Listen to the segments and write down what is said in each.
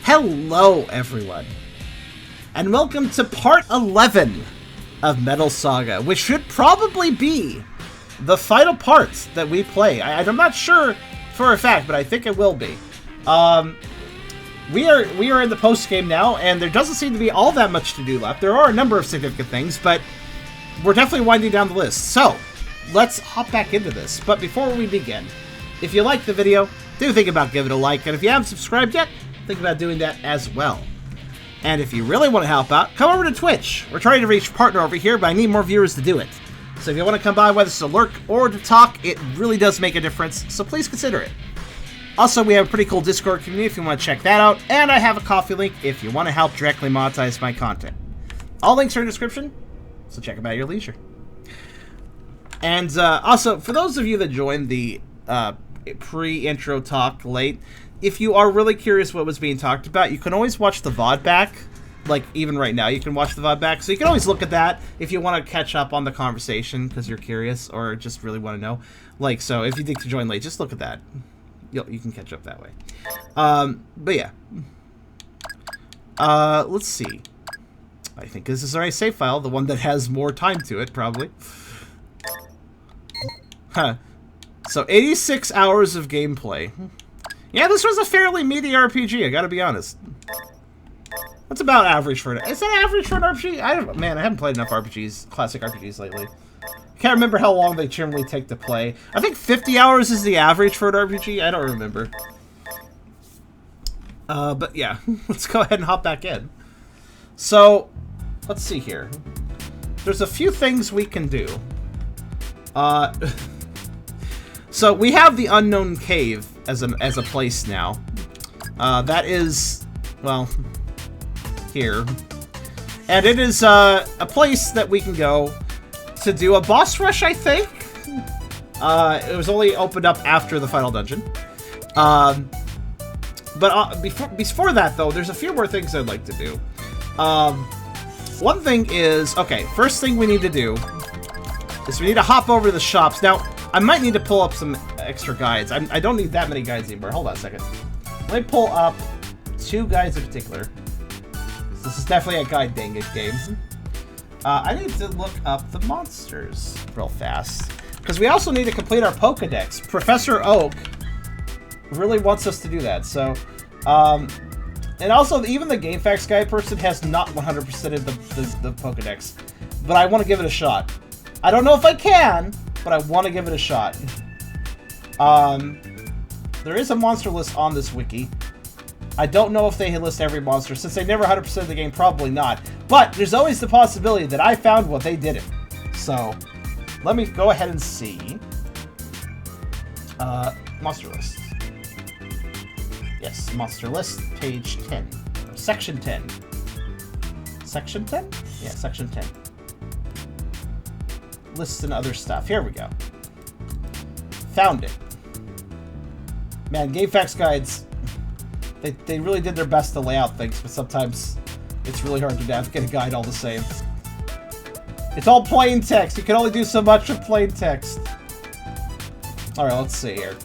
Hello, everyone, and welcome to part 11 of Metal Saga, which should probably be the final part that we play. I'm not sure for a fact, but I think it will be. We are in the post-game now, and there doesn't seem to be all that much to do left. There are a number of significant things, but we're definitely winding down the list. So, let's hop back into this. But before we begin, if you like the video, do think about giving it a like, and if you haven't subscribed yet, think about doing that as well. And if you really want to help out, come over to Twitch. We're trying to reach partner over here, but I need more viewers to do it. So if you want to come by, whether it's to lurk or to talk, it really does make a difference, so please consider it. Also, we have a pretty cool Discord community if you want to check that out, and I have a Coffee link if you want to help directly monetize my content. All links are in the description, so check them out at your leisure. And also, for those of you that joined the pre-intro talk late, if you are really curious what was being talked about, you can always watch the VOD back. Like, even right now, you can watch the VOD back. So you can always look at that if you want to catch up on the conversation because you're curious or just really want to know. Like, so if you think to join late, just look at that. You can catch up that way. But yeah. Let's see. I think this is our save file, the one that has more time to it, probably. Huh. So, 86 hours of gameplay. Yeah, this was a fairly meaty RPG, I gotta be honest. What's about average for it? Is that average for an RPG? I haven't played enough RPGs, classic RPGs lately. I can't remember how long they generally take to play. I think 50 hours is the average for an RPG. I don't remember. But yeah, let's go ahead and hop back in. So, let's see here. There's a few things we can do. So we have the Unknown Cave as a place now. That is, well, here. And it is a place that we can go to do a boss rush, I think. It was only opened up after the final dungeon. But before that, though, there's a few more things I'd like to do. One thing is, okay, first thing we need to do is we need to hop over to the shops. Now, I might need to pull up some extra guides. I don't need that many guides anymore. Hold on a second. Let me pull up 2 guides in particular. This is definitely a guide game. I need to look up the monsters real fast. Because we also need to complete our Pokedex. Professor Oak really wants us to do that. So, and also, even the GameFAQs guide person has not 100%ed the Pokedex. But I want to give it a shot. I don't know if I can, but I want to give it a shot. There is a monster list on this wiki. I don't know if they list every monster. Since they never 100% the game, probably not. But there's always the possibility that I found what they didn't. So, let me go ahead and see. Monster list. Yes, monster list, page 10. Section 10. Section 10? Yeah, section 10. Lists and other stuff. Here we go. Found it. Man, GameFAQs guides, they really did their best to lay out things, but sometimes it's really hard to navigate a guide all the same. It's all plain text. You can only do so much with plain text. Alright, let's see here.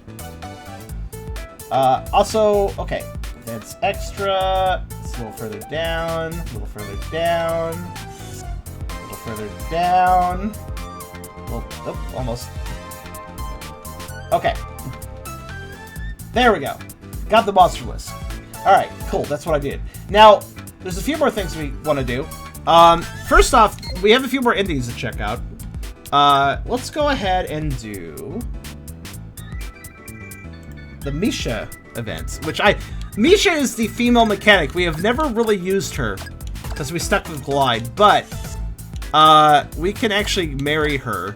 Also, okay. That's extra. It's a little further down. A little further down. A little further down. Well, oh, almost. Okay. There we go. Got the monster list. Alright, cool. That's what I did. Now, there's a few more things we want to do. First off, we have a few more endings to check out. Let's go ahead and do the Misha event, Misha is the female mechanic. We have never really used her because we stuck with Glide, but we can actually marry her,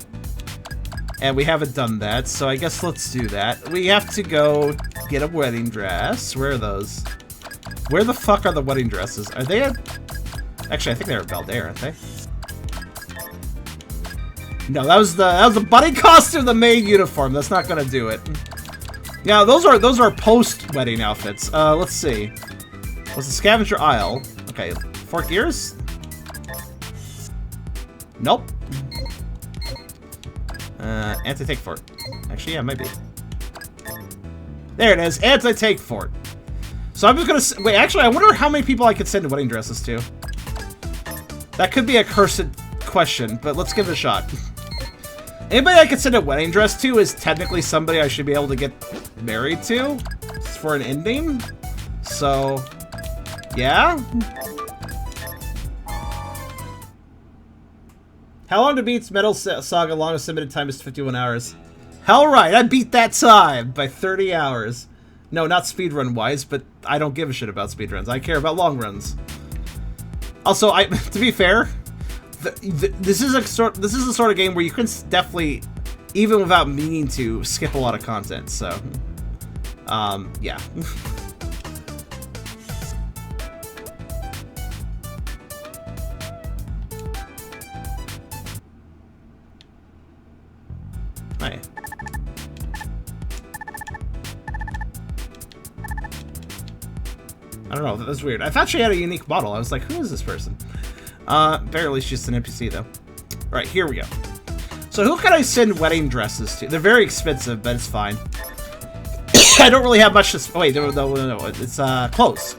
and we haven't done that, so I guess let's do that. We have to go get a wedding dress. Where are those? Where the fuck are the wedding dresses? Are they actually, I think they're Valdare, aren't they? No, that was the bunny costume, the maid uniform. That's not gonna do it. Yeah, those are post-wedding outfits. Let's see. Was the scavenger aisle? Okay, 4 gears? Nope. Anti-take fort. Actually, yeah, maybe. There it is, anti-take fort. So I'm just gonna... Wait, actually, I wonder how many people I could send wedding dresses to. That could be a cursed question, but let's give it a shot. Anybody I could send a wedding dress to is technically somebody I should be able to get married to for an ending. So, yeah. How long to beat Metal Saga? Longest submitted time is 51 hours. Hell right, I beat that time by 30 hours. No, not speedrun wise, but I don't give a shit about speedruns. I care about long runs. Also, to be fair, this is the sort of game where you can definitely, even without meaning to, skip a lot of content. So, yeah. Hi. I don't know, that was weird. I thought she had a unique model. I was like, who is this person? Barely, she's just an NPC, though. Alright, here we go. So who can I send wedding dresses to? They're very expensive, but it's fine. I don't really have much to... Wait, no, it's, clothes.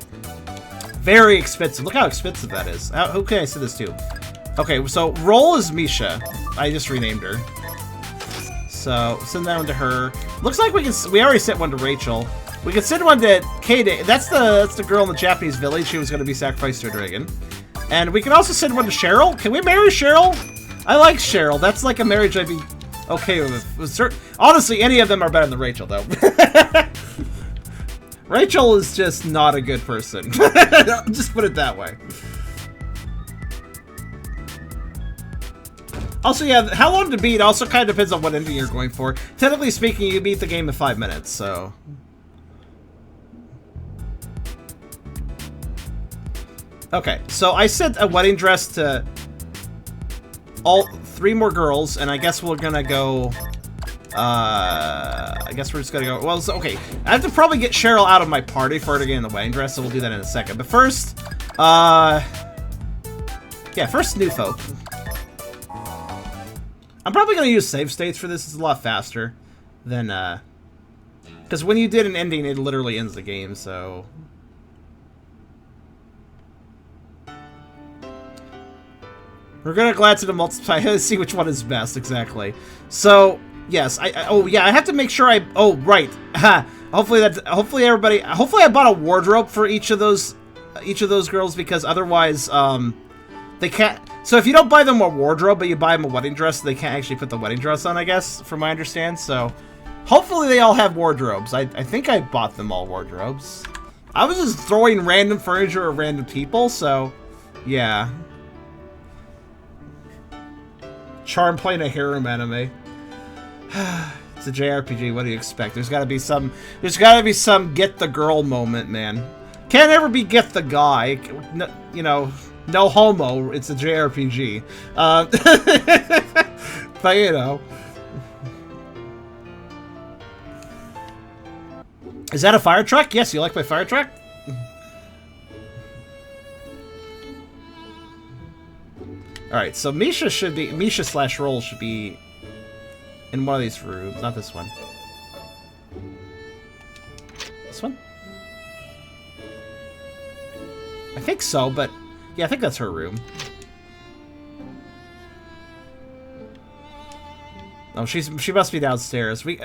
Very expensive. Look how expensive that is. Who can I send this to? Okay, so Roll is Misha. I just renamed her. So, send that one to her. Looks like we already sent one to Rachel. We could send one to Kade. That's the girl in the Japanese village who was going to be sacrificed to a dragon. And we can also send one to Cheryl. Can we marry Cheryl? I like Cheryl. That's like a marriage I'd be okay with. Honestly, any of them are better than Rachel, though. Rachel is just not a good person. Just put it that way. Also, yeah, how long to beat also kind of depends on what ending you're going for. Technically speaking, you beat the game in 5 minutes, so... Okay, so I sent a wedding dress to all 3 more girls, and I guess we're gonna go... I guess we're just gonna go... Well, so, okay, I have to probably get Cheryl out of my party for her to get in the wedding dress, so we'll do that in a second. But first, yeah, first new folk. I'm probably gonna use save states for this. It's a lot faster than, because when you did an ending, it literally ends the game, so... We're gonna glance at the multiply to see which one is best, exactly. So, yes, oh yeah, I have to make sure oh, right. hopefully I bought a wardrobe for each of those girls, because otherwise, they can't... So if you don't buy them a wardrobe, but you buy them a wedding dress, they can't actually put the wedding dress on, I guess, from my understand. So, hopefully they all have wardrobes. I think I bought them all wardrobes. I was just throwing random furniture at random people, so, yeah. Charm playing a harem anime. It's a JRPG, what do you expect? There's gotta be some get the girl moment, man. Can't ever be get the guy, no, you know, no homo, it's a JRPG. But you know. Is that a fire truck? Yes, you like my fire truck? Alright, so Misha slash Roll should be in one of these rooms, not this one. This one? I think so, but yeah, I think that's her room. Oh, she must be downstairs. We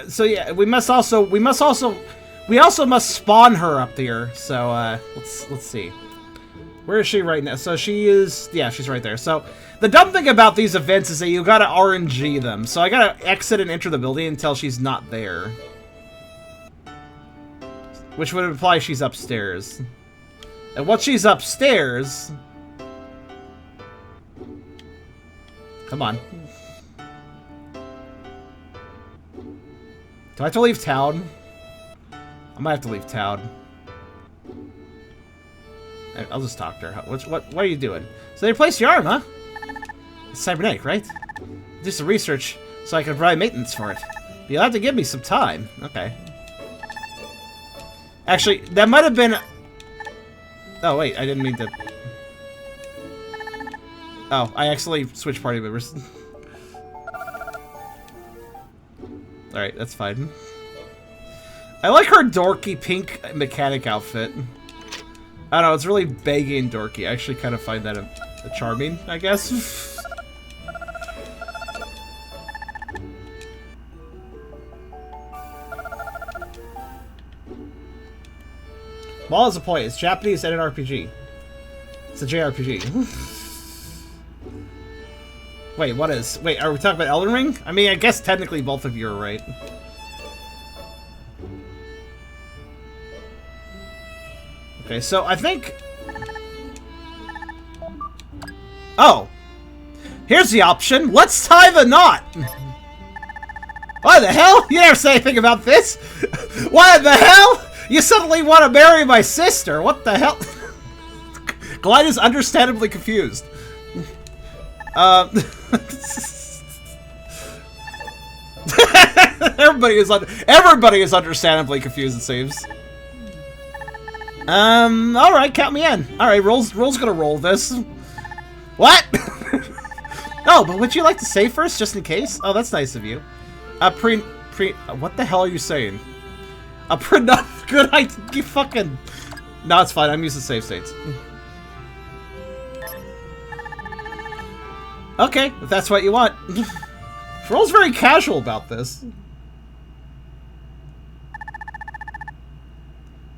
also must spawn her up here. So let's see. Where is she right now? So she is, yeah, she's right there. So the dumb thing about these events is that you gotta RNG them. So I gotta exit and enter the building until she's not there. Which would imply she's upstairs. And once she's upstairs... Come on. Do I have to leave town? I might have to leave town. I'll just talk to her. What are you doing? So they replaced your arm, huh? It's cybernetic, right? Do some research so I can provide maintenance for it. You'll have to give me some time. Okay. Actually, that might have been... Oh, wait, I didn't mean to... Oh, I actually switched party members. Alright, that's fine. I like her dorky pink mechanic outfit. I don't know, it's really baggy and dorky. I actually kind of find that a charming, I guess. Well, is the point. It's Japanese and an RPG. It's a JRPG. Wait, what is... Wait, are we talking about Elden Ring? I mean, I guess technically both of you are right. Okay, so I think... Oh! Here's the option. Let's tie the knot! What the hell? You never say anything about this! What the hell? You suddenly want to marry my sister! What the hell? Glide is understandably confused. Everybody is understandably confused, it seems. Alright, count me in. Alright, Roll's gonna roll this. What? Oh, but would you like to save first, just in case? Oh, that's nice of you. What the hell are you saying? Good idea, you fucking... No, it's fine, I'm used to save states. Okay, if that's what you want. Roll's very casual about this.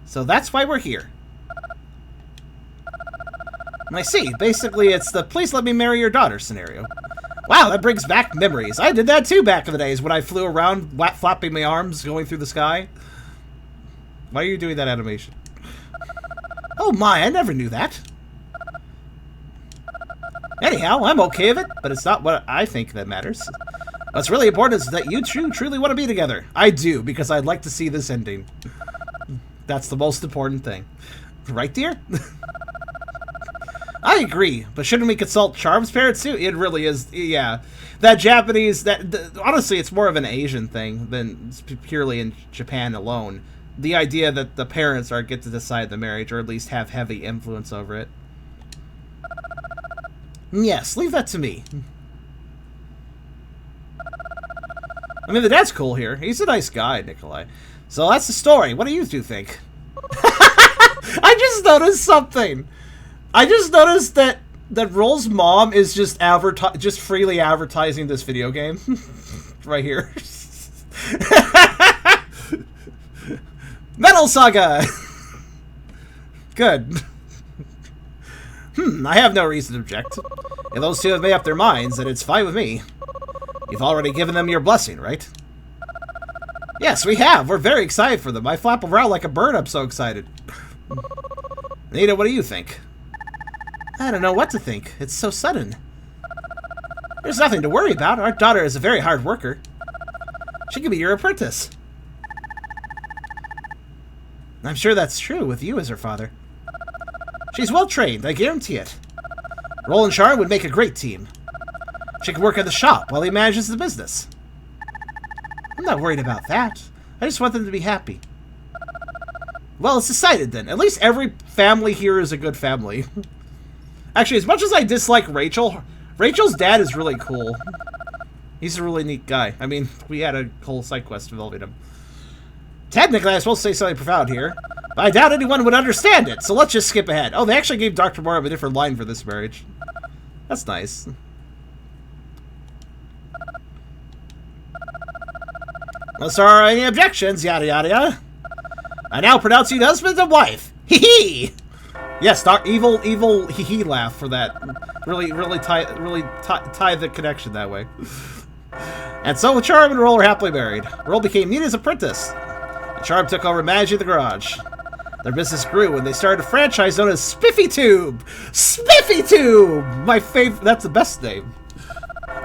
So that's why we're here. I see. Basically, it's the please let me marry your daughter scenario. Wow, that brings back memories. I did that too back in the days when I flew around flapping my arms going through the sky. Why are you doing that animation? Oh my, I never knew that. Anyhow, I'm okay with it, but it's not what I think that matters. What's really important is that you truly want to be together. I do, because I'd like to see this ending. That's the most important thing. Right, dear? I agree, but shouldn't we consult Charm's parents too? It really is, yeah. That Japanese, honestly, it's more of an Asian thing than purely in Japan alone. The idea that the parents get to decide the marriage, or at least have heavy influence over it. Yes, leave that to me. I mean, the dad's cool here. He's a nice guy, Nikolai. So that's the story. What do you two think? I just noticed something. I just noticed that Roll's mom is just freely advertising this video game. Right here. Metal Saga! Good. I have no reason to object. If those two have made up their minds, then it's fine with me. You've already given them your blessing, right? Yes, we have. We're very excited for them. I flap around like a bird. I'm so excited. Nita, what do you think? I don't know what to think. It's so sudden. There's nothing to worry about. Our daughter is a very hard worker. She can be your apprentice. I'm sure that's true with you as her father. She's well trained, I guarantee it. Roll and Charm would make a great team. She can work at the shop while he manages the business. I'm not worried about that. I just want them to be happy. Well, it's decided then. At least every family here is a good family. Actually, as much as I dislike Rachel, Rachel's dad is really cool. He's a really neat guy. I mean, we had a whole side quest involving him. Technically, I'm supposed to say something profound here, but I doubt anyone would understand it, so let's just skip ahead. Oh, they actually gave Dr. Morab a different line for this marriage. That's nice. Unless there are any objections, yada yada yada. I now pronounce you husband and wife. Hee hee! Yes, evil hee hee laugh for that. Really tie the connection that way. And so Charm and Roll are happily married. Roll became Nina's apprentice. Charm took over managing the garage. Their business grew and they started a franchise known as Spiffy Tube! Spiffy Tube! My favorite, that's the best name.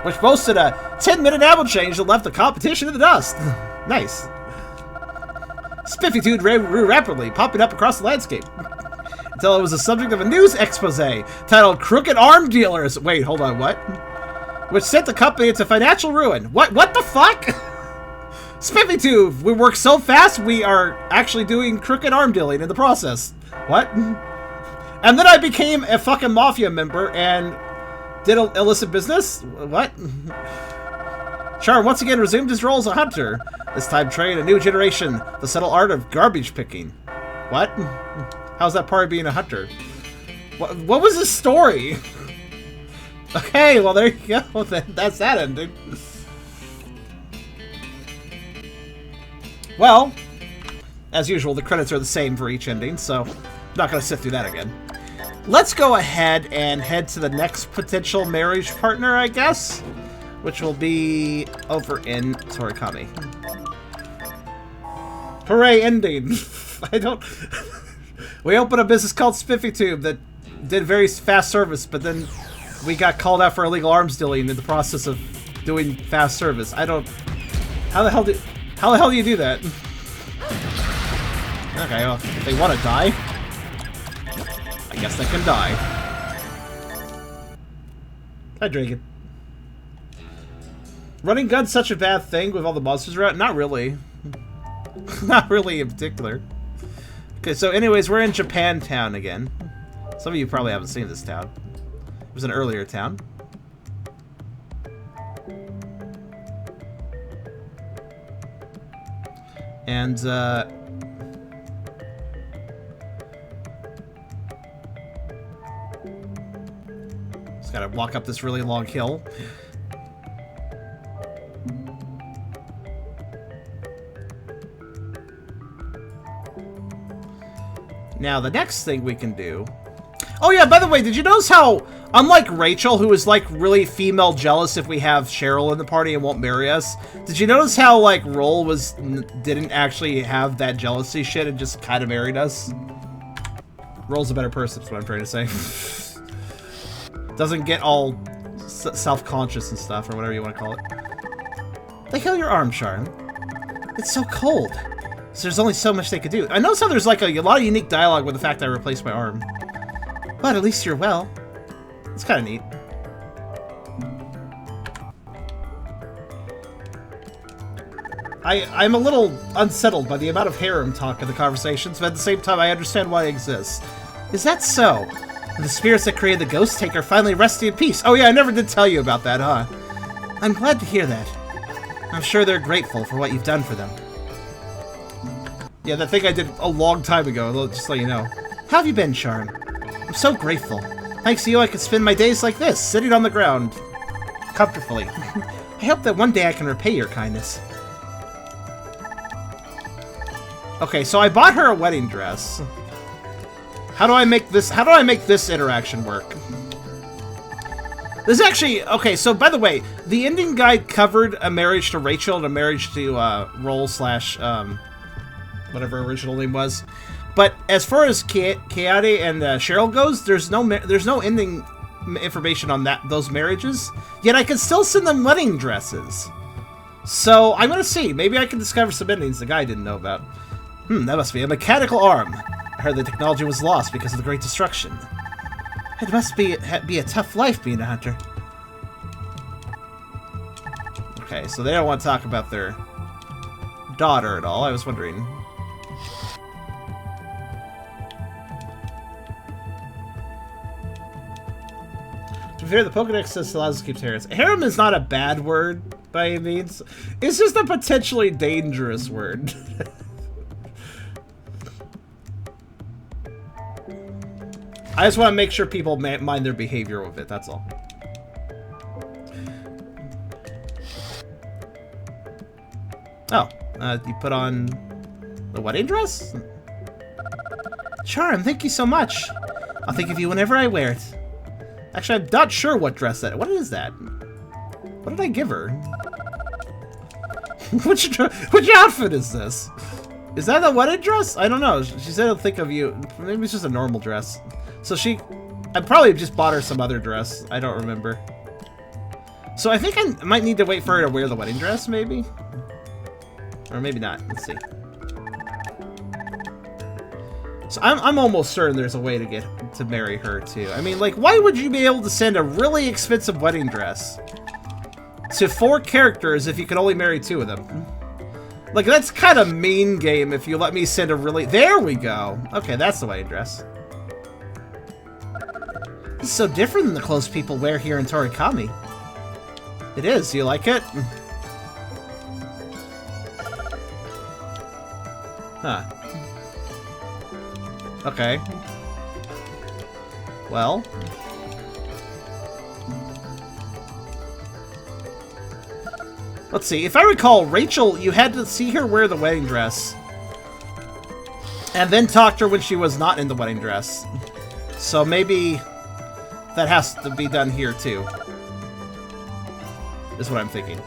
Which boasted a 10-minute ammo change that left the competition in the dust. Nice. Spiffy Tube grew rapidly, popping up across the landscape. Until it was the subject of a news expose titled Crooked Arm Dealers. Wait, hold on, what? Which sent the company into financial ruin. What the fuck? Spiffy Tube! We work so fast, we are actually doing crooked arm dealing in the process. What? And then I became a fucking mafia member and did illicit business? What? Charm once again resumed his role as a hunter. This time trained a new generation, the subtle art of garbage picking. What? How's that part of being a hunter? What was his story? Okay, well there you go. That's that ending. Well, as usual, the credits are the same for each ending, so I'm not going to sit through that again. Let's go ahead and head to the next potential marriage partner, I guess, which will be over in Torikami. Hooray, ending! I don't... We opened a business called SpiffyTube that did very fast service, but then we got called out for illegal arms dealing in the process of doing fast service. I don't... How the hell do you do that? Okay, well, if they want to die, I guess they can die. Hi, Dragon. Running gun's such a bad thing with all the monsters around? Not really. Not really in particular. Okay, so anyways, we're in Japantown again. Some of you probably haven't seen this town. It was an earlier town. And, just gotta walk up this really long hill. Now, the next thing we can do... Oh yeah, by the way, did you notice how, unlike Rachel, who is, like, really female jealous if we have Cheryl in the party and won't marry us, did you notice how, like, Roll didn't actually have that jealousy shit and just kind of married us? Roll's a better person, is what I'm trying to say. Doesn't get all self-conscious and stuff, or whatever you want to call it. The hell your arm, Charm? It's so cold. So there's only so much they could do. I notice how there's like a lot of unique dialogue with the fact that I replaced my arm. But at least you're well. It's kind of neat. I'm a little unsettled by the amount of harem talk in the conversations, but at the same time I understand why it exists. Is that so? The spirits that created the Ghost Taker finally resting in peace. Oh yeah, I never did tell you about that, huh? I'm glad to hear that. I'm sure they're grateful for what you've done for them. Yeah, that thing I did a long time ago, just to let you know. How have you been, Charm? I'm so grateful. Thanks to you, I can spend my days like this, sitting on the ground. Comfortably. I hope that one day I can repay your kindness. Okay, so I bought her a wedding dress. How do I make this interaction work? This is actually... Okay, so by the way, the ending guide covered a marriage to Rachel and a marriage to Roll slash... whatever original name was, but as far as Kaede and Cheryl goes, there's no ending information on those marriages. Yet I can still send them wedding dresses. So I'm gonna see. Maybe I can discover some endings the guy didn't know about. That must be a mechanical arm. I heard the technology was lost because of the Great Destruction. It must be a tough life being a hunter. Okay, so they don't want to talk about their daughter at all. I was wondering. To be fair, the Pokedex says allows us to keep harems. Harem is not a bad word by any means. It's just a potentially dangerous word. I just want to make sure people mind their behavior with it, that's all. Oh, you put on the wedding dress? Charm, thank you so much. I'll think of you whenever I wear it. Actually, I'm not sure what dress that is. What is that? What did I give her? Which outfit is this? Is that a wedding dress? I don't know. She said I'll think of you. Maybe it's just a normal dress. So I probably just bought her some other dress. I don't remember. So I think I might need to wait for her to wear the wedding dress, maybe? Or maybe not. Let's see. So I'm almost certain there's a way to marry her too. I mean, like, why would you be able to send a really expensive wedding dress to 4 characters if you could only marry 2 of them? Like, that's kind of mean game if you let me send a really... There we go! Okay, that's the wedding dress. This is so different than the clothes people wear here in Torikami. It is. Do you like it? Huh. Okay. Well. Let's see. If I recall, Rachel, you had to see her wear the wedding dress. And then talk to her when she was not in the wedding dress. So maybe that has to be done here too. Is what I'm thinking.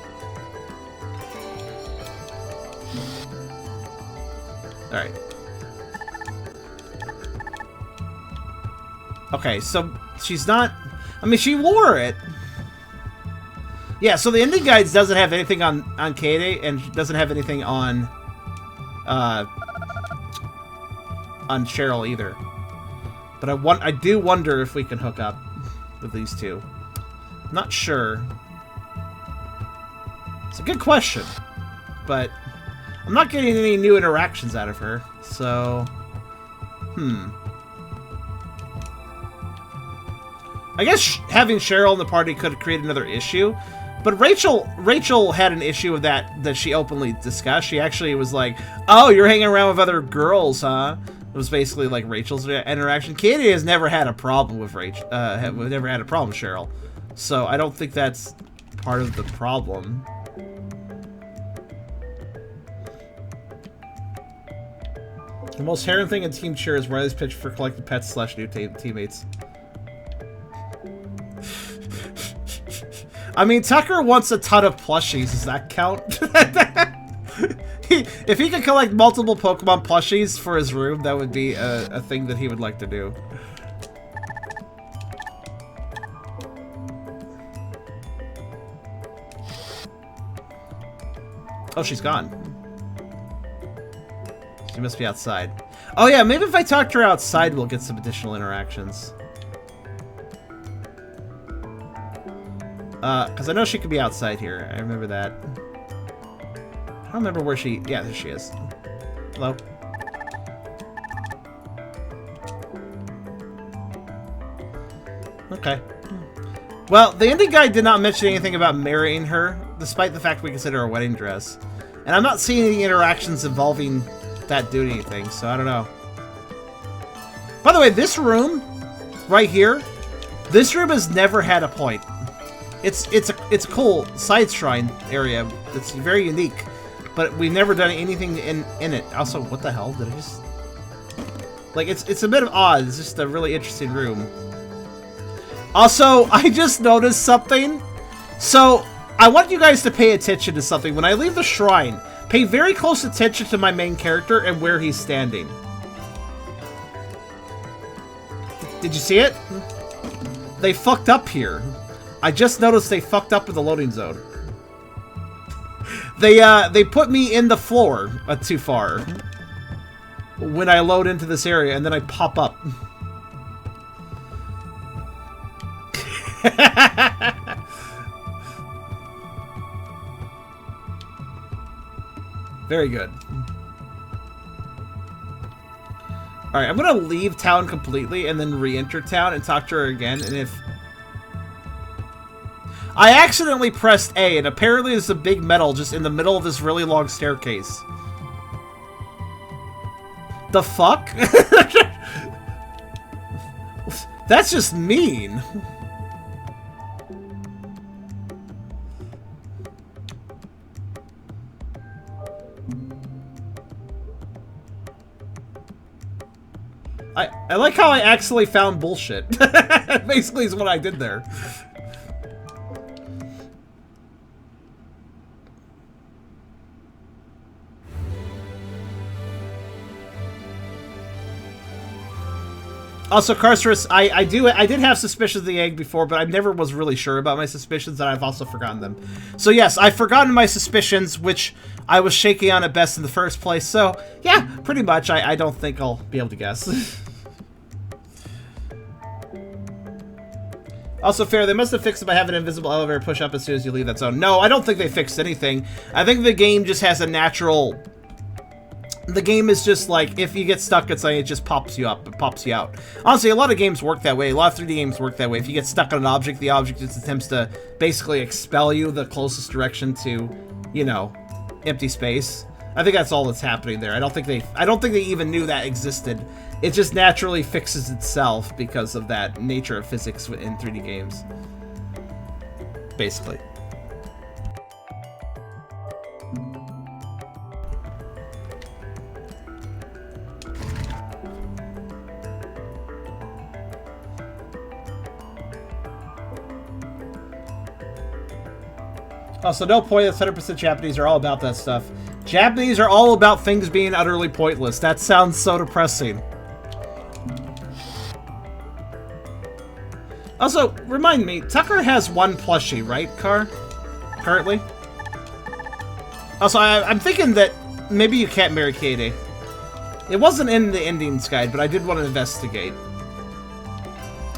Alright. Okay, so she's not... I mean, she wore it. Yeah, so the ending guides doesn't have anything on Kaede, and doesn't have anything on Cheryl either. But I do wonder if we can hook up with these two. Not sure. It's a good question, but I'm not getting any new interactions out of her, so... I guess having Cheryl in the party could create another issue, but Rachel had an issue with that she openly discussed. She actually was like, "Oh, you're hanging around with other girls, huh?" It was basically like Rachel's interaction. Katie has never had a problem with Rachel. Never had a problem with Cheryl, so I don't think that's part of the problem. The most harrowing thing in Team Cheer is Riley's pitch for collecting pets / new teammates. I mean, Tucker wants a ton of plushies. Does that count? If he could collect multiple Pokemon plushies for his room, that would be a thing that he would like to do. Oh, she's gone. She must be outside. Oh yeah, maybe if I talk to her outside, we'll get some additional interactions. Because I know she could be outside here. I remember that. I don't remember where she... Yeah, there she is. Hello? Okay. Well, the ending guide did not mention anything about marrying her, despite the fact we consider her a wedding dress. And I'm not seeing any interactions involving that doing anything, so I don't know. By the way, this room, right here, this room has never had a point. It's a cool side shrine area. It's very unique, but we've never done anything in it. Also, what the hell? Did I just... Like, it's a bit of odd. It's just a really interesting room. Also, I just noticed something. So, I want you guys to pay attention to something. When I leave the shrine, pay very close attention to my main character and where he's standing. Did you see it? They fucked up here. I just noticed they fucked up with the loading zone. They put me in the floor too far when I load into this area, and then I pop up. Very good. Alright, I'm gonna leave town completely and then re-enter town and talk to her again, and if... I accidentally pressed A, and apparently there's a big metal just in the middle of this really long staircase. The fuck? That's just mean. I like how I accidentally found bullshit. Basically is what I did there. Also, Carcerus, I did have suspicions of the egg before, but I never was really sure about my suspicions, and I've also forgotten them. So yes, I've forgotten my suspicions, which I was shaky on at best in the first place. So yeah, pretty much, I don't think I'll be able to guess. Also, fair, they must have fixed it by having an invisible elevator push up as soon as you leave that zone. No, I don't think they fixed anything. I think the game just has a natural... The game is just like, if you get stuck at something, it just pops you up, it pops you out. Honestly, a lot of games work that way. A lot of 3D games work that way. If you get stuck on an object, the object just attempts to basically expel you the closest direction to, you know, empty space. I think that's all that's happening there. I don't think they even knew that existed. It just naturally fixes itself because of that nature of physics in 3D games. Basically. Also, no point. That's 100% Japanese are all about that stuff. Japanese are all about things being utterly pointless. That sounds so depressing. Also, remind me, Tucker has one plushie, right, Car? Currently? Also, I'm thinking that maybe you can't marry Katie. It wasn't in the endings guide, but I did want to investigate.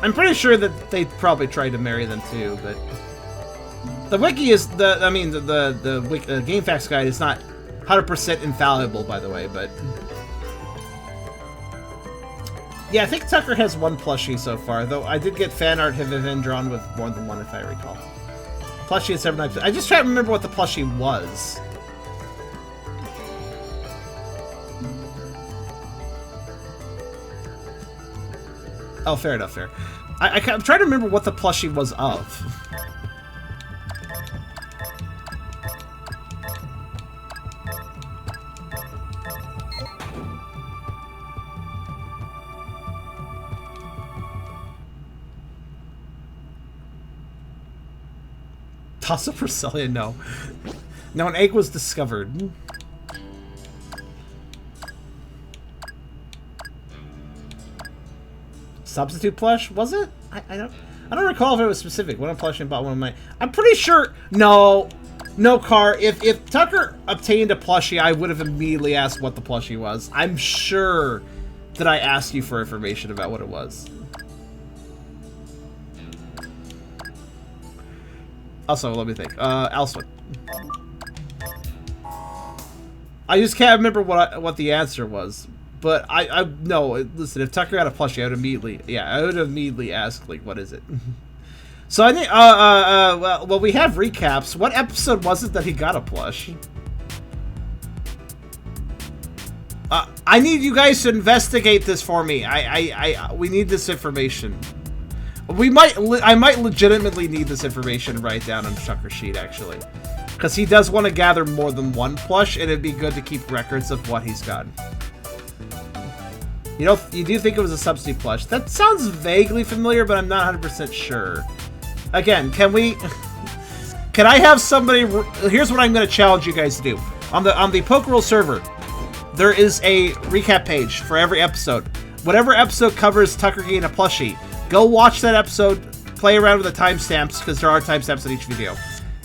I'm pretty sure that they probably tried to marry them too, but... The wiki is the GameFAQs guide is not 100% infallible, by the way, but yeah, I think Tucker has one plushie so far. Though I did get fan art have been drawn with more than one, if I recall. Plushie is 7 times. I just try to remember what the plushie was. Oh, fair enough. Fair. I'm trying to remember what the plushie was of. Toss of Priscilla, no. No, an egg was discovered. Substitute plush, was it? I don't recall if it was specific. One plush and bought one of my. I'm pretty sure. No, Car. If Tucker obtained a plushie, I would have immediately asked what the plushie was. I'm sure that I asked you for information about what it was. Also, let me think. Elsewhere. I just can't remember what the answer was. But no, listen, if Tucker had a plushie, I would immediately ask, like, what is it? So I think, well, we have recaps. What episode was it that he got a plush? I need you guys to investigate this for me. We need this information. I might legitimately need this information to write down on Tucker's sheet, actually. Because he does want to gather more than one plush, and it'd be good to keep records of what he's gotten. You do think it was a substitute plush. That sounds vaguely familiar, but I'm not 100% sure. Again, can I have somebody... Here's what I'm going to challenge you guys to do. On the Pokerole server, there is a recap page for every episode. Whatever episode covers Tucker getting a plushie, go watch that episode, play around with the timestamps, because there are timestamps in each video,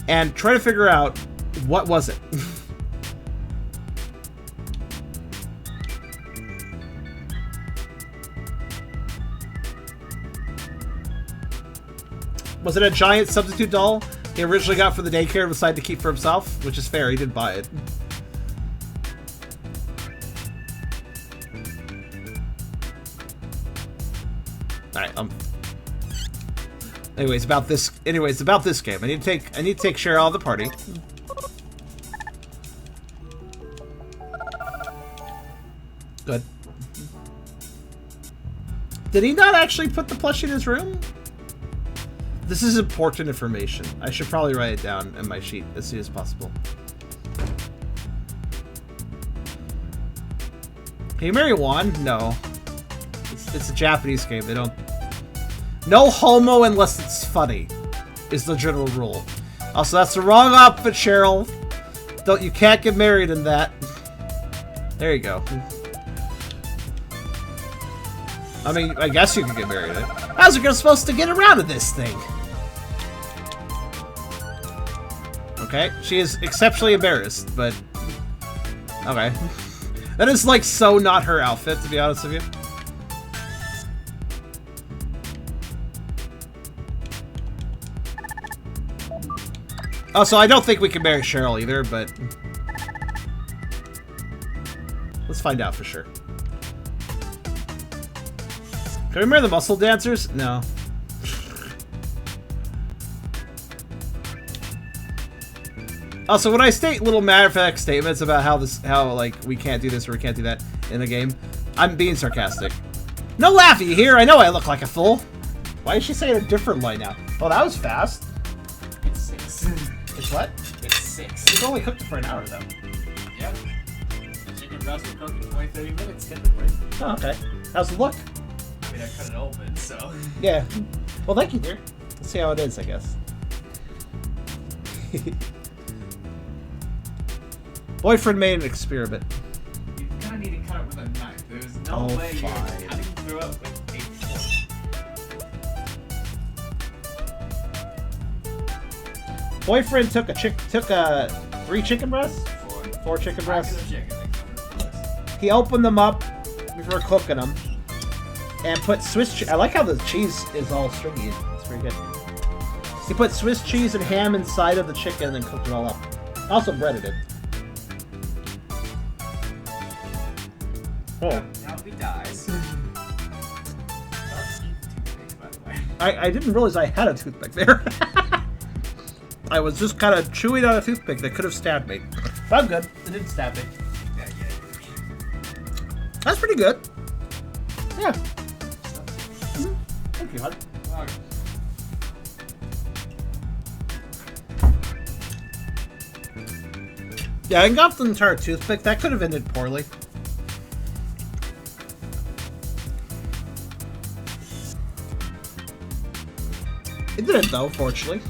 and try to figure out what was it. Was it a giant substitute doll he originally got for the daycare and decided to keep for himself? Which is fair, he did buy it. Alright, Anyways, about this game. I need to take Cheryl out of the party. Good. Did he not actually put the plushie in his room? This is important information. I should probably write it down in my sheet as soon as possible. Can you marry Juan? No. It's a Japanese game. They don't... No homo unless it's funny, is the general rule. Also, that's the wrong outfit, Cheryl. You can't get married in that. There you go. I mean, I guess you can get married in it. How's a girl supposed to get around to this thing? Okay, she is exceptionally embarrassed, but... Okay. That is, like, so not her outfit, to be honest with you. Also, I don't think we can marry Cheryl either, but... Let's find out for sure. Can we marry the muscle dancers? No. Also, when I state little matter-of-fact statements about how like we can't do this or we can't do that in the game, I'm being sarcastic. No laughy here. I know I look like a fool. Why is she saying a different line now? Oh, that was fast. It's 6. It's what? It's 6. It's only cooked for an hour though. Yep. The chicken breast will cook in 20-30 minutes typically. Oh, okay. How's it look? I mean, I cut it open, so. Yeah. Well, thank you, dear. Let's see how it is, I guess. Boyfriend made an experiment. You kind of need to cut it with a knife. There's no way you're cutting through it with a fork. Boyfriend took 3 chicken breasts? 4 chicken breasts. He opened them up before cooking them and put Swiss cheese. I like how the cheese is all stringy. It's pretty good. He put Swiss cheese and ham inside of the chicken and then cooked it all up. Also breaded it. Oh. Now he dies. I didn't realize I had a toothpick there. I was just kind of chewing on a toothpick that could have stabbed me. But I'm good. It didn't stab me. Yeah. That's pretty good. Yeah. Thank you, hon. Yeah, I got the entire toothpick. That could have ended poorly. It didn't, though, fortunately.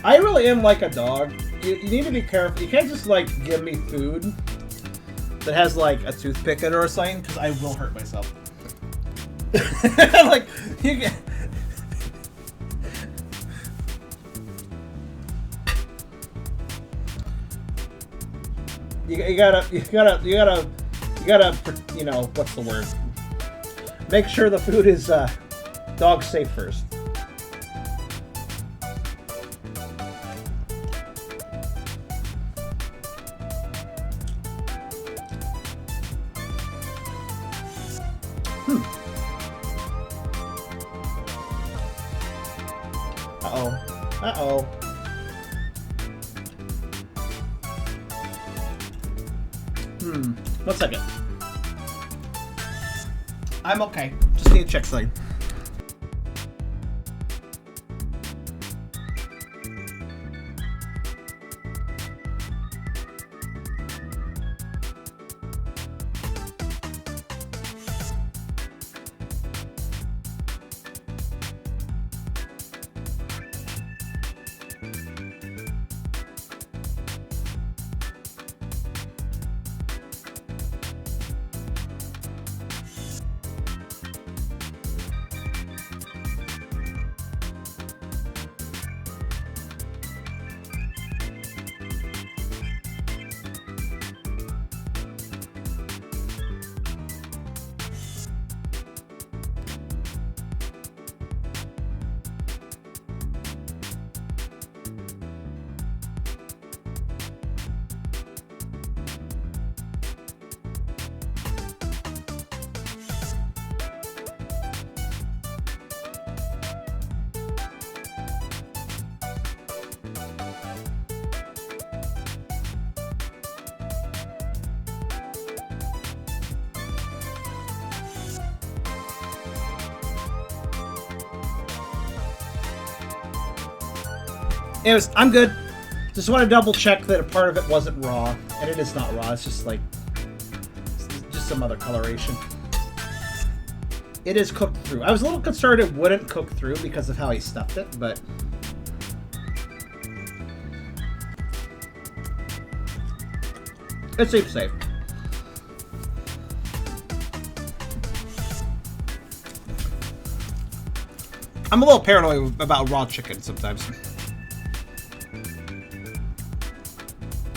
I really am like a dog. You need to be careful. You can't just, like, give me food that has, like, a toothpick in it or something, because I will hurt myself. Like, you get... You gotta, you know, what's the word? Make sure the food is dog safe first. Uh-oh. 1 second. I'm okay. Just need to check something. Anyways, I'm good. Just want to double check that a part of it wasn't raw. And it is not raw, it's just like... just some other coloration. It is cooked through. I was a little concerned it wouldn't cook through because of how he stuffed it, but... it seems safe. I'm a little paranoid about raw chicken sometimes.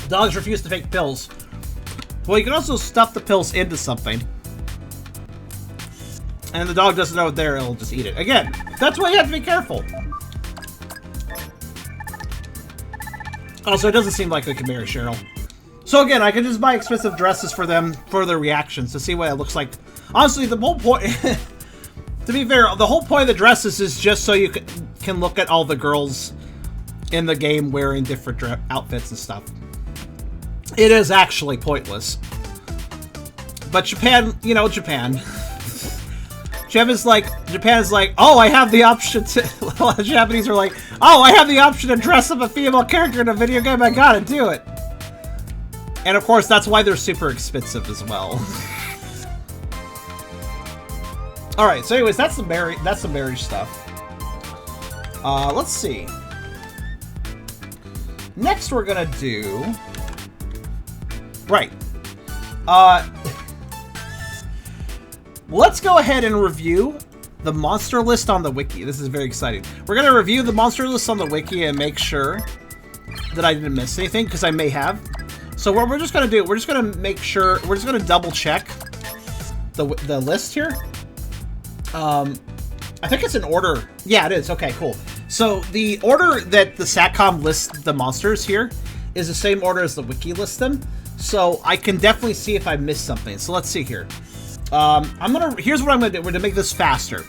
Dogs refuse to take pills. Well, you can also stuff the pills into something. And the dog doesn't know it's there, it'll just eat it. Again, that's why you have to be careful. Also, it doesn't seem like we can marry Cheryl. So again, I can just buy expensive dresses for them, for their reactions, to see what it looks like. Honestly, the whole point... to be fair, the whole point of the dresses is just so you can look at all the girls' in the game wearing different outfits and stuff. It is actually pointless. But Japan, you know, Japan. Japan's like, oh, I have the option to... A lot of Japanese are like, oh, I have the option to dress up a female character in a video game, I gotta do it. And of course, that's why they're super expensive as well. Alright, so anyways, that's the marriage stuff. Let's see. Next we're gonna do... Right. Let's go ahead and review the monster list on the wiki. This is very exciting. We're going to review the monster list on the wiki and make sure that I didn't miss anything, because I may have. So what we're just going to do, we're just going to make sure, we're just going to double check the list here. I think it's in order. Yeah, it is. Okay, cool. So the order that the SATCOM lists the monsters here is the same order as the wiki lists them. So I can definitely see if I missed something. So let's see here. Here's what I'm gonna do. We're gonna make this faster.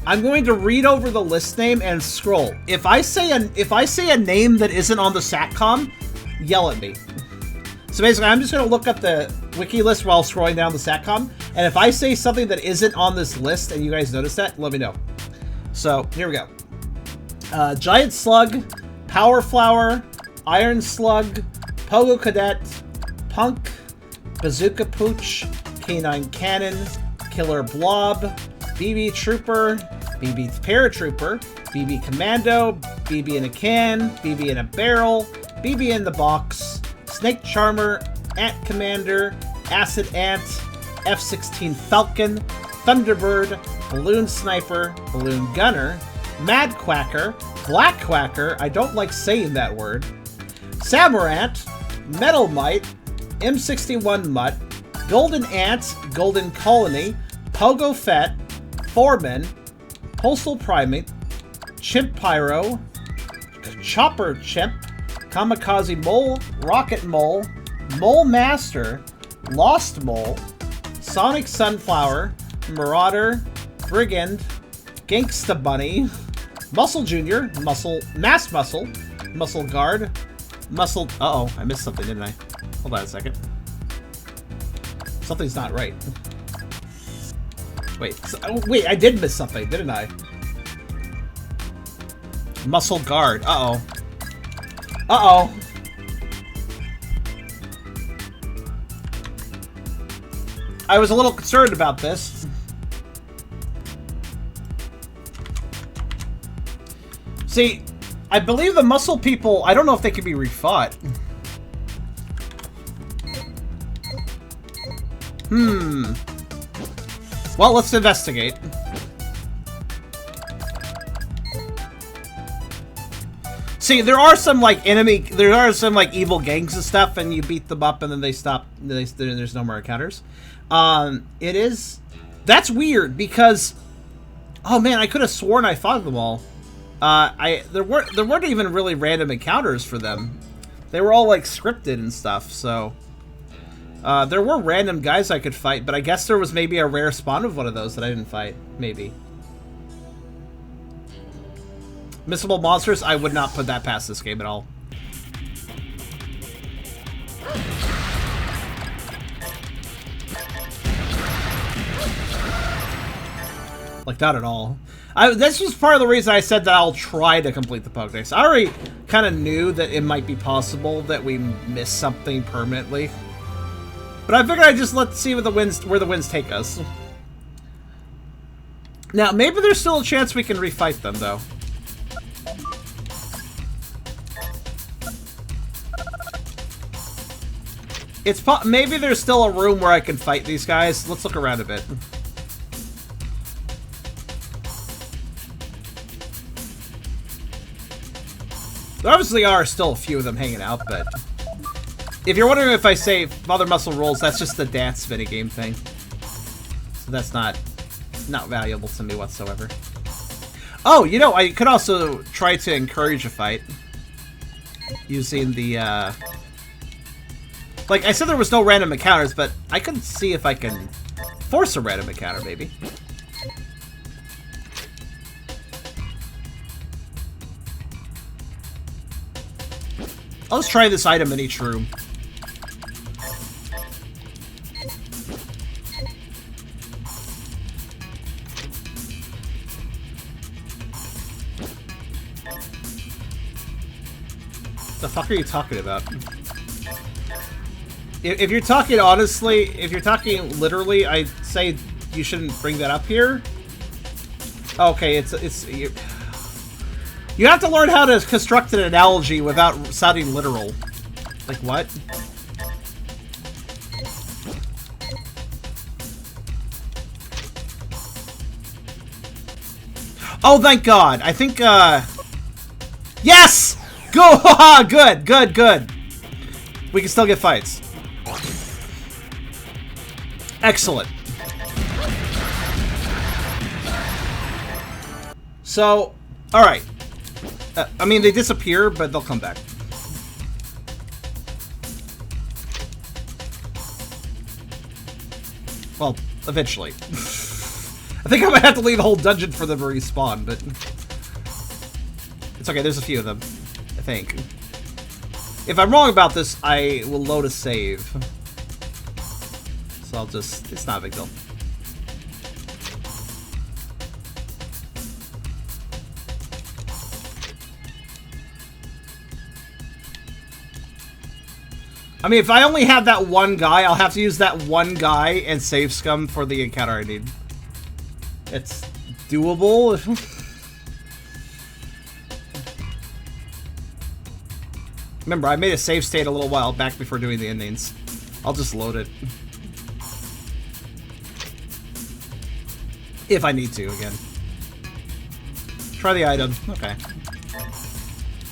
I'm going to read over the list name and scroll. If I say a name that isn't on the SATCOM, yell at me. So basically, I'm just gonna look up the wiki list while scrolling down the SATCOM, and if I say something that isn't on this list and you guys notice that, let me know. So here we go. Giant Slug, Power Flower, Iron Slug, Pogo Cadet, Punk, Bazooka Pooch, K9 Cannon, Killer Blob, BB Trooper, BB Paratrooper, BB Commando, BB in a Can, BB in a Barrel, BB in the Box, Snake Charmer, Ant Commander, Acid Ant, F-16 Falcon, Thunderbird, Balloon Sniper, Balloon Gunner, Mad Quacker, Black Quacker, I don't like saying that word, Samurant, Metal Mite, M61 Mutt, Golden Ant, Golden Colony, Pogo Fett, Foreman, Postal Primate, Chimp Pyro, Chopper Chimp, Kamikaze Mole, Rocket Mole, Mole Master, Lost Mole, Sonic Sunflower, Marauder, Brigand, Gangsta Bunny, Muscle Jr., Mass Muscle, Muscle Guard, Muscle... Uh-oh, I missed something, didn't I? Hold on a second. Something's not right. Wait, I did miss something, didn't I? Muscle Guard. Uh-oh. Uh-oh. I was a little concerned about this. See, I believe the muscle people, I don't know if they can be refought. Well, let's investigate. See, there are some, like, evil gangs and stuff, and you beat them up and then they stop, there's no more encounters. That's weird, because, oh man, I could have sworn I fought them all. There weren't even really random encounters for them. They were all, like, scripted and stuff, so... there were random guys I could fight, but I guess there was maybe a rare spawn of one of those that I didn't fight. Maybe. Missable monsters, I would not put that past this game at all. Like, not at all. This was part of the reason I said that I'll try to complete the Pokedex. I already kind of knew that it might be possible that we miss something permanently. But I figured I'd just see where the winds take us. Now, maybe there's still a chance we can refight them, though. Maybe there's still a room where I can fight these guys. Let's look around a bit. There obviously are still a few of them hanging out, but... If you're wondering if I say Mother Muscle Rolls, that's just the dance minigame thing. So that's not valuable to me whatsoever. Oh, you know, I could also try to encourage a fight. Using the, Like, I said there was no random encounters, but I could see if I can force a random encounter, maybe. Let's try this item in each room. The fuck are you talking about? If you're talking honestly, if you're talking literally, I'd say you shouldn't bring that up here. Okay, you have to learn how to construct an analogy without sounding literal. Like what? Oh, thank God. I think, yes! Go! Good, good, good. We can still get fights. Excellent. So, alright. I mean, they disappear, but they'll come back. Well, eventually. I think I might have to leave the whole dungeon for them to respawn, but... It's okay, there's a few of them. I think. If I'm wrong about this, I will load a save. So I'll just... It's not a big deal. I mean, if I only have that one guy, I'll have to use that one guy and save scum for the encounter I need. It's doable. Remember, I made a save state a little while back before doing the endings. I'll just load it. If I need to, again. Try the item. Okay.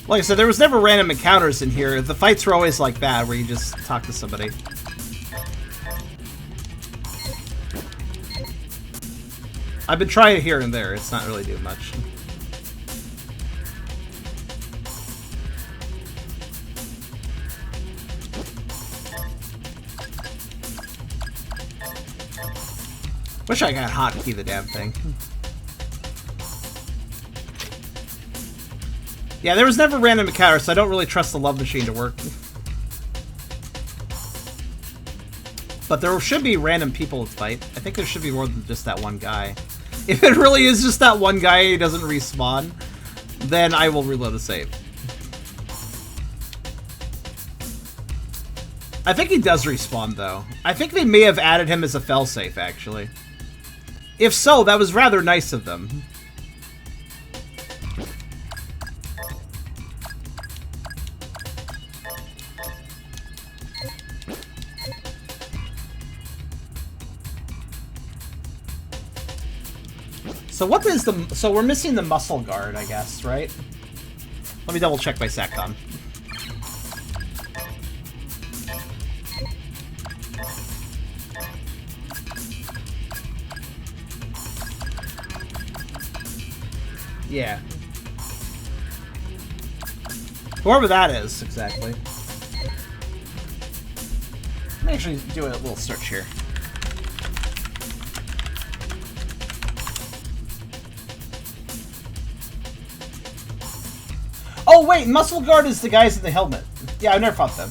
Like I said, there was never random encounters in here. The fights were always like that, where you just talk to somebody. I've been trying it here and there. It's not really doing much. Wish I got hotkey the damn thing. Yeah, there was never random encounters, so I don't really trust the love machine to work. But there should be random people to fight. I think there should be more than just that one guy. If it really is just that one guy and he doesn't respawn, then I will reload the save. I think he does respawn, though. I think they may have added him as a failsafe, actually. If so, that was rather nice of them. So what is the... So we're missing the muscle guard, I guess, right? Let me double check my SATCOM. Yeah. Whoever that is, exactly. Let me actually do a little search here. Oh wait, Muscle Guard is the guys in the helmet. Yeah, I've never fought them.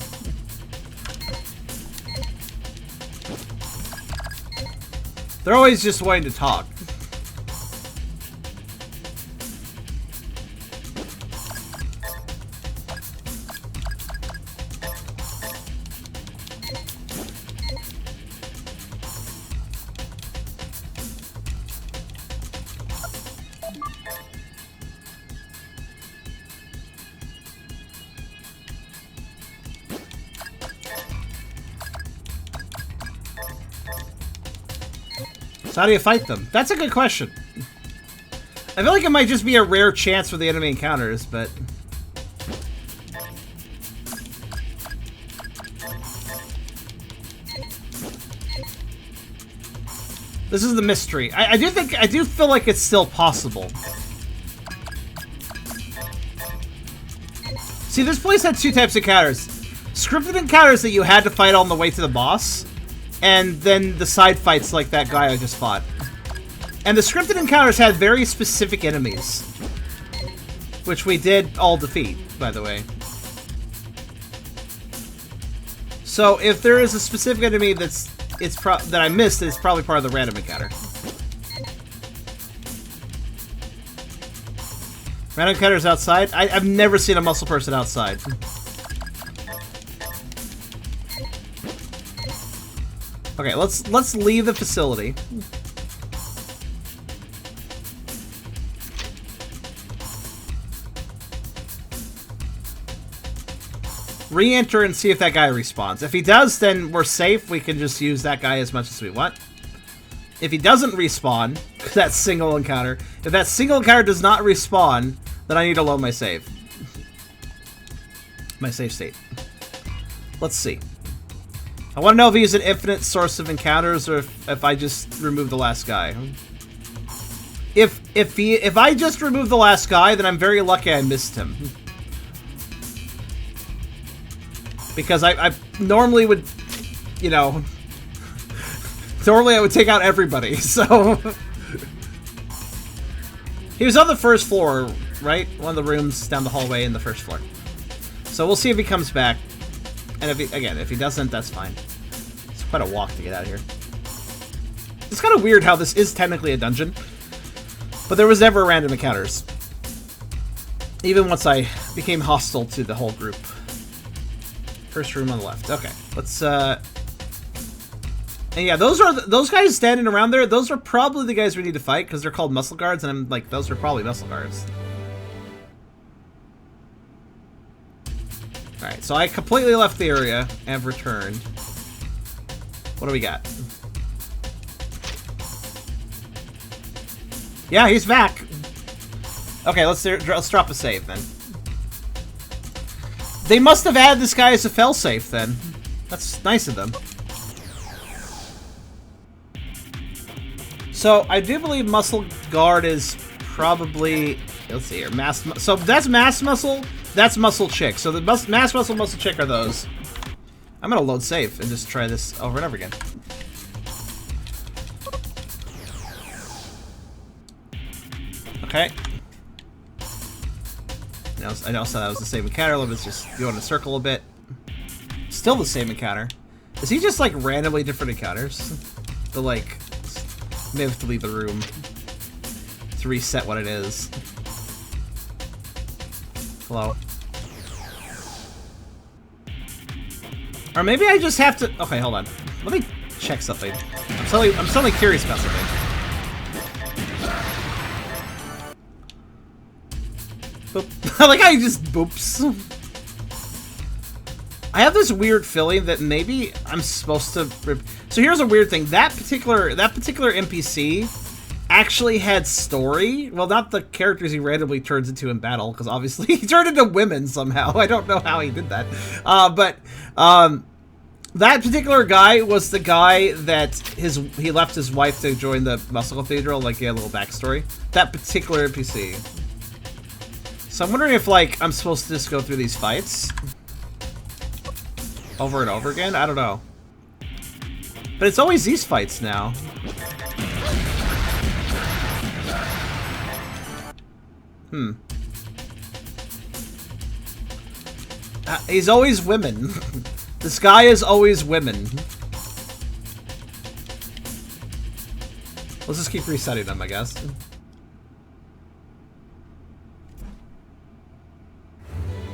They're always just wanting to talk. How do you fight them? That's a good question. I feel like it might just be a rare chance for the enemy encounters, but... This is the mystery. I do feel like it's still possible. See, this place had two types of encounters. Scripted encounters that you had to fight on the way to the boss, and then the side fights like that guy I just fought. And the scripted encounters had very specific enemies, which we did all defeat, by the way. So if there is a specific enemy that I missed, it's probably part of the random encounter. Random encounters outside? I've never seen a muscle person outside. Okay, let's leave the facility. Re-enter and see if that guy respawns. If he does, then we're safe. We can just use that guy as much as we want. If he doesn't respawn, that single encounter, if that single encounter does not respawn, then I need to load my save. My save state. Let's see. I want to know if he's an infinite source of encounters or if I just remove the last guy. If I just remove the last guy, then I'm very lucky I missed him. Because I normally would, you know, normally I would take out everybody, so... He was on the first floor, right? One of the rooms down the hallway in the first floor. So we'll see if he comes back. And if he doesn't, that's fine. It's quite a walk to get out of here. It's kind of weird how this is technically a dungeon. But there was never random encounters. Even once I became hostile to the whole group. First room on the left. Okay, let's, and yeah, those guys standing around there, those are probably the guys we need to fight, because they're called muscle guards, and I'm like, those are probably muscle guards. Alright, so I completely left the area, and have returned. What do we got? Yeah, he's back! Okay, let's drop a save, then. They must have added this guy as a failsafe, then. That's nice of them. So, I do believe Muscle Guard is probably... Let's see here. So, that's Mass Muscle, that's Muscle Chick. So, the Mass Muscle, Muscle Chick are those. I'm gonna load save and just try this over and over again. Okay. I know that was the same encounter. Let's just go in a circle a bit. Still the same encounter. Is he just like randomly different encounters? The like, may have to leave the room to reset what it is. Hello. Or maybe I just have to. Okay, hold on. Let me check something. I'm suddenly curious about something. Boop. I like how he just boops. I have this weird feeling that maybe I'm supposed to. So here's a weird thing. That particular NPC actually had story. Well, not the characters he randomly turns into in battle, because obviously he turned into women somehow. I don't know how he did that. But that particular guy was the guy that he left his wife to join the Muscle Cathedral. Like, he had a little backstory. That particular NPC. So I'm wondering if, like, I'm supposed to just go through these fights over and over again? I don't know. But it's always these fights now. He's always women. This guy is always women. Let's just keep resetting them, I guess.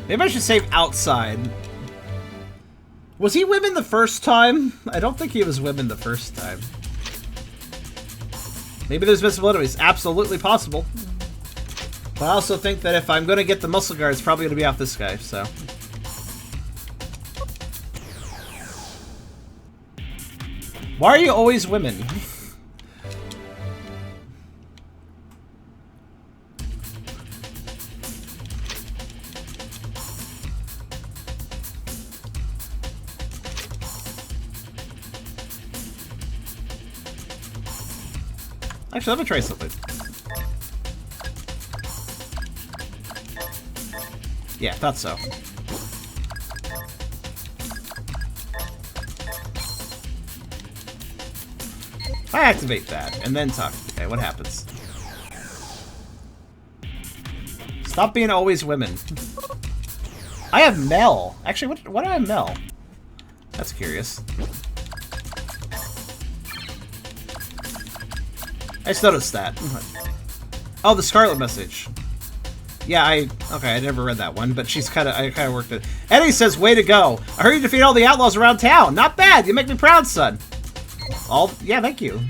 Maybe I should save outside. Was he women the first time? I don't think he was women the first time. Maybe there's missable enemies. Absolutely possible. But I also think that if I'm going to get the muscle guard, it's probably going to be off this guy, so. Why are you always women? Actually, let me try something. Yeah, thought so. If I activate that, and then talk. Okay, what happens? Stop being always women. I have Mel. Actually, what do I have Mel? That's curious. I just noticed that. Oh, the Scarlet message. Yeah, I never read that one, but I kind of worked it. Eddie says, way to go. I heard you defeat all the outlaws around town. Not bad. You make me proud, son. Yeah, thank you.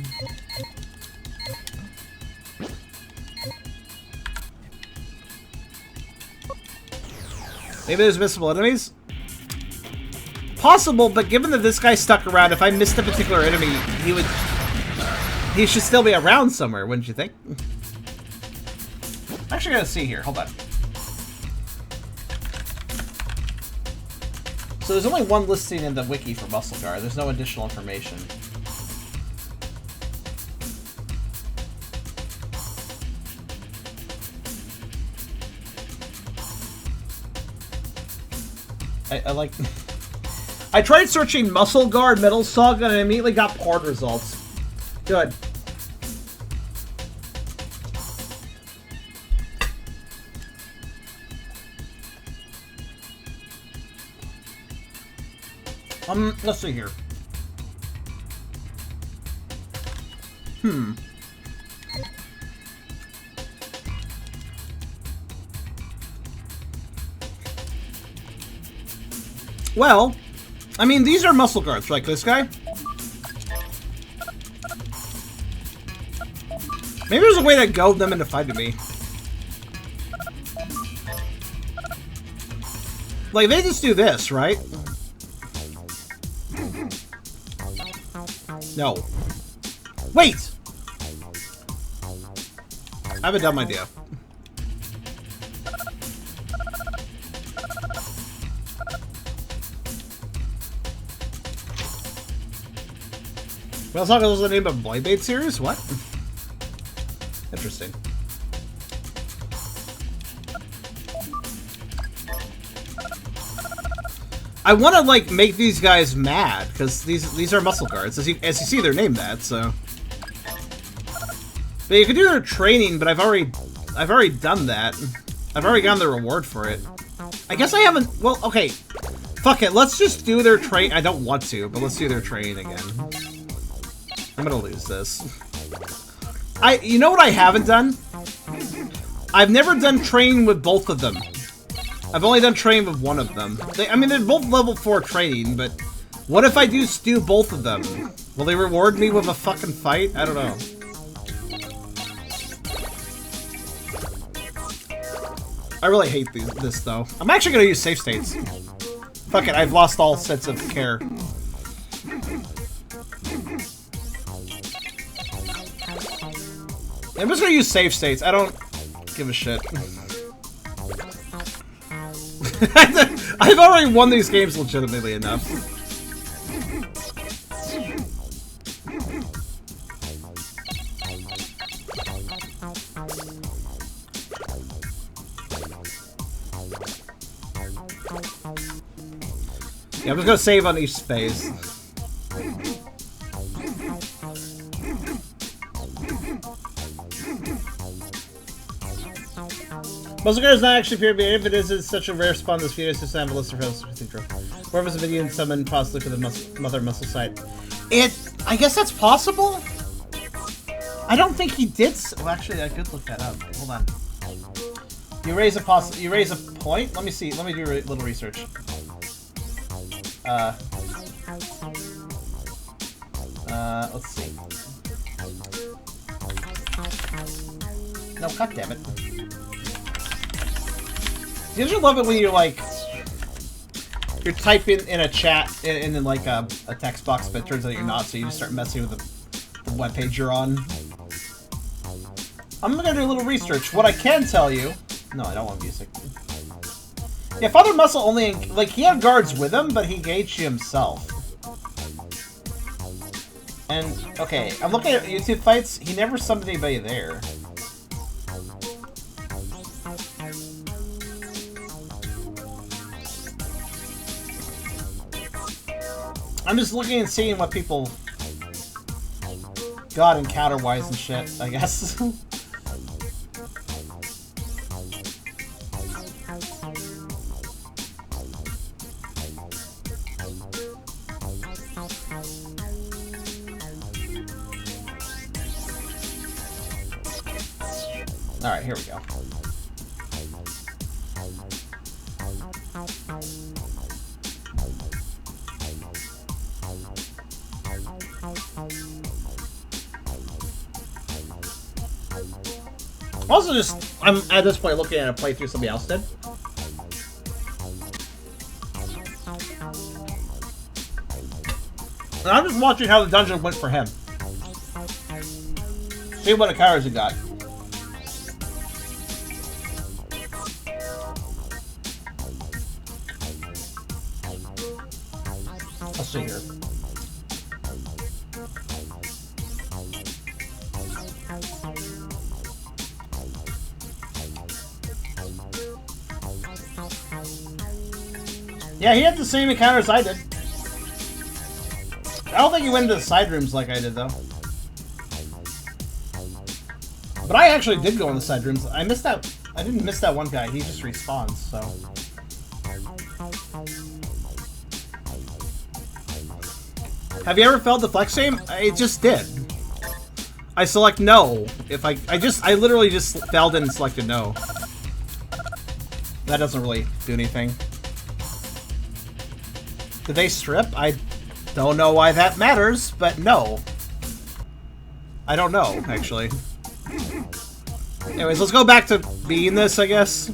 Maybe there's missable enemies? Possible, but given that this guy stuck around, if I missed a particular enemy, he should still be around somewhere, wouldn't you think? I'm actually gonna see here. Hold on. So there's only one listing in the wiki for Muscle Guard. There's no additional information. I like... I tried searching Muscle Guard, Metal Saga, and I immediately got porn results. Good. Let's see here. Well, I mean, these are muscle guards, like this guy. Maybe there's a way to goad them into fighting me. Like, they just do this, right? No. Wait! I have a dumb idea. Metal Saga was the name of a Blade Bait series? What? Interesting. I want to, like, make these guys mad, because these are muscle guards. As you see, they're named that, so... But you can do their training, but I've already done that. I've already gotten the reward for it. I guess I haven't... Well, okay. Fuck it, let's just do their train... I don't want to, but let's do their training again. I'm gonna lose this. You know what I haven't done? I've never done training with both of them. I've only done training with one of them. I mean, they're both level 4 training, but what if I do both of them? Will they reward me with a fucking fight? I don't know. I really hate this, though. I'm actually gonna use save states. Fuck it, I've lost all sense of care. I'm just gonna use save states. I don't give a shit. I've already won these games legitimately enough. Yeah, I'm just gonna save on each phase. Muscle Guard is not actually pure, but if it is, it's such a rare spawn this video, just have a list of cathedral. Whoever was a video and summon possibly for the mother muscle site. I guess that's possible? I don't think he did. Well, actually, I could look that up. Hold on. You raise a point? Let me see. Let me do a little research. Let's see. No, god damn it. Don't you love it when you're like, you're typing in a chat in like a text box, but it turns out you're not, so you just start messing with the webpage you're on. I'm gonna do a little research. What I can tell you... No, I don't want music. Yeah, Father Muscle only... Like, he had guards with him, but he engaged himself. And, okay, I'm looking at YouTube fights. He never summoned anybody there. I'm just looking and seeing what people got encounter-wise and shit, I guess. Alright, here we go. Also, I'm at this point looking at a playthrough somebody else did. And I'm just watching how the dungeon went for him. See what encounters he got. Let's see here. Yeah, he had the same encounters I did. I don't think he went into the side rooms like I did, though. But I actually did go in the side rooms. I missed that. I didn't miss that one guy. He just respawns, so. Have you ever failed the flex aim? I just did. I select no. If I literally just failed and selected no. That doesn't really do anything. Did they strip? I don't know why that matters, but no. I don't know, actually. Anyways, let's go back to being this, I guess.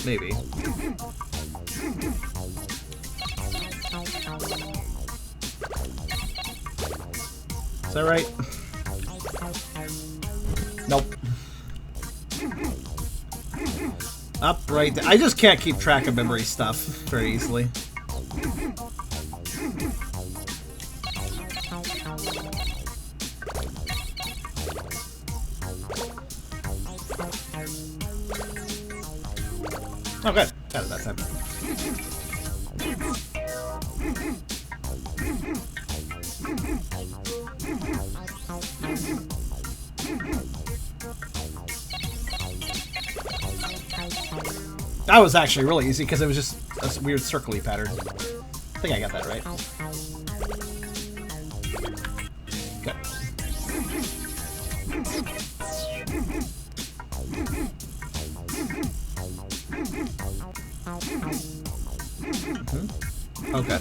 Maybe. Is that right? Nope. Up right there. I just can't keep track of memory stuff very easily. Oh, good. Got it that time. That was actually really easy because it was just a weird circly pattern. I think I got that right. Good. Okay.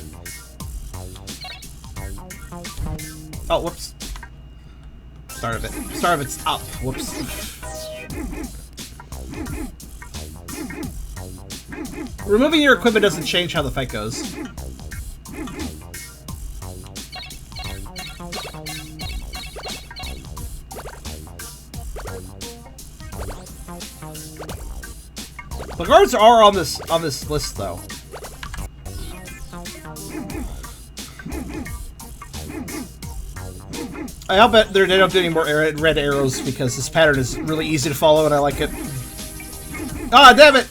Oh, whoops. Start of it. Start of it's up. Whoops. Removing your equipment doesn't change how the fight goes. The guards are on this list though. I hope that they don't do any more red arrows because this pattern is really easy to follow and I like it. Ah, damn it!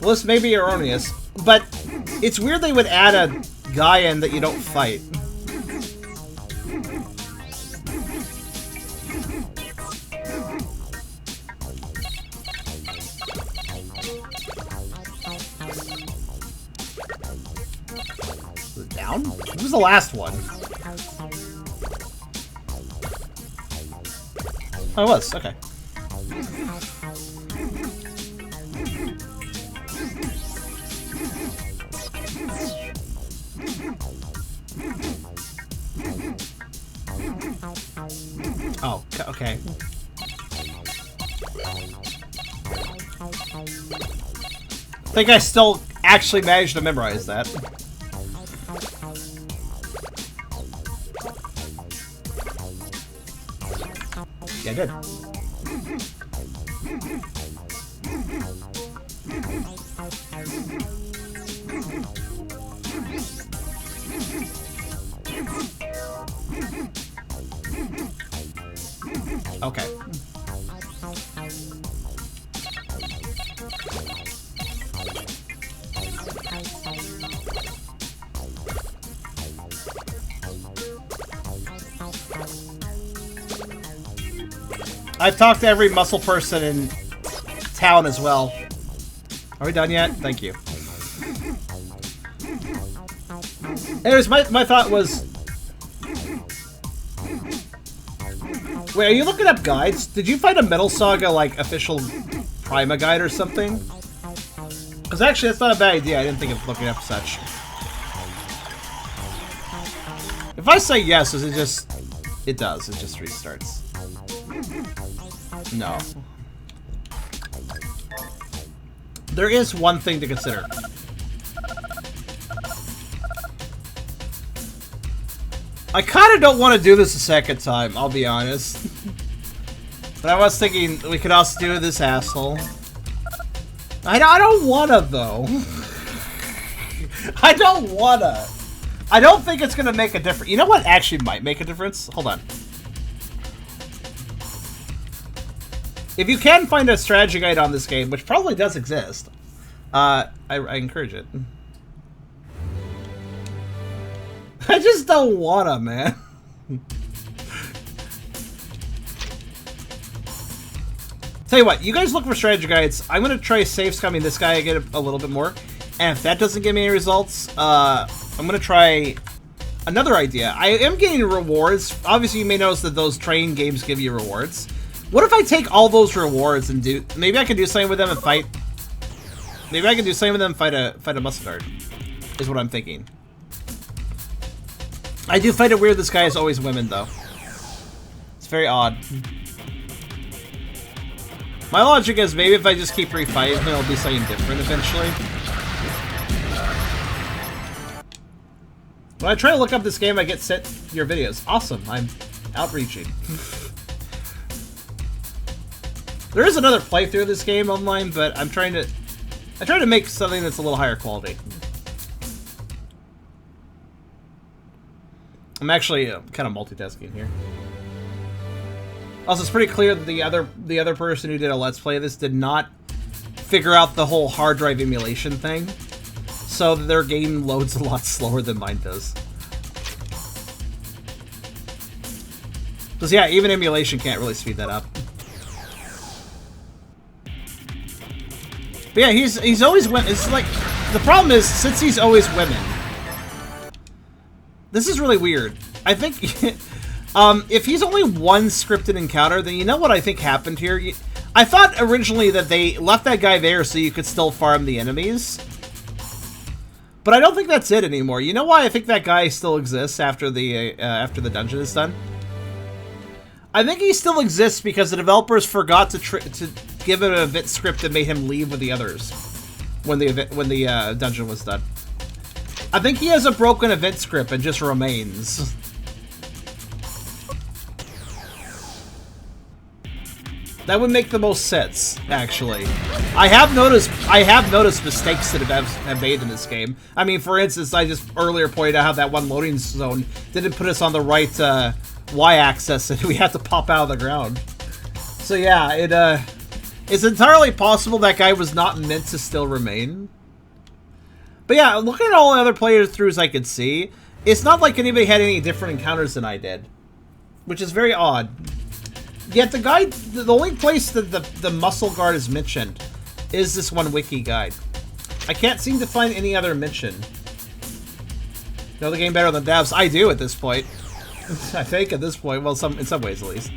Well, this may be erroneous, but it's weird they would add a guy in that you don't fight. Down? Who was the last one? Oh, it was. Okay. Oh, okay. I think I still actually managed to memorize that. Yeah, I did. Okay. I've talked to every muscle person in town as well. Are we done yet? Thank you. Anyways, my thought was, Wait, are you looking up guides? Did you find a Metal Saga, like, official Prima guide or something? Because actually, that's not a bad idea. I didn't think of looking up such. If I say yes, does it just... It does. It just restarts. No. There is one thing to consider. I kind of don't want to do this a second time, I'll be honest. But I was thinking we could also do this asshole. I don't wanna, though. I don't wanna. I don't think it's gonna make a difference. You know what actually might make a difference? Hold on. If you can find a strategy guide on this game, which probably does exist, I encourage it. I just don't wanna, man. Tell you what, you guys look for strategy guides. I'm gonna try safe scumming this guy again a little bit more. And if that doesn't give me any results, I'm gonna try another idea. I am getting rewards. Obviously, you may notice that those train games give you rewards. What if I take all those rewards and do... Maybe I can do something with them and fight... Maybe I can do something with them and fight a muscle guard. Is what I'm thinking. I do find it weird this guy is always women, though. It's very odd. My logic is maybe if I just keep refighting him, it'll be something different eventually. When I try to look up this game, I get sent your videos. Awesome, I'm outreaching. There is another playthrough of this game online, but I try to make something that's a little higher quality. I'm actually kind of multitasking here. Also, it's pretty clear that the other person who did a Let's Play of this did not figure out the whole hard drive emulation thing, so their game loads a lot slower than mine does. Because yeah, even emulation can't really speed that up. But yeah, he's always women. It's like the problem is since he's always women. This is really weird. I think if he's only one scripted encounter, then you know what I think happened here? I thought originally that they left that guy there so you could still farm the enemies. But I don't think that's it anymore. You know why I think that guy still exists after the dungeon is done? I think he still exists because the developers forgot to give him an event script that made him leave with the others when the dungeon was done. I think he has a broken event script and just remains. That would make the most sense, actually. I have noticed mistakes that have made in this game. I mean, for instance, I just earlier pointed out how that one loading zone didn't put us on the right y-axis, and we had to pop out of the ground. So yeah, it's entirely possible that guy was not meant to still remain. But yeah, looking at all the other playthroughs I could see, it's not like anybody had any different encounters than I did, which is very odd. Yet the only place that the muscle guard is mentioned is this one wiki guide. I can't seem to find any other mention. Know the game better than devs? I do at this point. I think at this point, well, in some ways at least.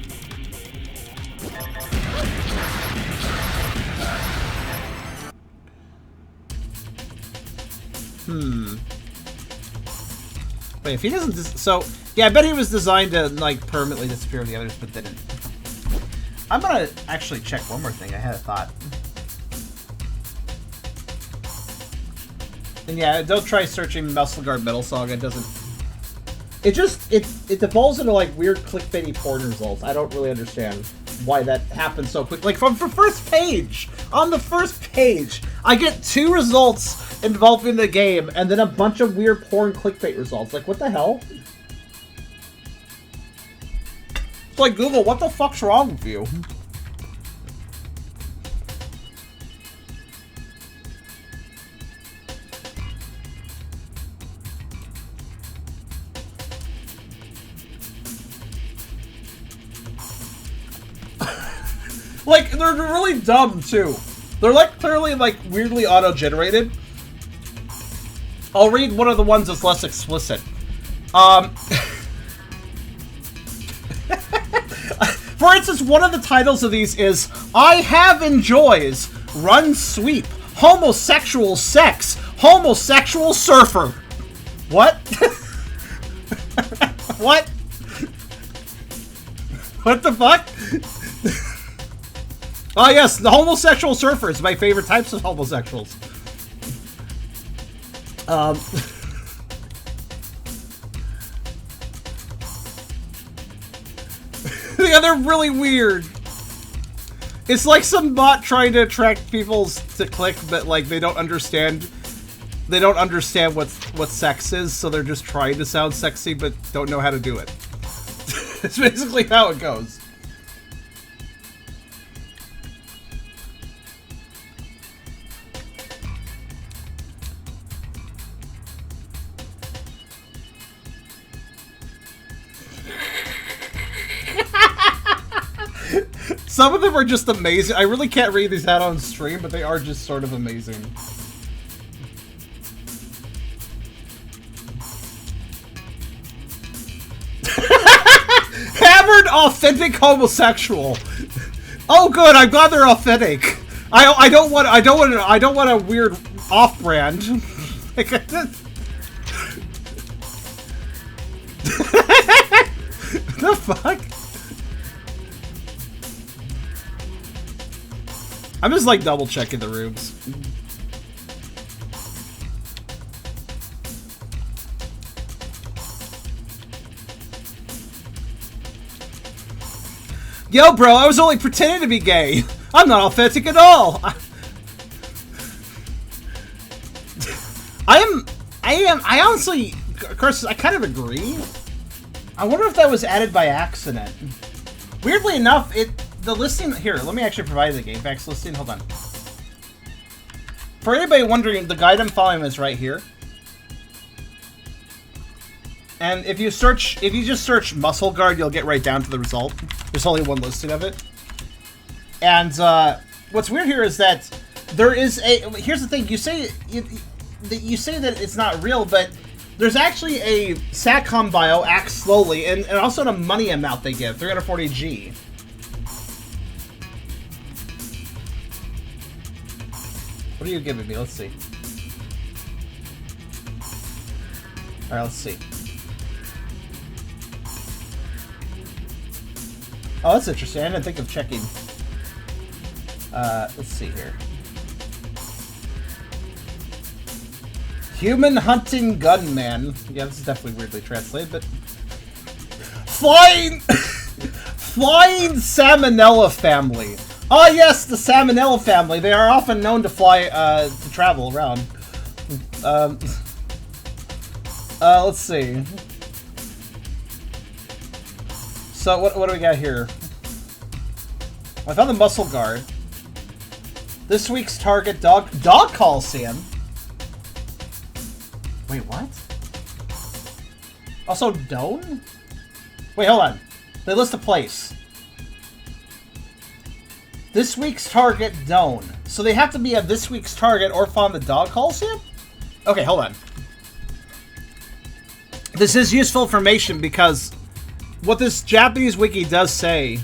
Wait, if he doesn't, so yeah, I bet he was designed to like permanently disappear with the others, but didn't. I'm gonna actually check one more thing. I had a thought. And yeah, don't try searching Muscle Guard Metal Saga. It doesn't. It devolves into like weird clickbaity porn results. I don't really understand why that happens so quick. Like from the first page, on the first page, I get 2 results involving the game, and then a bunch of weird porn clickbait results. Like what the hell? It's like Google, what the fuck's wrong with you? Like, they're really dumb, too. They're, like, clearly, like, weirdly auto-generated. I'll read one of the ones that's less explicit. For instance, one of the titles of these is I Have Enjoys, Run Sweep, Homosexual Sex, Homosexual Surfer. What? What? What the fuck? Oh yes, the homosexual surfer is my favorite types of homosexuals. Yeah, they're really weird. It's like some bot trying to attract people to click, but like they don't understand what sex is, so they're just trying to sound sexy but don't know how to do it. It's basically how it goes. Some of them are just amazing. I really can't read these out on stream, but they are just sort of amazing. Hammered authentic homosexual. Oh, good. I'm glad they're authentic. I don't want a weird off-brand. The fuck? I'm just like double checking the rooms. Yo, bro, I was only pretending to be gay. I'm not authentic at all. I honestly, of course, I kind of agree. I wonder if that was added by accident. Weirdly enough, the listing here, let me actually provide the GameFAQs listing. Hold on. For anybody wondering, the guide I'm following is right here. And if you just search muscle guard, you'll get right down to the result. There's only one listing of it. And what's weird here is that there is a. Here's the thing: you say that it's not real, but there's actually a SATCOM bio, act slowly, and also a money amount they give, 340G. What are you giving me? Let's see. All right, let's see. Oh, that's interesting. I didn't think of checking. Let's see here. Human hunting gunman. Yeah, this is definitely weirdly translated, but flying salmonella family. Oh yes, the salmonella family. They are often known to fly, to travel around. Let's see. So what do we got here? I found the muscle guard. This week's target, dog Coliseum. Wait, what? Also, Doan? Wait, hold on. They list a place. This week's target, Doan. So they have to be a this week's target or find the dog Coliseum? Okay, hold on. This is useful information because what this Japanese wiki does say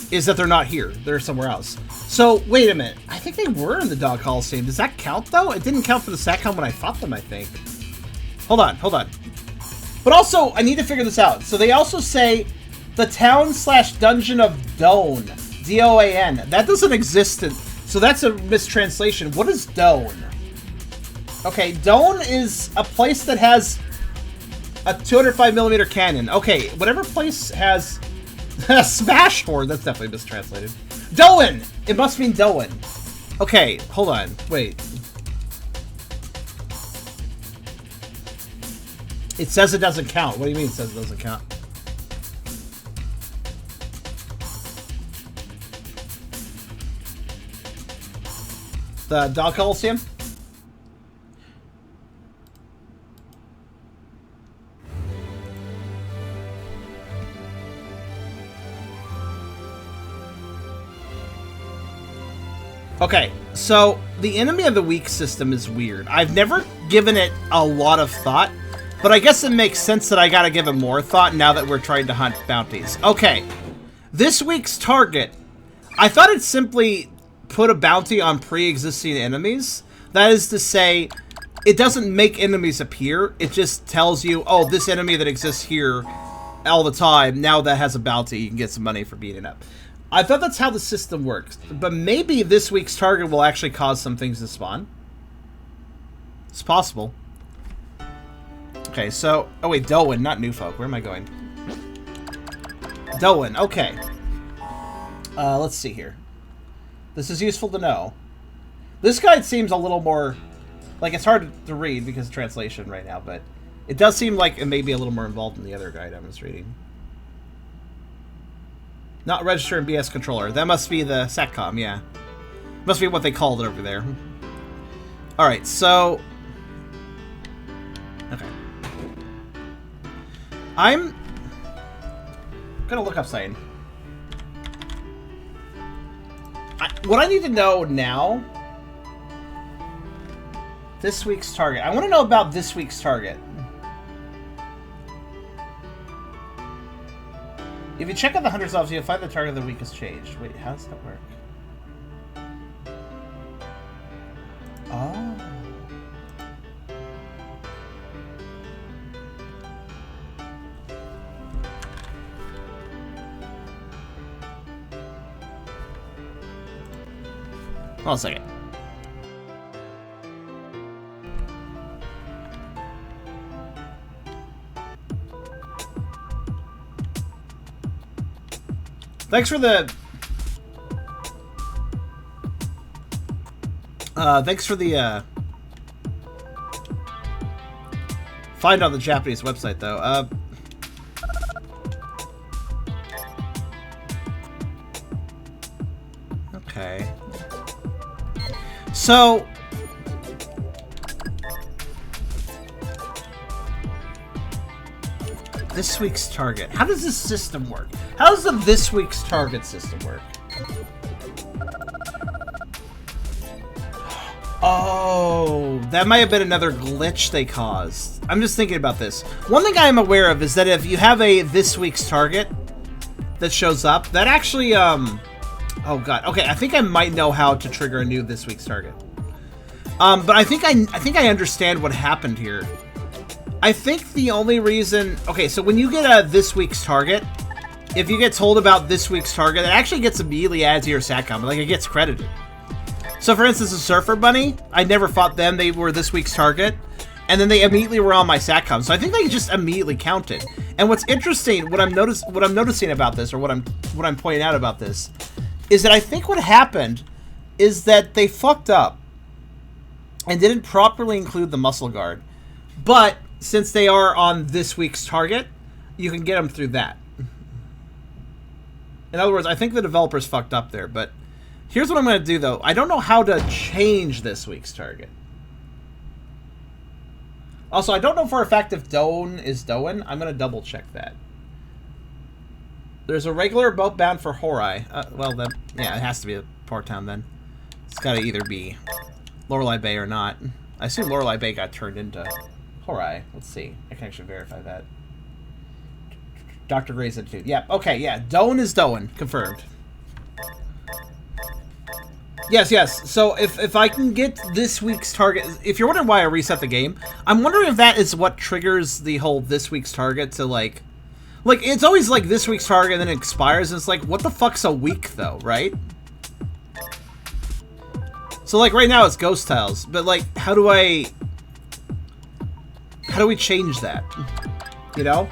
is that they're not here. They're somewhere else. So, wait a minute. I think they were in the Dog Coliseum. Does that count, though? It didn't count for the SATCOM when I fought them, I think. Hold on. But also, I need to figure this out. So they also say the town/dungeon of Doan. D-O-A-N. That doesn't exist. So that's a mistranslation. What is Doan? Okay, Doan is a place that has a 205mm cannon. Okay, whatever place has a smash horde, that's definitely mistranslated. Doan! It must mean Doan. Okay, hold on. Wait. It says it doesn't count. What do you mean it says it doesn't count? The Dog Coliseum? Okay, so the enemy of the week system is weird. I've never given it a lot of thought, but I guess it makes sense that I gotta give it more thought now that we're trying to hunt bounties. Okay, This week's target. I thought it simply put a bounty on pre-existing enemies. That is to say, it doesn't make enemies appear. It just tells you, oh, this enemy that exists here all the time, now that has a bounty, you can get some money for beating it up. I thought that's how the system works. But maybe this week's target will actually cause some things to spawn. It's possible. Okay, so... Oh, wait, Doan, not New Folk. Where am I going? Doan, okay. Let's see here. This is useful to know. This guide seems a little more... Like, it's hard to read because of translation right now, but... It does seem like it may be a little more involved than the other guide I was reading. Not register in BS controller. That must be the SATCOM, yeah. Must be what they called it over there. Alright, so... Okay. I'm gonna look up something. What I need to know now... This week's target. I want to know about this week's target. If you check out the Hunter's Office, you'll find the target of the week has changed. Wait, how does that work? Oh. Hold on a second. Thanks for the... find on the Japanese website, though. Okay. So... This week's target. How does this system work? How does the this week's target system work? Oh, that might have been another glitch they caused. I'm just thinking about this. One thing I am aware of is that if you have a this week's target that shows up, that actually, oh god. Okay, I think I might know how to trigger a new this week's target. But I think I understand what happened here. I think the only reason... Okay, so when you get a this week's target, if you get told about this week's target, it actually gets immediately added to your SATCOM. Like, it gets credited. So, for instance, the Surfer Bunny, I never fought them. They were this week's target. And then they immediately were on my SATCOM. So I think they just immediately counted. And what's interesting, what I'm noticing about this, or what I'm pointing out about this, is that I think what happened is that they fucked up and didn't properly include the muscle guard. But... since they are on this week's target, you can get them through that. In other words, I think the developers fucked up there, but here's what I'm going to do, though. I don't know how to change this week's target. Also, I don't know for a fact if Doan is Doan. I'm going to double check that. There's a regular boat bound for Horai. Well, then, yeah, it has to be a port town, then. It's got to either be Lorelei Bay or not. I assume Lorelei Bay got turned into... Horai. Let's see. I can actually verify that. Dr. Gray's Institute. Yeah, okay, yeah. Doan is Doan. Confirmed. Yes, yes. So if I can get this week's target... If you're wondering why I reset the game, I'm wondering if that is what triggers the whole this week's target to, like... Like, it's always, like, this week's target and then it expires, and it's like, what the fuck's a week, though, right? So, like, right now it's Ghost Tiles, but, like, how do we change that? You know?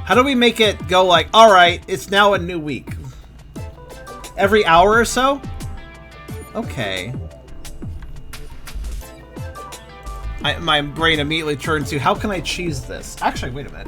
How do we make it go like, alright, it's now a new week? Every hour or so? Okay. My brain immediately turned to, how can I cheese this? Actually, wait a minute.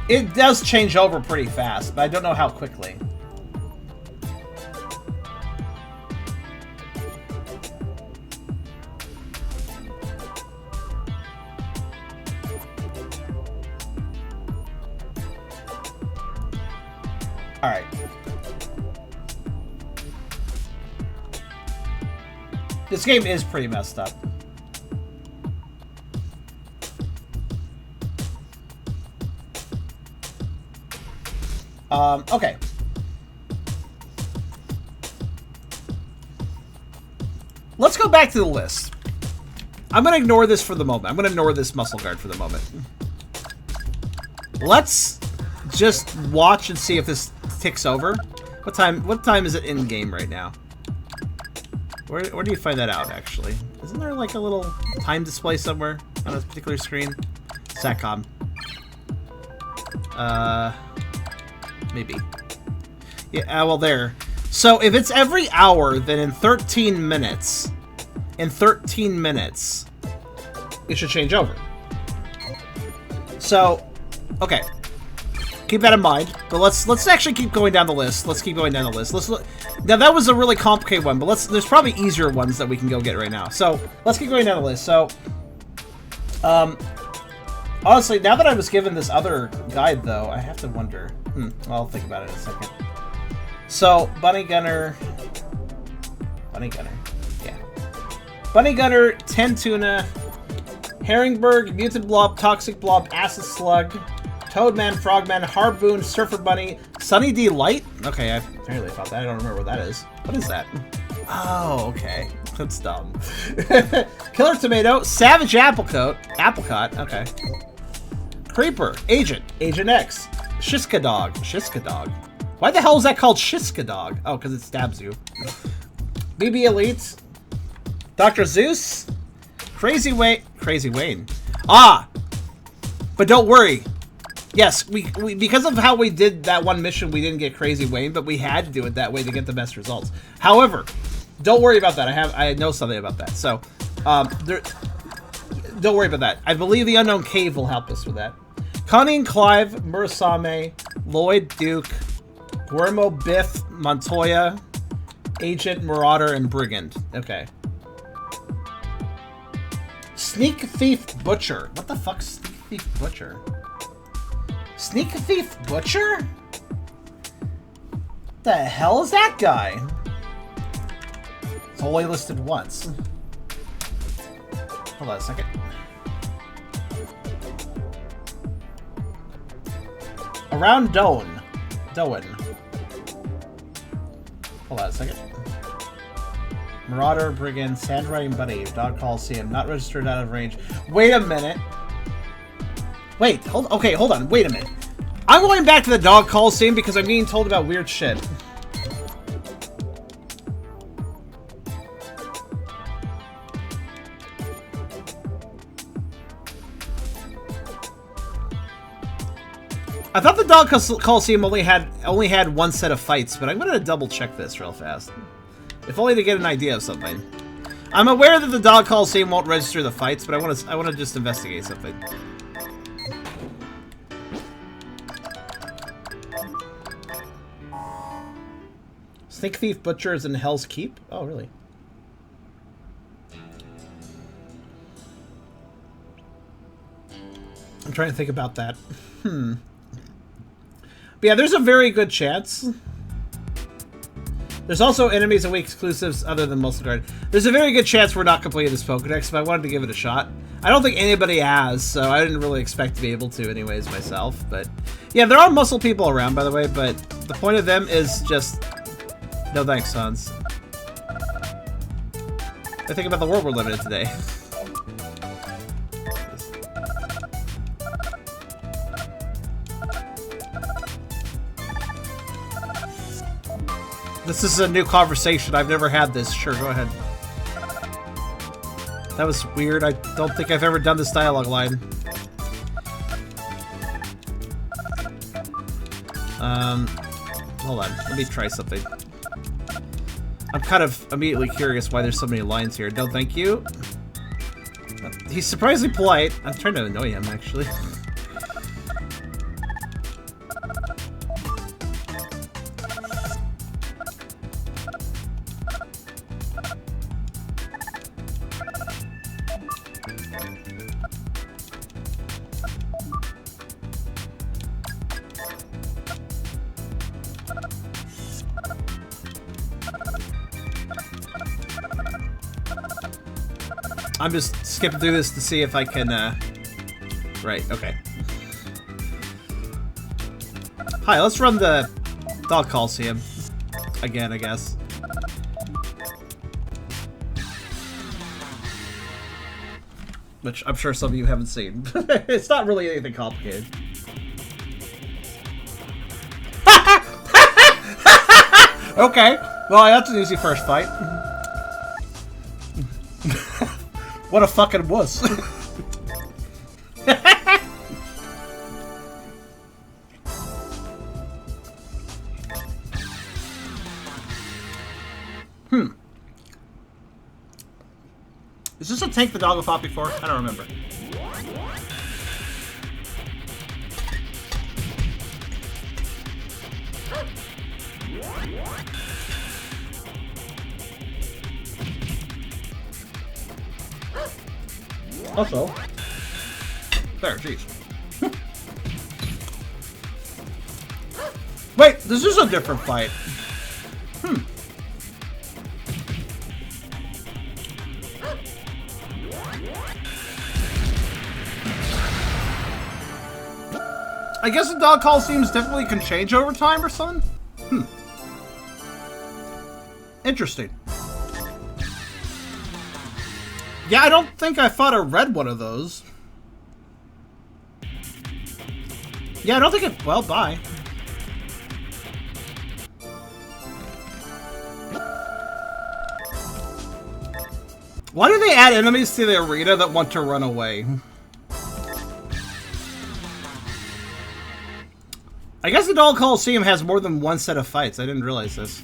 It does change over pretty fast, but I don't know how quickly. Alright. This game is pretty messed up. Okay. Let's go back to the list. I'm going to ignore this for the moment. I'm going to ignore this muscle guard for the moment. Let's just watch and see if this ticks over. What time is it in game right now? Where do you find that out, actually? Isn't there like a little time display somewhere on this particular screen? Satcom. Maybe. Yeah, well, there. So, if it's every hour, then in 13 minutes, it should change over. So, okay. Keep that in mind. But let's actually keep going down the list. Let's keep going down the list. Let's look. Now, that was a really complicated one, but there's probably easier ones that we can go get right now. So, let's keep going down the list. So, honestly, now that I was given this other guide, though, I have to wonder. Well, I'll think about it in a second. So, Bunny Gunner, yeah. Bunny Gunner, 10 Tuna, Herringberg, Mutant Blob, Toxic Blob, Acid Slug, Toadman, Frogman, Harpoon, Surfer Bunny, Sunny D Light? Okay, I apparently thought that. I don't remember what that is. What is that? Oh, okay. That's dumb. Killer Tomato, Savage Apricot, okay. Creeper, Agent X, Shiska Dog. Why the hell is that called Shiska Dog? Oh, because it stabs you. BB Elite, Dr. Zeus, Crazy Wayne. Ah! But don't worry. Yes, we because of how we did that one mission, we didn't get Crazy Wayne, but we had to do it that way to get the best results. However, don't worry about that. I know something about that. So, don't worry about that. I believe the Unknown Cave will help us with that. Connie and Clive, Murasame, Lloyd, Duke, Guillermo, Biff, Montoya, Agent, Marauder, and Brigand. Okay. Sneak Thief Butcher. What the fuck's Sneak Thief Butcher? Sneak Thief Butcher? The hell is that guy? It's only listed once. Hold on a second. Around Doan. Hold on a second. Marauder, Brigand, Sandwriting Buddy, Dog Coliseum, not registered out of range. Wait a minute. Wait, hold on, wait a minute. I'm going back to the Dog Coliseum because I'm being told about weird shit. I thought the Dog Coliseum only had one set of fights, but I'm gonna double check this real fast. If only to get an idea of something. I'm aware that the Dog Coliseum won't register the fights, but I wanna just investigate something. Sneak Thief Butcher is in Hell's Keep? Oh, really? I'm trying to think about that. But yeah, there's a very good chance. There's also enemies and weak exclusives other than Muscle Guard. There's a very good chance we're not completing this Pokedex, but I wanted to give it a shot. I don't think anybody has, so I didn't really expect to be able to anyways myself. But yeah, there are muscle people around, by the way, but the point of them is just... No thanks, Hans. I think about the world we're living in today. This is a new conversation. I've never had this. Sure, go ahead. That was weird. I don't think I've ever done this dialogue line. Hold on. Let me try something. I'm kind of immediately curious why there's so many lines here. No, thank you. He's surprisingly polite. I'm trying to annoy him, actually. I'm just skipping through this to see if I can, Right, okay. Hi, let's run the Dog Coliseum. Again, I guess. Which I'm sure some of you haven't seen. It's not really anything complicated. Okay, well, that's an easy first fight. What a fucking wuss. Is this a tank the doggo fought before? I don't remember. Also, there, jeez. Wait, this is a different fight. I guess the Dog Coliseums definitely can change over time or something? Interesting. Yeah, I don't think I fought a red one of those. Yeah, I don't think it... Well, bye. Why do they add enemies to the arena that want to run away? I guess the Dog Coliseum has more than one set of fights. I didn't realize this.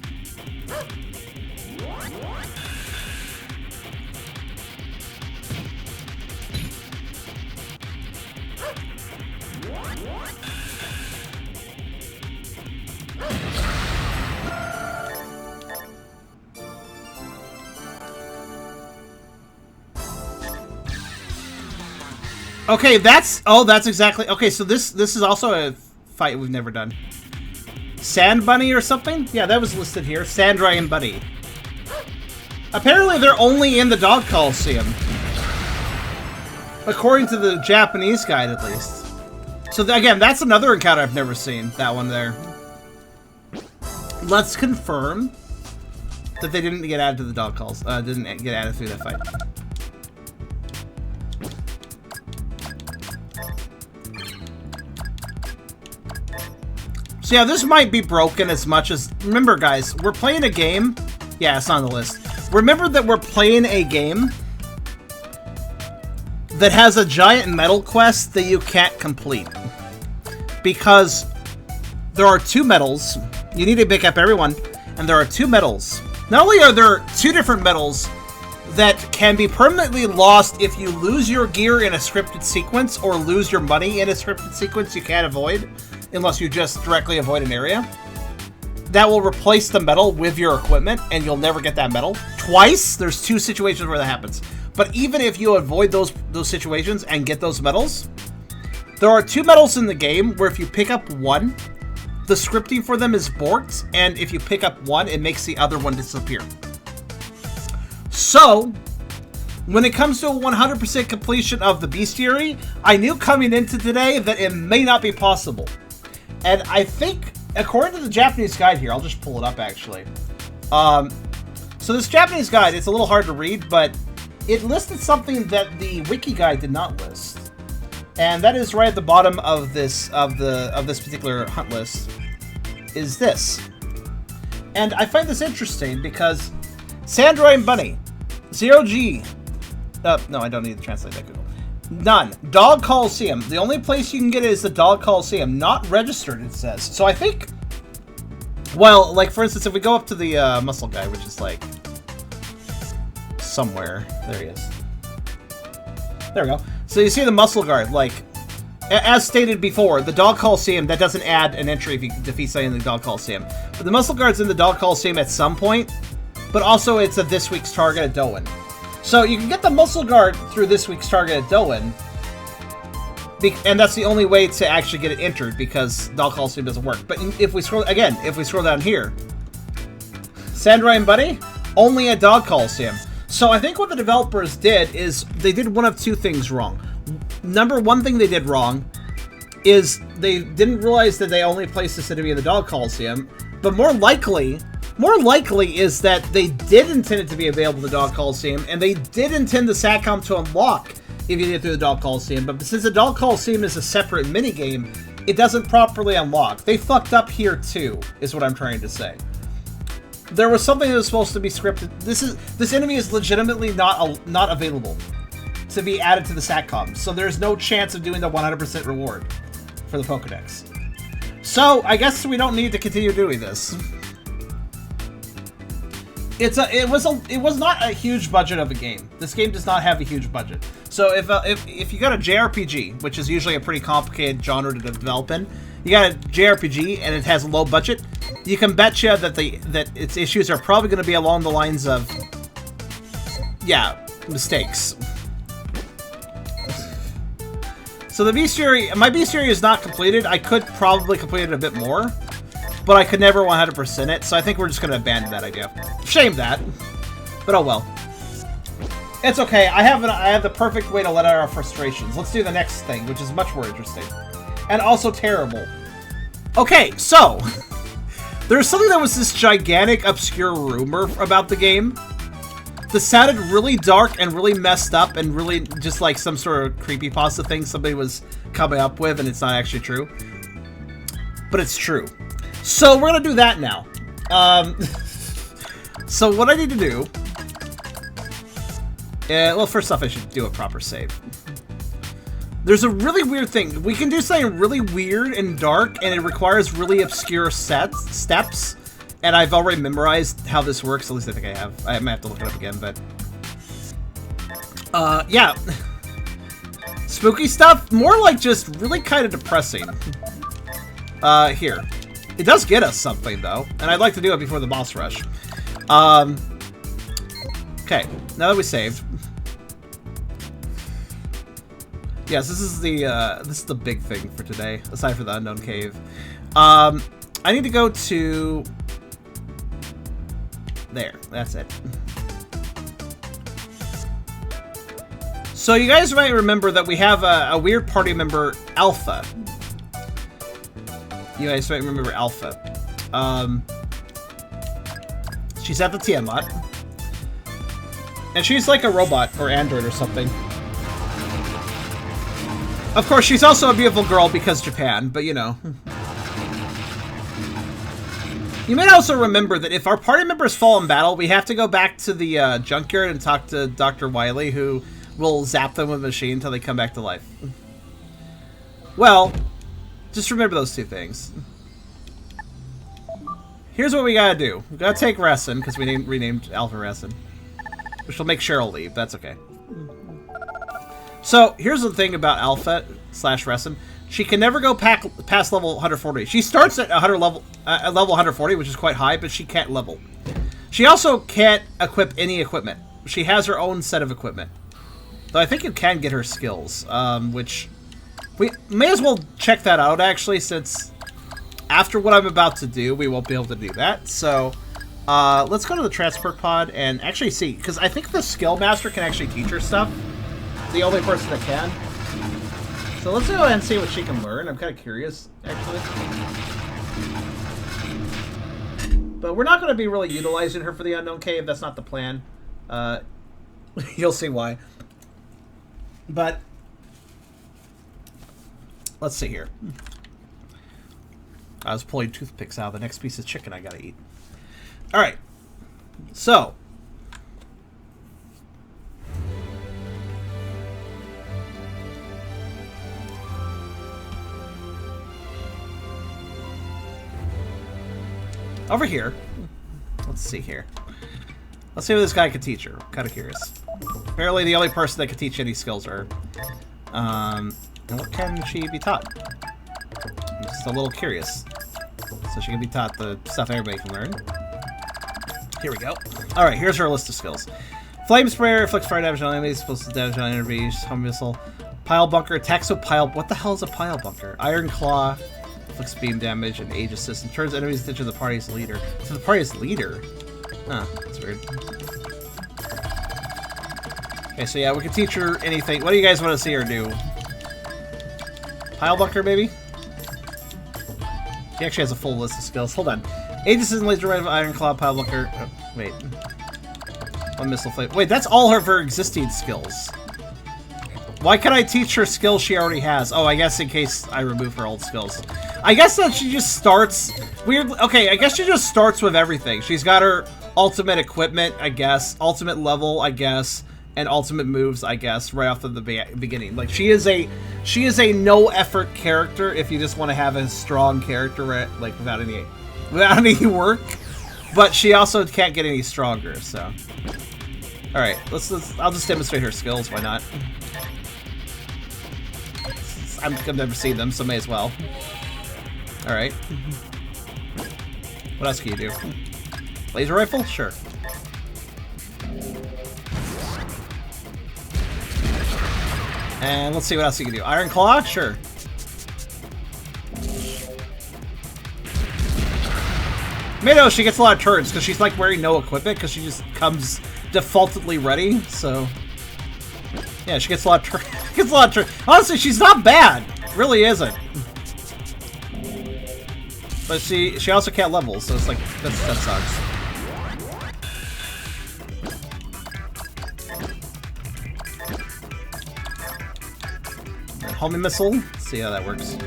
Okay, that's exactly okay. So this is also a fight we've never done. Sand Bunny or something? Yeah, that was listed here. Sandra and Bunny. Apparently, they're only in the Dog Coliseum, according to the Japanese guide, at least. So again, that's another encounter I've never seen. That one there. Let's confirm that they didn't get added to the Dog Calls. Didn't get added through that fight. So yeah, this might be broken as much as... Remember, guys, we're playing a game... Yeah, it's on the list. Remember that we're playing a game that has a giant metal quest that you can't complete. Because there are 2 medals. You need to pick up everyone. And there are 2 medals. Not only are there 2 different medals that can be permanently lost if you lose your gear in a scripted sequence or lose your money in a scripted sequence you can't avoid, unless you just directly avoid an area. That will replace the medal with your equipment, and you'll never get that medal. Twice? There's 2 situations where that happens. But even if you avoid those situations and get those medals, there are 2 medals in the game where if you pick up one, the scripting for them is borked, and if you pick up one, it makes the other one disappear. So, when it comes to a 100% completion of the bestiary, I knew coming into today that it may not be possible. And I think, according to the Japanese guide here, I'll just pull it up actually. So this Japanese guide, it's a little hard to read, but it listed something that the wiki guide did not list. And that is right at the bottom of this particular hunt list, is this. And I find this interesting because Sandra and Bunny, 0G, no, I don't need to translate that, Google. None. Dog Coliseum. The only place you can get it is the Dog Coliseum. Not registered, it says. So I think... Well, like, for instance, if we go up to the muscle guy, which is, like... somewhere. There he is. There we go. So you see the muscle guard, like... As stated before, the Dog Coliseum, that doesn't add an entry if you defeat something in the Dog Coliseum. But the muscle guard's in the Dog Coliseum at some point. But also, it's a this week's target at Doan. So you can get the muscle guard through this week's target at Doan, and that's the only way to actually get it entered because Dog Coliseum doesn't work. But if we scroll down here, Sandra and Bunny only at Dog Coliseum. So I think what the developers did is they did one of two things wrong. Number one thing they did wrong is they didn't realize that they only placed this enemy in the Dog Coliseum, but more likely is that they did intend it to be available in the Dog Coliseum, and they did intend the SATCOM to unlock if you get through the Dog Coliseum, but since the Dog Coliseum is a separate minigame, it doesn't properly unlock. They fucked up here too, is what I'm trying to say. There was something that was supposed to be scripted. This enemy is legitimately not available to be added to the SATCOM, so there's no chance of doing the 100% reward for the Pokedex. So I guess we don't need to continue doing this. It was not a huge budget of a game. This game does not have a huge budget. So if you got a JRPG, which is usually a pretty complicated genre to develop in, you got a JRPG and it has a low budget, you can betcha that its issues are probably going to be along the lines of, yeah, mistakes. So the beast theory, my beast theory is not completed. I could probably complete it a bit more, but I could never 100% it, so I think we're just going to abandon that idea. Shame that, but oh well. It's okay, I have the perfect way to let out our frustrations. Let's do the next thing, which is much more interesting. And also terrible. Okay, so, there's something that was this gigantic, obscure rumor about the game that sounded really dark and really messed up and really just like some sort of creepypasta thing somebody was coming up with, and it's not actually true. But it's true. So we're gonna do that now. So what I need to do... well, first off, I should do a proper save. There's a really weird thing. We can do something really weird and dark, and it requires really obscure steps. And I've already memorized how this works. At least I think I have. I might have to look it up again, but... yeah. Spooky stuff? More like just really kind of depressing. Here. It does get us something, though. And I'd like to do it before the boss rush. Okay. Now that we saved... Yes, this is the big thing for today, aside from the unknown cave. I need to go to... There, that's it. So you guys might remember that we have a weird party member, Alpha. You guys might remember Alpha. She's at the Tiamat. And she's like a robot or android or something. Of course, she's also a beautiful girl because Japan, but you know. You may also remember that if our party members fall in battle, we have to go back to the junkyard and talk to Dr. Wily, who will zap them with a machine until they come back to life. Well, just remember those two things. Here's what we gotta do. We gotta take Resin, because we renamed Alpha Resin. Which will make Cheryl leave, that's okay. So, here's the thing about Alpha / Resin. She can never go past level 140. She starts at level 140, which is quite high, but she can't level. She also can't equip any equipment. She has her own set of equipment. Though I think you can get her skills, which... We may as well check that out, actually, since after what I'm about to do, we won't be able to do that. So, let's go to the transport pod and actually see, because I think the skill master can actually teach her stuff. The only person that can. So let's go ahead and see what she can learn. I'm kind of curious, actually. But we're not going to be really utilizing her for the unknown cave. That's not the plan. You'll see why. But let's see here. I was pulling toothpicks out of the next piece of chicken I got to eat. All right. So... over here. Let's see here. Let's see what this guy can teach her. I'm kind of curious. Apparently the only person that can teach any skills are... and what can she be taught? I'm just a little curious. So she can be taught the stuff everybody can learn. Here we go. Alright, here's her list of skills. Flame Sprayer, inflicts fire damage on enemies, supposed to damage on enemies, home missile. Pile Bunker, attacks with pile... What the hell is a Pile Bunker? Iron Claw, inflicts beam damage and age assist, and turns enemies attention to the party's leader. To the party's leader? Huh, that's weird. Okay, so yeah, we can teach her anything. What do you guys want to see her do? Pile bunker, maybe? She actually has a full list of skills. Hold on. Aegis and laser rifle, iron claw, pile bunker. Oh, wait. One missile flame. Wait, that's all of her existing skills. Why can't I teach her skills she already has? Oh, I guess in case I remove her old skills. I guess that she just starts... Weird. Okay, I guess she just starts with everything. She's got her ultimate equipment, I guess. Ultimate level, I guess. And ultimate moves, I guess, right off of the beginning. Like, she is a no-effort character if you just want to have a strong character, right? Like, without any work. But she also can't get any stronger, so... Alright, I'll just demonstrate her skills, why not? I've never seen them, so may as well. Alright. What else can you do? Laser rifle? Sure. And let's see what else you can do. Iron claw? Sure. Mado, she gets a lot of turns because she's like wearing no equipment because she just comes defaultedly ready, so... Yeah, she gets a lot of turns. Honestly, she's not bad. Really isn't. But she also can't level, so it's like, that sucks. Homing missile. Let's see how that works.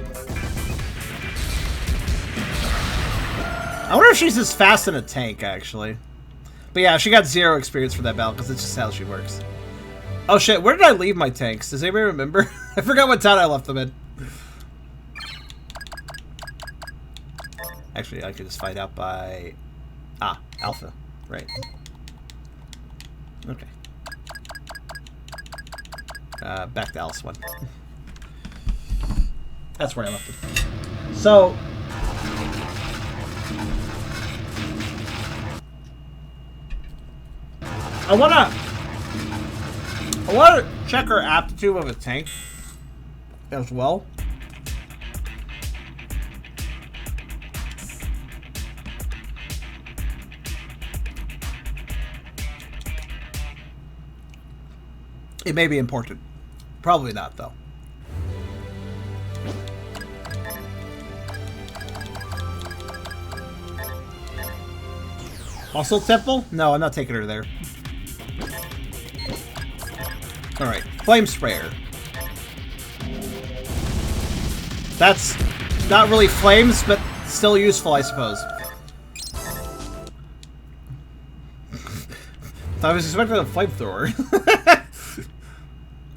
I wonder if she's as fast in a tank, actually. But yeah, she got 0 experience for that battle, because it's just how she works. Oh shit, where did I leave my tanks? Does anybody remember? I forgot what town I left them in. Actually, I could just find out by... Ah, Alpha. Right. Okay. Back to Alice 1. That's where I left it. So... I wanna check her aptitude with a tank as well. It may be important. Probably not, though. Muscle Temple? No, I'm not taking her there. Alright, Flame Sprayer. That's not really flames, but still useful, I suppose. I was expecting a flamethrower.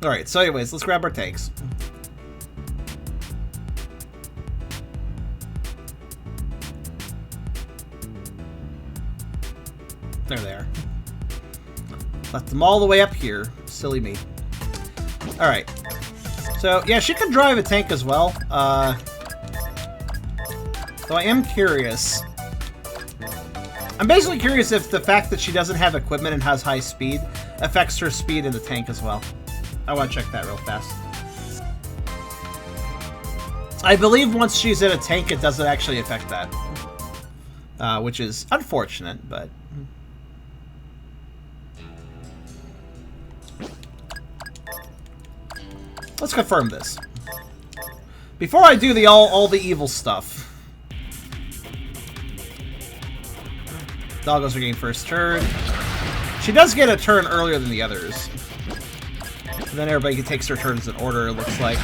Alright, so anyways, let's grab our tanks. There they are. Left them all the way up here. Silly me. Alright. So, yeah, she can drive a tank as well. So I am curious. I'm basically curious if the fact that she doesn't have equipment and has high speed affects her speed in the tank as well. I want to check that real fast. I believe once she's in a tank, it doesn't actually affect that. Which is unfortunate, but... Let's confirm this. Before I do all the evil stuff. Doggos are getting first turn. She does get a turn earlier than the others. And then everybody takes their turns in order, it looks like.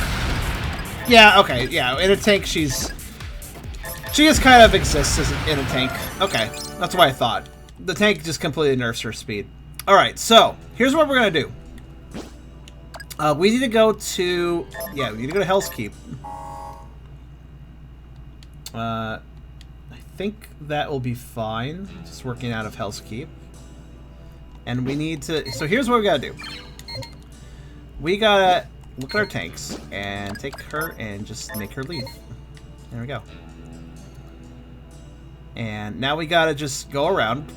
Yeah, okay, yeah. In a tank, she just kind of exists as in a tank. Okay, that's what I thought. The tank just completely nerfs her speed. Alright, so, here's what we're gonna do. We need to go to... Yeah, we need to go to Hell's Keep. I think that will be fine. Just working out of Hell's Keep. And we need to... So here's what we gotta do. We gotta look at our tanks and take her and just make her leave. There we go. And now we gotta just go around.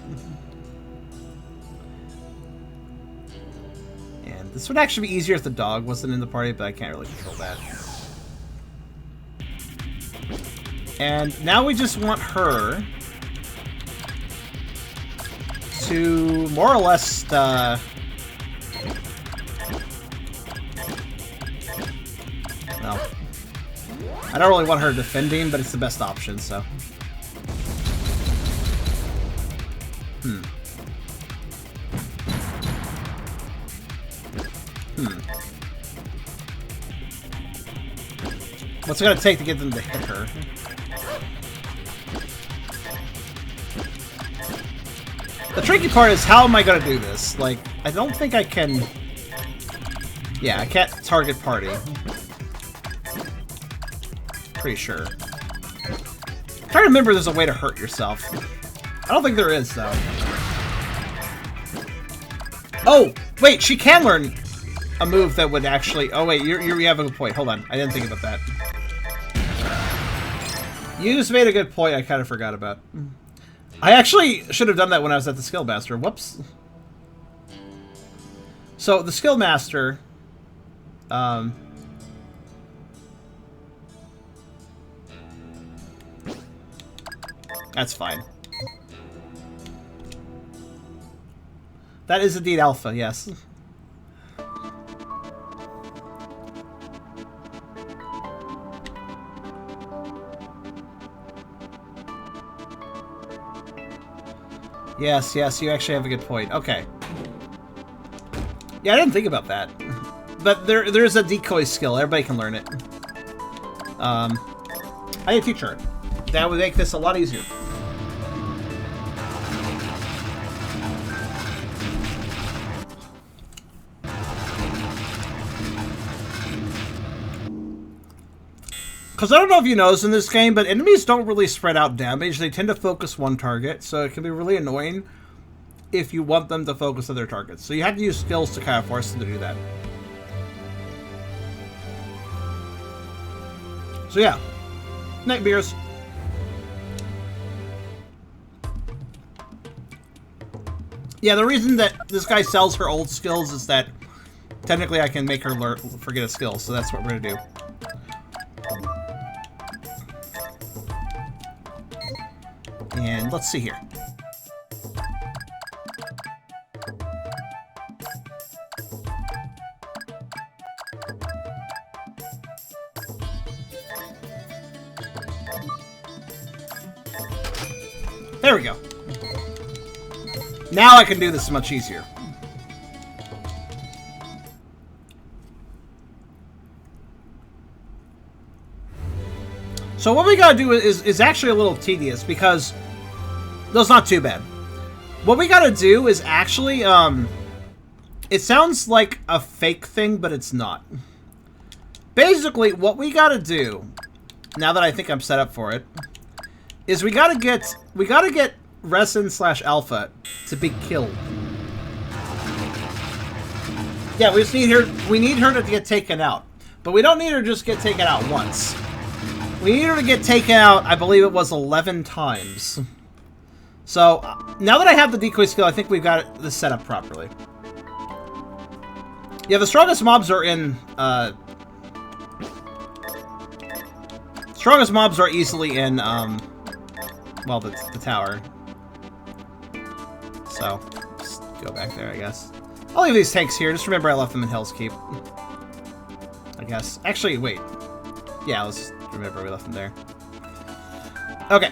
And this would actually be easier if the dog wasn't in the party, but I can't really control that. And now we just want her to more or less Well, I don't really want her defending, but it's the best option, so. What's it gonna take to get them to hit her? The tricky part is, how am I gonna do this? Like, I don't think I can... Yeah, I can't target party. Pretty sure. I'm trying to remember there's a way to hurt yourself. I don't think there is, though. Oh! Wait, she can learn a move that would actually... Oh, wait, you have a good point. Hold on. I didn't think about that. You just made a good point I kind of forgot about. I actually should have done that when I was at the Skill Master. Whoops. So, the Skill Master... That's fine. That is indeed alpha, yes. Yes, yes, you actually have a good point. Okay. Yeah, I didn't think about that. But there's a decoy skill. Everybody can learn it. I need a teach her. That would make this a lot easier. Because I don't know if you noticed in this game, but enemies don't really spread out damage. They tend to focus one target, so it can be really annoying if you want them to focus on their targets. So you have to use skills to kind of force them to do that. So yeah, night beers. Yeah, the reason that this guy sells her old skills is that technically I can make her forget a skill, so that's what we're gonna do. And let's see here. There we go. Now I can do this much easier. So what we gotta do is actually a little tedious, because that's not too bad. What we gotta do is actually, it sounds like a fake thing, but it's not. Basically, what we gotta do, now that I think I'm set up for it, is we gotta get Resin/Alpha to be killed. Yeah, we just need her to get taken out. But we don't need her to just get taken out once. We need her to get taken out, I believe it was 11 times. So, now that I have the decoy skill, I think we've got this set up properly. Yeah, the strongest mobs are in, strongest mobs are easily in, well, the tower. So, just go back there, I guess. I'll leave these tanks here. Just remember I left them in Hell's Keep. I guess. Actually, wait. Yeah, let's remember we left them there. Okay.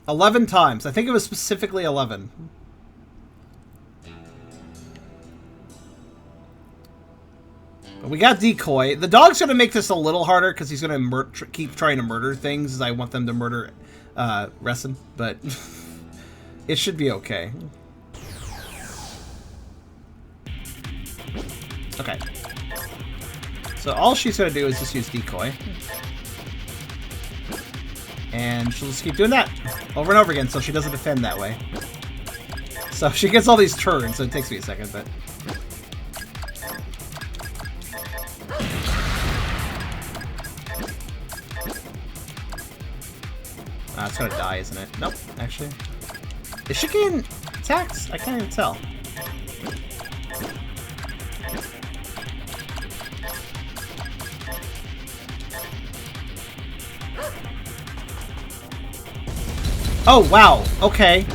"11 times. I think it was specifically 11. But we got decoy. The dog's going to make this a little harder because he's going to keep trying to murder things as I want them to murder Resin. But it should be okay. Okay. So all she's going to do is just use decoy. And she'll just keep doing that over and over again so she doesn't defend that way. So she gets all these turns, so it takes me a second, but... it's gonna die, isn't it? Nope, actually. Is she getting attacked? I can't even tell. Oh, wow. Okay.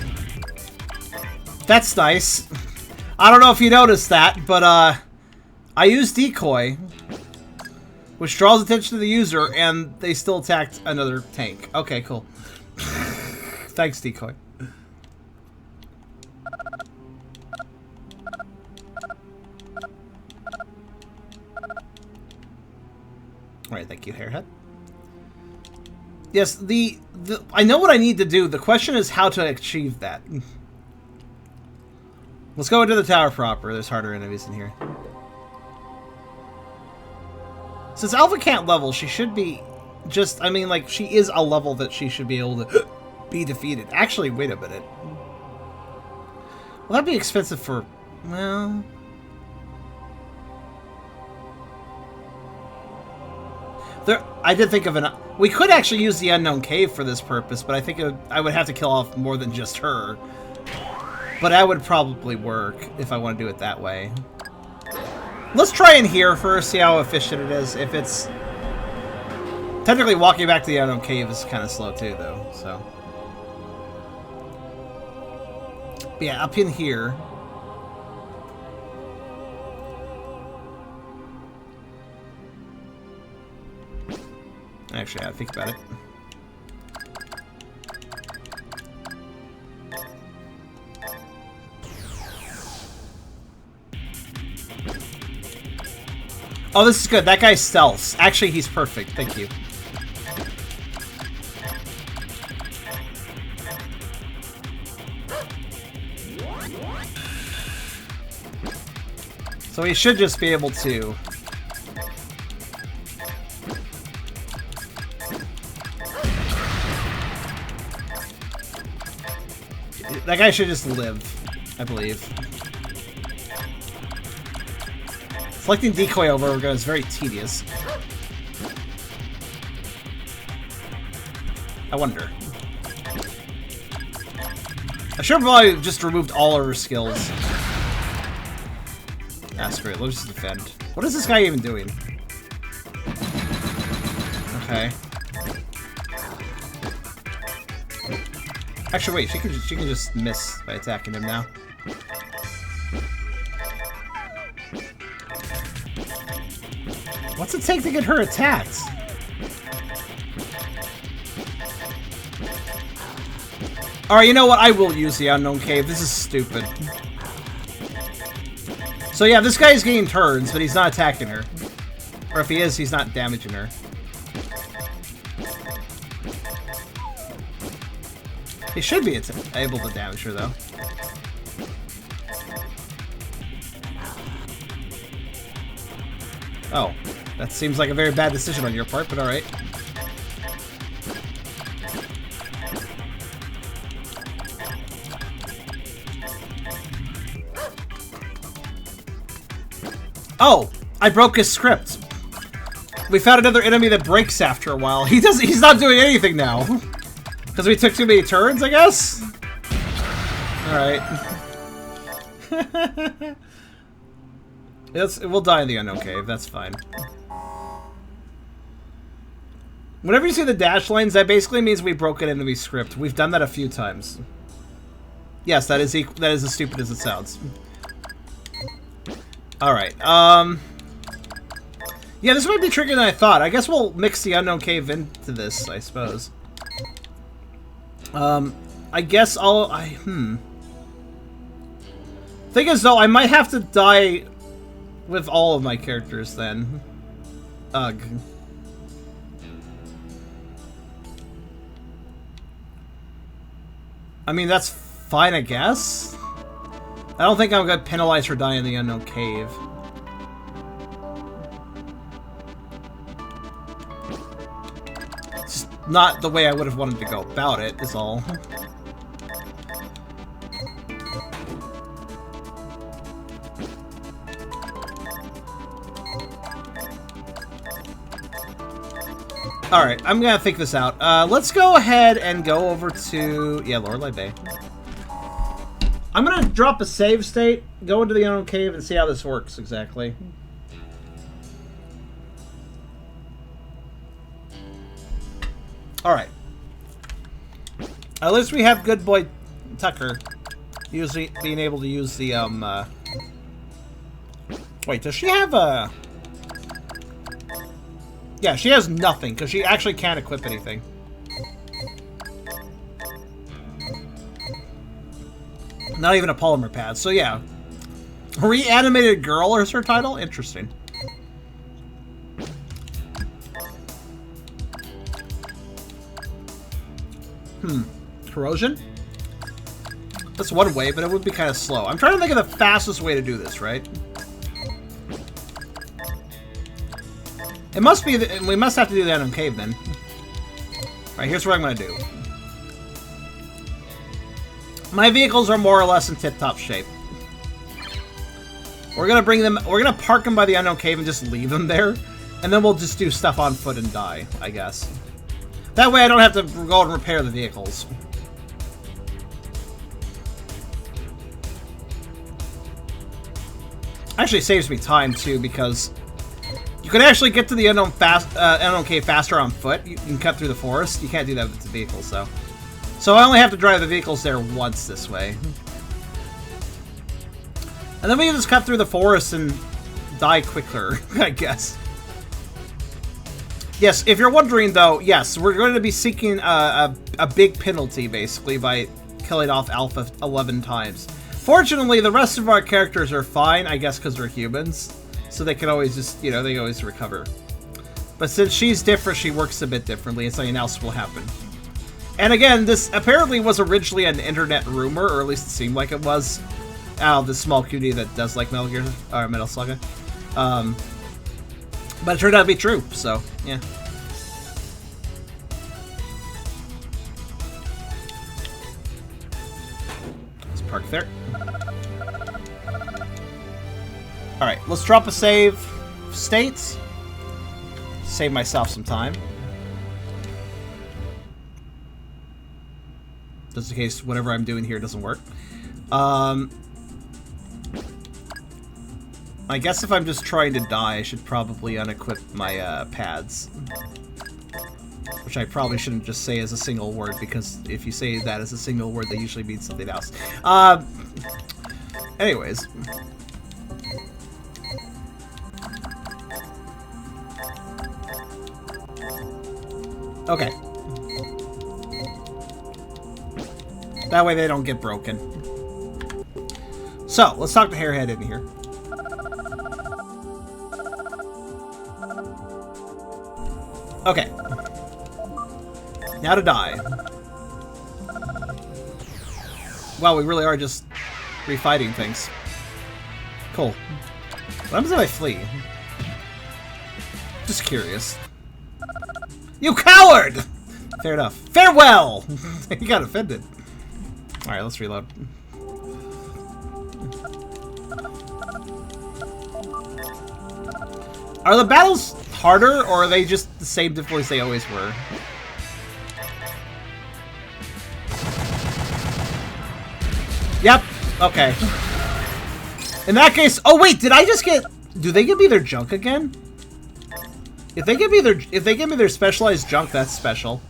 That's nice. I don't know if you noticed that, but I used decoy, which draws attention to the user, and they still attacked another tank. Okay, cool. Thanks, decoy. Alright, thank you, Hairhead. Yes, I know what I need to do. The question is how to achieve that. Let's go into the tower proper. There's harder enemies in here. Since Alpha can't level, she should be just... I mean, like, she is a level that she should be able to be defeated. Actually, wait a minute. Well, that'd be expensive for... Well... I did think of an... We could actually use the Unknown Cave for this purpose, but I think I would have to kill off more than just her. But that would probably work if I want to do it that way. Let's try in here first, see how efficient it is. If it's... Technically, walking back to the Unknown Cave is kind of slow too, though, so... But yeah, up in here... Actually, I think about it. Oh, this is good. That guy's stealth. Actually, he's perfect. Thank you. So he should just be able to... That guy should just live, I believe. Selecting decoy over is very tedious. I wonder. I should have probably just removed all of her skills. Ah, screw it. Let's just defend. What is this guy even doing? Okay. Actually, wait. She can just miss by attacking him now. What's it take to get her attacked? Alright, you know what? I will use the Unknown Cave. This is stupid. So yeah, this guy is getting turns, but he's not attacking her. Or if he is, he's not damaging her. He should be able to damage her, though. Oh, that seems like a very bad decision on your part, but alright. Oh, I broke his script. We found another enemy that breaks after a while. He's not doing anything now. Because we took too many turns, I guess? Alright. We'll die in the Unknown Cave, that's fine. Whenever you see the dash lines, that basically means we broke an enemy script. We've done that a few times. Yes, that is as stupid as it sounds. Alright, yeah, this might be trickier than I thought. I guess we'll mix the Unknown Cave into this, I suppose. I guess Thing is, though, I might have to die with all of my characters, then. Ugh. I mean, that's fine, I guess? I don't think I'm gonna penalize for dying in the Unknown Cave. It's just not the way I would have wanted to go about it, is all. Alright, I'm gonna think this out. Let's go ahead and go over to... yeah, Lorelei Bay. I'm gonna drop a save state, go into the Unknown Cave, and see how this works exactly. Alright. At least we have good boy Tucker usually being able to use the Wait, does she have a... Yeah, she has nothing, because she actually can't equip anything. Not even a polymer pad, so yeah. Reanimated Girl is her title? Interesting. Corrosion? That's one way, but it would be kind of slow. I'm trying to think of the fastest way to do this, right? It must be... we must have to do that in cave, then. Alright, here's what I'm going to do. My vehicles are more or less in tip-top shape. We're going to bring them... we're going to park them by the unknown cave and just leave them there. And then we'll just do stuff on foot and die, I guess. That way I don't have to go and repair the vehicles. Actually saves me time, too, because... you can actually get to the unknown cave faster on foot. You can cut through the forest. You can't do that with the vehicles, though. So I only have to drive the vehicles there once this way. And then we can just cut through the forest and die quicker, I guess. Yes, if you're wondering, though, yes, we're going to be seeking a big penalty, basically, by killing off Alpha 11 times. Fortunately, the rest of our characters are fine, I guess, because they're humans. So they can always just, you know, they always recover. But since she's different, she works a bit differently, and something else will happen. And again, this apparently was originally an internet rumor, or at least it seemed like it was, out of the small community that does like Metal Saga. But it turned out to be true, so, yeah. Let's park there. Alright, let's drop a save states. Save myself some time. Just in case whatever I'm doing here doesn't work. I guess if I'm just trying to die, I should probably unequip my pads. Which I probably shouldn't just say as a single word, because if you say that as a single word, they usually mean something else. Anyways. Okay. That way they don't get broken. So, let's talk to Hairhead in here. Okay. Now to die. Wow, we really are just refighting things. Cool. What happens if I flee? Just curious. You coward! Fair enough. Farewell! He got offended. Alright, let's reload. Are the battles harder, or are they just the same difficulty as they always were? Yep. Okay. In that case... oh, wait! Did I just get... do they give me their junk again? If they give me their specialized junk, that's special.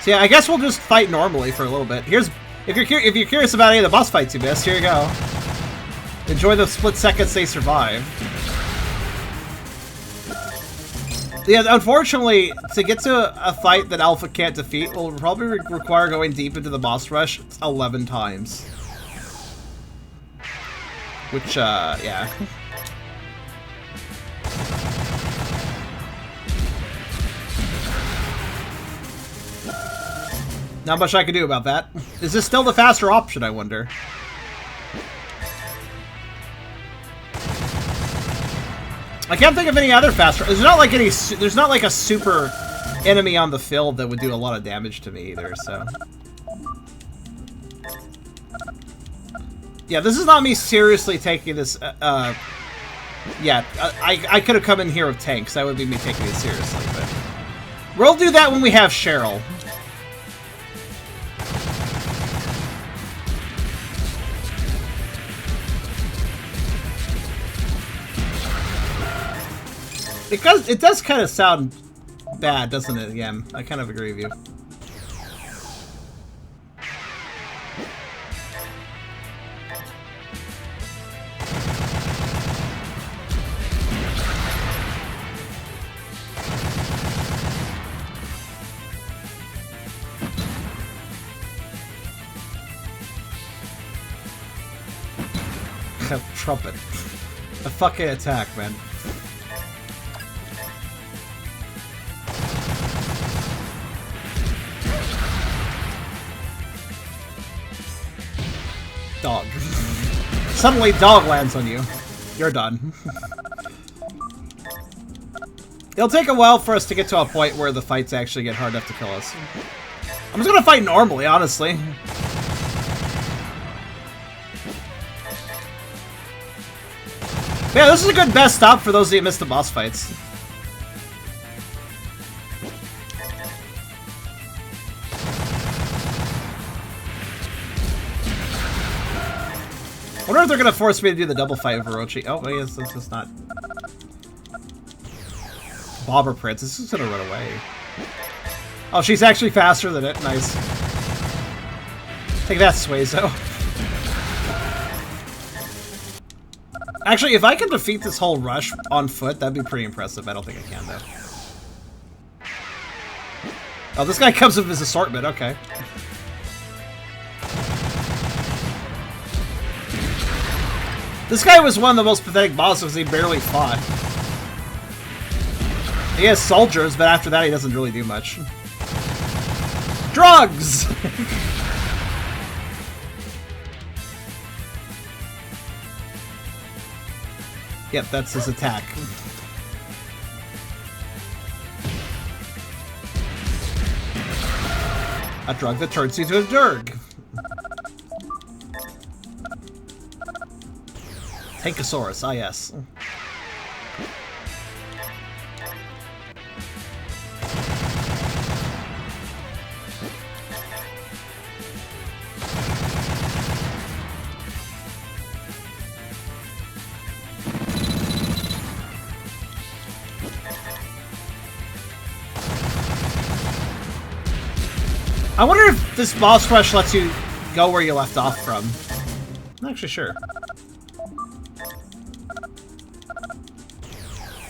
So yeah, I guess we'll just fight normally for a little bit. Here's if you're curious about any of the boss fights you missed, here you go. Enjoy the split seconds they survive. Yeah, unfortunately, to get to a fight that Alpha can't defeat will probably require going deep into the boss rush 11 times. Which, yeah. Not much I can do about that. Is this still the faster option, I wonder? I can't think of any other faster. There's not like any. There's not like a super enemy on the field that would do a lot of damage to me either. So, yeah, this is not me seriously taking this. Yeah, I could have come in here with tanks. That would be me taking it seriously. But we'll do that when we have Cheryl. It does kind of sound bad, doesn't it? Yeah, I kind of agree with you. Trumpet. A fucking attack, man. Dog. Suddenly dog lands on you. You're done. It'll take a while for us to get to a point where the fights actually get hard enough to kill us. I'm just gonna fight normally, honestly. Yeah, this is a good best stop for those that missed the boss fights. I wonder if they're gonna force me to do the double fight with Orochi. Oh, I guess this is not. Bobber Prince. This is gonna run away. Oh, she's actually faster than it. Nice. Take that, Suezo. Actually, if I can defeat this whole rush on foot, that'd be pretty impressive. I don't think I can, though. Oh, this guy comes with his assortment. Okay. This guy was one of the most pathetic bosses. He barely fought. He has soldiers, but after that he doesn't really do much. Drugs! Yep, that's his attack. A drug that turns you to a Durg. Tankosaurus, ah yes. I wonder if this boss rush lets you go where you left off from. I'm not actually sure.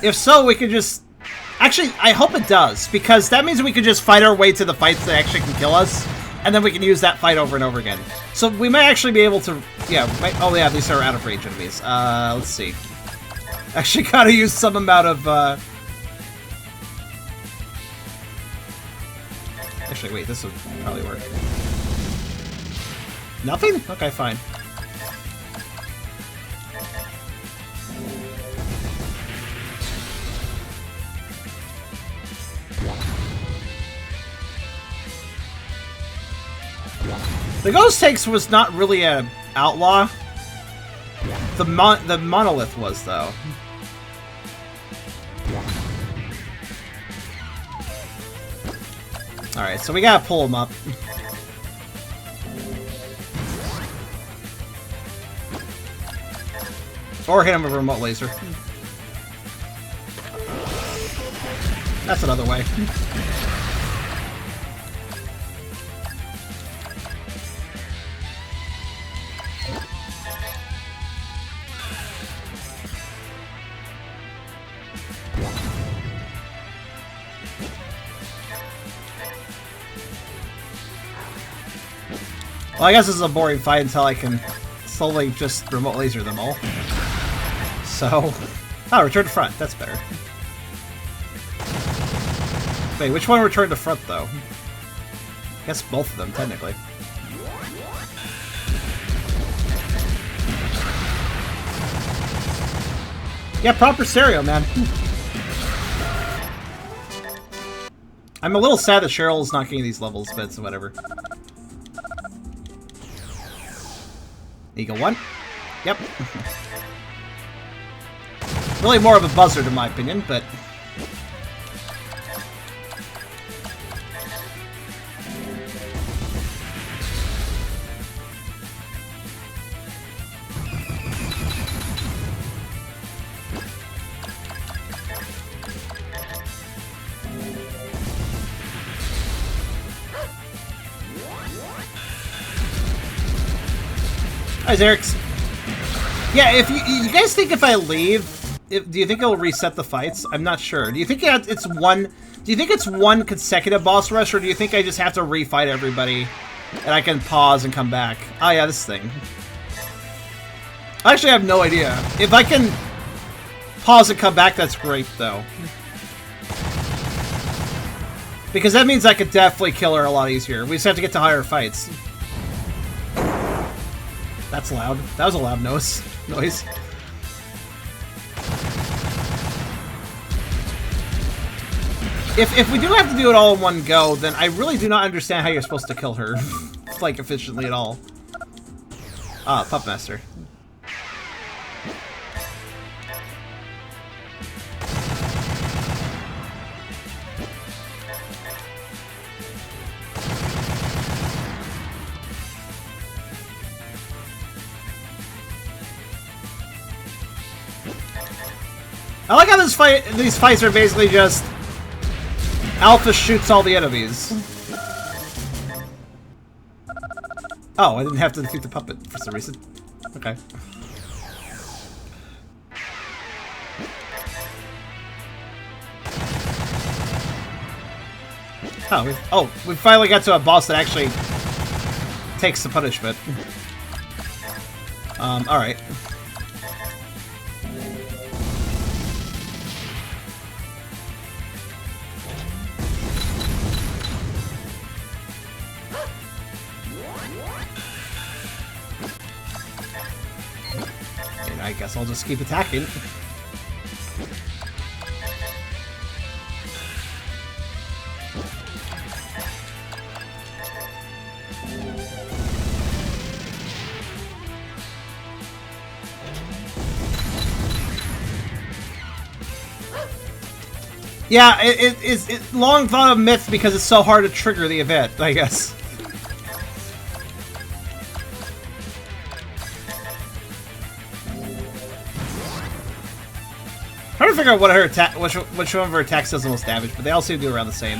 If so, we could just... Actually, I hope it does, because that means we could just fight our way to the fights that actually can kill us, and then we can use that fight over and over again. So we might actually be able to... Yeah, oh yeah, these are out-of-range enemies. Let's see. Actually gotta use some amount of, Actually, wait, this would probably work. Nothing? Okay, fine. The Ghost Tanks was not really an outlaw. The Monolith was, though. Alright, so we gotta pull him up. Or hit him with a remote laser. That's another way. Well, I guess this is a boring fight until I can slowly just remote laser them all. So... Oh, return to front. That's better. Wait, which one returned to front, though? I guess both of them, technically. Yeah, proper stereo, man. I'm a little sad that Cheryl's not getting these levels, but it's whatever. Eagle 1. Yep. Really more of a buzzard in my opinion, but... Hi, Zerix. Yeah, if you guys think if I leave, do you think it'll reset the fights? I'm not sure. Do you think it's one? Do you think it's one consecutive boss rush, or do you think I just have to refight everybody, and I can pause and come back? Oh yeah, this thing. I actually have no idea. If I can pause and come back, that's great, though. Because that means I could definitely kill her a lot easier. We just have to get to higher fights. That's loud. That was a loud noise. If we do have to do it all in one go, then I really do not understand how you're supposed to kill her, like, efficiently at all. Ah, Puppmaster. I like how these fights are basically just Alpha shoots all the enemies. Oh, I didn't have to defeat the puppet for some reason. Okay. We finally got to a boss that actually takes the punishment. Alright. I guess I'll just keep attacking. Yeah, it's long thought of myth because it's so hard to trigger the event, I guess. Trying to figure out what her which one of her attacks does the most damage, but they all seem to do around the same.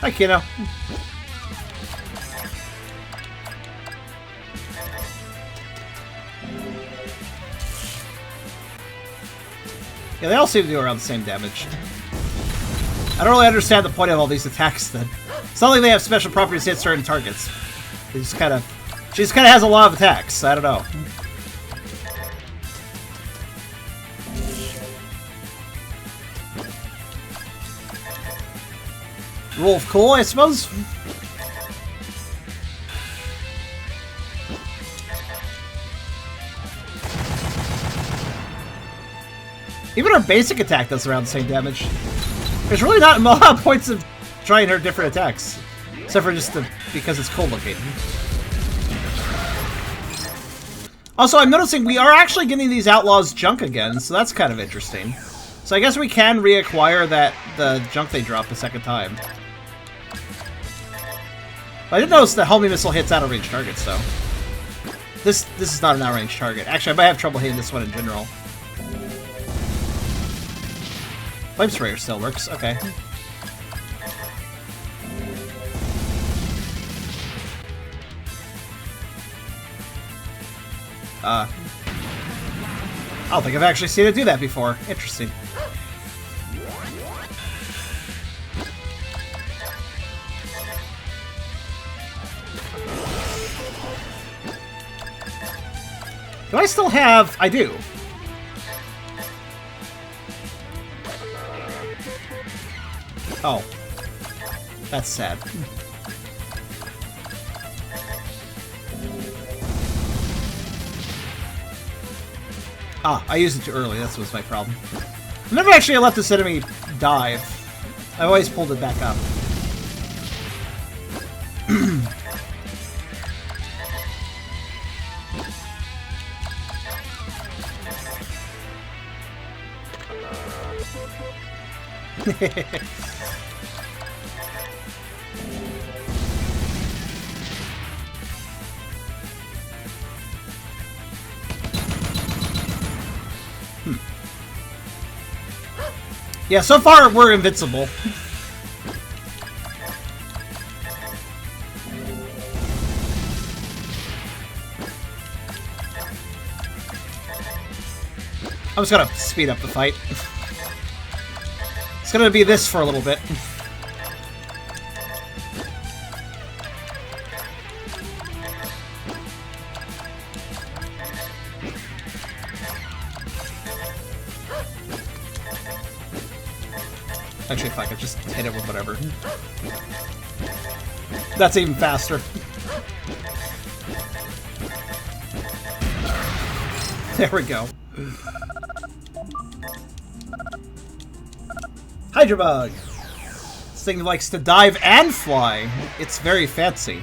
Hi, Kino. Yeah, they all seem to do around the same damage. I don't really understand the point of all these attacks then. It's not like they have special properties to hit certain targets. They just kind of... She just kind of has a lot of attacks. I don't know. Rule of cool, I suppose? Even her basic attack does around the same damage. There's really not a lot of points of trying her different attacks. Except for just because it's cool looking. Also, I'm noticing we are actually getting these outlaws junk again, so that's kind of interesting. So I guess we can reacquire the junk they drop a second time. I did notice the homing missile hits out-of-range targets, though. This is not an out-range target. Actually, I might have trouble hitting this one in general. Flame Sprayer still works. Okay. I don't think I've actually seen it do that before. Interesting. Do I still have... I do. Oh. That's sad. Ah, I used it too early. That was my problem. I've never actually let this enemy dive. I always pulled it back up. Yeah, so far we're invincible. I'm just gonna speed up the fight. It's gonna be this for a little bit. Actually, fuck it, just hit it with whatever. That's even faster. There we go. Hydra Bug! This thing likes to dive and fly. It's very fancy.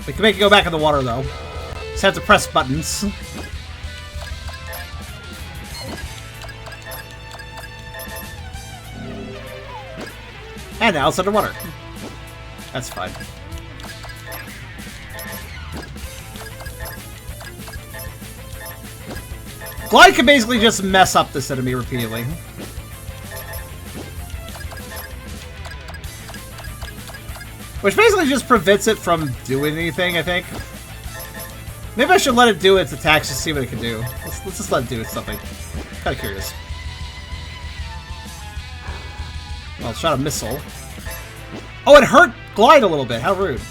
We can make it go back in the water, though. Just have to press buttons. And now it's underwater. That's fine. Glide can basically just mess up this enemy repeatedly. Which basically just prevents it from doing anything, I think. Maybe I should let it do its attacks to see what it can do. Let's just let it do something. Kind of curious. Well, it shot a missile. Oh, it hurt Glide a little bit. How rude.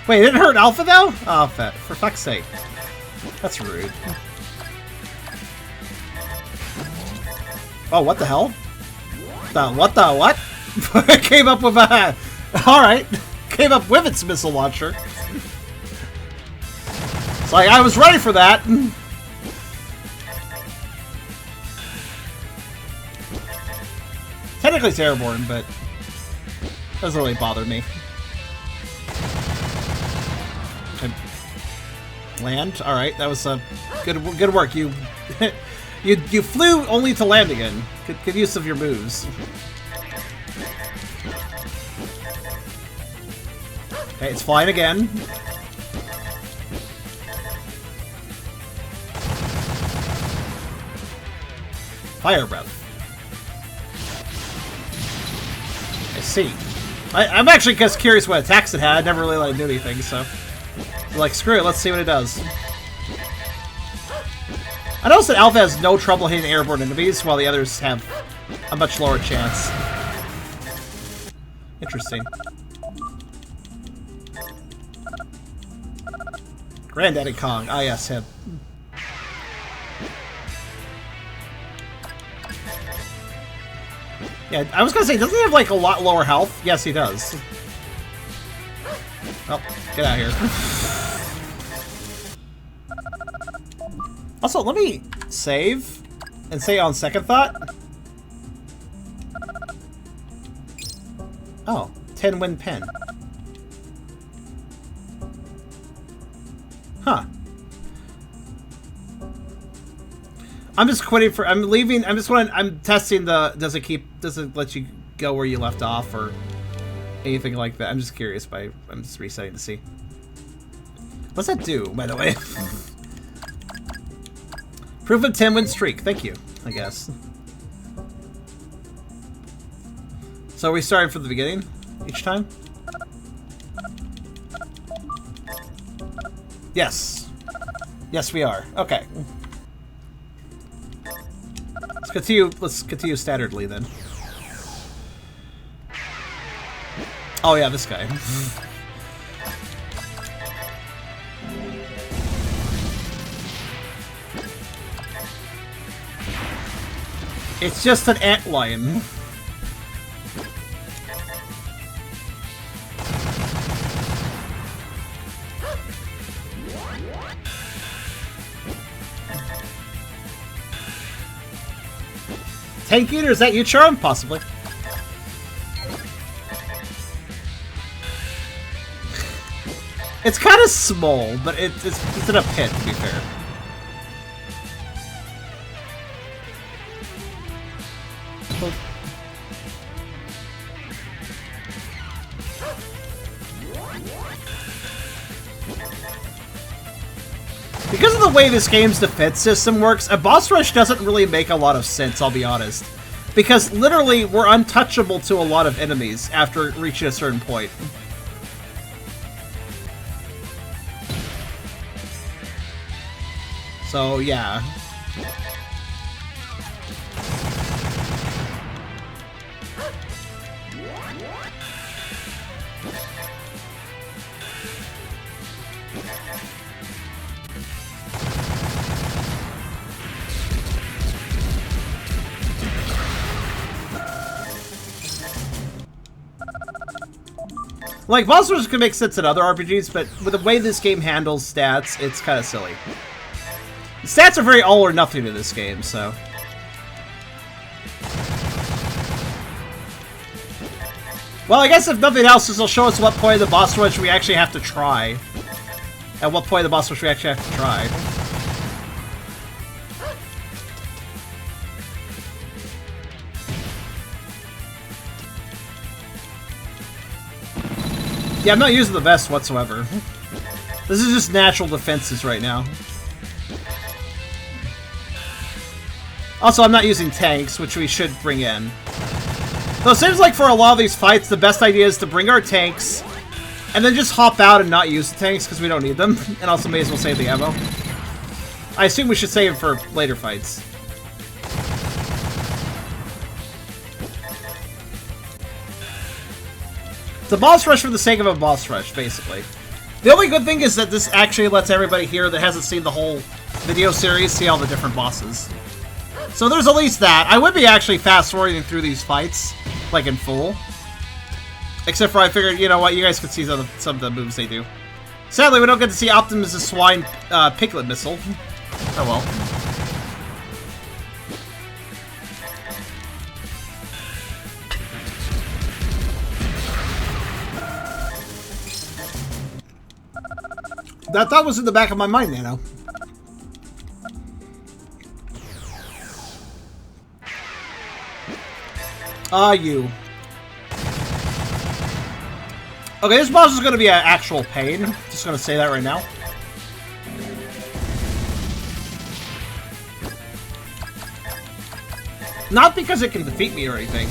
Wait, it didn't hurt Alpha, though? Oh, for fuck's sake. That's rude. Oh, what the hell? What the what? It came up with a... Alright. Came up with its missile launcher. It's like, I was ready for that. Technically it's airborne, but it doesn't really bother me. Land? Alright, that was good work. You you flew only to land again. Good use of your moves. Okay, it's flying again. Fire breath. I see. I'm actually just curious what attacks it had. I never really let it do anything, so... Like, screw it, let's see what it does. I noticed that Alpha has no trouble hitting airborne enemies, while the others have a much lower chance. Interesting. Granddaddy Kong. Ah, yes, him. Yeah, I was gonna say, doesn't he have, like, a lot lower health? Yes, he does. Oh, get out of here. Also, let me save and say on second thought. Oh, 10-win pen. Huh. I'm just quitting for... I'm leaving... I'm testing the... Does it let you go where you left off or anything like that? I'm just curious. I'm just resetting to see. What's that do, by the way? Proof of 10-win streak. Thank you, I guess. So are we starting from the beginning each time? Yes. Yes, we are. Okay. Let's continue standardly then. Oh yeah, this guy. It's just an antlion. Tank Eater, is that you, Charm? Possibly. It's kind of small, but it's in a pit, to be fair. Because of the way this game's defense system works, a boss rush doesn't really make a lot of sense, I'll be honest. Because literally, we're untouchable to a lot of enemies after reaching a certain point. So, yeah. Like, boss rush can make sense in other RPGs, but with the way this game handles stats, it's kind of silly. The stats are very all or nothing in this game, so... Well, I guess if nothing else, this will show us what point of the boss rush we actually have to try. At what point of the boss rush we actually have to try. Yeah, I'm not using the vest whatsoever. This is just natural defenses right now. Also, I'm not using tanks, which we should bring in. So it seems like for a lot of these fights, the best idea is to bring our tanks, and then just hop out and not use the tanks, because we don't need them. And also may as well save the ammo. I assume we should save it for later fights. It's a boss rush for the sake of a boss rush, basically. The only good thing is that this actually lets everybody here that hasn't seen the whole video series see all the different bosses. So there's at least that. I would be actually fast-forwarding through these fights, like in full. Except for I figured, you know what, you guys could see some of the moves they do. Sadly, we don't get to see Optimus' Swine Piglet Missile. Oh well. That thought was in the back of my mind, Nano. You. Okay, this boss is going to be an actual pain. Just going to say that right now. Not because it can defeat me or anything.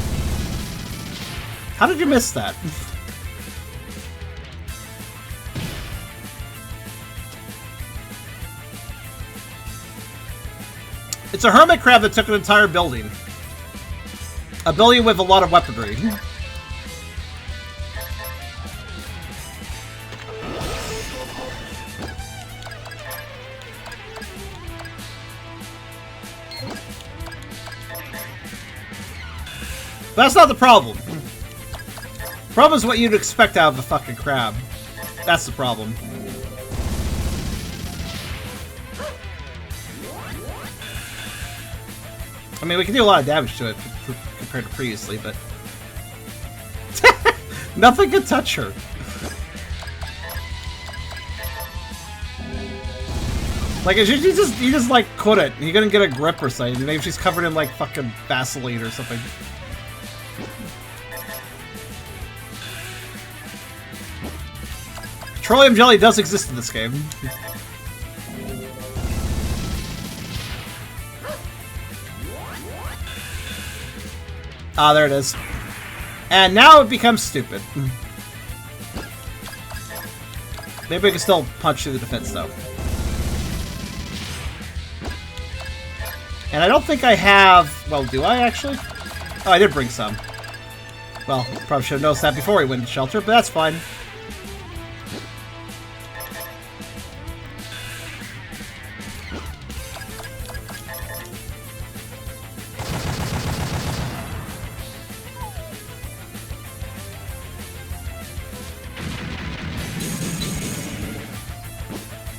How did you miss that? It's a hermit crab that took an entire building. A building with a lot of weaponry. But that's not the problem. The problem is what you'd expect out of a fucking crab. That's the problem. I mean, we can do a lot of damage to it compared to previously, but... Nothing can touch her. Like, you just like, couldn't. You're gonna get a grip or something. Maybe she's covered in, like, fucking Vaseline or something. Petroleum jelly does exist in this game. Ah, there it is. And now it becomes stupid. Maybe we can still punch through the defense, though. And I don't think I have... Well, do I, actually? Oh, I did bring some. Well, probably should have noticed that before we went to shelter, but that's fine.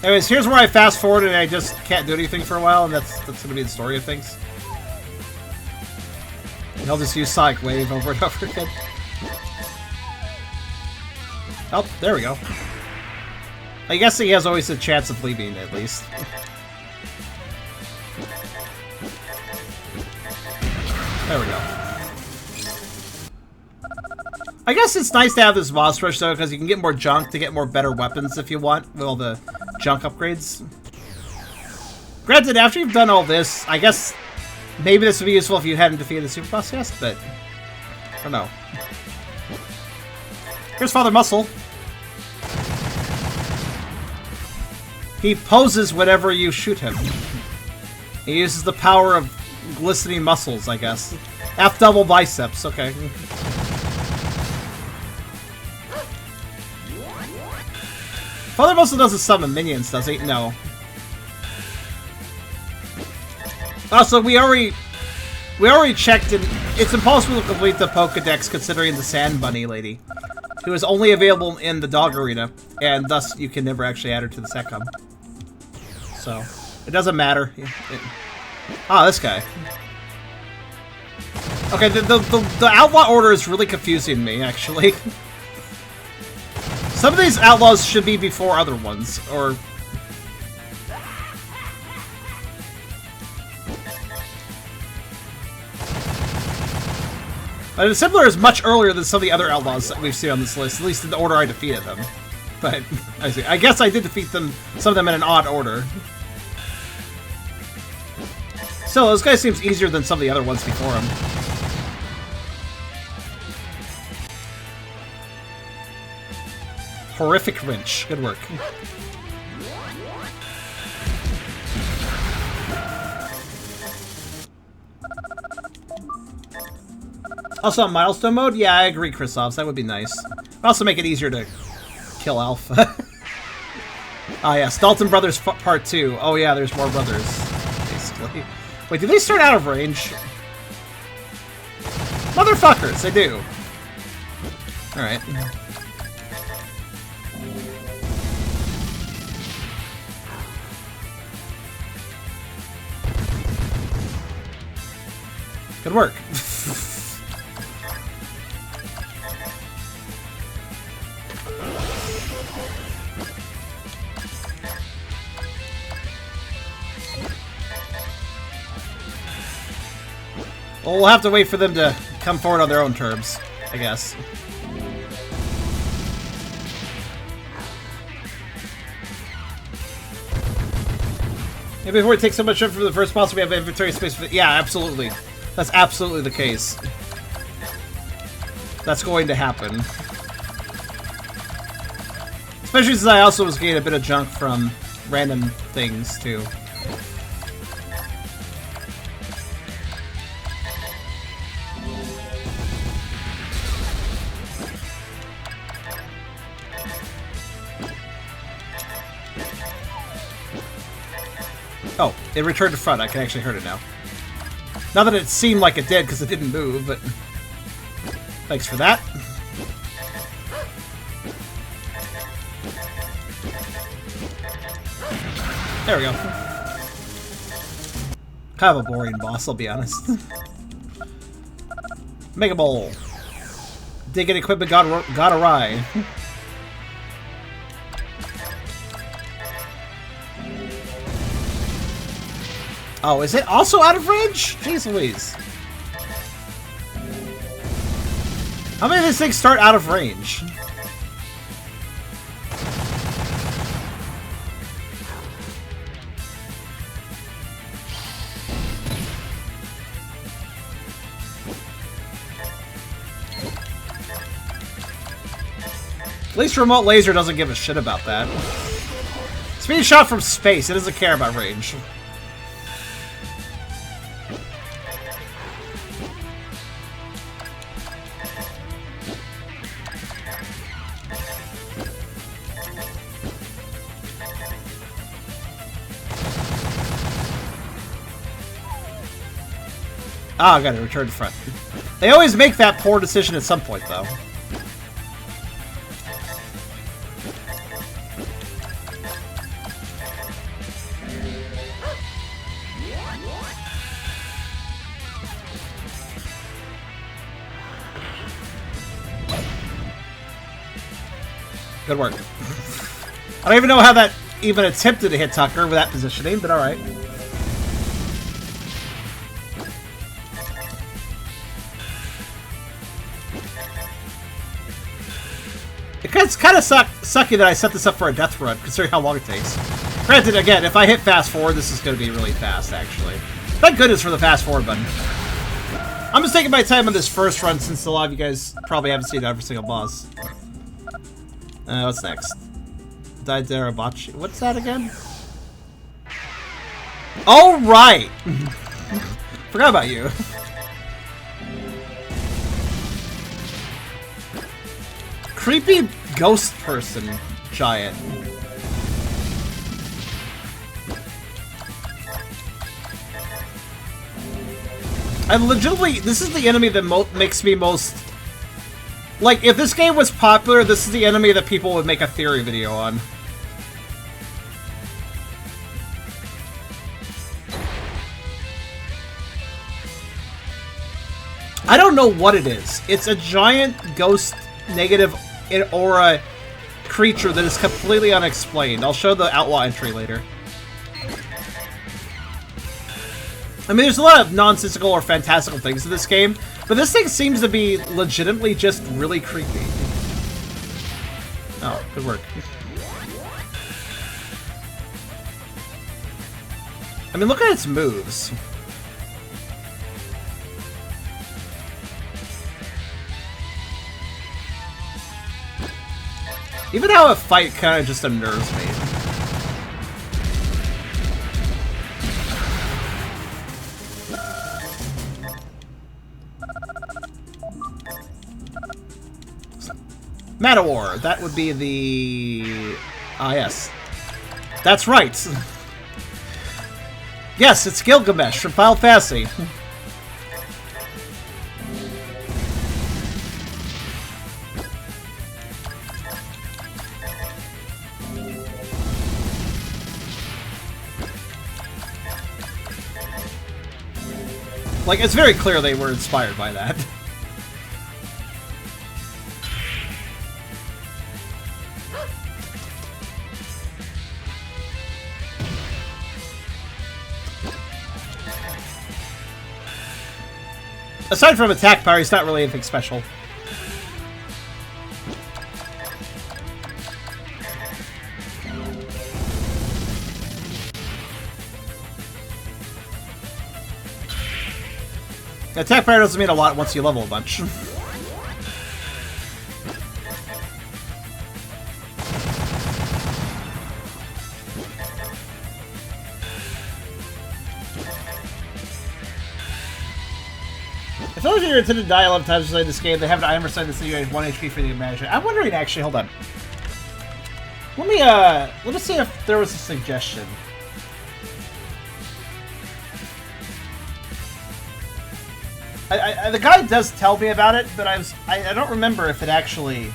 Anyways, here's where I fast forward and I just can't do anything for a while, and that's gonna be the story of things. And I'll just use Sonic Wave over and over again. Oh, there we go. I guess he has always a chance of leaving, at least. There we go. I guess it's nice to have this boss rush, though, because you can get more junk to get more better weapons if you want, with all the junk upgrades. Granted, after you've done all this, I guess Maybe this would be useful if you hadn't defeated the super boss, yes, but I don't know. Here's Father Muscle. He poses whenever you shoot him. He uses the power of glistening muscles, I guess. F double biceps, okay. Father Muscle doesn't summon minions, does he? No. Also, we already checked, and it's impossible to complete the Pokedex considering the Sand Bunny lady, who is only available in the dog arena, and thus you can never actually add her to the Secom. So, it doesn't matter. Ah, this guy. Okay, the outlaw order is really confusing me, actually. Some of these outlaws should be before other ones, or... But Assembler is much earlier than some of the other outlaws that we've seen on this list, at least in the order I defeated them. But, I guess I did defeat them, some of them in an odd order. Still, this guy seems easier than some of the other ones before him. Horrific Wrench. Good work. Also, on Milestone mode? Yeah, I agree, Christophs. That would be nice. Also make it easier to kill Alpha. Ah, yes. Dalton Brothers Part 2. Oh, yeah, there's more brothers, basically. Wait, do they start out of range? Motherfuckers, they do. Alright. Good work. Well, we'll have to wait for them to come forward on their own terms, I guess. Maybe before we take so much up from the first boss, we have inventory space for... Yeah, absolutely. That's absolutely the case. That's going to happen. Especially since I also was getting a bit of junk from random things, too. Oh, it returned to front. I can actually hear it now. Not that it seemed like it did, because it didn't move, but... Thanks for that. There we go. Kind of a boring boss, I'll be honest. Mega Bowl. Digging equipment got awry. Oh, is it also out of range? Jeez Louise. How many of these things start out of range? At least Remote Laser doesn't give a shit about that. It's being shot from space. It doesn't care about range. Ah, I gotta return to front. They always make that poor decision at some point, though. Good work. I don't even know how that even attempted to hit Tucker with that positioning, but alright. It's kind of sucky that I set this up for a death run, considering how long it takes. Granted, again, if I hit fast forward, this is going to be really fast, actually. Thank goodness for the fast forward button. I'm just taking my time on this first run since a lot of you guys probably haven't seen every single boss. What's next? Daidarabachi. What's that again? Oh, right! Forgot about you. Creepy ghost person giant. I legitimately, this is the enemy that makes me most... Like, if this game was popular, this is the enemy that people would make a theory video on. I don't know what it is. It's a giant ghost negative aura creature that is completely unexplained. I'll show the outlaw entry later. I mean, there's a lot of nonsensical or fantastical things in this game, but this thing seems to be legitimately just really creepy. Oh, good work. I mean, look at its moves. Even how a fight kind of just unnerves me. Matawar, that would be the... Ah, yes. That's right. Yes, it's Gilgamesh from Final Fantasy. Like, it's very clear they were inspired by that. Aside from attack power, he's not really anything special. Attack power doesn't mean a lot once you level a bunch. If those of you intended to die 11 times inside this game, they have an item inside the city 1 HP for the management. I'm wondering, actually, hold on. Let me see if there was a suggestion. The guy does tell me about it, but I don't remember if it actually...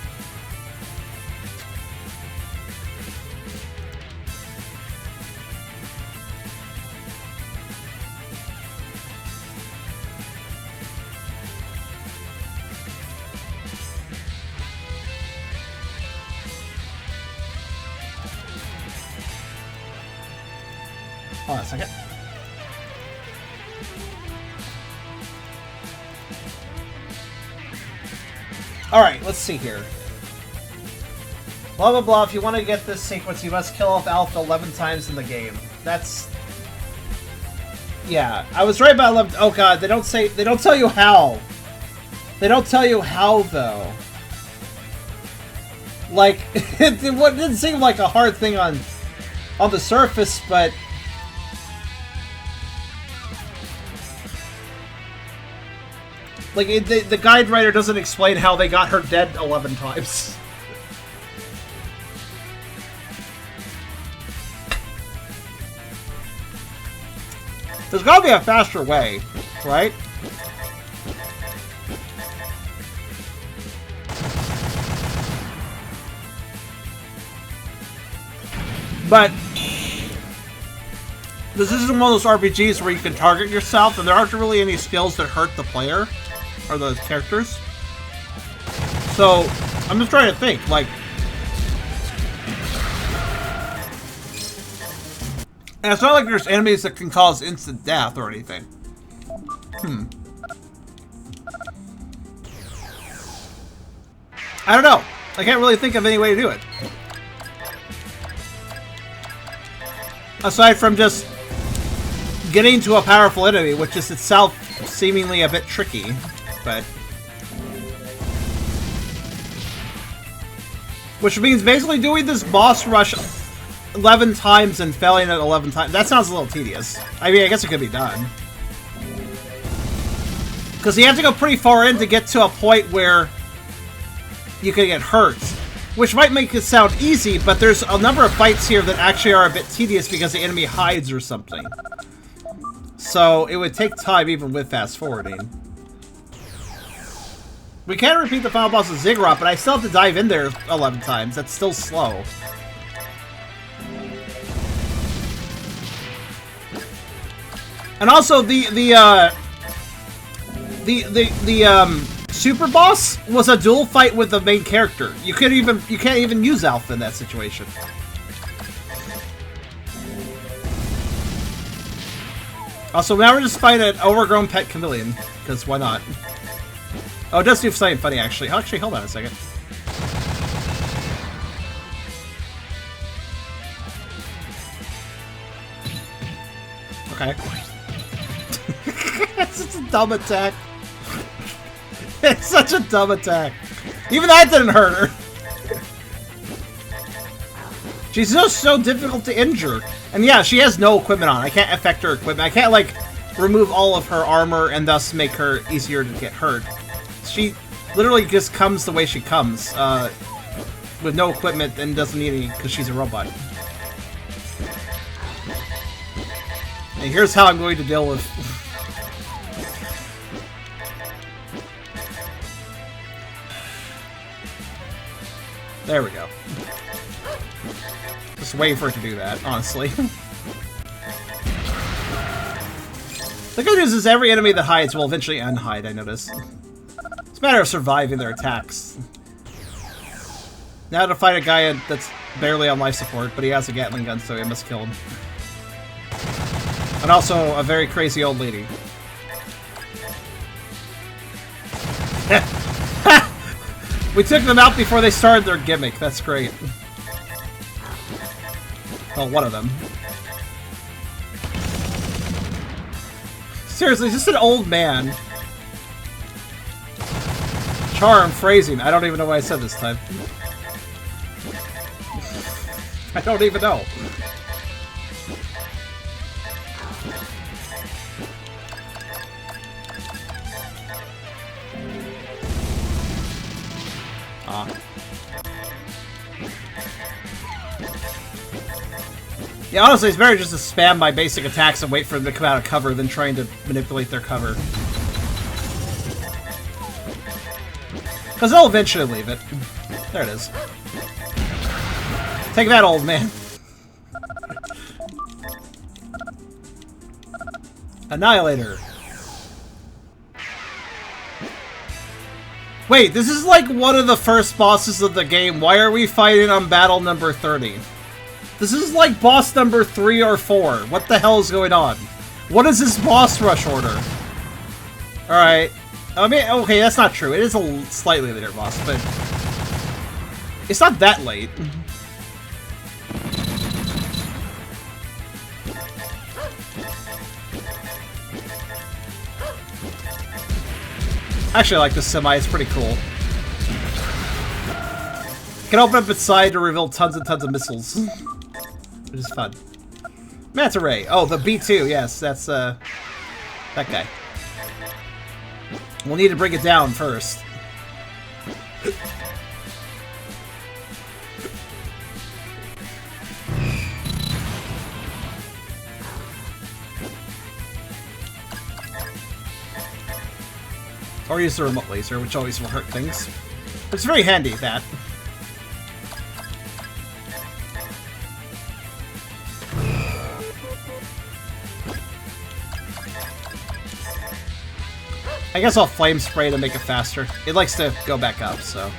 Hold on a second. Alright, let's see here. Blah blah blah, if you want to get this sequence, you must kill off Alpha 11 times in the game. That's... Yeah, I was right about 11... Oh god, they don't tell you how. They don't tell you how, though. Like, it didn't seem like a hard thing on the surface, but... Like, the guide writer doesn't explain how they got her dead 11 times. There's gotta be a faster way, right? But this isn't one of those RPGs where you can target yourself, and there aren't really any skills that hurt the player. Or the characters. So, I'm just trying to think, like... And it's not like there's enemies that can cause instant death or anything. I don't know. I can't really think of any way to do it. Aside from just getting to a powerful enemy, which is itself seemingly a bit tricky, but... Which means basically doing this boss rush 11 times and failing at 11 times. That sounds a little tedious. I mean, I guess it could be done. Because you have to go pretty far in to get to a point where you can get hurt. Which might make it sound easy, but there's a number of fights here that actually are a bit tedious because the enemy hides or something. So it would take time even with fast forwarding. We can repeat the final boss of Ziggurat, but I still have to dive in there 11 times. That's still slow. And also the super boss was a dual fight with the main character. You can't even use Alpha in that situation. Also, now we're just fighting an overgrown pet chameleon, because why not? Oh, it does do something funny, actually. Actually, hold on a second. Okay. It's such a dumb attack. It's such a dumb attack. Even that didn't hurt her. She's just so difficult to injure. And yeah, she has no equipment on. I can't affect her equipment. I can't, like, remove all of her armor and thus make her easier to get hurt. She literally just comes the way she comes, with no equipment and doesn't need any because she's a robot. And here's how I'm going to deal with... There we go. Just waiting for it to do that, honestly. The good news is every enemy that hides will eventually unhide, I notice. It's a matter of surviving their attacks. Now to fight a guy that's barely on life support, but he has a Gatling gun, so I must kill him. And also a very crazy old lady. We took them out before they started their gimmick. That's great. Well, one of them. Seriously, just an old man. Charm, phrasing. I don't even know what I said this time. I don't even know. Yeah, honestly, it's better just to spam my basic attacks and wait for them to come out of cover than trying to manipulate their cover. Because they'll eventually leave it. There it is. Take that, old man. Annihilator. Wait, this is like one of the first bosses of the game. Why are we fighting on battle number 30? This is like boss number 3 or 4. What the hell is going on? What is this boss rush order? Alright. I mean, okay, that's not true. It is a slightly later boss, but... It's not that late. Actually, I like this semi. It's pretty cool. You can open up its side to reveal tons and tons of missiles. Which is fun. Manta Ray. Oh, the B2. Yes, that's, that guy. We'll need to bring it down first. Or use the remote laser, which always will hurt things. It's very handy, that. I guess I'll flame spray to make it faster. It likes to go back up, so...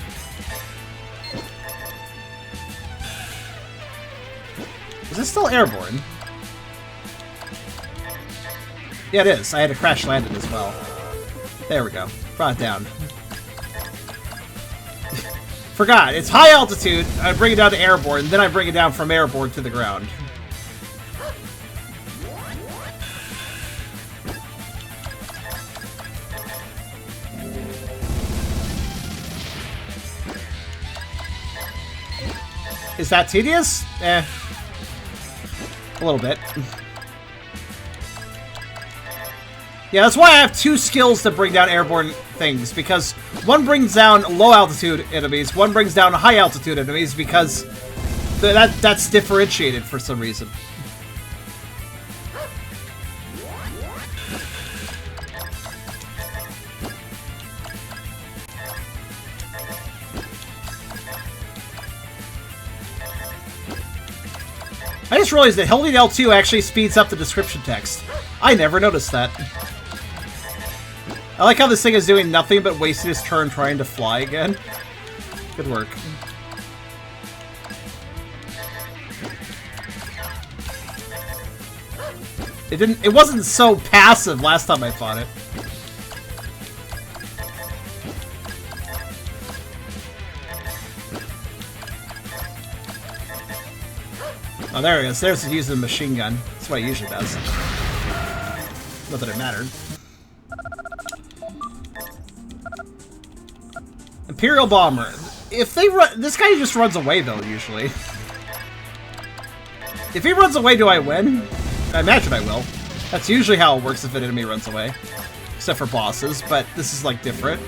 Is this still airborne? Yeah, it is. I had to crash land it as well. There we go. Brought it down. Forgot. It's high altitude. I bring it down to airborne, then I bring it down from airborne to the ground. Is that tedious? Eh. A little bit. Yeah, that's why I have 2 skills to bring down airborne things, because one brings down low-altitude enemies, one brings down high-altitude enemies, because that's differentiated for some reason. I just realized that holding L2 actually speeds up the description text. I never noticed that. I like how this thing is doing nothing but wasting his turn trying to fly again. Good work. It wasn't so passive last time I fought it. Oh, there it is. There's using the machine gun. That's what it usually does. Not that it mattered. Imperial Bomber. If they run... This guy just runs away, though, usually. If he runs away, do I win? I imagine I will. That's usually how it works if an enemy runs away. Except for bosses, but this is, like, different.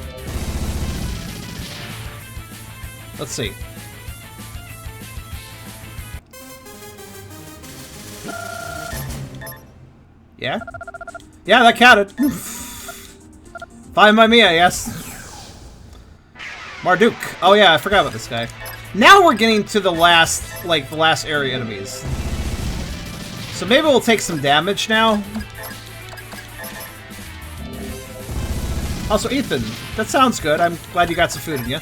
Let's see. Yeah? Yeah, that counted. Fine by me, I guess. Marduk. Oh yeah, I forgot about this guy. Now we're getting to the last, like, the last area enemies. So maybe we'll take some damage now. Also, Ethan, that sounds good. I'm glad you got some food in you.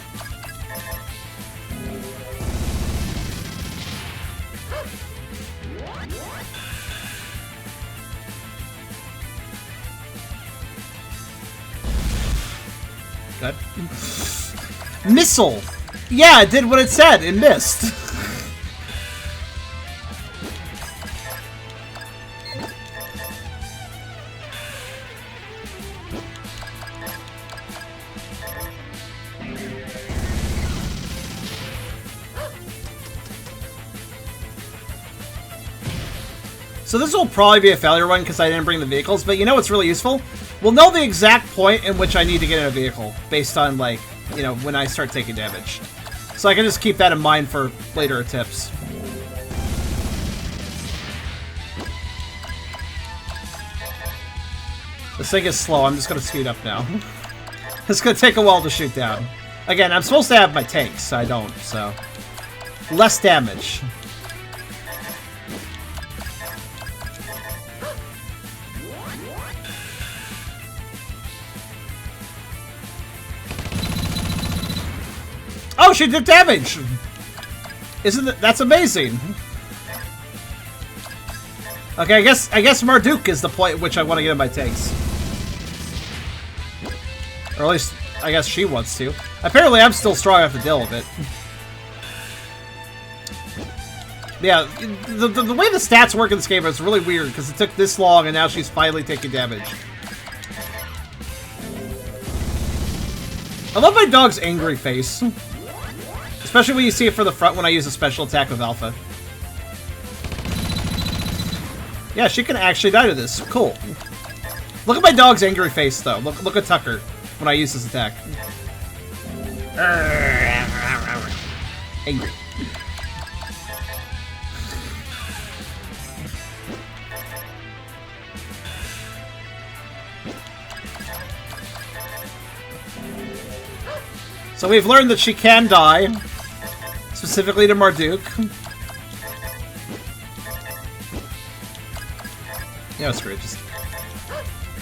Good. Missile! Yeah, it did what it said. It missed. So this will probably be a failure one because I didn't bring the vehicles, but you know what's really useful? We'll know the exact point in which I need to get in a vehicle based on, like, you know, when I start taking damage. So I can just keep that in mind for later tips. This thing is slow. I'm just going to speed up now. It's going to take a while to shoot down. Again, I'm supposed to have my tanks. I don't, so... Less damage. Oh, she did damage! Isn't that... That's amazing! Okay, I guess Marduk is the point at which I want to get in my tanks. Or at least, I guess she wants to. Apparently, I'm still strong enough to deal with it. Yeah, the way the stats work in this game is really weird, because it took this long, and now she's finally taking damage. I love my dog's angry face. Especially when you see it from the front when I use a special attack with Alpha. Yeah, she can actually die to this. Cool. Look at my dog's angry face, though. Look at Tucker when I use this attack. Angry. So we've learned that she can die. Specifically to Marduk. Yeah, screw it. Just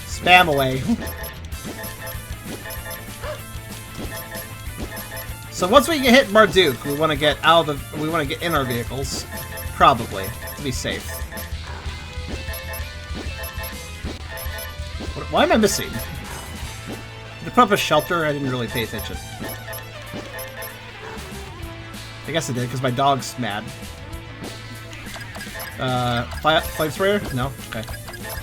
spam away. So once we hit Marduk, we want to get out of the. We want to get in our vehicles, probably to be safe. Why am I missing? Did I put up a shelter? I didn't really pay attention. I guess I did, because my dog's mad. Flamethrower? No? Okay.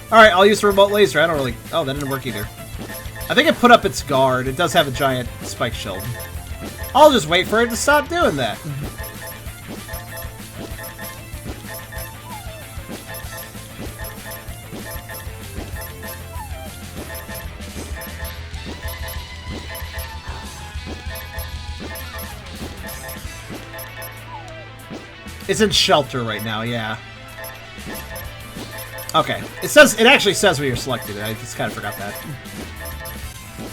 Alright, I'll use the remote laser. I don't really... Oh, that didn't work either. I think it put up its guard. It does have a giant spike shield. I'll just wait for it to stop doing that. It's in shelter right now, yeah. Okay. It actually says when you're selected. I just kind of forgot that.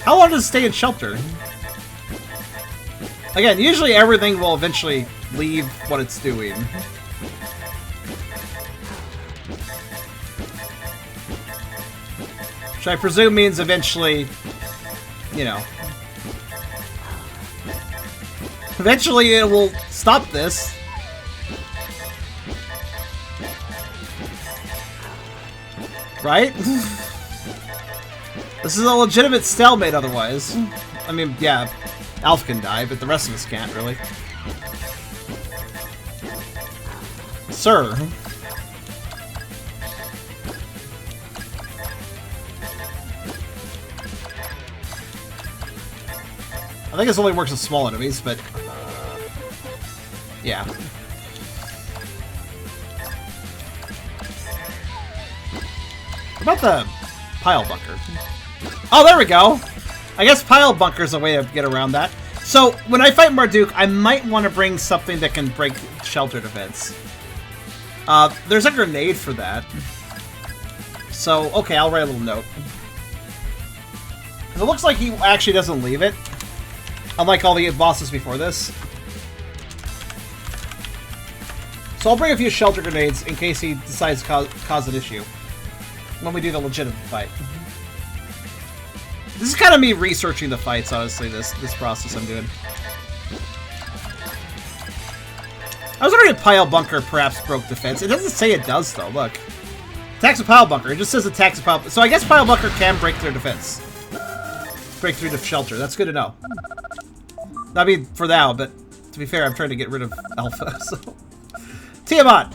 How long does it stay in shelter? Again, usually everything will eventually leave what it's doing. Which I presume means eventually, you know. Eventually it will stop this. Right? This is a legitimate stalemate otherwise. I mean, yeah, Alf can die, but the rest of us can't, really. Sir. I think this only works with small enemies, but... yeah. What about the pile bunker? Oh, there we go! I guess pile bunker is a way to get around that. So, when I fight Marduk, I might want to bring something that can break shelter defense. There's a grenade for that. So, okay, I'll write a little note. Because it looks like he actually doesn't leave it. Unlike all the bosses before this. So I'll bring a few shelter grenades in case he decides to cause an issue. When we do the legitimate fight. This is kind of me researching the fights, honestly, this process I'm doing. I was wondering if Pile Bunker perhaps broke defense. It doesn't say it does, though, look. Attacks a Pile Bunker. It just says attacks a Pile... So I guess Pile Bunker can break their defense. Break through the shelter. That's good to know. I mean, for now, but to be fair, I'm trying to get rid of Alpha, so... Tiamat!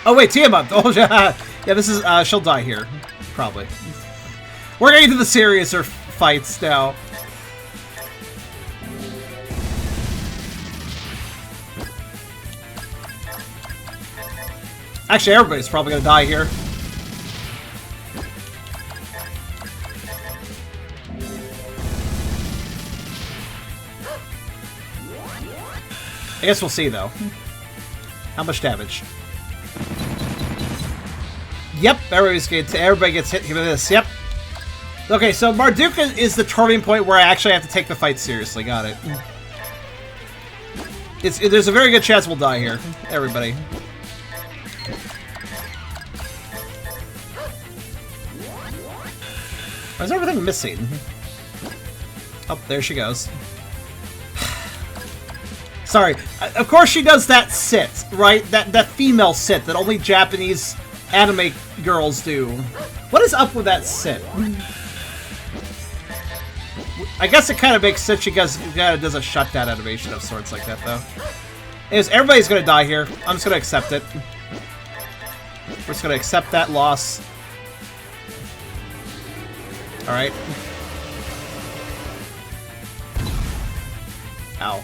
Oh, wait, Tiamat! Oh, yeah, this is, she'll die here. Probably. We're getting to the seriouser fights now. Actually, everybody's probably gonna die here. I guess we'll see, though. How much damage? Yep, everybody gets hit with this. Yep. Okay, so Marduk is the turning point where I actually have to take the fight seriously. Got it. There's a very good chance we'll die here. Everybody. Why is everything missing? Oh, there she goes. Sorry. Of course she does that sit, right? That female sit that only Japanese anime girls do. What is up with that sit? I guess it kind of makes sense. She does a shutdown animation of sorts like that, though. Anyways, everybody's going to die here. I'm just going to accept it. We're just going to accept that loss. Alright. Ow.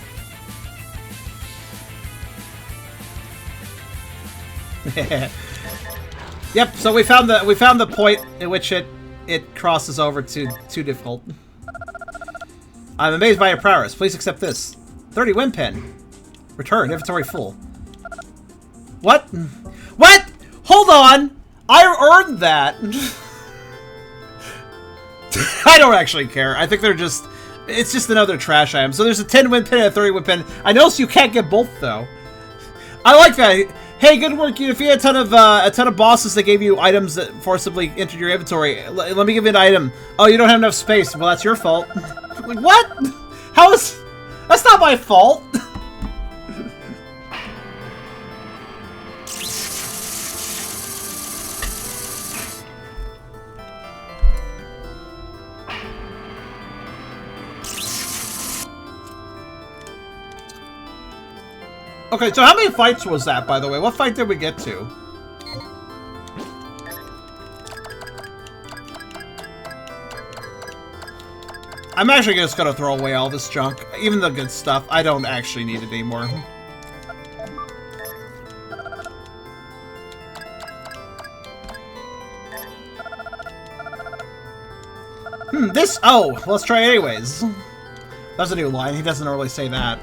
Yep, so we found the point in which it crosses over to too difficult. I'm amazed by your prowess. Please accept this. 30 win pen. Return. Inventory full. What? What? Hold on! I earned that! I don't actually care. I think they're just... It's just another trash item. So there's a 10 win pen and a 30 win pen. I noticed you can't get both, though. I like that. Hey, good work. If you had a ton of bosses that gave you items that forcibly entered your inventory, let me give you an item. Oh, you don't have enough space. Well, that's your fault. Like, what? How is... That's not my fault. Okay, so how many fights was that, by the way? What fight did we get to? I'm actually just gonna throw away all this junk. Even the good stuff. I don't actually need it anymore. This... Oh, let's try it anyways. That's a new line. He doesn't really say that.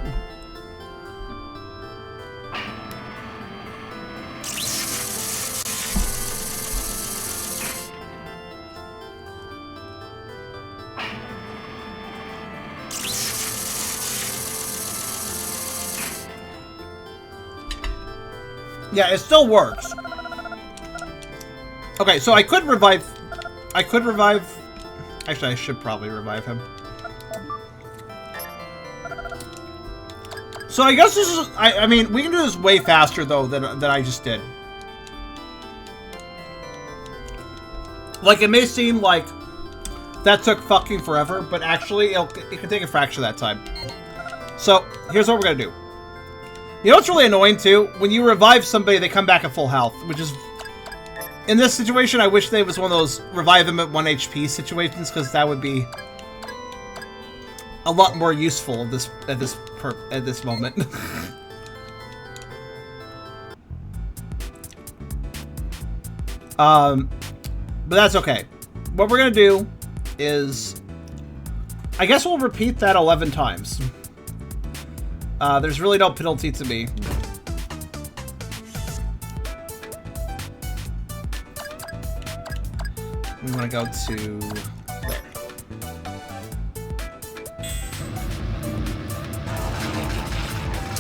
Yeah, it still works. Okay, so I could revive... Actually, I should probably revive him. So I guess this is... I mean, we can do this way faster, though, than I just did. Like, it may seem like that took fucking forever, but actually, it can take a fraction of that time. So, here's what we're gonna do. You know what's really annoying, too? When you revive somebody, they come back at full health, which is... In this situation, I wish they was one of those revive them at 1 HP situations, because that would be a lot more useful at this moment. But that's okay. What we're gonna do is, I guess we'll repeat that 11 times. There's really no penalty to me. We want to go to there.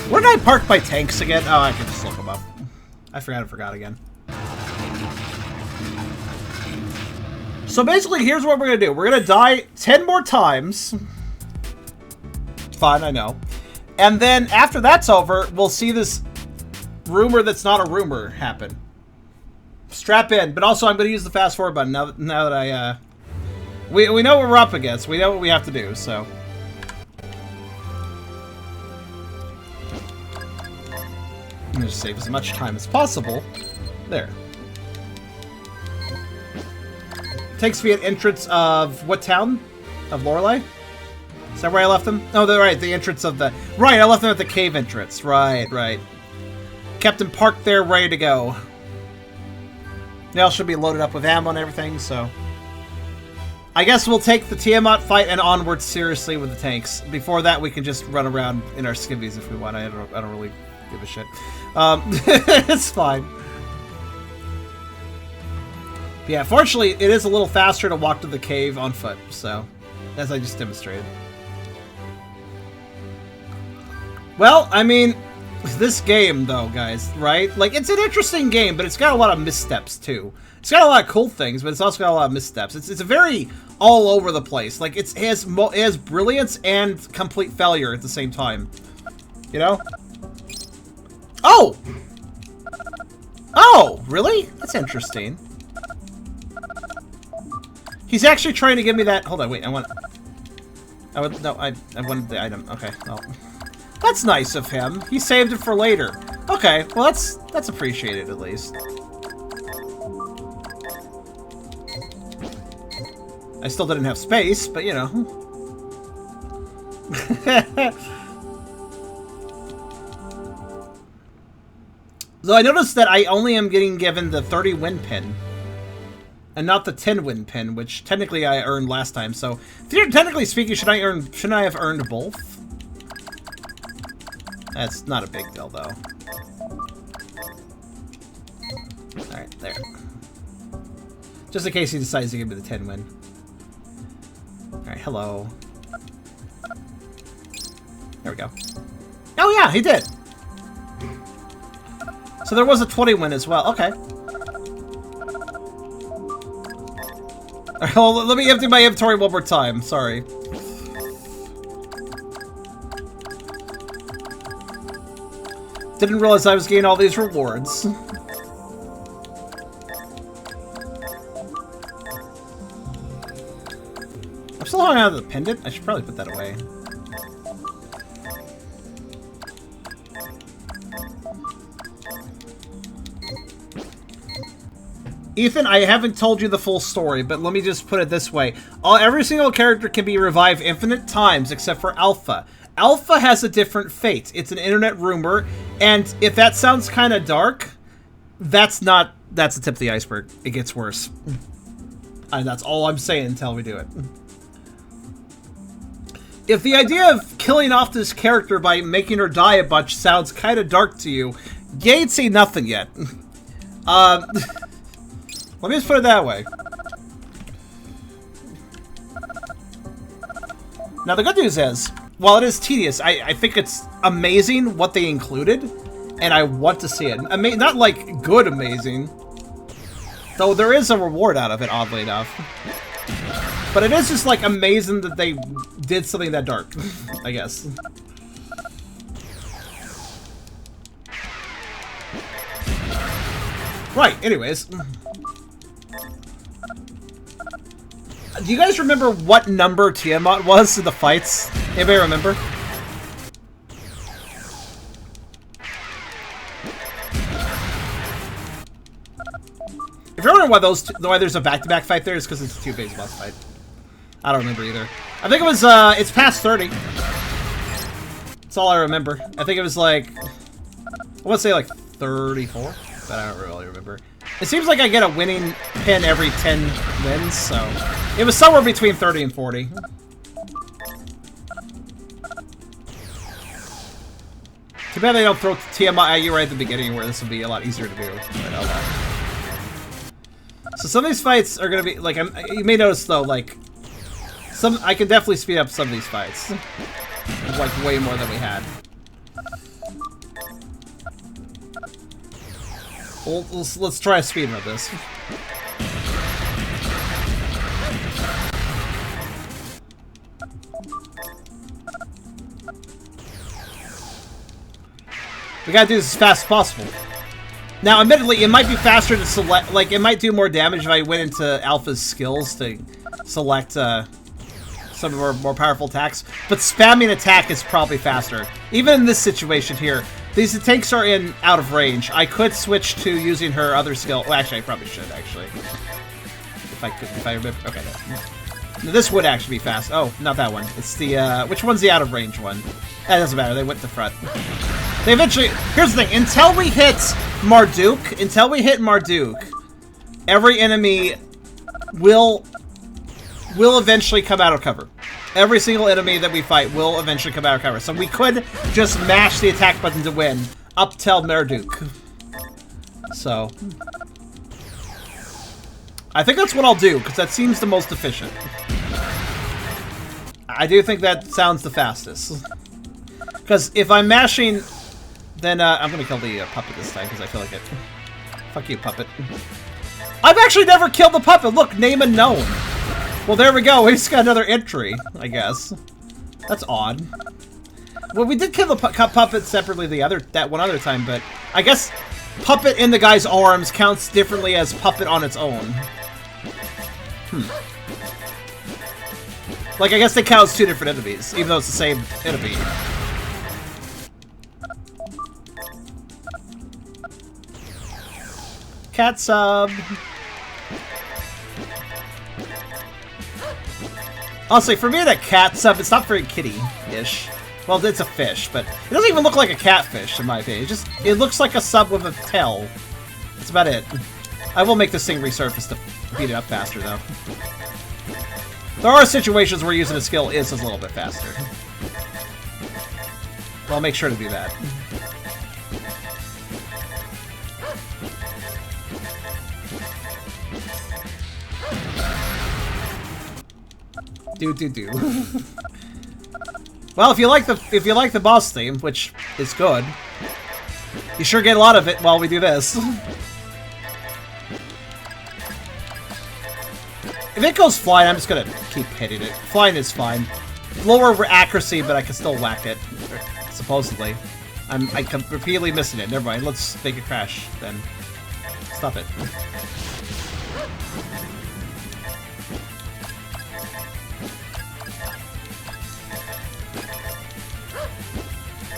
Where did I park my tanks again? Oh, I can just look them up. I forgot again. So basically, here's what we're going to do. We're going to die 10 more times. Fine, I know. And then after that's over, we'll see this rumor that's not a rumor happen. Strap in, but also I'm going to use the fast forward button now that I, we know what we're up against. We know what we have to do, so. I'm going to save as much time as possible. There. Takes me at entrance of what town? Of Lorelei? Is that where I left them? Oh, right, the entrance of the... Right, I left them at the cave entrance. Right. Kept them parked there, ready to go. They all should be loaded up with ammo and everything, so... I guess we'll take the Tiamat fight and onward seriously with the tanks. Before that, we can just run around in our skivvies if we want. I don't really give a shit. It's fine. But yeah, fortunately, it is a little faster to walk to the cave on foot, so... As I just demonstrated. Well, I mean... This game, though, guys, right? Like, it's an interesting game, but it's got a lot of missteps, too. It's got a lot of cool things, but it's also got a lot of missteps. It's a very all over the place. Like, it has brilliance and complete failure at the same time. You know? Oh! Oh, really? That's interesting. He's actually trying to give me that... Hold on, wait, I wanted the item. Okay, oh. That's nice of him. He saved it for later. Okay, well that's appreciated at least. I still didn't have space, but you know. So I noticed that I only am getting given the 30 win pin. And not the 10 win pin, which technically I earned last time, so technically speaking, shouldn't I have earned both? That's not a big deal, though. Alright, there. Just in case he decides to give me the 10 win. Alright, hello. There we go. Oh yeah, he did! So there was a 20 win as well. Okay. Alright, well, let me empty my inventory one more time. Sorry. Didn't realize I was getting all these rewards. I'm still hanging out of the pendant. I should probably put that away. Ethan, I haven't told you the full story, but let me just put it this way. Every single character can be revived infinite times except for Alpha. Alpha has a different fate. It's an internet rumor, and if that sounds kind of dark, that's the tip of the iceberg. It gets worse. And that's all I'm saying until we do it. If the idea of killing off this character by making her die a bunch sounds kind of dark to you, you ain't seen nothing yet. Let me just put it that way. Now the good news is, while it is tedious, I think it's amazing what they included. and I want to see it. I mean, not like good amazing, though there is a reward out of it, oddly enough. But it is just like amazing that they did something that dark, I guess. Right, anyways. Do you guys remember what number Tiamat was in the fights? Anybody remember? If you're wondering why there's a back-to-back fight there, it's because it's a two-phase boss fight. I don't remember either. I think it was, it's past 30. That's all I remember. I think it was like, I want to say like 34, but I don't really remember. It seems like I get a winning pin every 10 wins, so it was somewhere between 30 and 40. Too bad they don't throw Tiamat at you right at the beginning, where this would be a lot easier to do. But oh well. So some of these fights are gonna be like, you may notice though, like I can definitely speed up some of these fights, like way more than we had. Well, let's try a speed run of this. We gotta do this as fast as possible. Now, admittedly, it might be faster to select, like, it might do more damage if I went into Alpha's skills to select some of our more powerful attacks, but spamming attack is probably faster. Even in this situation here, these tanks are out of range. I could switch to using her other skill. Well, actually, I probably should, actually. If I remember. Okay, no. This would actually be fast. Oh, not that one. It's the, which one's the out of range one? That doesn't matter, they went to front. They eventually, here's the thing, until we hit Marduk, every enemy will eventually come out of cover. Every single enemy that we fight will eventually come out of cover. So we could just mash the attack button to win, up till Marduk. So, I think that's what I'll do, because that seems the most efficient. I do think that sounds the fastest. Because if I'm mashing, then I'm going to kill the puppet this time, because I feel like it. Fuck you, puppet. I've actually never killed the puppet! Look, name unknown! Well, there we go, we just got another entry, I guess. That's odd. Well, we did kill the puppet separately that one other time, but I guess puppet in the guy's arms counts differently as puppet on its own. Like, I guess they count as two different enemies, even though it's the same enemy. Cat sub. Honestly, for me, a cat sub, it's not very kitty-ish. Well, it's a fish, but it doesn't even look like a catfish, in my opinion. It looks like a sub with a tail. That's about it. I will make this thing resurface to beat it up faster, though. There are situations where using a skill is a little bit faster. Well, I'll make sure to do that. Do. Well, if you like the boss theme, which is good, you sure get a lot of it while we do this. If it goes flying, I'm just gonna keep hitting it. Flying is fine. Lower accuracy, but I can still whack it. Supposedly. I keep repeatedly missing it. Never mind. Let's make it crash then. Stop it.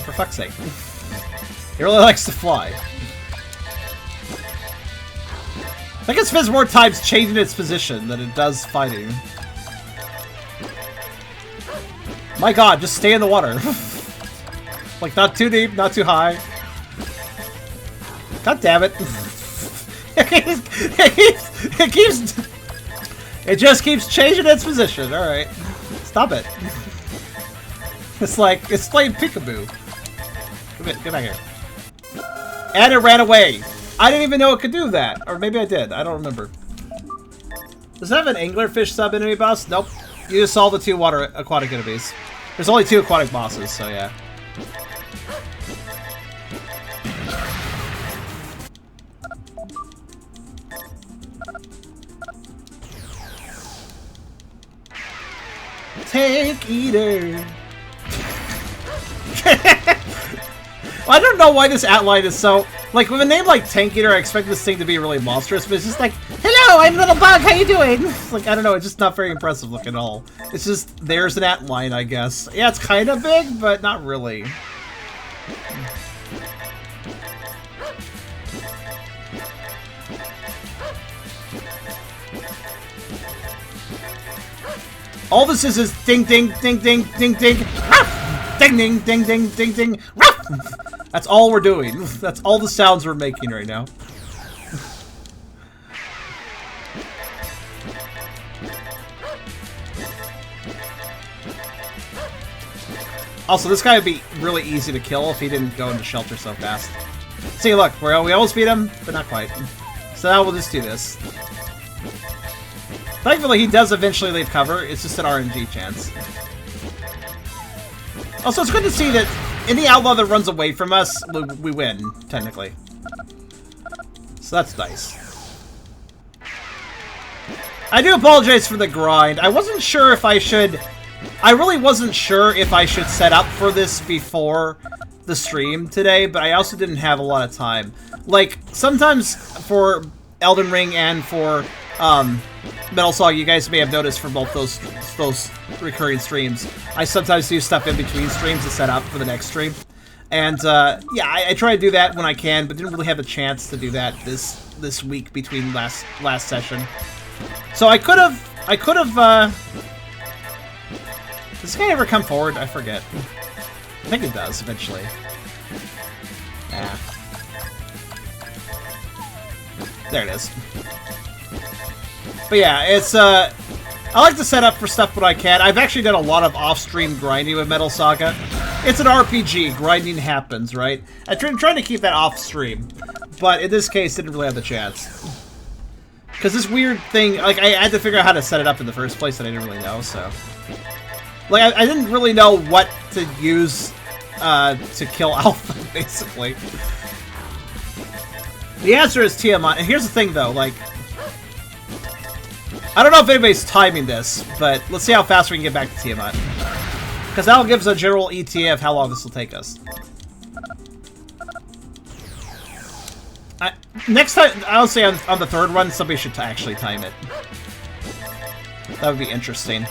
For fuck's sake. It really likes to fly. I think it spends more time changing its position than it does fighting. My god, just stay in the water. Like, not too deep, not too high. God damn it. It just keeps changing its position. Alright. Stop it. It's like, it's playing peekaboo. Get back here. And it ran away. I didn't even know it could do that. Or maybe I did. I don't remember. Does it have an anglerfish sub-enemy boss? Nope. You just saw the two water aquatic enemies. There's only two aquatic bosses, so yeah. Tank Eater. Well, I don't know why this outline is so... Like, with a name like Tank Eater, I expect this thing to be really monstrous, but it's just like, hello, I'm Little Bug, how you doing? It's like, I don't know, it's just not very impressive looking at all. It's just, there's an outline, I guess. Yeah, it's kind of big, but not really. All this is ding, ding, ding, ding, ding, ding, ruff! Ding, ding, ding, ding, ding, ding, ruff! That's all we're doing. That's all the sounds we're making right now. Also, this guy would be really easy to kill if he didn't go into shelter so fast. See, look, we almost beat him, but not quite. So now we'll just do this. Thankfully, he does eventually leave cover. It's just an RNG chance. Also, it's good to see that any outlaw that runs away from us, we win, technically. So that's nice. I do apologize for the grind. I wasn't sure if I should... I really wasn't sure if I should set up for this before the stream today, but I also didn't have a lot of time. Like, sometimes for Elden Ring and for Metal Saga, you guys may have noticed for both those recurring streams, I sometimes do stuff in between streams to set up for the next stream. And yeah, I try to do that when I can, but didn't really have a chance to do that this week between last session. So I could have. Does this guy ever come forward? I forget. I think it does eventually. Yeah. There it is. But yeah, it's I like to set up for stuff when I can. I've actually done a lot of off-stream grinding with Metal Saga. It's an RPG. Grinding happens, right? I'm trying to keep that off-stream, but in this case, didn't really have the chance. Because this weird thing, like, I had to figure out how to set it up in the first place, and I didn't really know, so... Like, I didn't really know what to use to kill Alpha, basically. The answer is Tiamat. And here's the thing, though, like... I don't know if anybody's timing this, but let's see how fast we can get back to Tiamat. Because that'll give us a general ETA of how long this will take us. Next time, I'll say on the third run, somebody should actually time it. That would be interesting.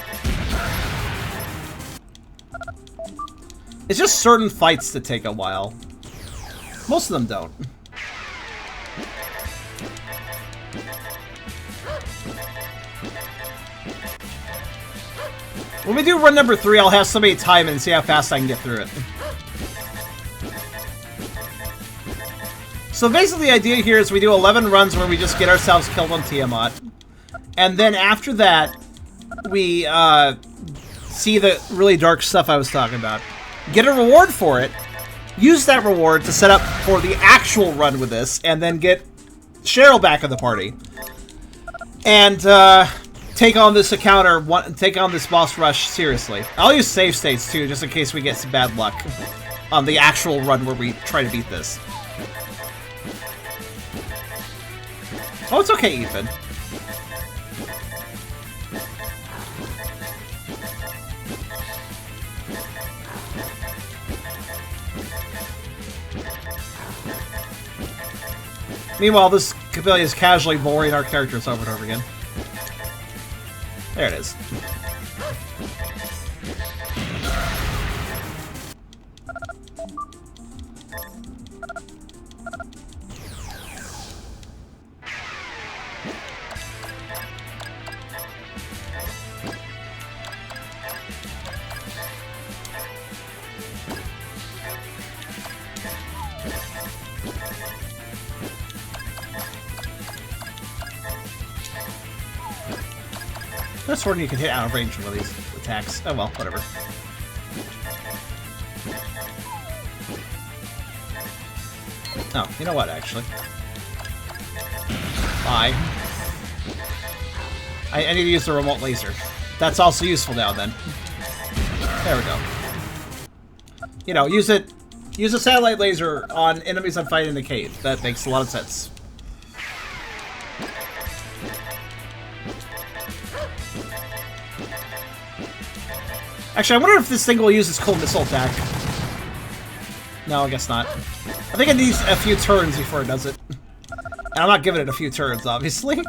It's just certain fights that take a while. Most of them don't. When we do run number 3, I'll have somebody time it and see how fast I can get through it. So basically the idea here is we do 11 runs where we just get ourselves killed on Tiamat. And then after that, we see the really dark stuff I was talking about. Get a reward for it, use that reward to set up for the actual run with this, and then get Cheryl back in the party. And take on this encounter, take on this boss rush seriously. I'll use save states too, just in case we get some bad luck on the actual run where we try to beat this. Oh, it's okay, Ethan. Meanwhile, this Cabillia is casually boring our characters over and over again. There it is. That's sword you can hit out of range from these attacks. Oh well, whatever. Oh, you know what, actually? Bye. I need to use the remote laser. That's also useful now, then. There we go. You know, use it. Use a satellite laser on enemies I'm fighting in the cave. That makes a lot of sense. Actually, I wonder if this thing will use its cool missile attack. No, I guess not. I think it needs a few turns before it does it. And I'm not giving it a few turns, obviously.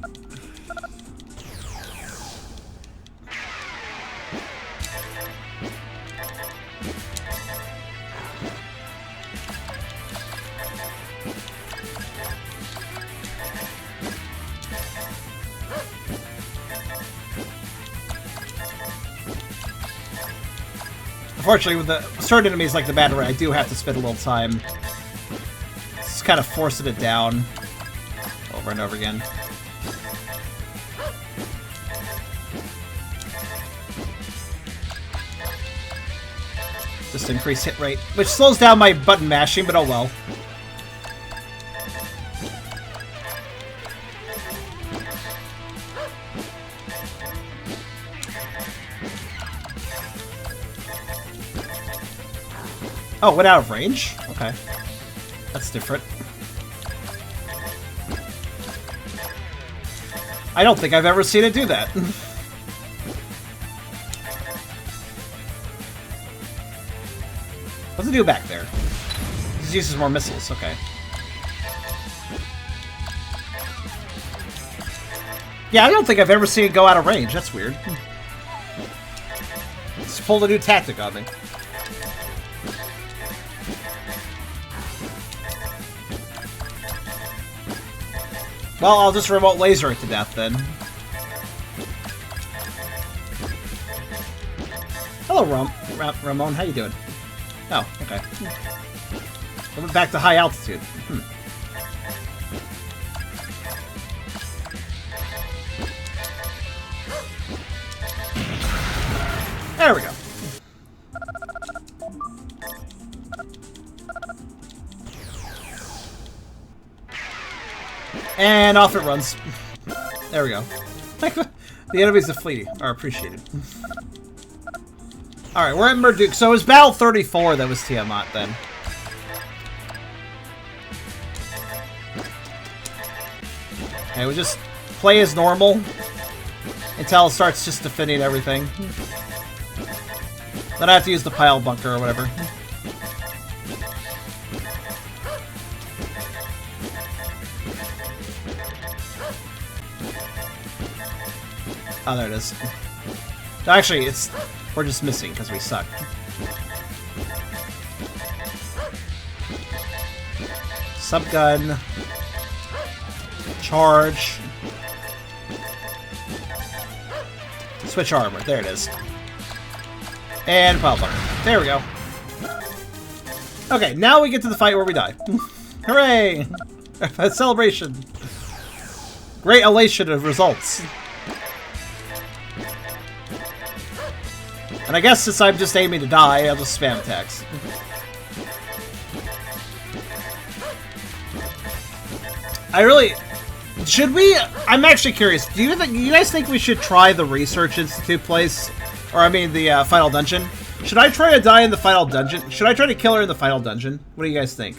Unfortunately, with the certain enemies like the battery, I do have to spend a little time just kind of forcing it down over and over again. Just increase hit rate, which slows down my button mashing, but oh well. Oh, went out of range? Okay. That's different. I don't think I've ever seen it do that. What's it do back there? It uses more missiles, okay. Yeah, I don't think I've ever seen it go out of range. That's weird. It's pulled a new tactic on me. Well, I'll just remote laser it to death then. Hello, Ramon. How you doing? Oh, okay. I went back to high altitude. There we go. And off it runs. There we go. The enemies of fleeting are appreciated. Alright, we're at Murduke. So it was Battle 34 that was Tiamat then. Okay, we just play as normal until it starts just defending everything. Then I have to use the pile bunker or whatever. Oh, there it is. Actually, we're just missing because we suck. Subgun. Charge. Switch armor. There it is. And pile bunker. There we go. Okay, now we get to the fight where we die. Hooray! A celebration. Great elation of results. And I guess since I'm just aiming to die, I'll just spam attacks. Should we? I'm actually curious. Do you guys think we should try the Research Institute place? Or I mean the final dungeon? Should I try to die in the final dungeon? Should I try to kill her in the final dungeon? What do you guys think?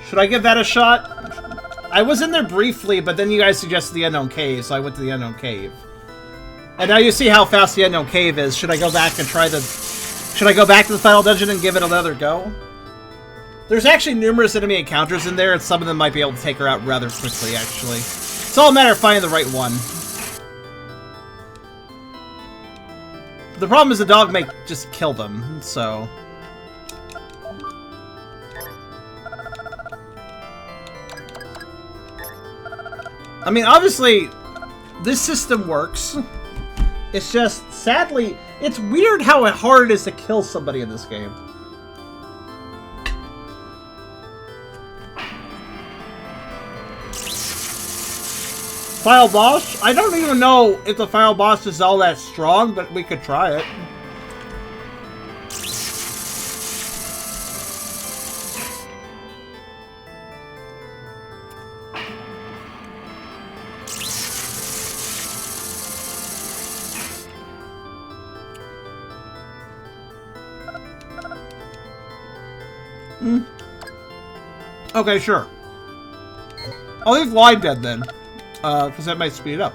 Should I give that a shot? I was in there briefly, but then you guys suggested the Unknown Cave, so I went to the Unknown Cave. And now you see how fast the Unknown Cave is. Should I go back and try the... Should I go back to the final dungeon and give it another go? There's actually numerous enemy encounters in there, and some of them might be able to take her out rather quickly, actually. It's all a matter of finding the right one. The problem is the dog may just kill them, so... I mean, obviously, this system works. It's just, sadly, it's weird how hard it is to kill somebody in this game. Final boss? I don't even know if the final boss is all that strong, but we could try it. Okay, sure. I'll leave Live Dead then, because that might speed it up.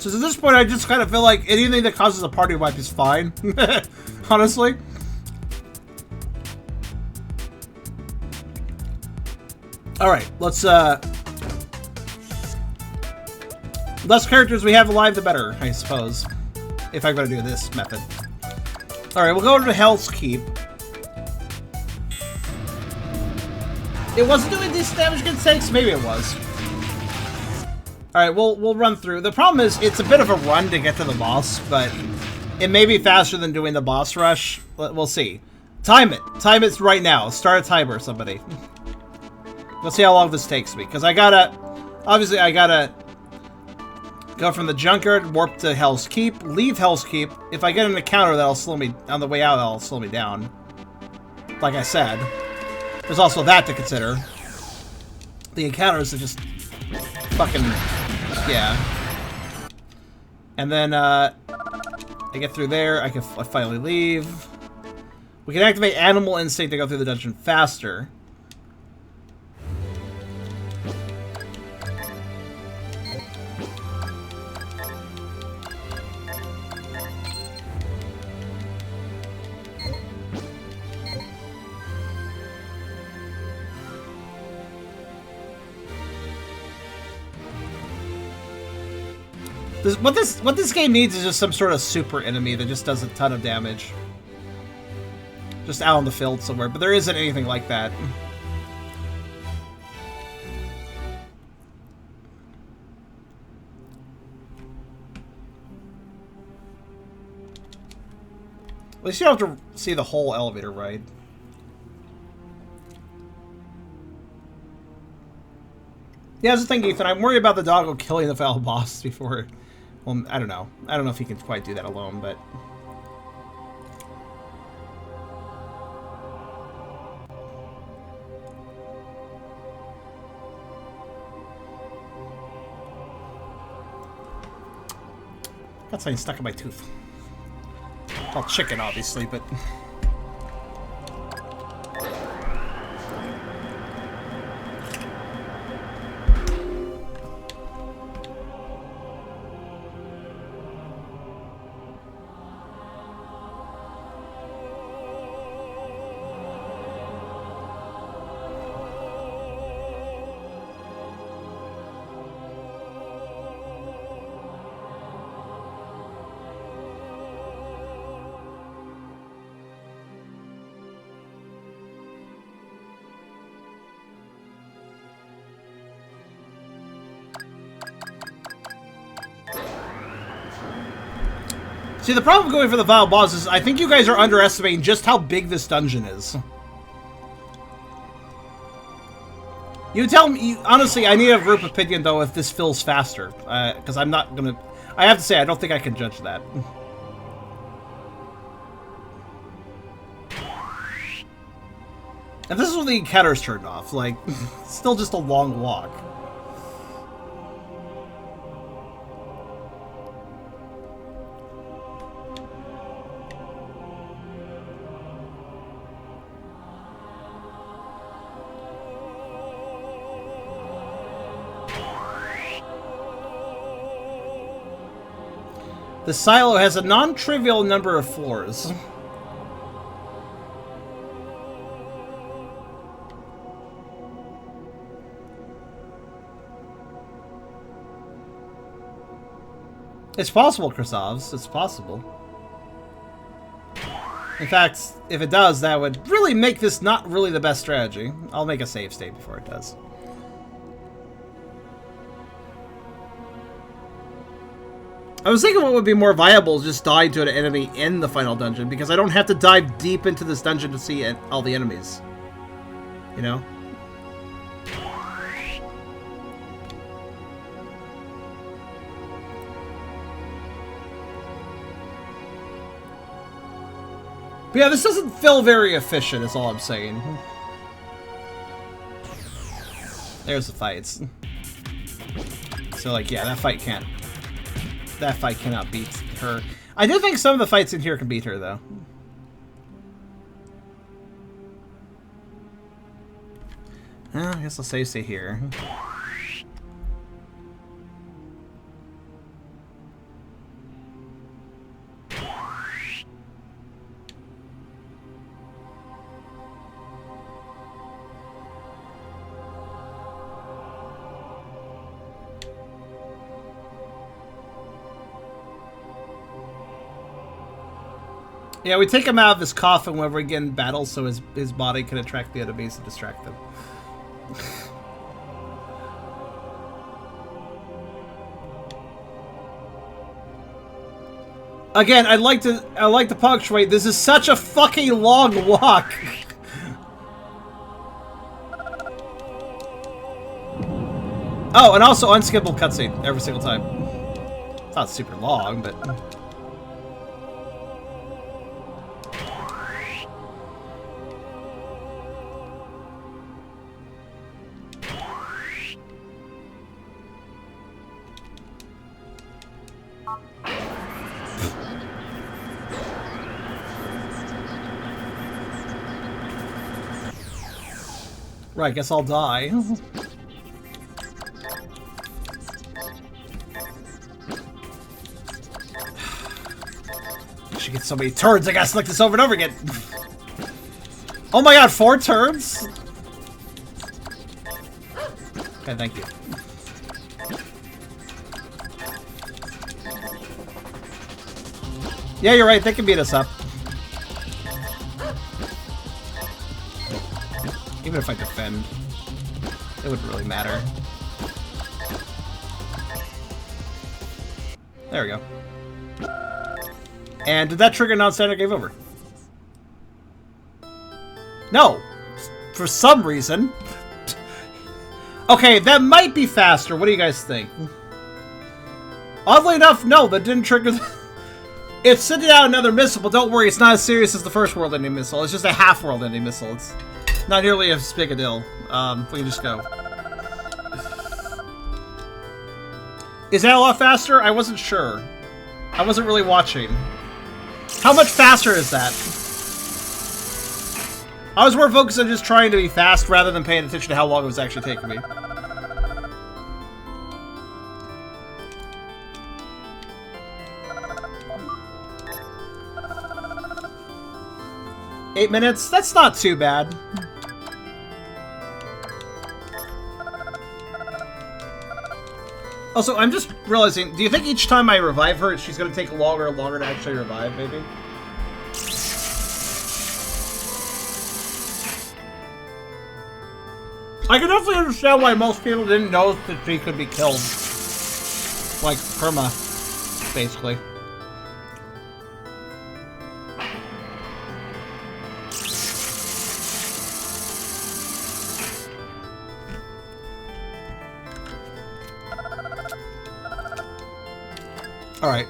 So at this point, I just kind of feel like anything that causes a party wipe is fine. Honestly. Alright, let's, less characters we have alive, the better, I suppose. If I'm gonna do this method. Alright, we'll go to Hell's Keep. It wasn't doing this damage against tanks? Maybe it was. Alright, we'll run through. The problem is, it's a bit of a run to get to the boss, but it may be faster than doing the boss rush. We'll see. Time it. Time it right now. Start a timer, somebody. Let's see how long this takes me, because I gotta... Obviously, I gotta go from the junkyard, warp to Hell's Keep, leave Hell's Keep. If I get an encounter, that'll slow me... On the way out, that'll slow me down. Like I said. There's also that to consider. The encounters are just... fucking... yeah. And then, I get through there, I finally leave. We can activate Animal Instinct to go through the dungeon faster. What this game needs is just some sort of super enemy that just does a ton of damage. Just out in the field somewhere, but there isn't anything like that. At least you don't have to see the whole elevator ride. Yeah, that's the thing, Ethan. I'm worried about the doggo killing the final boss before... Well, I don't know. I don't know if he can quite do that alone, but... Got something stuck in my tooth. Well, chicken, obviously, but... See, the problem going for the final boss is I think you guys are underestimating just how big this dungeon is. You tell me, honestly, I need a group opinion, though, if this fills faster. Because I'm not gonna... I have to say, I don't think I can judge that. And this is when the encounters turned off. Like, it's still just a long walk. The silo has a non-trivial number of floors. It's possible, Krasovs. It's possible. In fact, if it does, that would really make this not really the best strategy. I'll make a save state before it does. I was thinking what would be more viable is just die to an enemy in the final dungeon, because I don't have to dive deep into this dungeon to see all the enemies. You know? But yeah, this doesn't feel very efficient, is all I'm saying. There's the fights. So, like, yeah, that fight cannot beat her. I do think some of the fights in here can beat her, though. Well, I guess I'll stay here. Yeah, we take him out of his coffin whenever we get in battle so his body can attract the enemies and distract them. Again, I'd like to punctuate, this is such a fucking long walk. Oh, and also unskippable cutscene every single time. It's not super long, but... Right, guess I'll die. She gets so many turns, I gotta select this over and over again. Oh my god, 4 turns? Okay, thank you. Yeah, you're right, they can beat us up. Even if I defend, it wouldn't really matter. There we go. And did that trigger non-standard game over? No! For some reason. Okay, that might be faster. What do you guys think? Oddly enough, no, that didn't trigger... It's sending out another missile, but don't worry, it's not as serious as the first world-ending missile. It's just a half-world-ending missile. It's not nearly as big a deal. We can just go. Is that a lot faster? I wasn't sure. I wasn't really watching. How much faster is that? I was more focused on just trying to be fast rather than paying attention to how long it was actually taking me. Eight minutes? That's not too bad. Also, I'm just realizing, do you think each time I revive her, she's going to take longer and longer to actually revive, maybe? I can definitely understand why most people didn't know that she could be killed. Like, perma, basically. Alright.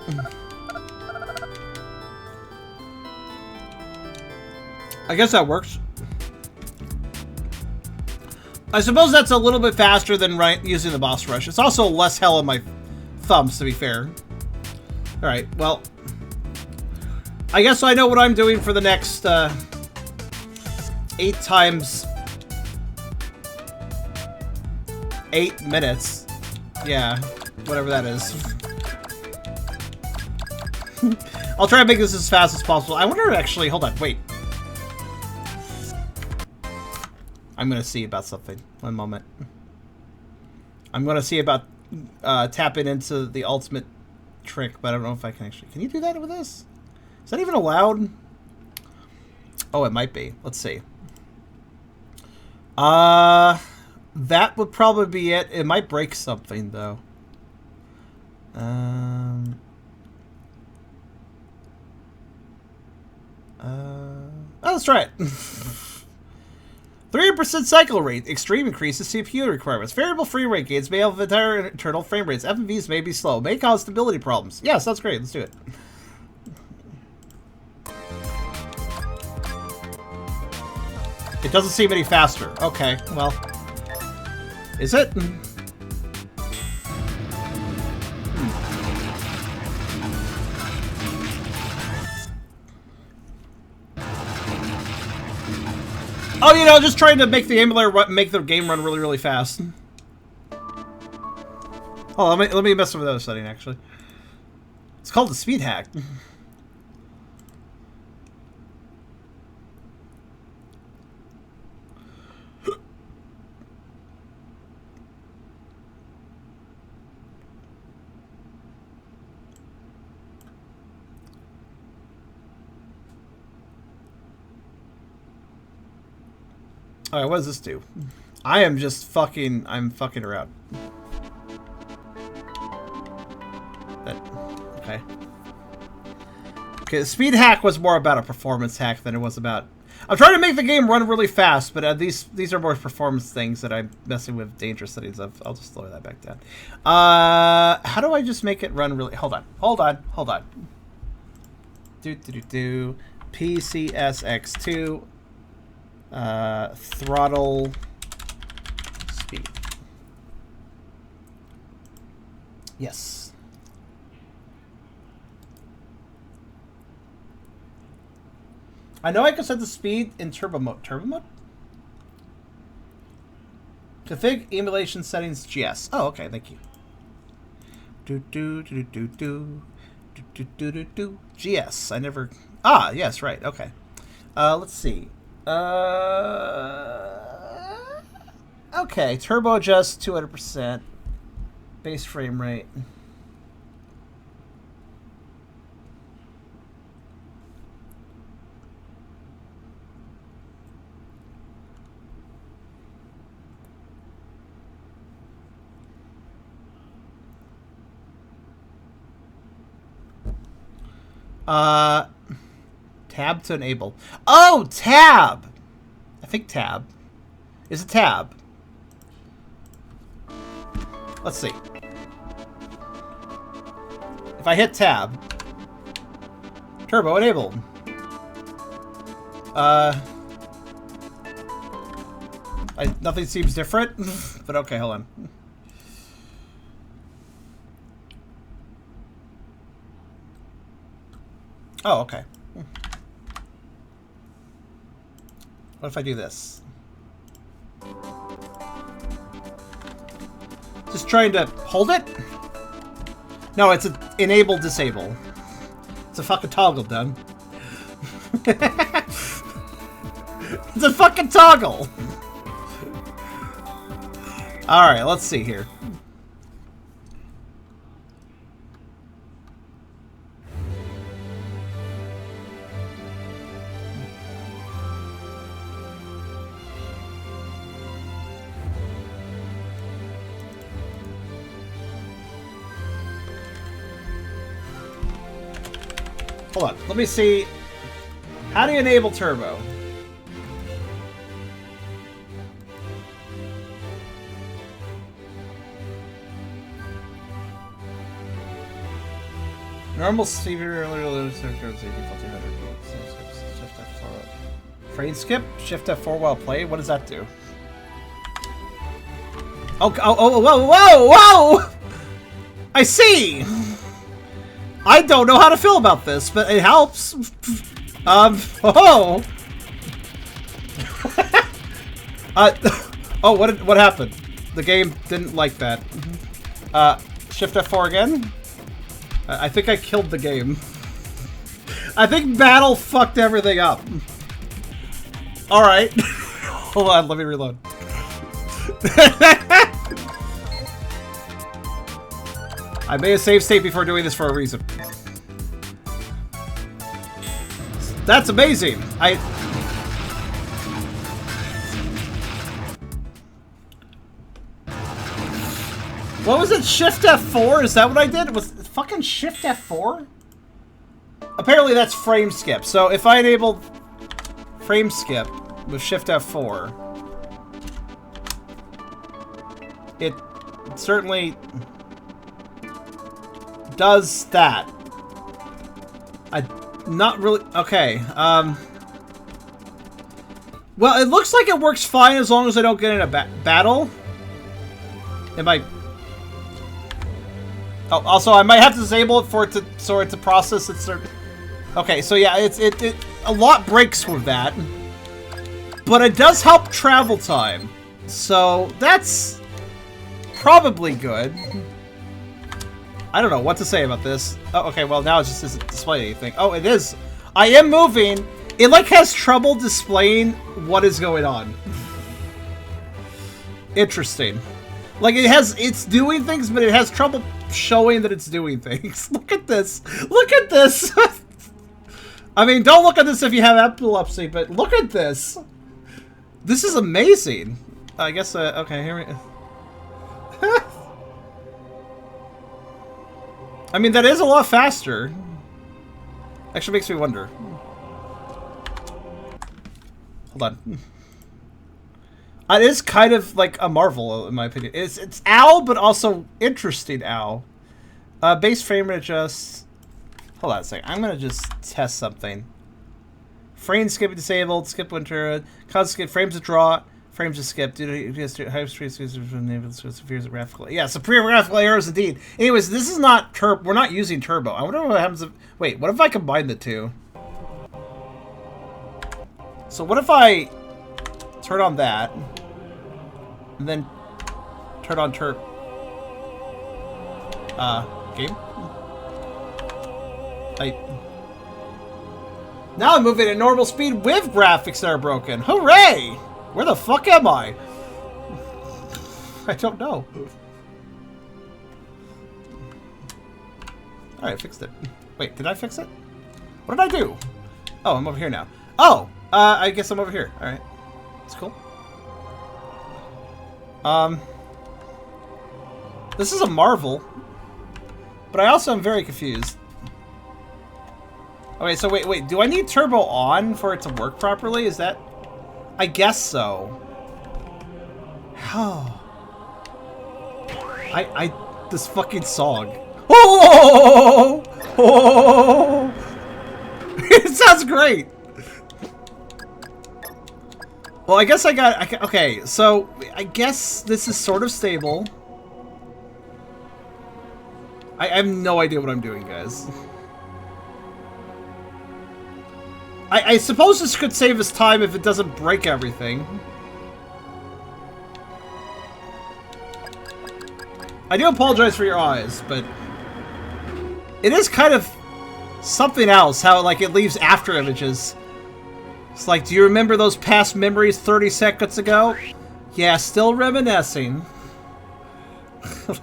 I guess that works. I suppose that's a little bit faster than using the boss rush. It's also less hell on my thumbs, to be fair. Alright, well. I guess I know what I'm doing for the next 8 times 8 minutes. Yeah, whatever that is. I'll try to make this as fast as possible. I wonder actually, hold on, wait. I'm gonna see about something. One moment. I'm gonna see about tapping into the ultimate trick, but I don't know if I can actually... Can you do that with this? Is that even allowed? Oh, it might be. Let's see. That would probably be it. It might break something, though. Oh, let's try it. 300% cycle rate. Extreme increases CPU requirements. Variable frame rate gains may have entire internal frame rates. FMVs may be slow. May cause stability problems. Yes, that's great. Let's do it. It doesn't seem any faster. Okay, well. Is it? Oh, you know, just trying to make the emulator make the game run really, really fast. Oh, let me mess with the other setting, actually. It's called the speed hack. Alright, what does this do? I am just fucking... I'm fucking around. Okay. Okay, the speed hack was more about a performance hack than it was about... I'm trying to make the game run really fast, but these are more performance things that I'm messing with dangerous settings of. I'll just lower that back down. How do I just make it run really... Hold on. PCSX2 throttle speed. Yes. I know I can set the speed in turbo mode. Turbo mode? Config emulation settings GS. Oh, okay, thank you. GS. I never... Ah, yes, right, okay. Let's see. Okay, turbo adjust 200%. Base frame rate. Tab to enable. Oh, tab! I think tab. Is it tab? Let's see. If I hit tab. Turbo enabled. Nothing seems different, but okay, hold on. Oh, okay. What if I do this? Just trying to hold it? No, it's an enable disable. It's a fucking toggle, done. It's a fucking toggle! Alright, let's see here. Hold on, let me see. How do you enable turbo? Normal speed frame skip? Shift F4 while play? What does that do? Oh, whoa! I see! I don't know how to feel about this, but it helps. Oh! Oh, what happened? The game didn't like that. Shift F4 again? I think I killed the game. I think battle fucked everything up. Alright. Hold on, let me reload. I made a save state before doing this for a reason. That's amazing! What was it? Shift F4? Is that what I did? It was fucking Shift F4? Apparently that's frame skip. So if I enabled frame skip with Shift F4, it certainly does that. Not really. Okay. Well, it looks like it works fine as long as I don't get in a battle. It might. Oh, also I might have to disable it for it to process its. Okay, so yeah, it a lot breaks with that, but it does help travel time, so that's probably good. I don't know what to say about this. Oh, okay, well now it just doesn't display anything. Oh, it is. I am moving. It like has trouble displaying what is going on. Interesting. Like it's doing things, but it has trouble showing that it's doing things. Look at this. Look at this. I mean, don't look at this if you have epilepsy, but look at this. This is amazing. I guess, okay, here we... I mean, that is a lot faster. Actually makes me wonder. Hold on. It is kind of like a marvel, in my opinion. It's OW, but also interesting OW. Base frame rate adjust. Hold on a second. I'm gonna just test something. Frame skipping disabled. Skip winter. Constant skip. Frames to draw. Frames to skip. Due to high speed severe graphical. Yeah, superior graphical errors indeed. Anyways, this is not turbo. We're not using turbo. I wonder what happens if. Wait, what if I combine the two? So what if I turn on that, and then turn on game? Now I'm moving at normal speed with graphics that are broken. Hooray! Where the fuck am I? I don't know. Alright, I fixed it. Wait, did I fix it? What did I do? Oh, I'm over here now. Oh! I guess I'm over here. Alright. That's cool. This is a marvel. But I also am very confused. Okay, so wait. Do I need turbo on for it to work properly? Is that... I guess so. Oh. This fucking song. Oh! Oh! It sounds great! Well, I guess okay, so I guess this is sort of stable. I have no idea what I'm doing, guys. I suppose this could save us time if it doesn't break everything. I do apologize for your eyes, but it is kind of something else how like it leaves after images. It's like, do you remember those past memories 30 seconds ago? Yeah, still reminiscing.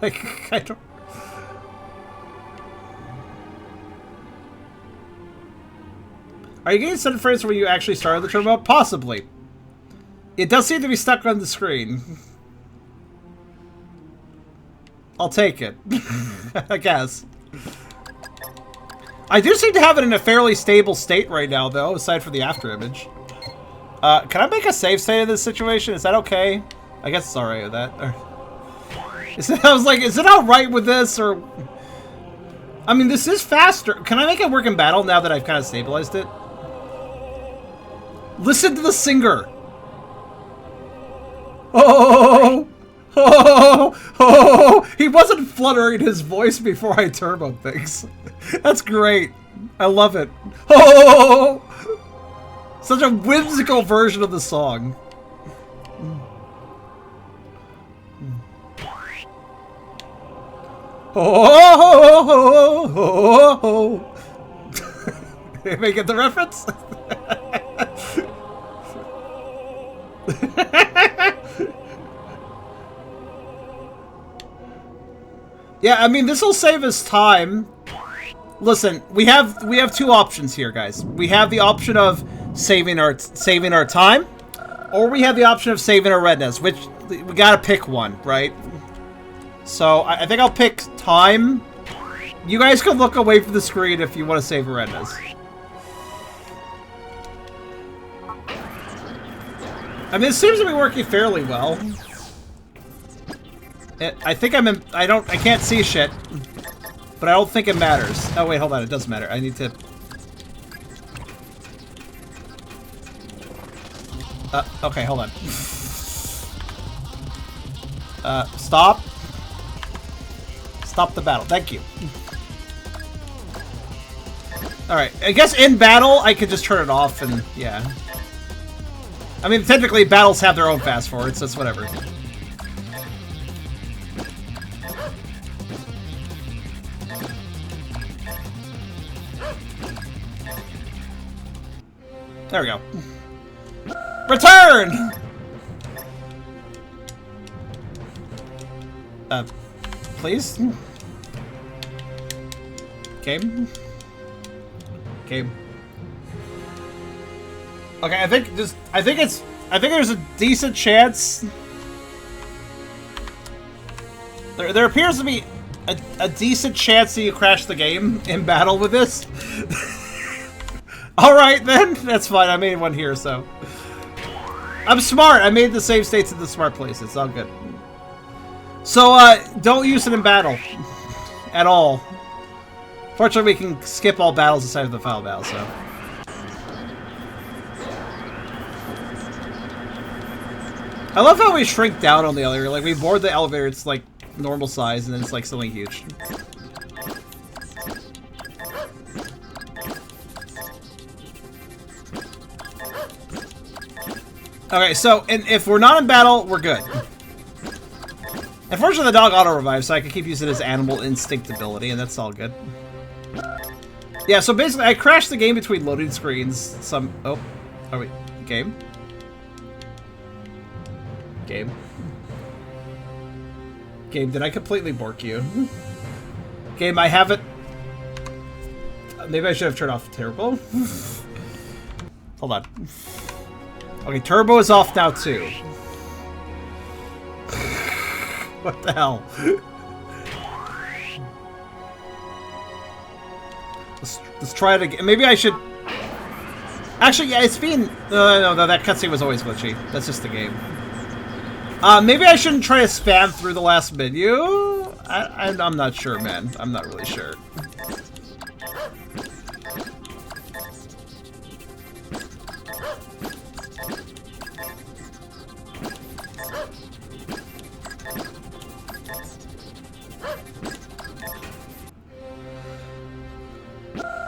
Like, I don't... Are you getting sudden frames when you actually started the turbo? Possibly. It does seem to be stuck on the screen. I'll take it. I guess. I do seem to have it in a fairly stable state right now, though, aside from the after image. Can I make a save state of this situation? Is that okay? I guess it's alright with that. I was like, is it alright with this, or... I mean, this is faster. Can I make it work in battle now that I've kind of stabilized it? Listen to the singer! Oh! Oh! Oh! He wasn't fluttering his voice before I turboed things. That's great. I love it. Oh! Such a whimsical version of the song. Oh! Anybody get the reference? Yeah, I mean, this will save us time. Listen, we have two options here, guys. We have the option of saving our time, or we have the option of saving our retinas, which we gotta pick one, right? So I think I'll pick time. You guys can look away from the screen if you want to save your retinas. I mean, it seems to be working fairly well. I think I'm in... I can't see shit. But I don't think it matters. Oh, wait, hold on. It does matter. I need to... okay, hold on. Stop. Stop the battle. Thank you. Alright, I guess in battle, I could just turn it off and... yeah. I mean, technically, battles have their own fast forwards, so it's whatever. There we go. Return! Please? Game? Game. Okay, I think it's I think there's a decent chance. There appears to be a decent chance that you crash the game in battle with this. Alright then, that's fine. I made one here, so. I'm smart. I made the save states in the smart places. It's all good. So, don't use it in battle. At all. Fortunately, we can skip all battles aside from the final battle, so. I love how we shrink down on the elevator. Like, we board the elevator, it's like normal size, and then it's like something huge. Okay, so and if we're not in battle, we're good. Unfortunately, the dog auto-revives, so I can keep using his animal instinct ability, and that's all good. Yeah, so basically, I crashed the game between loading screens. Oh, wait. Game? Game, did I completely bork you? Game, I haven't... Maybe I should have turned off turbo? Hold on. Okay, turbo is off now, too. What the hell? Let's try it again. Maybe I should... Actually, yeah, it's being... no, that cutscene was always glitchy. That's just the game. Maybe I shouldn't try to spam through the last menu? I'm not sure, man. I'm not really sure.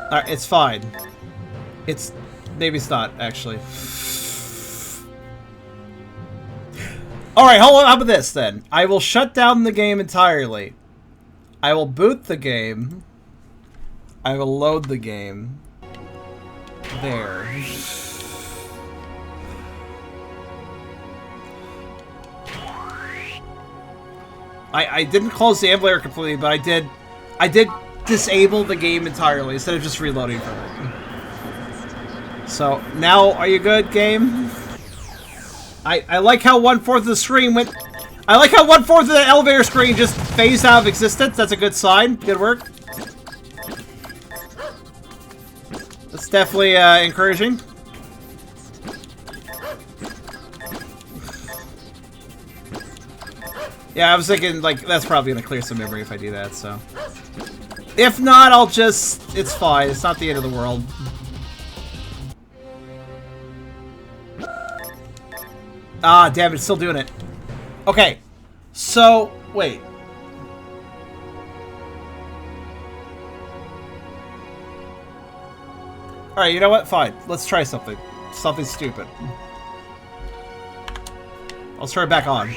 Alright, it's fine. Maybe it's not, actually. Alright, hold on. How about this, then? I will shut down the game entirely. I will boot the game. I will load the game. There. I didn't close the emulator completely, but I did disable the game entirely instead of just reloading from it. So, now, are you good, game? I like how 1/4 of the screen went... I like how 1/4 of the elevator screen just phased out of existence. That's a good sign. Good work. That's definitely encouraging. Yeah, I was thinking, like, that's probably gonna clear some memory if I do that, so... If not, I'll just... It's fine. It's not the end of the world. Ah, damn it, it's still doing it. Okay, so, wait. Alright, you know what? Fine. Let's try something. Something stupid. I'll turn it back on.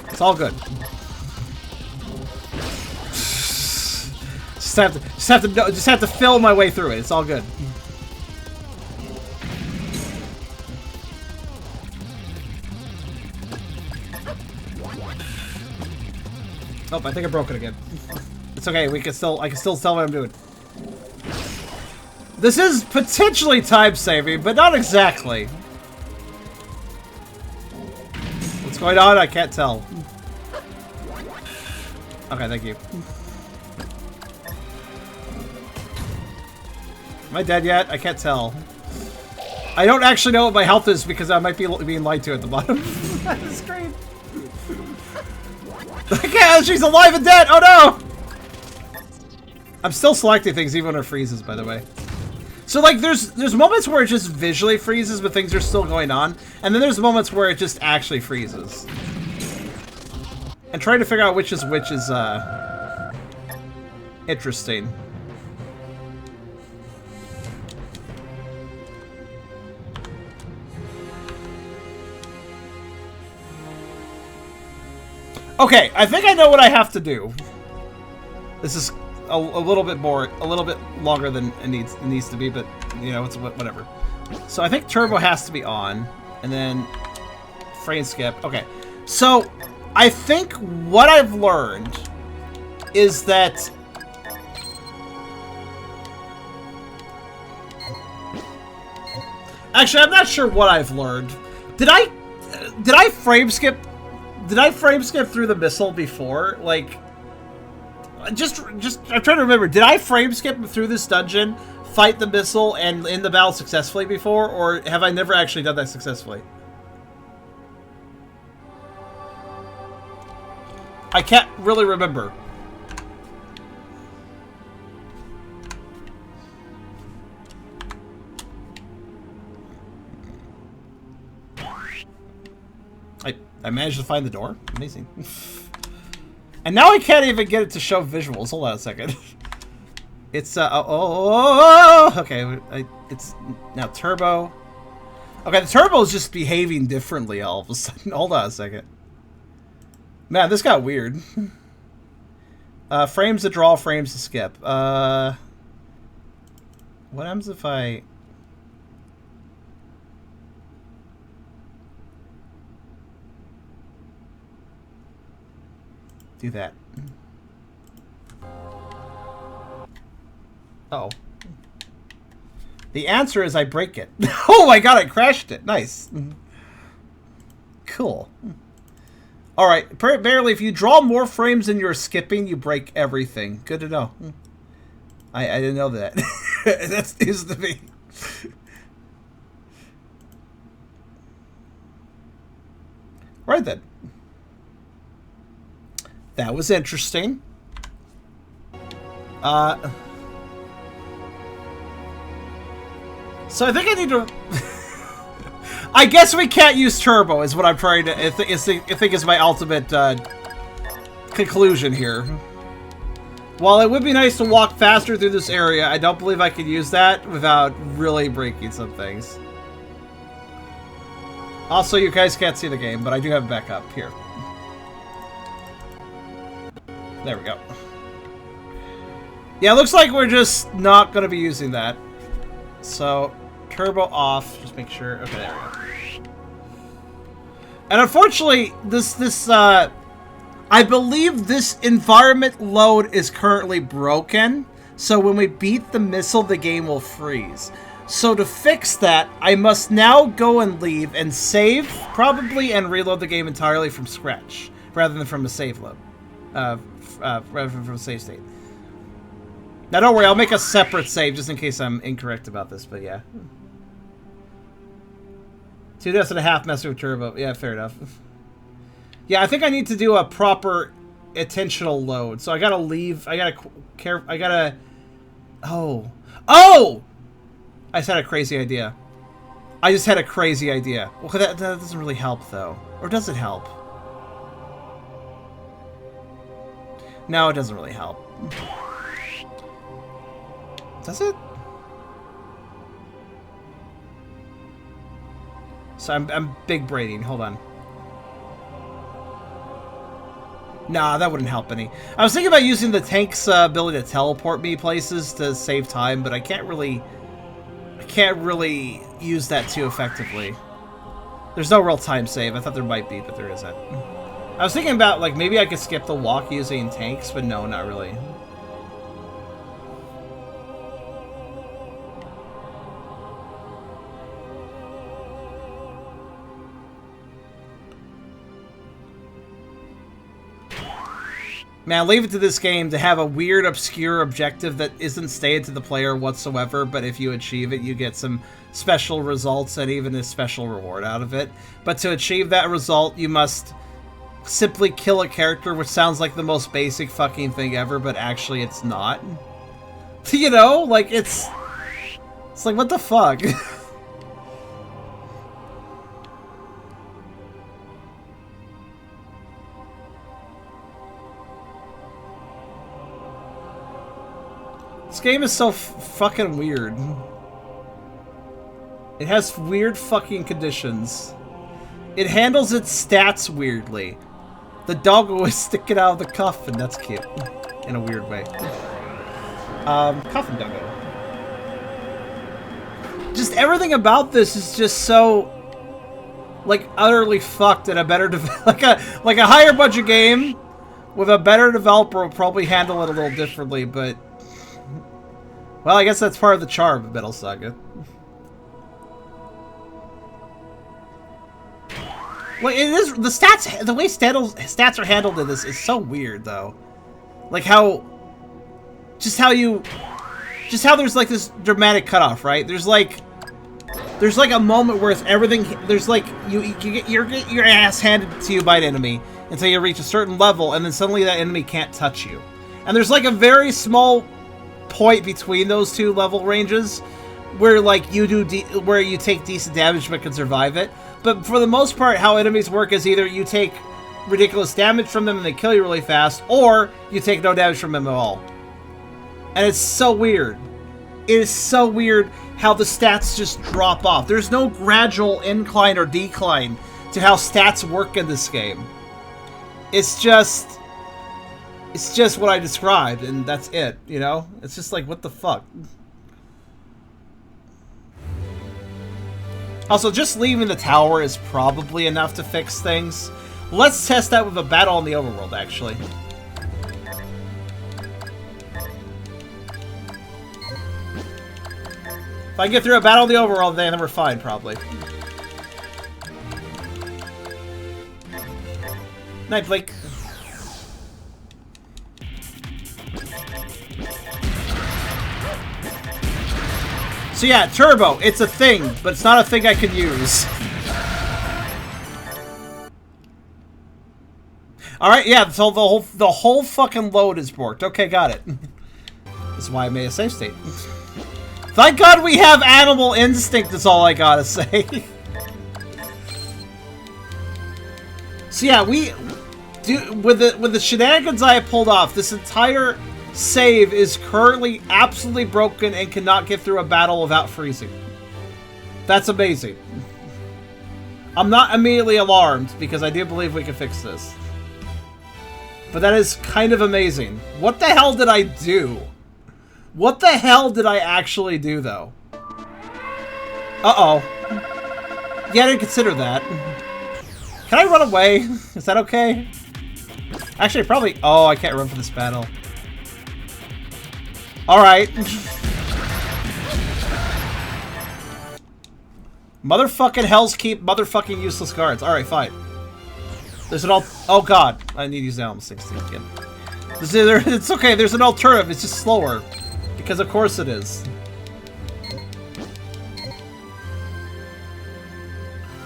It's all good. Just have to fill my way through it. It's all good. Oh, I think I broke it again. It's okay. I can still tell what I'm doing. This is potentially time saving, but not exactly. What's going on? I can't tell. Okay, thank you. Am I dead yet? I can't tell. I don't actually know what my health is because I might be being lied to at the bottom of the screen. Okay, she's alive and dead! Oh no! I'm still selecting things even when it freezes, by the way. So like there's moments where it just visually freezes but things are still going on, and then there's moments where it just actually freezes. And trying to figure out which is interesting. Okay, I think I know what I have to do. This is a little bit more, a little bit longer than it needs to be, but you know, it's whatever. So I think turbo has to be on, and then frame skip. Okay, so I think what I've learned is that actually, I'm not sure what I've learned. Did I frame skip? Did I frame skip through the missile before? Like, just I'm trying to remember. Did I frame skip through this dungeon, fight the missile, and end the battle successfully before, or have I never actually done that successfully? I can't really remember. I managed to find the door. Amazing. And now I can't even get it to show visuals. Hold on a second. It's okay. It's now turbo. Okay, the turbo is just behaving differently all of a sudden. Hold on a second. Man, this got weird. Frames to draw, frames to skip. What happens if I... do that? Uh-oh. The answer is I break it. Oh my god, I crashed it. Nice. Cool. Alright, apparently if you draw more frames than you're skipping, you break everything. Good to know. I didn't know that. That's news to me. Right then. That was interesting. So I think I need to... I guess we can't use turbo is what I'm trying to... I think is my ultimate conclusion here. While it would be nice to walk faster through this area, I don't believe I could use that without really breaking some things. Also, you guys can't see the game, but I do have backup here. There we go. Yeah, it looks like we're just not going to be using that. So, turbo off. Just make sure. Okay, there we go. And unfortunately, I believe this environment load is currently broken. So when we beat the missile, the game will freeze. So to fix that, I must now go and leave and save, probably, and reload the game entirely from scratch, rather than from a save load. Rather than from a save state. Now don't worry, I'll make a separate save just in case I'm incorrect about this, but yeah. 2 deaths and a half messing with turbo. Yeah, fair enough. Yeah, I think I need to do a proper attentional load. So I gotta leave. I gotta... Oh! I just had a crazy idea. I just had a crazy idea. Well, that doesn't really help, though. Or does it help? No, it doesn't really help. Does it? So I'm big braiding. Hold on. Nah, that wouldn't help any. I was thinking about using the tank's ability to teleport me places to save time, but I can't really use that too effectively. There's no real time save. I thought there might be, but there isn't. I was thinking about, like, maybe I could skip the walk using tanks, but no, not really. Man, leave it to this game to have a weird, obscure objective that isn't stated to the player whatsoever, but if you achieve it, you get some special results and even a special reward out of it. But to achieve that result, you must simply kill a character, which sounds like the most basic fucking thing ever, but actually it's not. You know? Like, it's like, what the fuck? This game is so fucking weird. It has weird fucking conditions. It handles its stats weirdly. The doggo is sticking out of the cuff, and that's cute. In a weird way. Coffin Doggo. Just everything about this is just so, like, utterly fucked in a better like a higher budget game with a better developer will probably handle it a little differently, but well, I guess that's part of the charm of Metal Saga. Like, it is the stats, the way stats are handled in this is so weird though. Like how there's like this dramatic cutoff, right? There's like a moment where it's everything. There's like you get your ass handed to you by an enemy until you reach a certain level, and then suddenly that enemy can't touch you. And there's like a very small point between those two level ranges where like where you take decent damage but can survive it. But for the most part, how enemies work is either you take ridiculous damage from them and they kill you really fast, or you take no damage from them at all. And it's so weird. It is so weird how the stats just drop off. There's no gradual incline or decline to how stats work in this game. It's just what I described, and that's it, you know? It's just like, what the fuck? Also, just leaving the tower is probably enough to fix things. Let's test that with a battle in the overworld, actually. If I get through a battle in the overworld, then we're fine, probably. Night, Blake. So yeah, turbo, it's a thing, but it's not a thing I can use. Alright, yeah, so the whole fucking load is borked. Okay, got it. This is why I made a save state. Thank God we have animal instinct, is all I gotta say. So yeah, we do with the shenanigans I have pulled off, this entire save is currently absolutely broken and cannot get through a battle without freezing. That's amazing. I'm not immediately alarmed because I do believe we can fix this. But that is kind of amazing. What the hell did I do? What the hell did I actually do, though? Uh-oh. Yeah, I didn't consider that. Can I run away? Is that okay? Actually, probably... Oh, I can't run for this battle. Alright. Motherfucking Hell's Keep, motherfucking useless guards. Alright, fine. There's an oh god. I need to use the Elm 16 again. It's okay, there's an alternative, it's just slower. Because of course it is.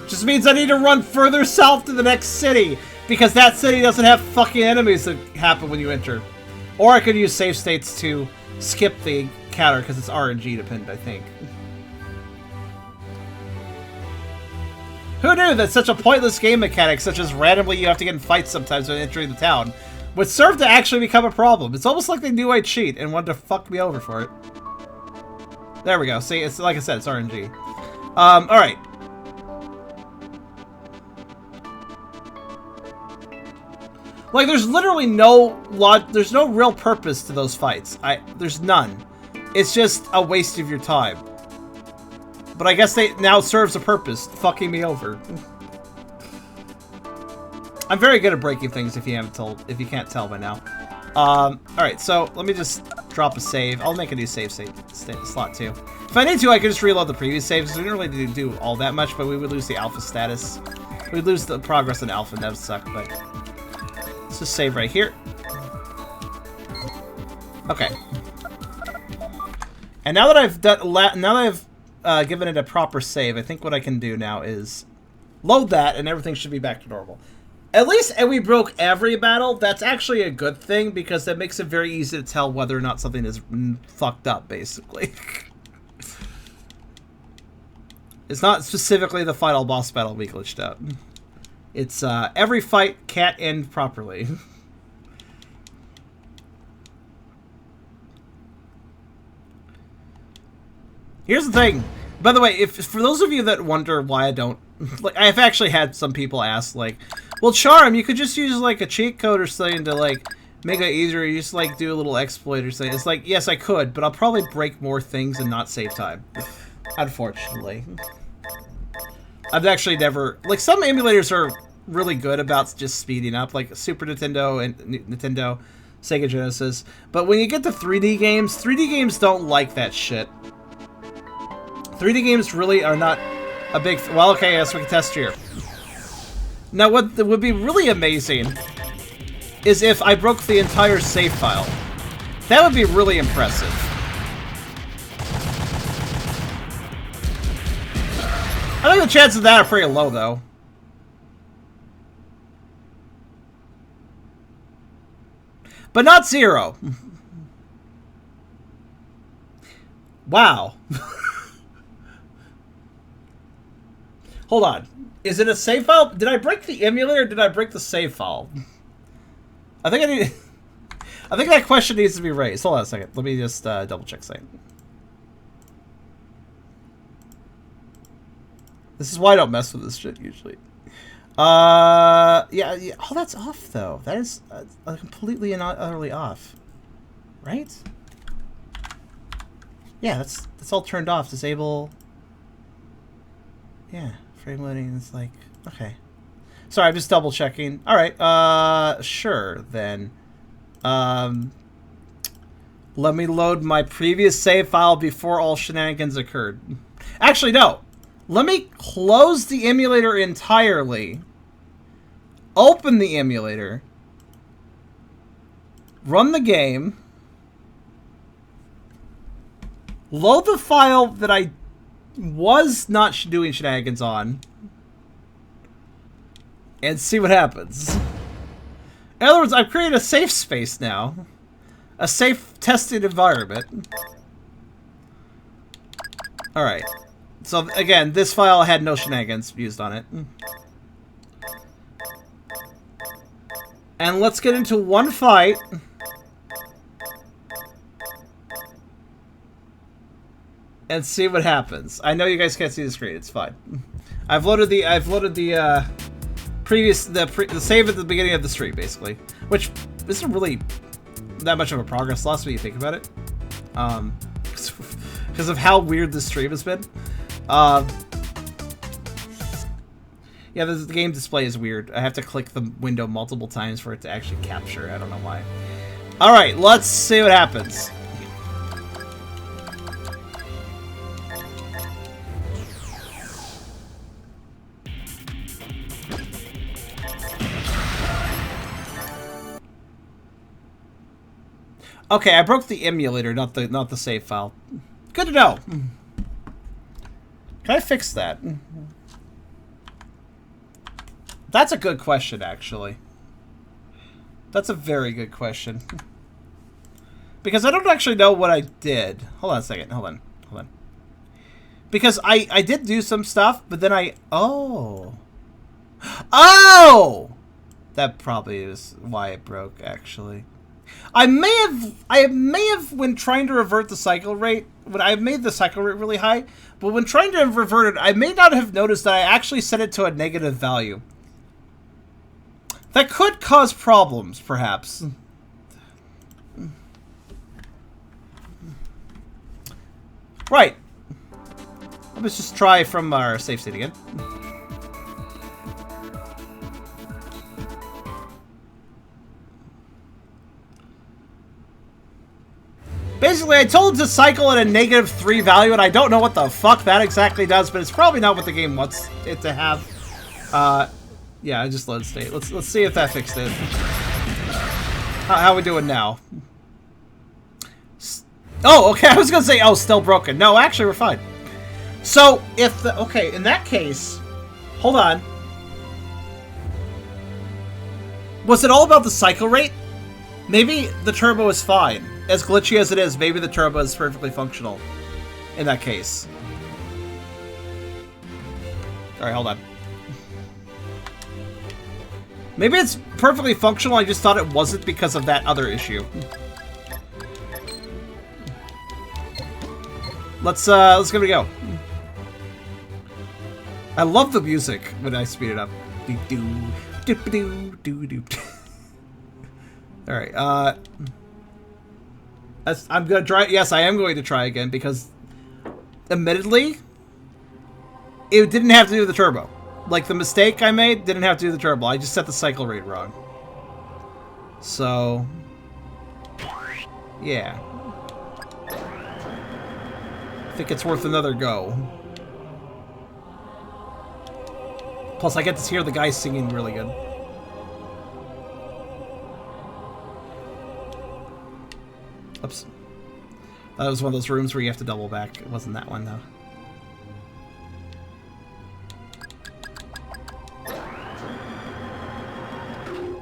Just means I need to run further south to the next city. Because that city doesn't have fucking enemies that happen when you enter. Or I could use save states to skip the counter because it's RNG dependent, I think. Who knew that such a pointless game mechanic, such as randomly you have to get in fights sometimes when entering the town, would serve to actually become a problem? It's almost like they knew I'd cheat and wanted to fuck me over for it. There we go. See, it's like I said, it's RNG. Alright. Like, there's literally there's no real purpose to those fights. There's none. It's just a waste of your time. But I guess they now serves a purpose, fucking me over. I'm very good at breaking things if you can't tell by now. Alright, so let me just drop a save. I'll make a new save slot too. If I need to, I could just reload the previous saves. We didn't really do all that much, but we would lose the alpha status. We'd lose the progress in alpha, and that would suck, but let's just save right here. Okay. And now that I've given it a proper save, I think what I can do now is load that, and everything should be back to normal. At least we broke every battle. That's actually a good thing, because that makes it very easy to tell whether or not something is fucked up, basically. It's not specifically the final boss battle we glitched out. It's, every fight can't end properly. Here's the thing. By the way, for those of you that wonder why I don't... Like, I've actually had some people ask, like, well, Charm, you could just use, like, a cheat code or something to, like, make it easier. You just like do a little exploit or something. It's like, yes, I could, but I'll probably break more things and not save time. Unfortunately. I've actually never... Like, some emulators are really good about just speeding up, like Super Nintendo and Nintendo, Sega Genesis. But when you get to 3D games don't like that shit. 3D games really are not a big... Well, okay, yes, we can test here. Now, what would be really amazing is if I broke the entire save file. That would be really impressive. I think the chances of that are pretty low, though. But not zero. Wow. Hold on. Is it a save file? Did I break the emulator or did I break the save file? I think I need... I think that question needs to be raised. Hold on a second. Let me just double check something. This is why I don't mess with this shit usually. Yeah. Oh, that's off though. That is completely and utterly off, right? Yeah, that's all turned off. Disable. Yeah, frame loading is like okay. Sorry, I'm just double checking. All right. Sure then. Let me load my previous save file before all shenanigans occurred. Actually, no. Let me close the emulator entirely. Open the emulator. Run the game. Load the file that I was not doing shenanigans on. And see what happens. In other words, I've created a safe space now. A safe tested environment. Alright. So, again, this file had no shenanigans used on it. And let's get into one fight. And see what happens. I know you guys can't see the screen. It's fine. I've loaded the save at the beginning of the stream, basically. Which isn't really that much of a progress loss when you think about it. Because of how weird this stream has been. Yeah, the game display is weird. I have to click the window multiple times for it to actually capture. I don't know why. Alright, let's see what happens. Okay, I broke the emulator, not the save file. Good to know. Can I fix that? That's a good question, actually. That's a very good question. Because I don't actually know what I did. Hold on a second. Hold on. Because I did do some stuff, but then Oh! That probably is why it broke, actually. I may have, when trying to revert the cycle rate, when I made the cycle rate really high, but when trying to revert it, I may not have noticed that I actually set it to a negative value. That could cause problems, perhaps. Right. Let's just try from our save state again. Basically, I told it to cycle at a -3 value, and I don't know what the fuck that exactly does, but it's probably not what the game wants it to have. Yeah, I just loaded state. Let's see if that fixed it. How are we doing now? Oh, okay, I was gonna say, oh, still broken. No, actually, we're fine. So, if the... Okay, in that case... Hold on. Was it all about the cycle rate? Maybe the turbo is fine. As glitchy as it is, maybe the turbo is perfectly functional. In that case. Alright, hold on. Maybe it's perfectly functional, I just thought it wasn't because of that other issue. Let's give it a go. I love the music when I speed it up. Alright, I'm gonna try. Yes, I am going to try again because, admittedly, it didn't have to do with the turbo. Like, the mistake I made didn't have to do with the turbo. I just set the cycle rate wrong. So, yeah. I think it's worth another go. Plus, I get to hear the guy singing really good. Oops. That was one of those rooms where you have to double back. It wasn't that one, though.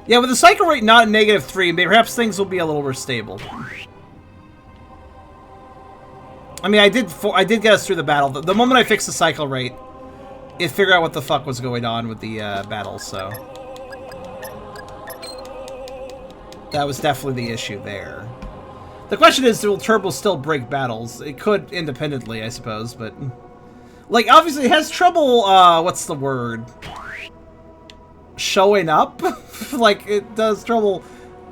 Yeah, with the cycle rate not -3, perhaps things will be a little more stable. I mean, I did get us through the battle. The moment I fixed the cycle rate, it figured out what the fuck was going on with the battle, so... That was definitely the issue there. The question is, will turbo still break battles? It could independently, I suppose, but... Like, obviously it has trouble, what's the word? Showing up? Like, it does trouble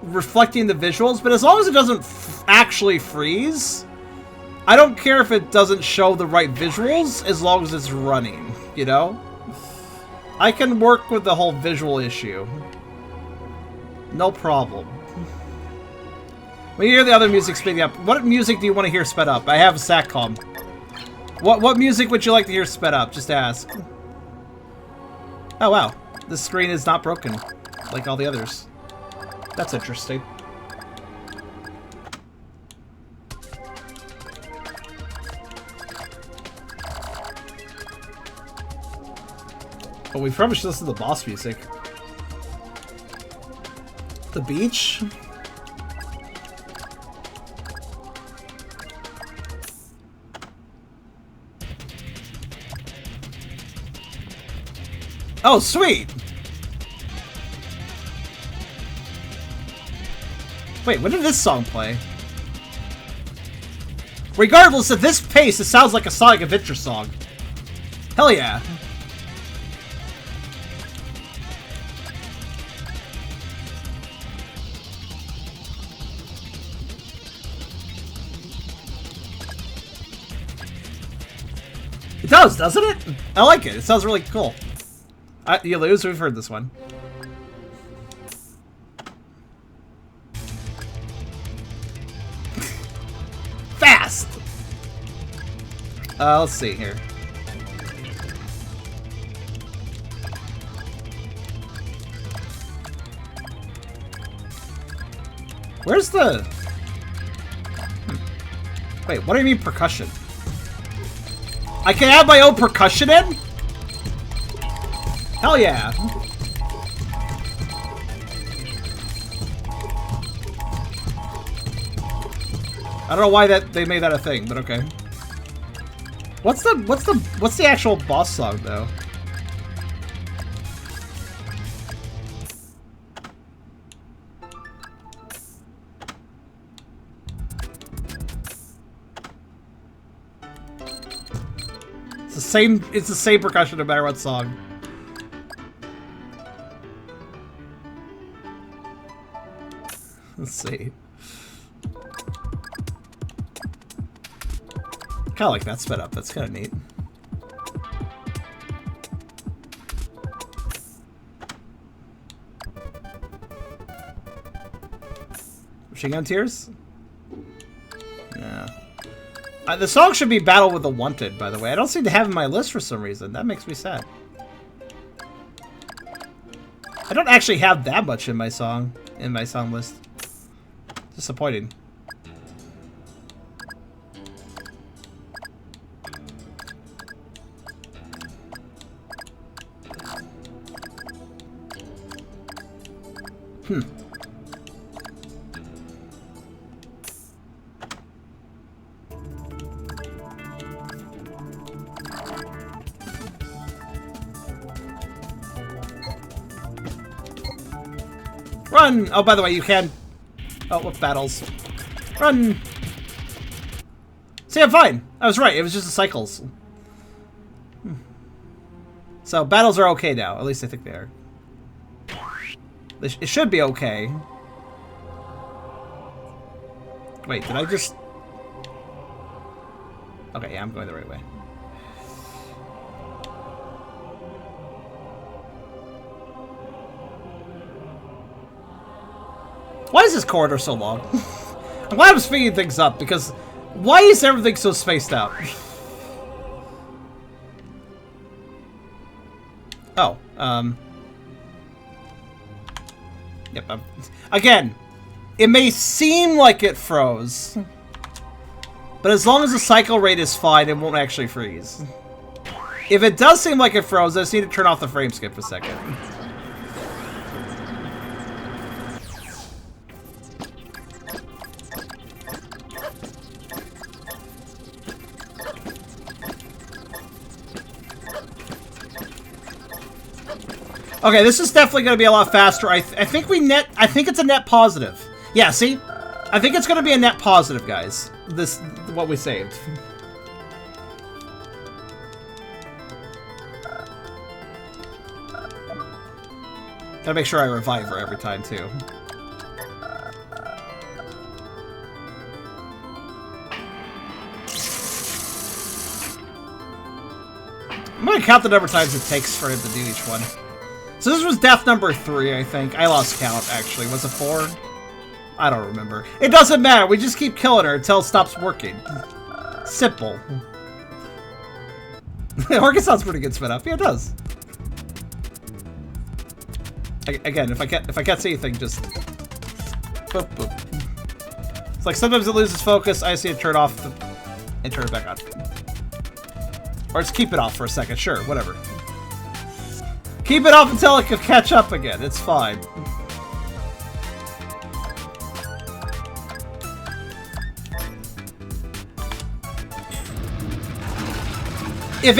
reflecting the visuals, but as long as it doesn't actually freeze, I don't care if it doesn't show the right visuals, as long as it's running, you know? I can work with the whole visual issue. No problem. When you hear the other music speeding up, what music do you want to hear sped up? I have a SATCOM. What music would you like to hear sped up? Just ask. Oh wow, this screen is not broken, like all the others. That's interesting. Oh, we probably should listen to the boss music. The beach? Oh, sweet! Wait, when did this song play? Regardless of this pace, it sounds like a Sonic Adventure song. Hell yeah. It does, doesn't it? I like it. It sounds really cool. You lose? We've heard this one. Fast! Let's see here. Where's the... Wait, what do you mean percussion? I can add my own percussion in? Hell yeah! I don't know why they made that a thing, but okay. What's the actual boss song though? It's the same percussion no matter what song. Let's see. Kinda like that sped up, that's kinda neat. Machine Gun Tears? Yeah. The song should be Battle with the Wanted, by the way. I don't seem to have it in my list for some reason. That makes me sad. I don't actually have that much in my song list. Disappointing. Run! Oh, by the way, you can... Oh, what battles? Run! See, I'm fine. I was right. It was just the cycles. So, battles are okay now. At least I think they are. It should be okay. Wait, did I just... Okay, yeah, I'm going the right way. Why is this corridor so long? I'm glad I'm speeding things up, because why is everything so spaced out? Oh, Yep, again, it may seem like it froze, but as long as the cycle rate is fine, it won't actually freeze. If it does seem like it froze, I just need to turn off the frame skip for a second. Okay, this is definitely going to be a lot faster. I think it's a net positive. Yeah, see? I think it's going to be a net positive, guys. What we saved. Gotta make sure I revive her every time, too. I'm gonna count the number of times it takes for him to do each one. So this was death number 3, I think. I lost count, actually. Was it 4? I don't remember. It doesn't matter. We just keep killing her until it stops working. Simple. Orchid sounds pretty good spin up. Yeah, it does. Again, if I can't see anything, just boop boop. It's like sometimes it loses focus. I just need to turn it off and turn it back on, or just keep it off for a second. Sure, whatever. Keep it off until it can catch up again. It's fine. I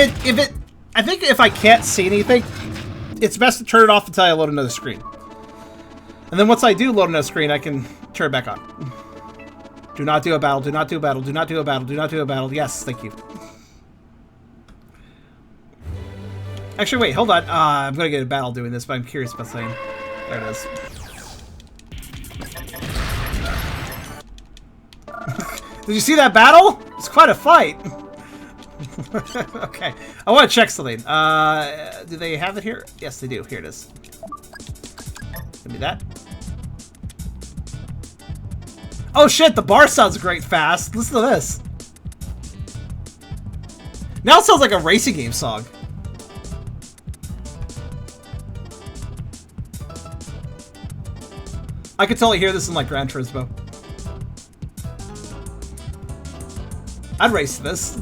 think if I can't see anything, it's best to turn it off until I load another screen. And then once I do load another screen, I can turn it back on. Do not do a battle, do not do a battle, do not do a battle, do not do a battle. Yes, thank you. Actually, wait, hold on. I'm gonna get a battle doing this, but I'm curious about saying. There it is. Did you see that battle? It's quite a fight. Okay, I want to check something. Do they have it here? Yes, they do. Here it is. Give me that. Oh shit, the bar sounds great fast. Listen to this. Now it sounds like a racing game song. I could totally hear this in like Gran Turismo. I'd race this.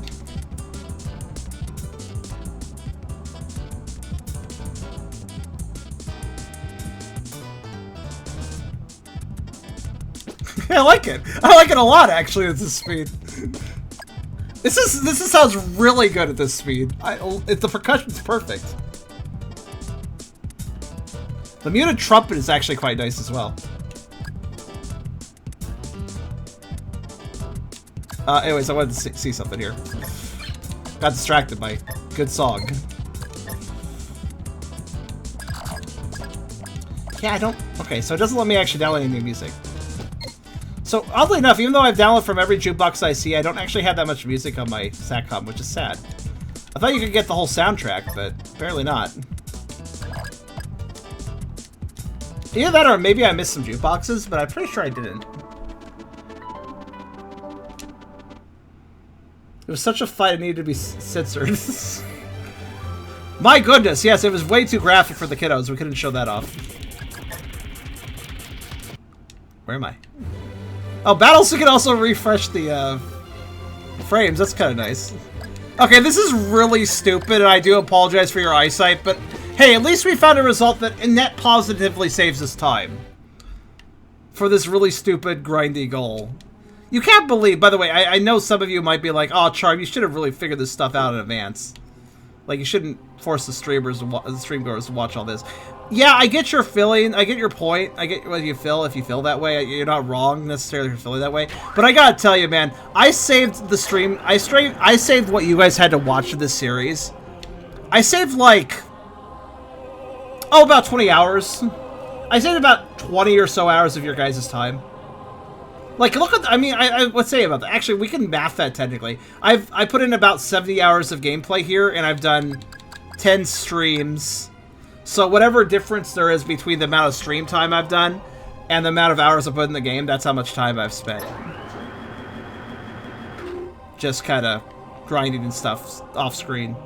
I like it. I like it a lot, actually, at this speed. This sounds really good at this speed. The percussion's perfect. The muted trumpet is actually quite nice as well. Anyways, I wanted to see something here. Got distracted by a good song. Yeah, I don't... Okay, so it doesn't let me actually download any new music. So, oddly enough, even though I've downloaded from every jukebox I see, I don't actually have that much music on my Satcom, which is sad. I thought you could get the whole soundtrack, but apparently not. Either that or maybe I missed some jukeboxes, but I'm pretty sure I didn't. It was such a fight, it needed to be censored. My goodness, yes, it was way too graphic for the kiddos. We couldn't show that off. Where am I? Oh, battles can also refresh the frames. That's kind of nice. Okay, this is really stupid, and I do apologize for your eyesight, but hey, at least we found a result that net positively saves us time for this really stupid, grindy goal. You can't believe, by the way, I know some of you might be like, oh, Charm, you should have really figured this stuff out in advance. Like, you shouldn't force the streamers, the streamgoers to watch all this. Yeah, I get your feeling. I get your point. I get what you feel if you feel that way. You're not wrong necessarily for feeling that way. But I gotta tell you, man, I saved the stream. I saved what you guys had to watch of this series. I saved like, oh, about 20 hours. I saved about 20 or so hours of your guys' time. Like, look at, I mean, let's say about that. Actually, we can math that technically. I put in about 70 hours of gameplay here, and I've done 10 streams. So whatever difference there is between the amount of stream time I've done and the amount of hours I put in the game, that's how much time I've spent. Just kind of grinding and stuff off screen.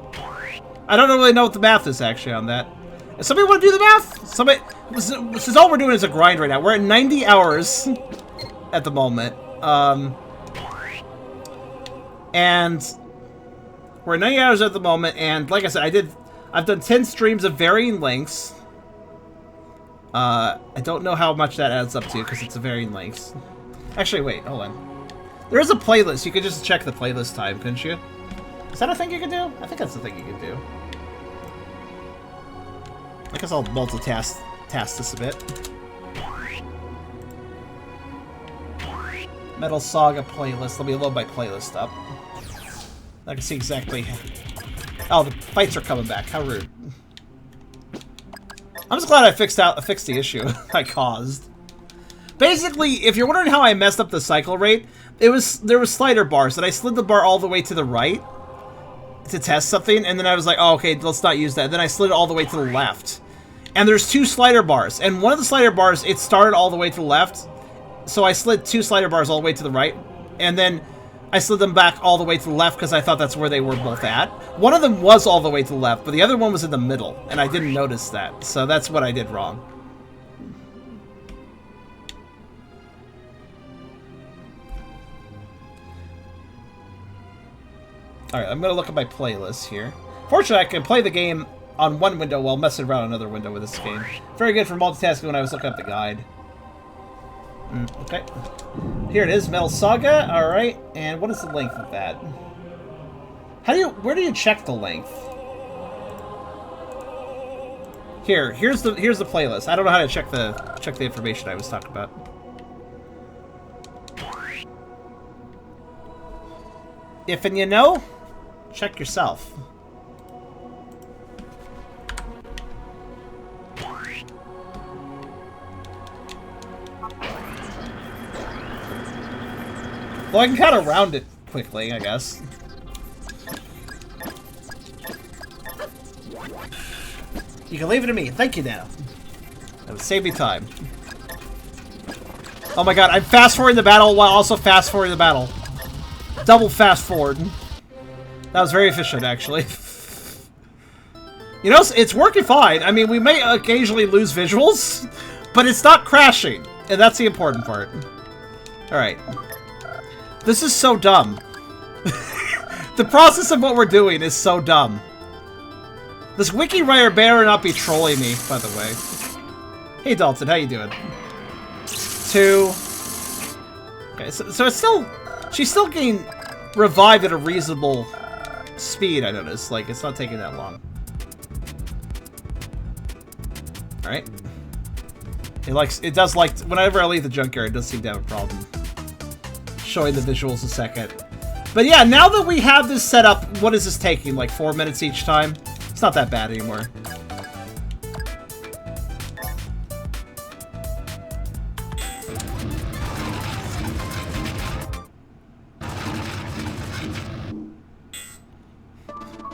I don't really know what the math is actually on that. Does somebody want to do the math? Somebody, since all we're doing is a grind right now. We're at 90 hours at the moment. And we're at 90 hours at the moment, and like I said, I've done 10 streams of varying lengths. I don't know how much that adds up to, because it's a varying lengths. Actually, wait, hold on. There is a playlist. You could just check the playlist time, couldn't you? Is that a thing you can do? I think that's the thing you can do. I guess I'll multitask this a bit. Metal Saga playlist. Let me load my playlist up. I can see exactly. Oh, the fights are coming back. How rude. I'm just glad I fixed the issue I caused. Basically, if you're wondering how I messed up the cycle rate, there was slider bars, and I slid the bar all the way to the right to test something, and then I was like, oh, okay, let's not use that. Then I slid it all the way to the left. And there's 2 slider bars, and one of the slider bars, it started all the way to the left, so I slid 2 slider bars all the way to the right, and then I slid them back all the way to the left because I thought that's where they were both at. One of them was all the way to the left, but the other one was in the middle, and I didn't notice that, so that's what I did wrong. Alright, I'm gonna look at my playlist here. Fortunately, I can play the game on one window while messing around another window with this game. Very good for multitasking when I was looking up the guide. Okay. Here it is, Metal Saga. Alright, and what is the length of that? Where do you check the length? Here's the playlist. I don't know how to check the information I was talking about. If and you know, check yourself. Well, I can kind of round it quickly, I guess. You can leave it to me. Thank you, Nano. That would save me time. Oh my god, I'm fast-forwarding the battle while also fast-forwarding the battle. Double fast-forward. That was very efficient, actually. You know, it's working fine. I mean, we may occasionally lose visuals, but it's not crashing. And that's the important part. Alright. This is so dumb. The process of what we're doing is so dumb. This wiki writer better not be trolling me, by the way. Hey Dalton, how you doing? 2. Okay, so it's still... She's still getting revived at a reasonable speed, I noticed. Like, it's not taking that long. Alright. It does like... Whenever I leave the junkyard, it does seem to have a problem showing the visuals a second. But yeah, now that we have this set up, what is this taking? Like 4 minutes each time? It's not that bad anymore.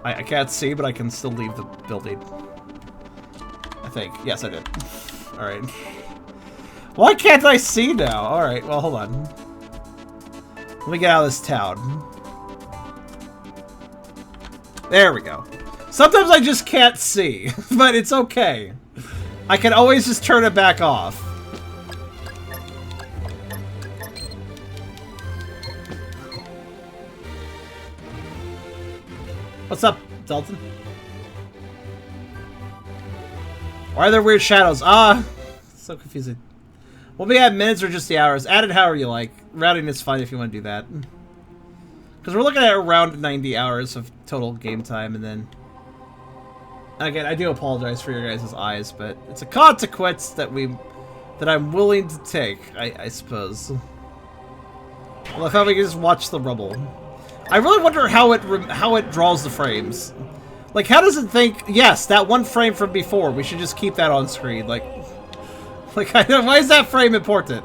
I can't see, but I can still leave the building. I think. Yes, I did. Alright. Why can't I see now? Alright, well, hold on. Let me get out of this town. There we go. Sometimes I just can't see, but it's okay. I can always just turn it back off. What's up, Dalton? Why are there weird shadows? Ah, so confusing. Will we add minutes or just the hours? Add it however you like. Routing is fine if you want to do that. Because we're looking at around 90 hours of total game time, and then... Again, I do apologize for your guys' eyes, but it's a consequence that I'm willing to take, I suppose. Well, if we can just watch the rubble. I really wonder how it draws the frames. Like, how does it think, yes, that one frame from before, we should just keep that on screen? Like why is that frame important?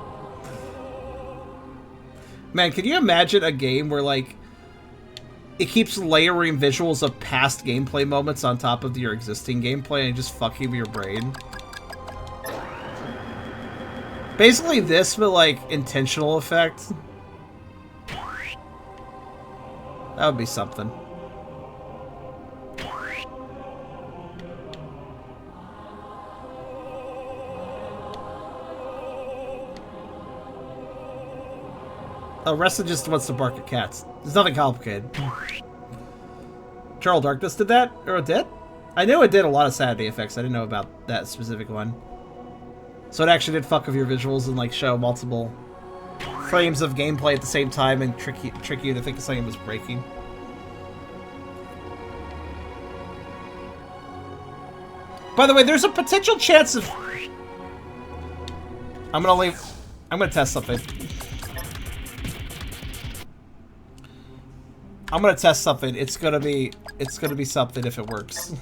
Man, can you imagine a game where, like, it keeps layering visuals of past gameplay moments on top of your existing gameplay and just fucking with your brain? Basically this, but, like, intentional effect. That would be something. Oh, Reston just wants to bark at cats. There's nothing complicated. Charles Darkness did that? Or it did? I knew it did a lot of sanity effects. I didn't know about that specific one. So it actually did fuck with your visuals and like show multiple frames of gameplay at the same time and trick you to think something was breaking. By the way, there's a potential chance of... I'm gonna test something. I'm gonna test something. It's gonna be something if it works.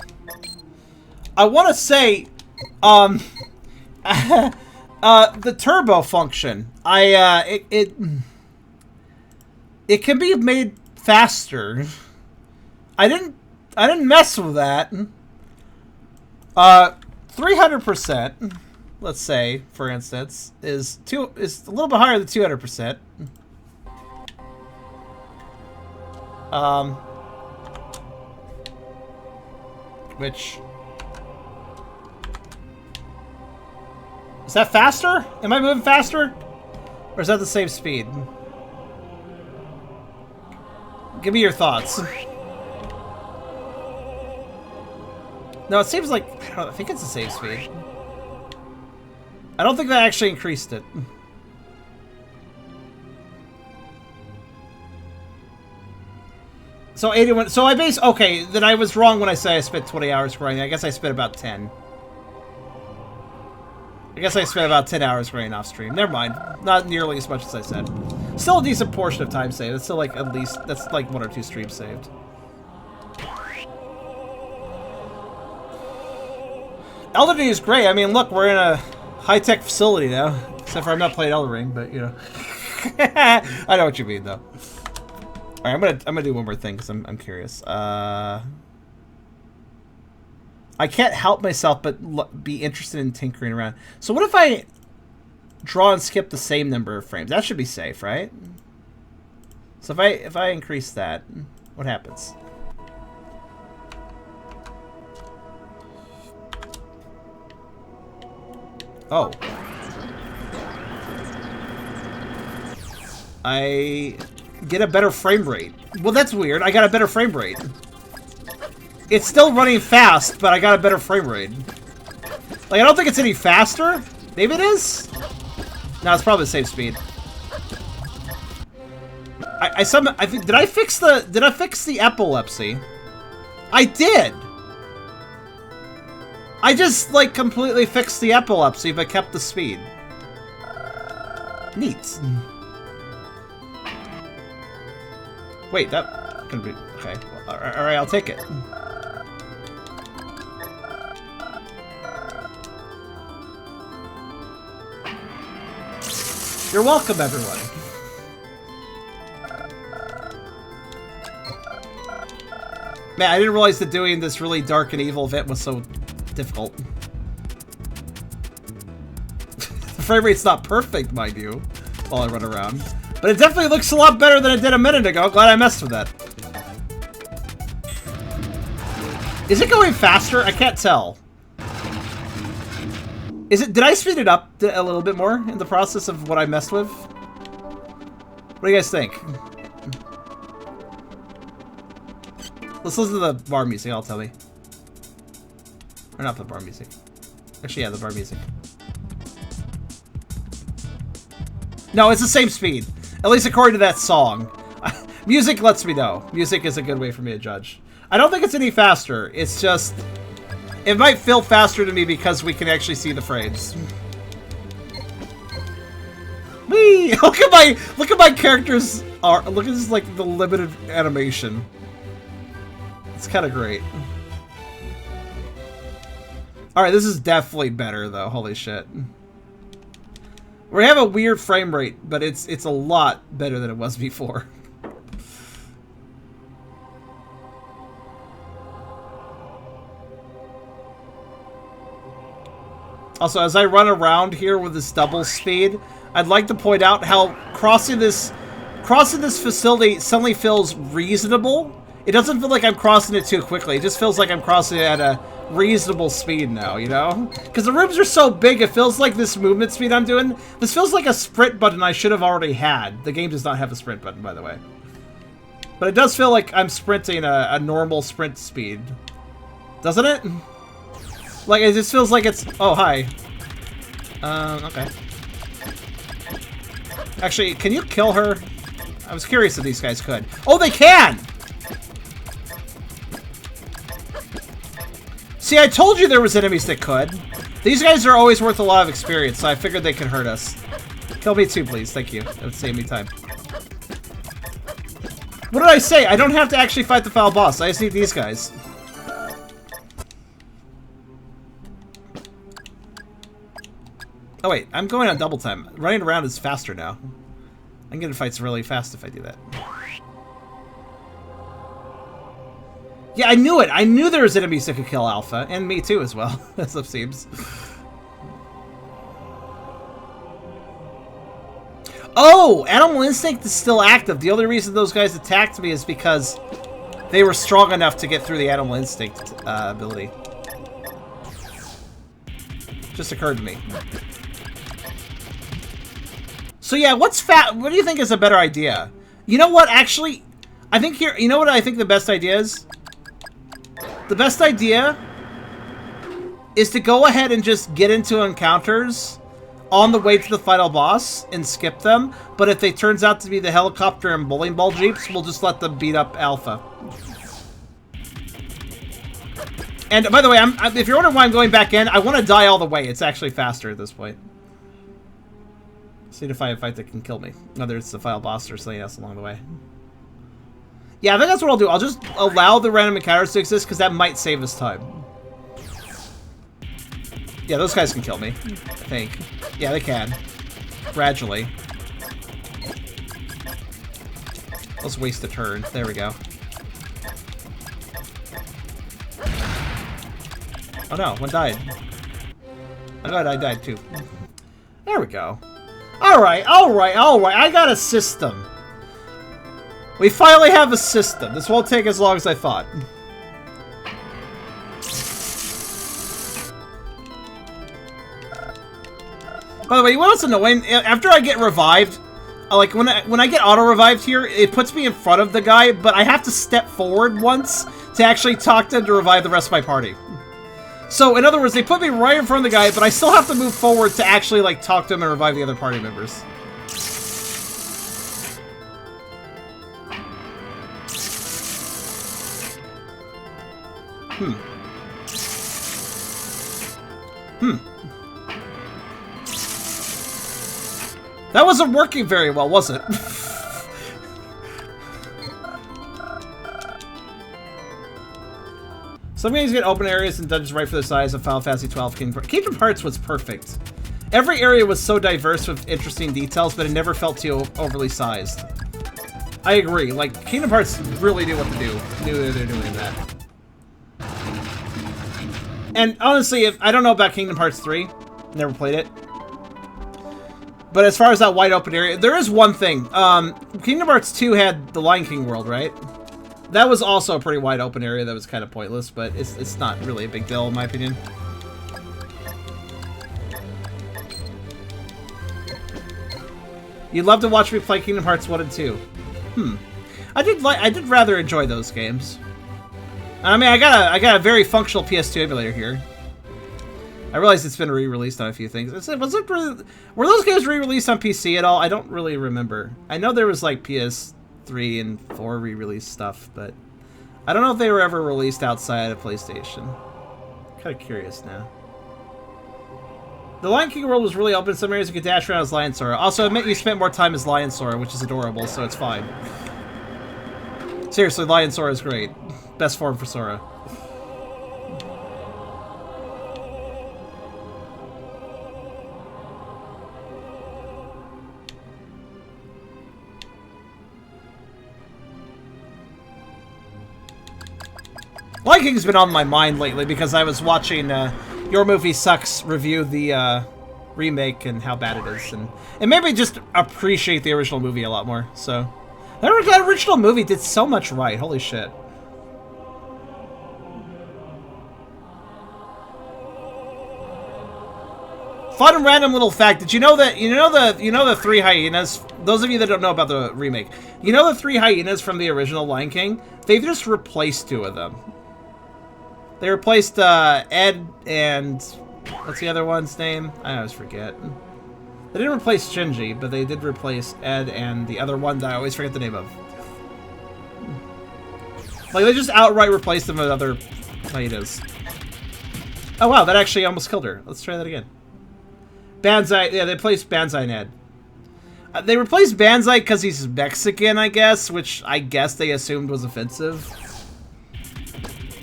I wanna say, the turbo function. It can be made faster. I didn't mess with that. 300%, let's say, for instance, is a little bit higher than 200%. Which is that faster? Am I moving faster? Or is that the same speed? Give me your thoughts. No, it seems like... I think it's the same speed. I don't think that actually increased it. So 81... So I base... Okay, then I was wrong when I say I spent 20 hours grinding. I guess I spent about 10. I guess I spent about 10 hours grinding off stream. Never mind. Not nearly as much as I said. Still a decent portion of time saved. It's still like at least... That's like 1 or 2 streams saved. Elden Ring is great. I mean, look, we're in a high-tech facility now. Except for I'm not playing Elden Ring, but, you know. I know what you mean, though. Alright, I'm gonna do one more thing, because I'm curious. I can't help myself but be interested in tinkering around. So what if I draw and skip the same number of frames? That should be safe, right? So if I increase that, what happens? Oh. I get a better frame rate. Well, that's weird. I got a better frame rate. It's still running fast, but I got a better frame rate. Like, I don't think it's any faster. Maybe it is? No, it's probably the same speed. I think, did I fix the epilepsy? I did. I just, like, completely fixed the epilepsy, but kept the speed. Neat. Wait, that could be... Okay. Alright, I'll take it. You're welcome, everyone. Man, I didn't realize that doing this really dark and evil event was so difficult. The frame rate's not perfect, mind you, while I run around. But it definitely looks a lot better than it did a minute ago. Glad I messed with that. Is it going faster? I can't tell. Is it? Did I speed it up a little bit more in the process of what I messed with? What do you guys think? Let's listen to the bar music, I'll tell me. Or not the bar music. Actually, yeah, the bar music. No, it's the same speed. At least according to that song. Music lets me know. Music is a good way for me to judge. I don't think it's any faster. It's just... It might feel faster to me because we can actually see the frames. Whee! Look at my characters are... Look at this, like, the limited animation. It's kind of great. Alright, this is definitely better, though. Holy shit. We have a weird frame rate, but it's a lot better than it was before. Also, as I run around here with this double speed, I'd like to point out how crossing this facility suddenly feels reasonable. It doesn't feel like I'm crossing it too quickly. It just feels like I'm crossing it at a reasonable speed now, you know? Because the rooms are so big, it feels like this movement speed I'm doing. This feels like a sprint button I should have already had. The game does not have a sprint button, by the way. But it does feel like I'm sprinting a normal sprint speed. Doesn't it? Like, it just feels like it's... Oh, hi. Okay. Actually, can you kill her? I was curious if these guys could. Oh, they can! See, I told you there was enemies that could. These guys are always worth a lot of experience, so I figured they could hurt us. Kill me too, please. Thank you. That would save me time. What did I say? I don't have to actually fight the final boss. I just need these guys. Oh wait, I'm going on double time. Running around is faster now. I can get in fights really fast if I do that. Yeah, I knew it! I knew there was enemies that could kill Alpha, and me too as well, as it seems. Oh! Animal Instinct is still active. The only reason those guys attacked me is because they were strong enough to get through the Animal Instinct ability. Just occurred to me. So yeah, what do you think is a better idea? You know what, actually, I think here, you know what I think the best idea is? The best idea is to go ahead and just get into encounters on the way to the final boss and skip them, but if it turns out to be the helicopter and bowling ball jeeps, we'll just let them beat up Alpha. And by the way, if you're wondering why I'm going back in, I want to die all the way. It's actually faster at this point. See to find a fight that can kill me. Whether it's the final boss or something else along the way. Yeah, I think that's what I'll do. I'll just allow the random encounters to exist because that might save us time. Yeah, those guys can kill me, I think. Yeah, they can. Gradually. Let's waste a turn. There we go. Oh no, one died. Oh god, I died too. There we go. Alright, alright, alright. I got a system. We finally have a system. This won't take as long as I thought. By the way, you know what's annoying? After I get revived, like when I get auto-revived here, it puts me in front of the guy, but I have to step forward once to actually talk to him to revive the rest of my party. So, in other words, they put me right in front of the guy, but I still have to move forward to actually, like, talk to him and revive the other party members. That wasn't working very well, was it? Some games get open areas and dungeons right for the size of Final Fantasy XII. Kingdom Hearts was perfect. Every area was so diverse with interesting details, but it never felt too overly sized. I agree. Like, Kingdom Hearts really knew what to do. Knew that they're doing that. And honestly, I don't know about Kingdom Hearts 3. Never played it. But as far as that wide open area, there is one thing. Kingdom Hearts 2 had the Lion King world, right? That was also a pretty wide open area that was kind of pointless, but it's not really a big deal in my opinion. You'd love to watch me play Kingdom Hearts 1 and 2. I did rather enjoy those games. I mean, I got a very functional PS2 emulator here. I realize it's been re-released on a few things. Were those games re-released on PC at all? I don't really remember. I know there was like PS3 and 4 re-release stuff, but I don't know if they were ever released outside of PlayStation. Kind of curious now. The Lion King world was really open in some areas. You could dash around as Lion Sora. Also, it meant you spent more time as Lion Sora, which is adorable, so it's fine. Seriously, Lion Sora is great. Best form for Sora. Lion King's been on my mind lately because I was watching Your Movie Sucks review the remake and how bad it is, and it made me just appreciate the original movie a lot more. So that original movie did so much right. Holy shit. Fun and random little fact. Did you know that the three hyenas? Those of you that don't know about the remake, you know the three hyenas from the original Lion King? They've just replaced two of them. They replaced Ed and what's the other one's name? I always forget. They didn't replace Shinji, but they did replace Ed and the other one that I always forget the name of. Like they just outright replaced them with other hyenas. Oh wow, that actually almost killed her. Let's try that again. Banzai, yeah, they replaced Banzai and Ed. They replaced Banzai because he's Mexican, I guess, which I guess they assumed was offensive.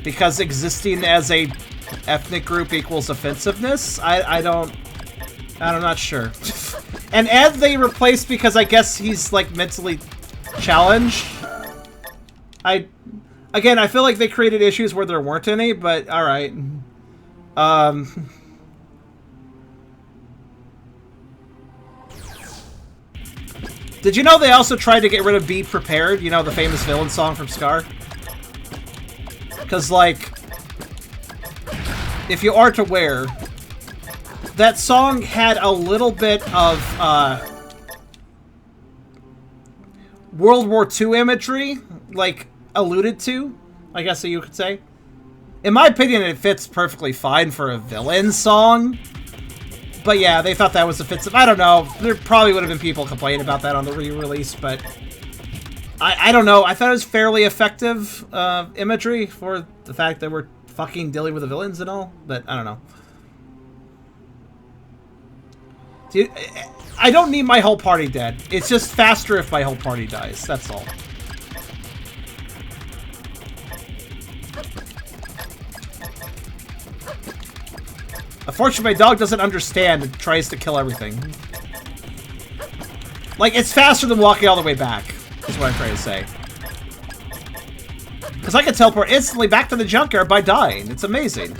Because existing as a ethnic group equals offensive-ness? I'm not sure. And Ed they replaced because I guess he's, like, mentally challenged. Again, I feel like they created issues where there weren't any, but alright. Did you know they also tried to get rid of Be Prepared? You know, the famous villain song from Scar? Because, like, if you aren't aware, that song had a little bit of World War II imagery, like, alluded to, I guess you could say. In my opinion, it fits perfectly fine for a villain song. But yeah, they thought that was offensive. I don't know. There probably would have been people complaining about that on the re-release, but I don't know. I thought it was fairly effective imagery for the fact that we're fucking dealing with the villains and all, but I don't know. Dude, I don't need my whole party dead. It's just faster if my whole party dies. That's all. Unfortunately, my dog doesn't understand and tries to kill everything. Like, it's faster than walking all the way back, is what I'm trying to say. Because I can teleport instantly back to the junkyard by dying. It's amazing.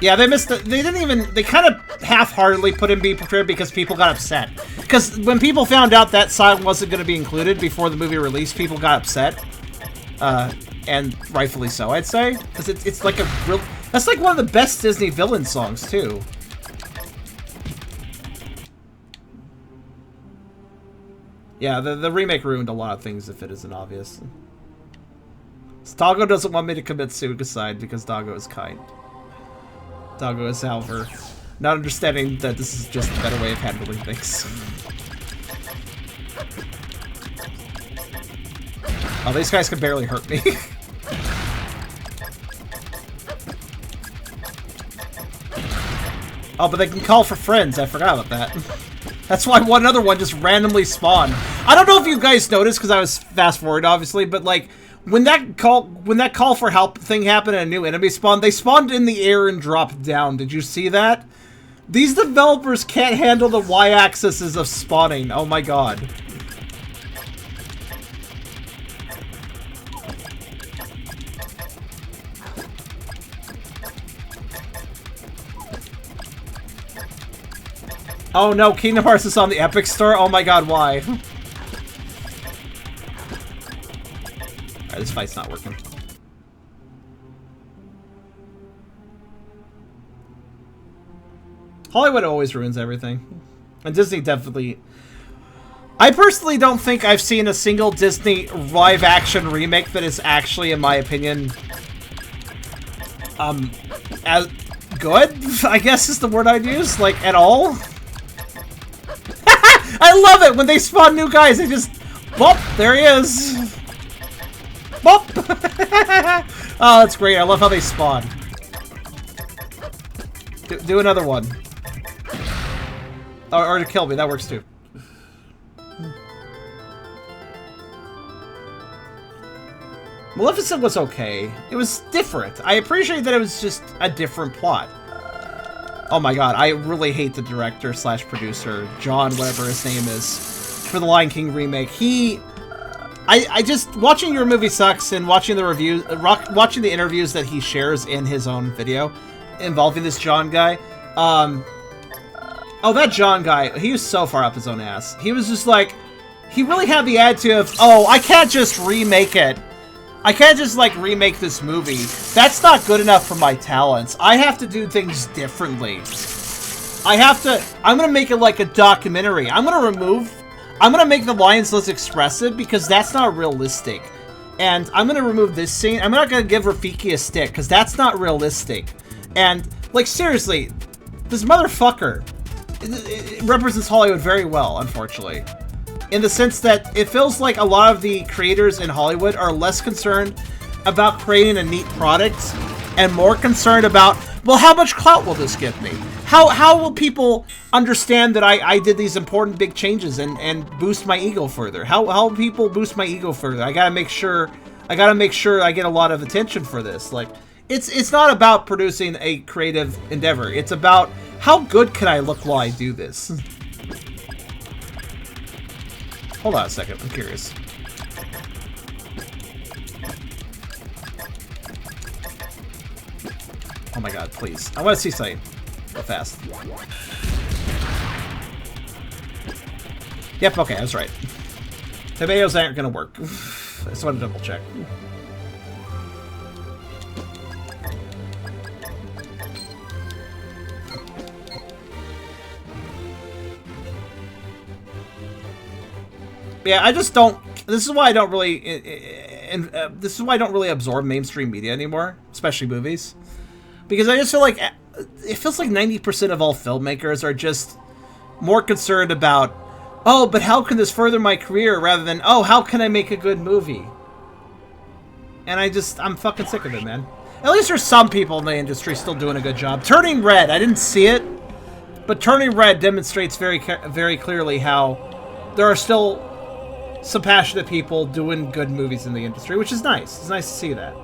Yeah, they missed it. They didn't even... They kind of half-heartedly put in Be Prepared because people got upset. Because when people found out that song wasn't going to be included before the movie released, people got upset. And rightfully so, I'd say. Because it's like a real... That's like one of the best Disney villain songs, too. Yeah, the remake ruined a lot of things if it isn't obvious. Doggo doesn't want me to commit suicide because Doggo is kind. Doggo is, however, not understanding that this is just a better way of handling things. Oh, these guys can barely hurt me. Oh, but they can call for friends. I forgot about that. That's why one other one just randomly spawned. I don't know if you guys noticed because I was fast forward, obviously, but like when that call for help thing happened and a new enemy spawned, they spawned in the air and dropped down. Did you see that? These developers can't handle the y-axis of spawning. Oh my god. Oh no, Kingdom Hearts is on the Epic Store? Oh my god, why? Alright, this fight's not working. Hollywood always ruins everything. And Disney definitely... I personally don't think I've seen a single Disney live-action remake that is actually, in my opinion, as good, I guess is the word I'd use, like, at all. I love it when they spawn new guys. They just, bop, there he is. Bop. Oh, that's great. I love how they spawn. Do another one. Or to kill me. That works too. Maleficent was okay. It was different. I appreciate that it was just a different plot. Oh my god, I really hate the director slash producer, John, whatever his name is, for the Lion King remake. I just watching your movie sucks and watching the reviews, watching the interviews that he shares in his own video involving this John guy. Oh, that John guy, he was so far up his own ass. He was just like, he really had the attitude of, oh, I can't just remake it. I can't just, like, remake this movie. That's not good enough for my talents. I have to do things differently. I'm gonna make it like a documentary. I'm gonna make the lions less expressive because that's not realistic. And I'm gonna remove this scene. I'm not gonna give Rafiki a stick because that's not realistic. And, like, seriously, this motherfucker, it represents Hollywood very well, unfortunately. In the sense that it feels like a lot of the creators in Hollywood are less concerned about creating a neat product and more concerned about, well, how much clout will this give me? How will people understand that I did these important big changes and boost my ego further? How will people boost my ego further? I gotta make sure I get a lot of attention for this. Like, it's not about producing a creative endeavor. It's about how good can I look while I do this? Hold on a second, I'm curious. Oh my god, please. I want to see something. Real fast. Yep, okay, I was right. Tomatoes aren't gonna work. I just want to double check. Yeah, I just don't. This is why I don't really. This is why I don't really absorb mainstream media anymore, especially movies, because I just feel like it feels like 90% of all filmmakers are just more concerned about, oh, but how can this further my career, rather than, oh, how can I make a good movie? And I'm fucking sick of it, man. At least there's some people in the industry still doing a good job. Turning Red, I didn't see it, but Turning Red demonstrates very clearly how there are still some passionate people doing good movies in the industry, which is nice. It's nice to see that.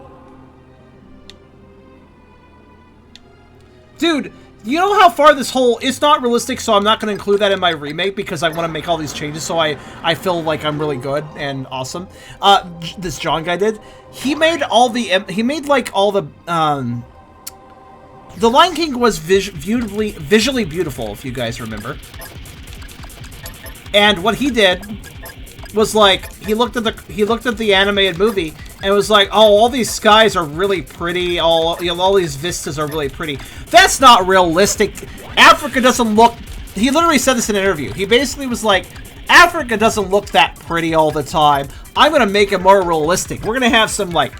Dude, you know how far this whole... It's not realistic, so I'm not going to include that in my remake because I want to make all these changes so I feel like I'm really good and awesome. This John guy did. He made all the... He made, like, all the... The Lion King was visually beautiful, if you guys remember. And what he did was, like, he looked at the animated movie and was like, oh, all these skies are really pretty, all these vistas are really pretty. That's not realistic. Africa doesn't look... He literally said this in an interview. He basically was like, Africa doesn't look that pretty all the time. I'm gonna make it more realistic. We're gonna have some, like,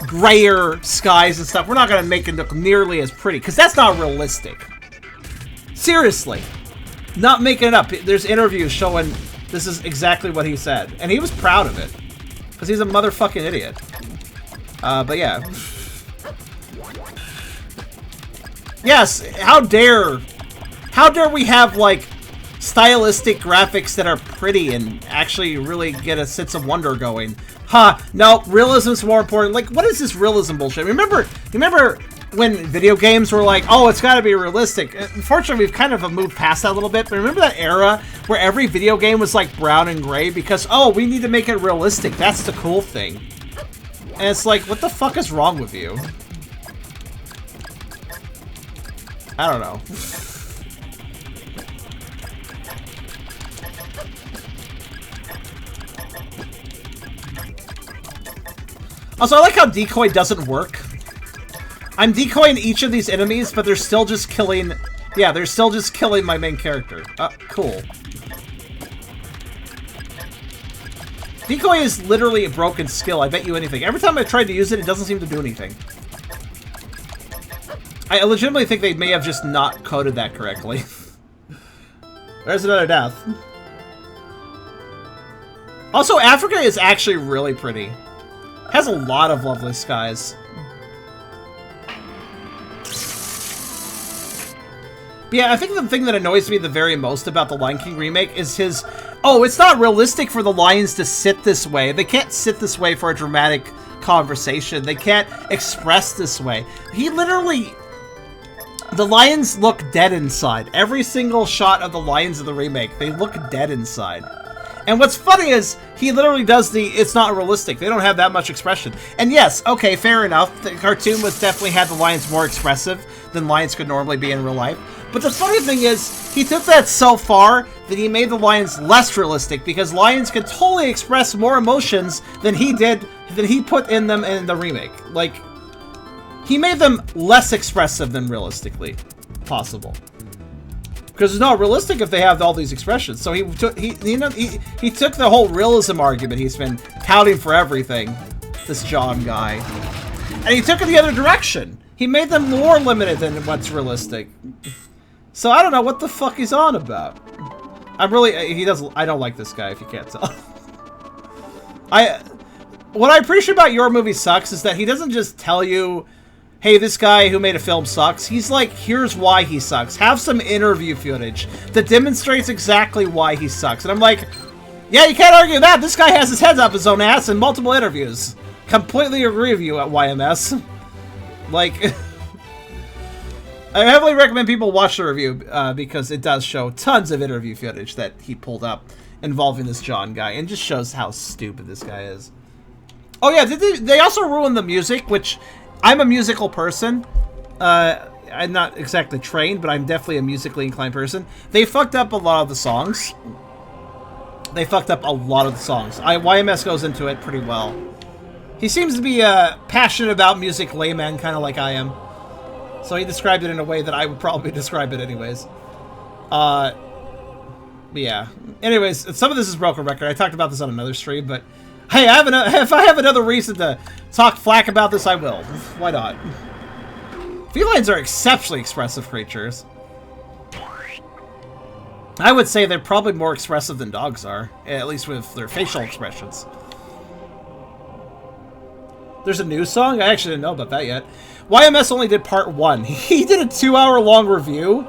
grayer skies and stuff. We're not gonna make it look nearly as pretty, because that's not realistic. Seriously. Not making it up. There's interviews showing this is exactly what he said. And he was proud of it. Because he's a motherfucking idiot. But yeah. Yes, how dare we have, like, stylistic graphics that are pretty and actually really get a sense of wonder going. No, realism's more important. Like, what is this realism bullshit? Remember when video games were like, oh, it's gotta be realistic? Unfortunately, we've kind of moved past that a little bit, but remember that era where every video game was like brown and gray because, oh, we need to make it realistic. That's the cool thing. And it's like, what the fuck is wrong with you? I don't know. Also, I like how decoy doesn't work. I'm decoying each of these enemies, but they're still just killing... Yeah, they're still just killing my main character. Cool. Decoy is literally a broken skill, I bet you anything. Every time I tried to use it, it doesn't seem to do anything. I legitimately think they may have just not coded that correctly. There's another death. Also, Africa is actually really pretty. Has a lot of lovely skies. But yeah, I think the thing that annoys me the very most about the Lion King remake is his... Oh, it's not realistic for the lions to sit this way. They can't sit this way for a dramatic conversation. They can't express this way. He literally... The lions look dead inside. Every single shot of the lions in the remake, they look dead inside. And what's funny is he literally does the it's not realistic. They don't have that much expression. And yes, okay, fair enough. The cartoon was definitely had the lions more expressive than lions could normally be in real life. But the funny thing is, he took that so far that he made the lions less realistic because lions could totally express more emotions than he did, than he put in them in the remake. Like, he made them less expressive than realistically possible. Because it's not realistic if they have all these expressions. So he took he took the whole realism argument he's been touting for everything, this John guy, and he took it the other direction. He made them more limited than what's realistic. So I don't know what the fuck he's on about. I don't like this guy if you can't tell. What I appreciate about Your Movie Sucks is that he doesn't just tell you, hey, this guy who made a film sucks. He's like, here's why he sucks. Have some interview footage that demonstrates exactly why he sucks. And I'm like, yeah, you can't argue that. This guy has his head up his own ass in multiple interviews. Completely agree with you at YMS. Like, I heavily recommend people watch the review because it does show tons of interview footage that he pulled up involving this John guy and just shows how stupid this guy is. Oh yeah, they also ruined the music, which I'm a musical person. I'm not exactly trained, but I'm definitely a musically inclined person. They fucked up a lot of the songs. YMS goes into it pretty well. He seems to be passionate about music layman, kind of like I am. So he described it in a way that I would probably describe it anyways. Yeah. Anyways, some of this is broken record. I talked about this on another stream, but hey, if I have another reason to talk flack about this, I will. Why not? Felines are exceptionally expressive creatures. I would say they're probably more expressive than dogs are, at least with their facial expressions. There's a new song? I actually didn't know about that yet. YMS only did part 1. He did a 2-hour-long review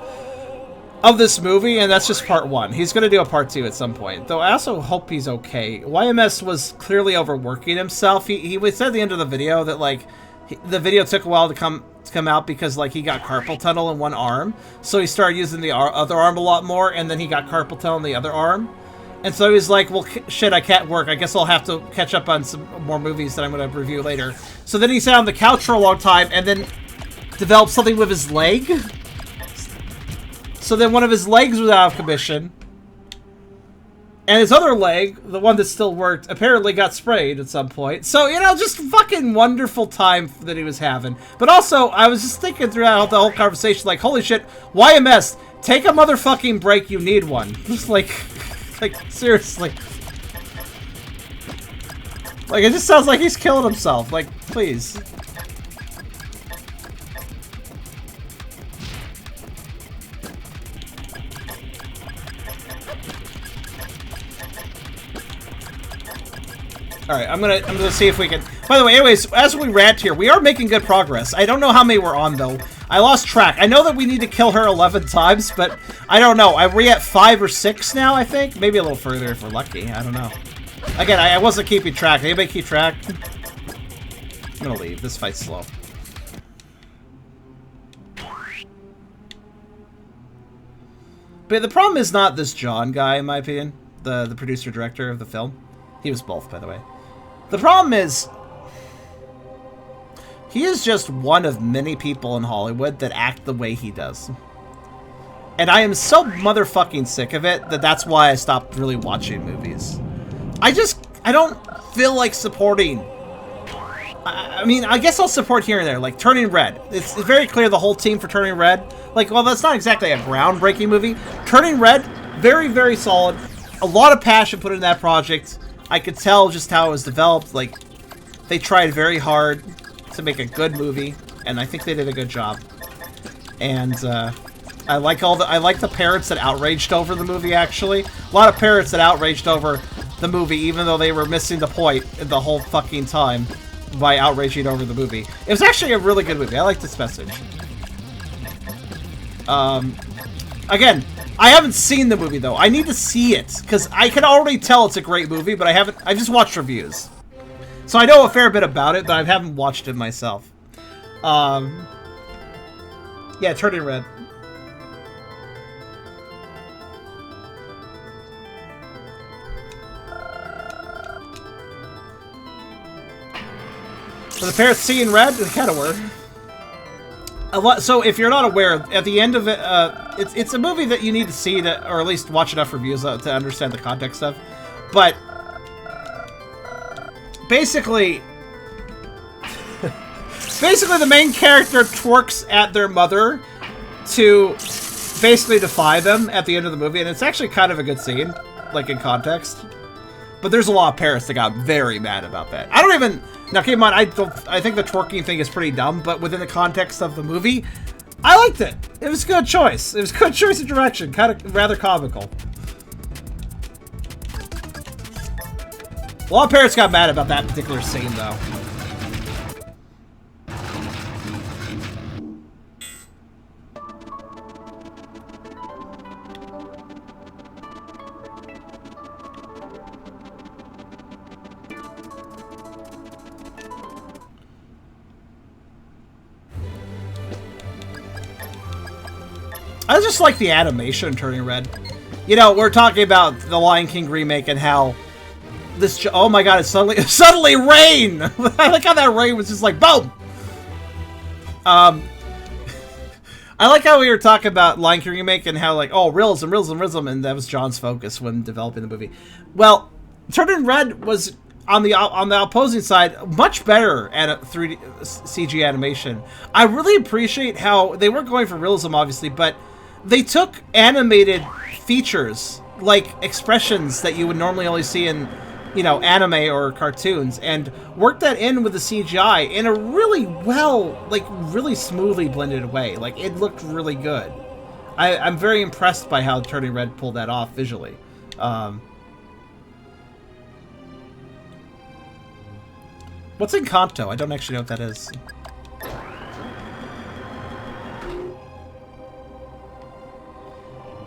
of this movie, and that's just part 1. He's going to do a part 2 at some point, though I also hope he's okay. YMS was clearly overworking himself. He said at the end of the video that, like, the video took a while to come out because, like, he got carpal tunnel in one arm, so he started using the other arm a lot more, and then he got carpal tunnel in the other arm. And so he's like, well, shit, I can't work. I guess I'll have to catch up on some more movies that I'm going to review later. So then he sat on the couch for a long time and then developed something with his leg. So then one of his legs was out of commission. And his other leg, the one that still worked, apparently got sprayed at some point. So, you know, just fucking wonderful time that he was having. But also, I was just thinking throughout the whole conversation, like, holy shit, YMS, take a motherfucking break, you need one. Just like, seriously. Like, it just sounds like he's killing himself. Like, please. Alright, I'm gonna see if we can... By the way, anyways, as we rant here, we are making good progress. I don't know how many we're on, though. I lost track. I know that we need to kill her 11 times, but I don't know. Are we at 5 or 6 now, I think? Maybe a little further if we're lucky. I don't know. Again, I wasn't keeping track. Anybody keep track? I'm gonna leave. This fight's slow. But the problem is not this John guy, in my opinion. The producer-director of the film. He was both, by the way. The problem is, he is just one of many people in Hollywood that act the way he does. And I am so motherfucking sick of it that that's why I stopped really watching movies. I don't feel like supporting. I mean, I guess I'll support here and there, like Turning Red. It's very clear the whole team for Turning Red. Like, well, that's not exactly a groundbreaking movie. Turning Red, very, very solid. A lot of passion put in that project. I could tell just how it was developed. Like, they tried very hard to make a good movie, and I think they did a good job. And I like the parents that outraged over the movie. Actually, a lot of parents that outraged over the movie, even though they were missing the point the whole fucking time by outraging over the movie. It was actually a really good movie. I like this message. Again, I haven't seen the movie, though. I need to see it, because I can already tell it's a great movie, but I just watched reviews. So I know a fair bit about it, but I haven't watched it myself. Yeah, Turning Red. So the parents see in red? They kind of were. So if you're not aware, at the end of it, it's a movie that you need to see, or at least watch enough reviews to understand the context of. But basically, the main character twerks at their mother to basically defy them at the end of the movie, and it's actually kind of a good scene, like in context. But there's a lot of parents that got very mad about that. I don't even... Now, keep in mind, I think the twerking thing is pretty dumb, but within the context of the movie, I liked it. It was a good choice. It was a good choice of direction. Kind of rather comical. A lot of parents got mad about that particular scene, though. I just like the animation turning red. You know, we're talking about the Lion King remake and how this... Oh my god, it suddenly rained! I like how that rain was just like, boom! I like how we were talking about Lion King remake and how like, oh, realism, and that was John's focus when developing the movie. Well, turning red was... On the opposing side, much better at 3D CG animation. I really appreciate how they weren't going for realism, obviously, but they took animated features like expressions that you would normally only see in, you know, anime or cartoons, and worked that in with the CGI in a really really smoothly blended way. Like, it looked really good. I'm very impressed by how Turning Red pulled that off visually. What's Encanto? I don't actually know what that is.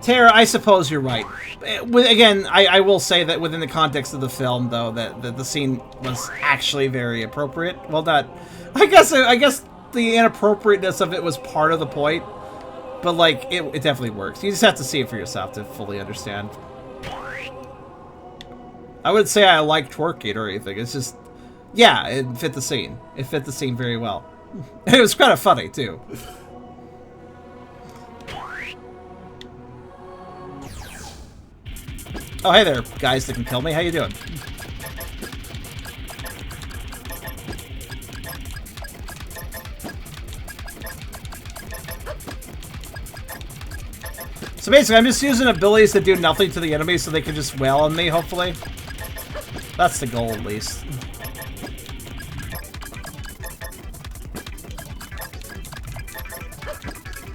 Tara, I suppose you're right. Again, I will say that within the context of the film, though, that the scene was actually very appropriate. Well, not... I guess the inappropriateness of it was part of the point. But, like, it definitely works. You just have to see it for yourself to fully understand. I wouldn't say I like twerking or anything. It's just... Yeah, it fit the scene. It fit the scene very well. It was kind of funny, too. Oh, hey there, guys that can kill me. How you doing? So basically, I'm just using abilities that do nothing to the enemy so they can just wail on me, hopefully. That's the goal, at least.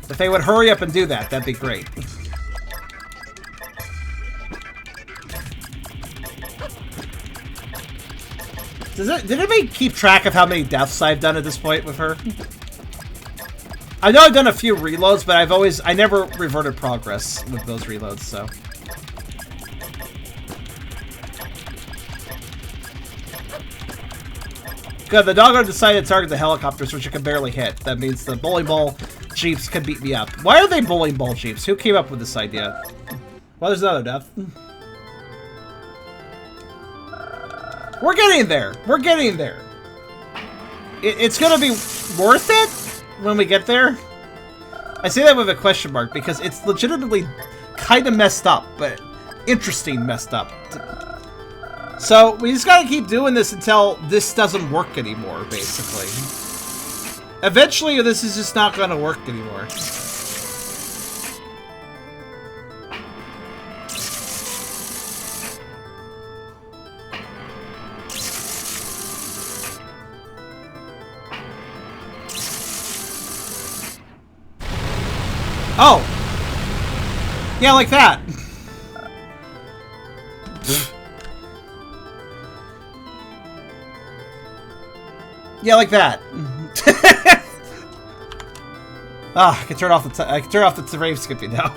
If they would hurry up and do that, that'd be great. Did anybody keep track of how many deaths I've done at this point with her? I know I've done a few reloads, but I never reverted progress with those reloads, so. Good, the doggo decided to target the helicopters, which it can barely hit. That means the bowling ball jeeps could beat me up. Why are they bowling ball jeeps? Who came up with this idea? Well, there's another death. We're getting there. We're getting there. It's gonna be worth it when we get there. I say that with a question mark because it's legitimately kind of messed up, but interesting messed up. So we just gotta keep doing this until this doesn't work anymore, basically. Eventually, this is just not gonna work anymore. Oh! Yeah, like that. Yeah, like that. Ah, I can turn off the rave skipping now.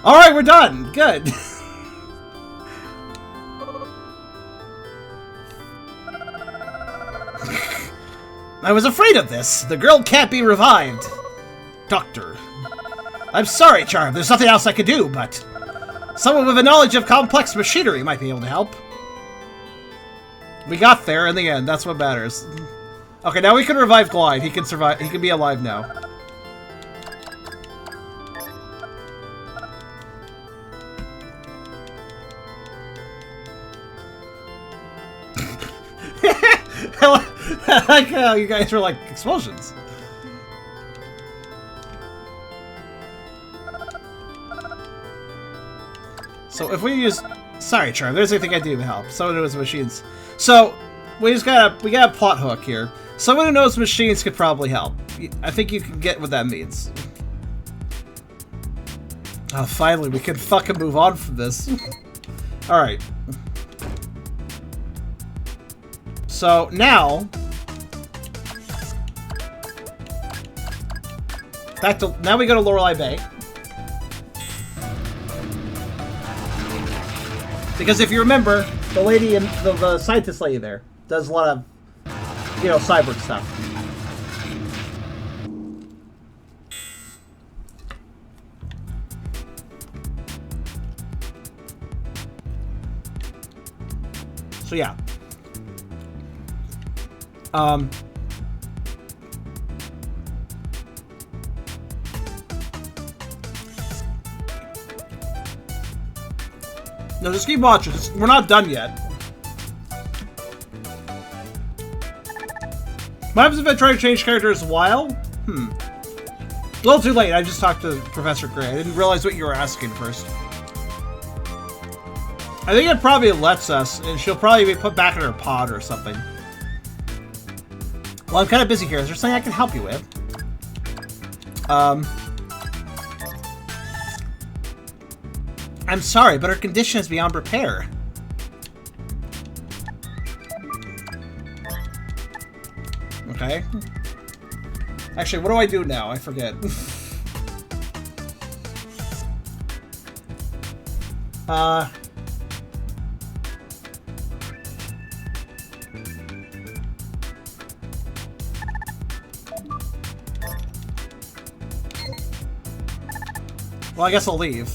All right, we're done. Good. I was afraid of this. The girl can't be revived. Doctor. I'm sorry, Charm. There's nothing else I could do, but someone with a knowledge of complex machinery might be able to help. We got there in the end. That's what matters. Okay, now we can revive Glide. He can survive. He can be alive now. I like how you guys are like explosions. So if we use... Sorry, Charm. There's anything I do to help. Someone who knows machines. So we got a plot hook here. Someone who knows machines could probably help. I think you can get what that means. Oh, finally, we can fucking move on from this. All right. So now, now we go to Lorelei Bay. Because if you remember, the lady and the scientist lady there does a lot of, you know, cyber stuff. So yeah. No, just keep watching. We're not done yet. What happens if I try to change characters while? A little too late. I just talked to Professor Gray. I didn't realize what you were asking first. I think it probably lets us, and she'll probably be put back in her pod or something. Well, I'm kind of busy here. Is there something I can help you with? I'm sorry, but her condition is beyond repair. Okay. Actually, what do I do now? I forget. Well, I guess I'll leave.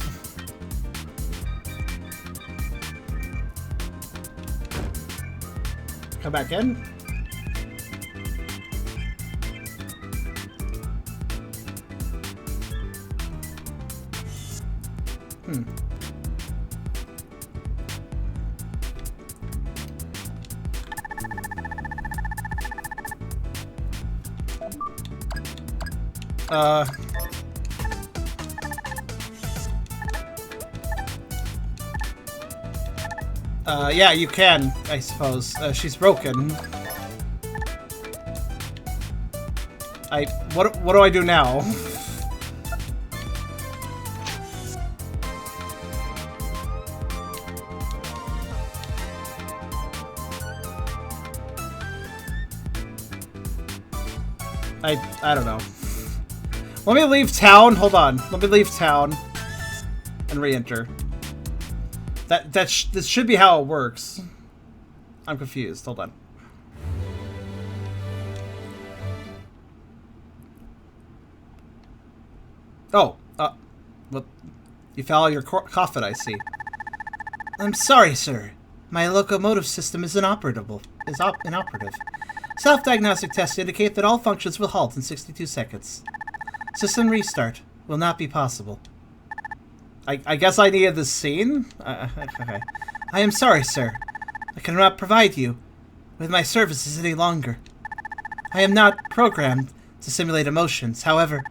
Come back in. Yeah, you can, I suppose. She's broken. What do I do now? I don't know. Let me leave town. Hold on. Let me leave town and re-enter. This should be how it works. I'm confused. Hold on. Oh, well, you fell out of your coffin, I see. I'm sorry, sir. My locomotive system is inoperative. Self-diagnostic tests indicate that all functions will halt in 62 seconds. System restart will not be possible. I guess I needed this scene? Okay. I am sorry, sir. I cannot provide you with my services any longer. I am not programmed to simulate emotions. However,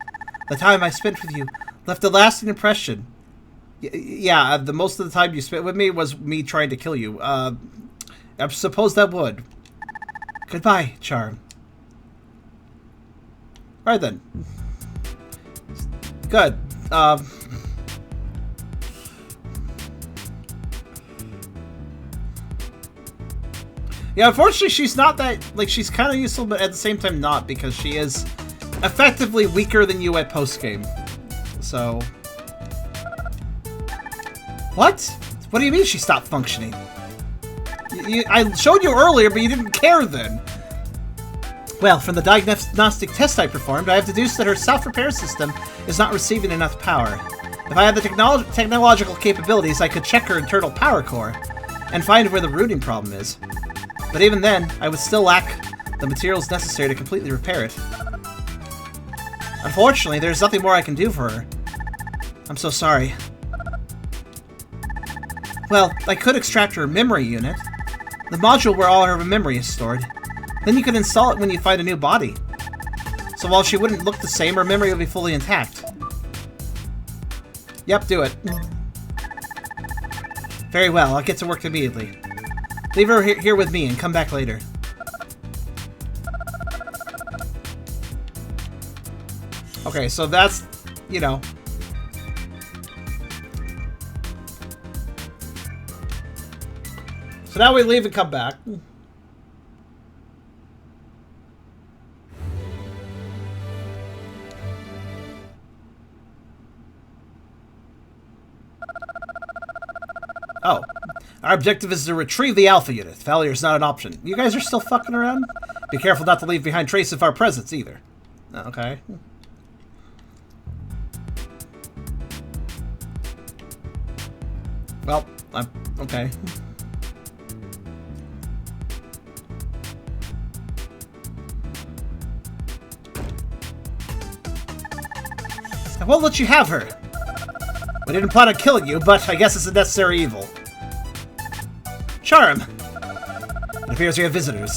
the time I spent with you left a lasting impression. Yeah, the most of the time you spent with me was me trying to kill you. I suppose that would. Goodbye, Charm. Alright then. Good. Yeah, unfortunately, she's not that... Like, she's kind of useful, but at the same time not, because she is effectively weaker than you at post-game. So... What? What do you mean she stopped functioning? I showed you earlier, but you didn't care then. Well, from the diagnostic test I performed, I have deduced that her self-repair system is not receiving enough power. If I had the technological capabilities, I could check her internal power core and find where the rooting problem is. But even then, I would still lack the materials necessary to completely repair it. Unfortunately, there's nothing more I can do for her. I'm so sorry. Well, I could extract her memory unit. The module where all her memory is stored. Then you could install it when you find a new body. So while she wouldn't look the same, her memory would be fully intact. Yep, do it. Very well, I'll get to work immediately. Leave her here with me and come back later. Okay, so that's, you know. So now we leave and come back. Oh. Our objective is to retrieve the Alpha unit. Failure is not an option. You guys are still fucking around? Be careful not to leave behind traces of our presence, either. Okay. Well, I'm... okay. I won't let you have her. We didn't plan on killing you, but I guess it's a necessary evil. Charm! It appears we have visitors.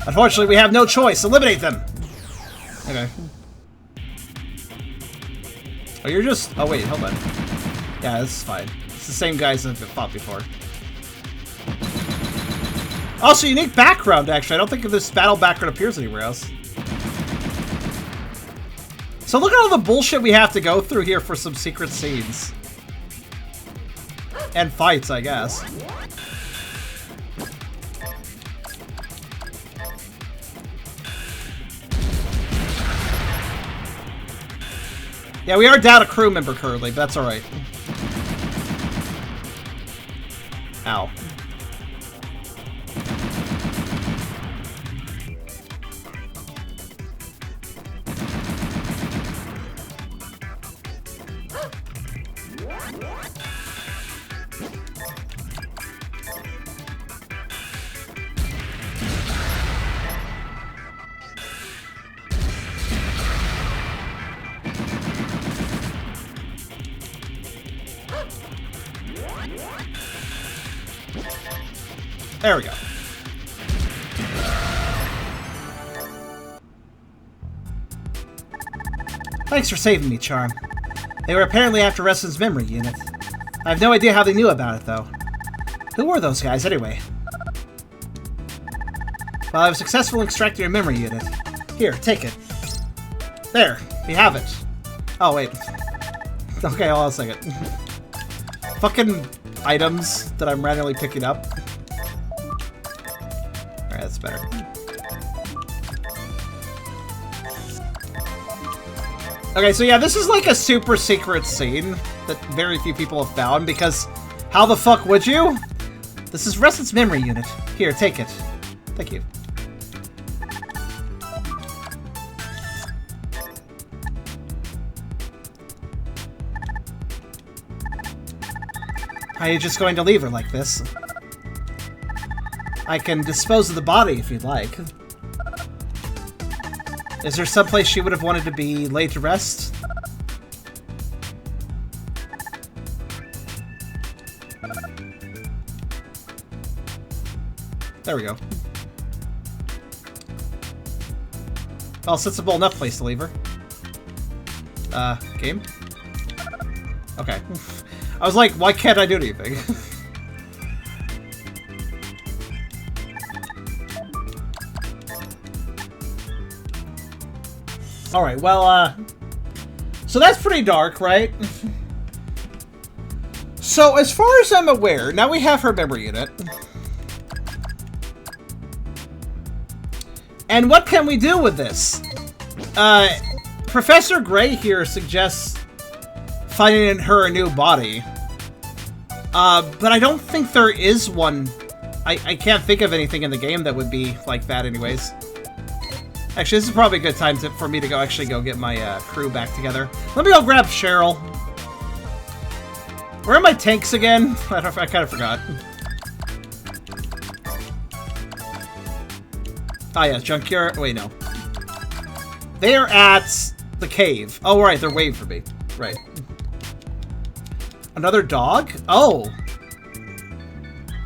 Unfortunately, we have no choice. Eliminate them! Okay. Oh, you're just... oh, wait, hold on. Yeah, this is fine. It's the same guys that have fought before. Also, unique background, actually. I don't think this battle background appears anywhere else. So look at all the bullshit we have to go through here for some secret scenes. And fights, I guess. Yeah, we are down a crew member currently, but that's alright. Ow. There we go. Thanks for saving me, Charm. They were apparently after Reston's memory unit. I have no idea how they knew about it, though. Who were those guys, anyway? Well, I was successful in extracting your memory unit. Here, take it. There, we have it. Oh, wait. Okay, hold on a second. Fucking items that I'm randomly picking up. Alright, that's better. Okay, so yeah, this is like a super secret scene that very few people have found, because how the fuck would you? This is Reston's memory unit. Here, take it. Thank you. Are you just going to leave her like this? I can dispose of the body if you'd like. Is there someplace she would have wanted to be laid to rest? There we go. Well, sensible enough place to leave her. Game? Okay. I was like, why can't I do anything? Alright, well, so that's pretty dark, right? So, as far as I'm aware, now we have her memory unit. And what can we do with this? Professor Gray here suggests finding her a new body. But I don't think there is one. I can't think of anything in the game that would be like that anyways. Actually, this is probably a good time for me to go get my crew back together. Let me go grab Cheryl. Where are my tanks again? I kind of forgot. Oh, yeah, Junkyard. Wait, no. They're at the cave. Oh, right, they're waiting for me. Right. Another dog? Oh.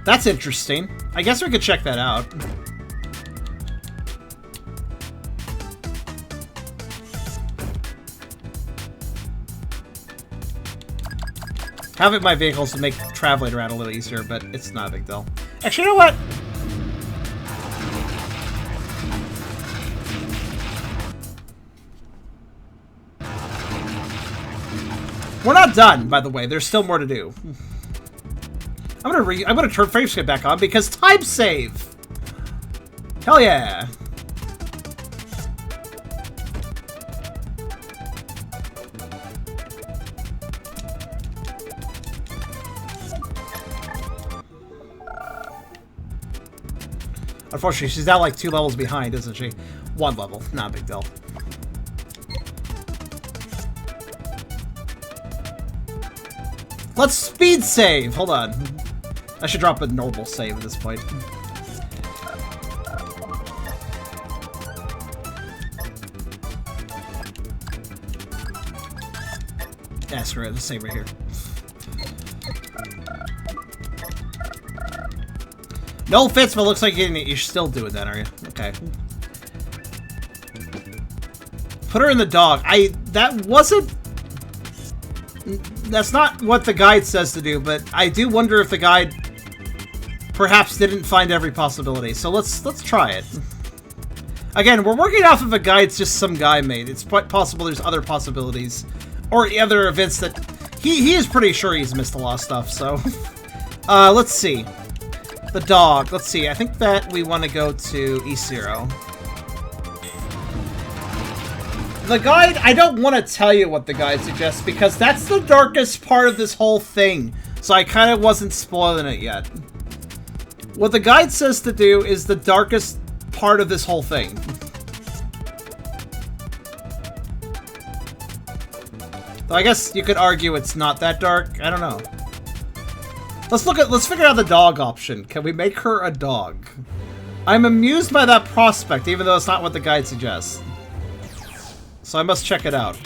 That's interesting. I guess we could check that out. Having my vehicles to make traveling around a little easier, but it's not a big deal. Actually, you know what? We're not done, by the way. There's still more to do. I'm gonna turn framescape back on because time save. Hell yeah. Unfortunately, she's now like 2 levels behind, isn't she? 1 level. Not a big deal. Let's speed save! Hold on. I should drop a normal save at this point. Yeah, screw it. Let's save right here. No fits, but looks like you're still doing that, are you? Okay. Put her in the dog. That wasn't... That's not what the guide says to do, but I do wonder if the guide perhaps didn't find every possibility. So let's try it. Again, we're working off of a guide just some guy made. It's quite possible there's other possibilities or other events that he is pretty sure he's missed a lot of stuff. So let's see. The dog. Let's see. I think that we want to go to E0. The guide, I don't want to tell you what the guide suggests because that's the darkest part of this whole thing. So I kind of wasn't spoiling it yet. What the guide says to do is the darkest part of this whole thing. So I guess you could argue it's not that dark. I don't know. Let's figure out the dog option. Can we make her a dog? I'm amused by that prospect, even though it's not what the guide suggests. So I must check it out.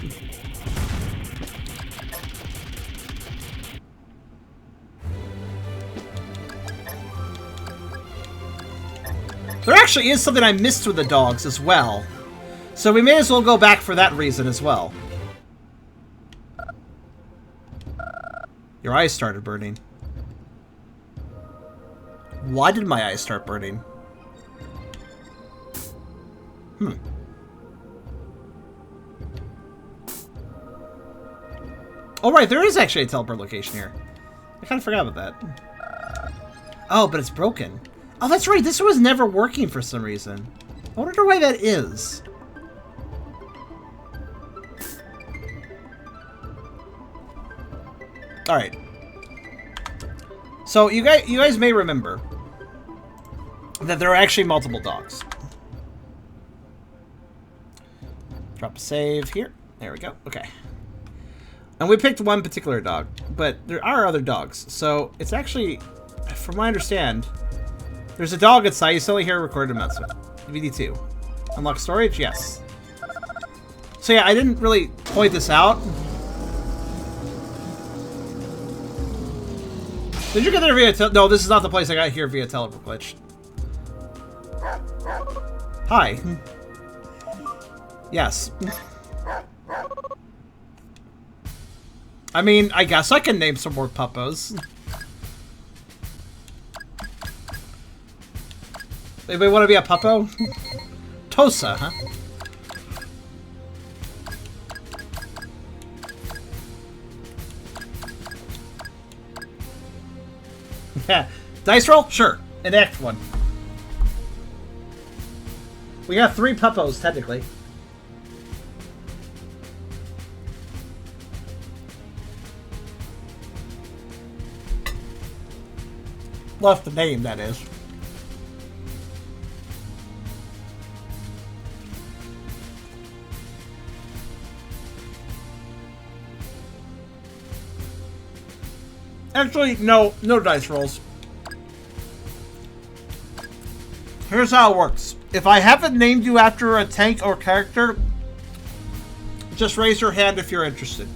There actually is something I missed with the dogs as well. So we may as well go back for that reason as well. Your eyes started burning. Why did my eyes start burning? Oh, right, there is actually a teleport location here. I kind of forgot about that. Oh, but it's broken. Oh, that's right, this was never working for some reason. I wonder why that is. Alright. So, you guys may remember that there are actually multiple dogs. Drop a save here. There we go. Okay. And we picked one particular dog, but there are other dogs. So it's actually, from what I understand, there's a dog inside. You still hear recorded amounts of DVD2. Unlock storage? Yes. So yeah, I didn't really point this out. Did you get there via no, this is not the place I got here via teleport glitch. Hi. Yes. I mean, I guess I can name some more puppos. Anybody want to be a puppo? Tosa, huh? Yeah. Dice roll? Sure. Enact one. We got 3 puppos, technically. Left the name, that is. Actually, no dice rolls. Here's how it works. If I haven't named you after a tank or character, just raise your hand if you're interested.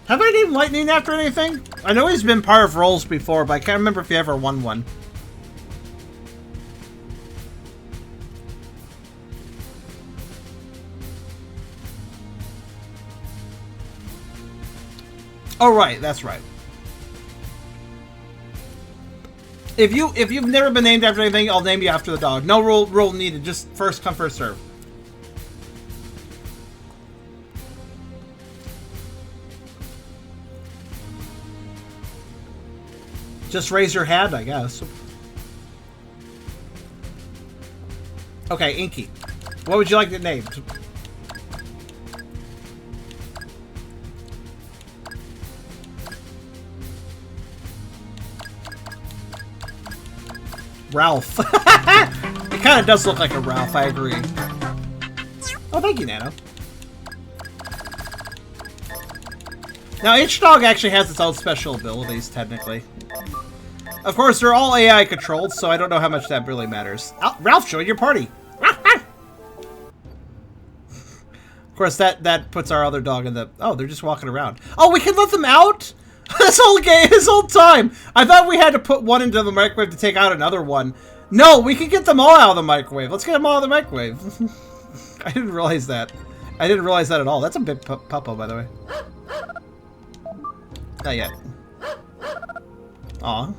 Have I named Lightning after anything? I know he's been part of roles before, but I can't remember if he ever won one. Oh, right. That's right. If you've never been named after anything, I'll name you after the dog. No rule needed. Just first come, first serve. Just raise your hand, I guess. Okay, Inky. What would you like to name? Ralph. It kind of does look like a Ralph, I agree. Oh, thank you, Nano. Now, each dog actually has its own special abilities, technically. Of course, they're all AI controlled, so I don't know how much that really matters. Oh, Ralph, join your party! Of course, that puts our other dog in the... Oh, they're just walking around. Oh, we can let them out? This whole game, this whole time! I thought we had to put one into the microwave to take out another one. No, we can get them all out of the microwave. Let's get them all out of the microwave. I didn't realize that. I didn't realize that at all. That's a big puppo, by the way. Not yet. Aw.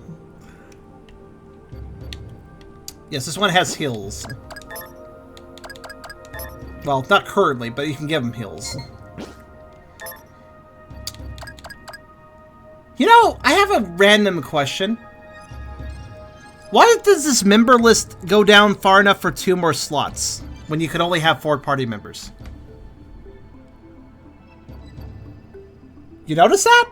Yes, this one has heals. Well, not currently, but you can give them heals. You know, I have a random question. Why does this member list go down far enough for 2 more slots when you could only have 4 party members? You notice that?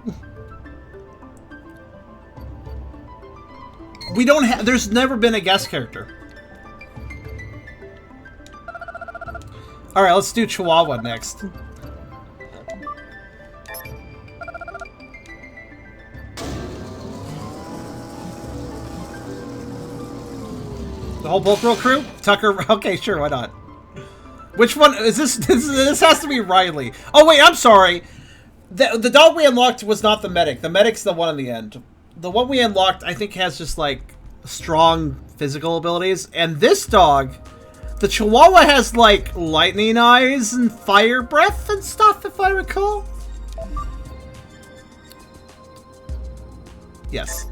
We don't have... There's never been a guest character. Alright, let's do Chihuahua next. The whole Bulk Roll crew? Tucker? Okay, sure, why not? Which one is this? This has to be Riley. Oh, wait, I'm sorry. The dog we unlocked was not the medic. The medic's the one in the end. The one we unlocked, I think, has just, like, strong physical abilities. And this dog, the Chihuahua has, like, lightning eyes and fire breath and stuff, if I recall. Yes.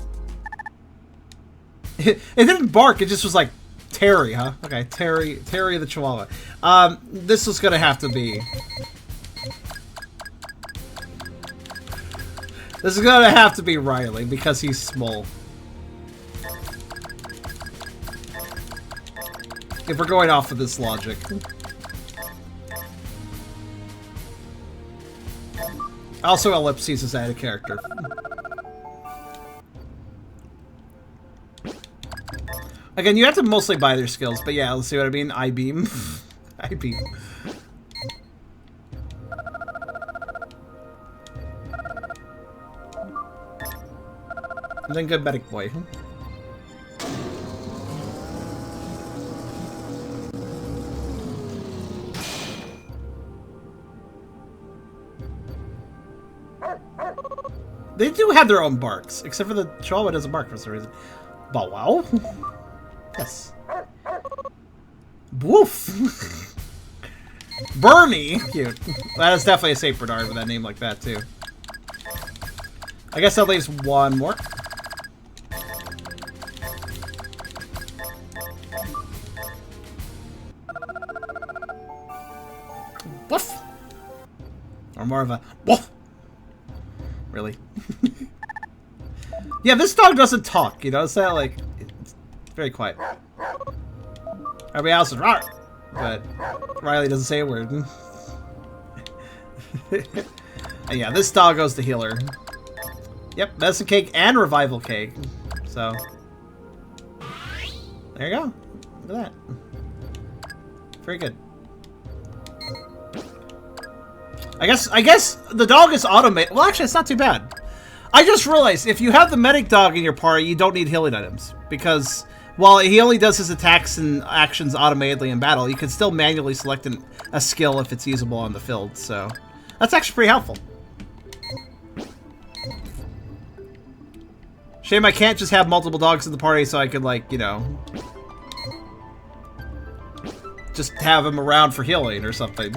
It didn't bark, it just was like, Terry, huh? Okay, Terry the Chihuahua. This is gonna have to be... This is gonna have to be Riley, because he's small. If we're going off of this logic. Also, Ellipses is added character. Again, you have to mostly buy their skills, but yeah, let's see what I mean. I-beam. I-beam. And then good medic boy. They do have their own barks, except for the Chihuahua doesn't bark for some reason. Bow wow. Yes. Woof. Bernie. Cute. That is definitely a Saint Bernard with that name like that too. I guess that leaves one more. Woof. Or more of a woof. Really? Yeah, this dog doesn't talk, you know, it's not like, it's very quiet. Everybody else is rawr, but Riley doesn't say a word. And yeah, this dog goes to healer. Yep, medicine cake and revival cake. So, there you go. Look at that. Very good. I guess the dog is automated. Well, actually, it's not too bad. I just realized if you have the medic dog in your party, you don't need healing items because while he only does his attacks and actions automatically in battle, you can still manually select a skill if it's usable on the field, so that's actually pretty helpful. Shame I can't just have multiple dogs in the party so I could, like, you know, just have them around for healing or something.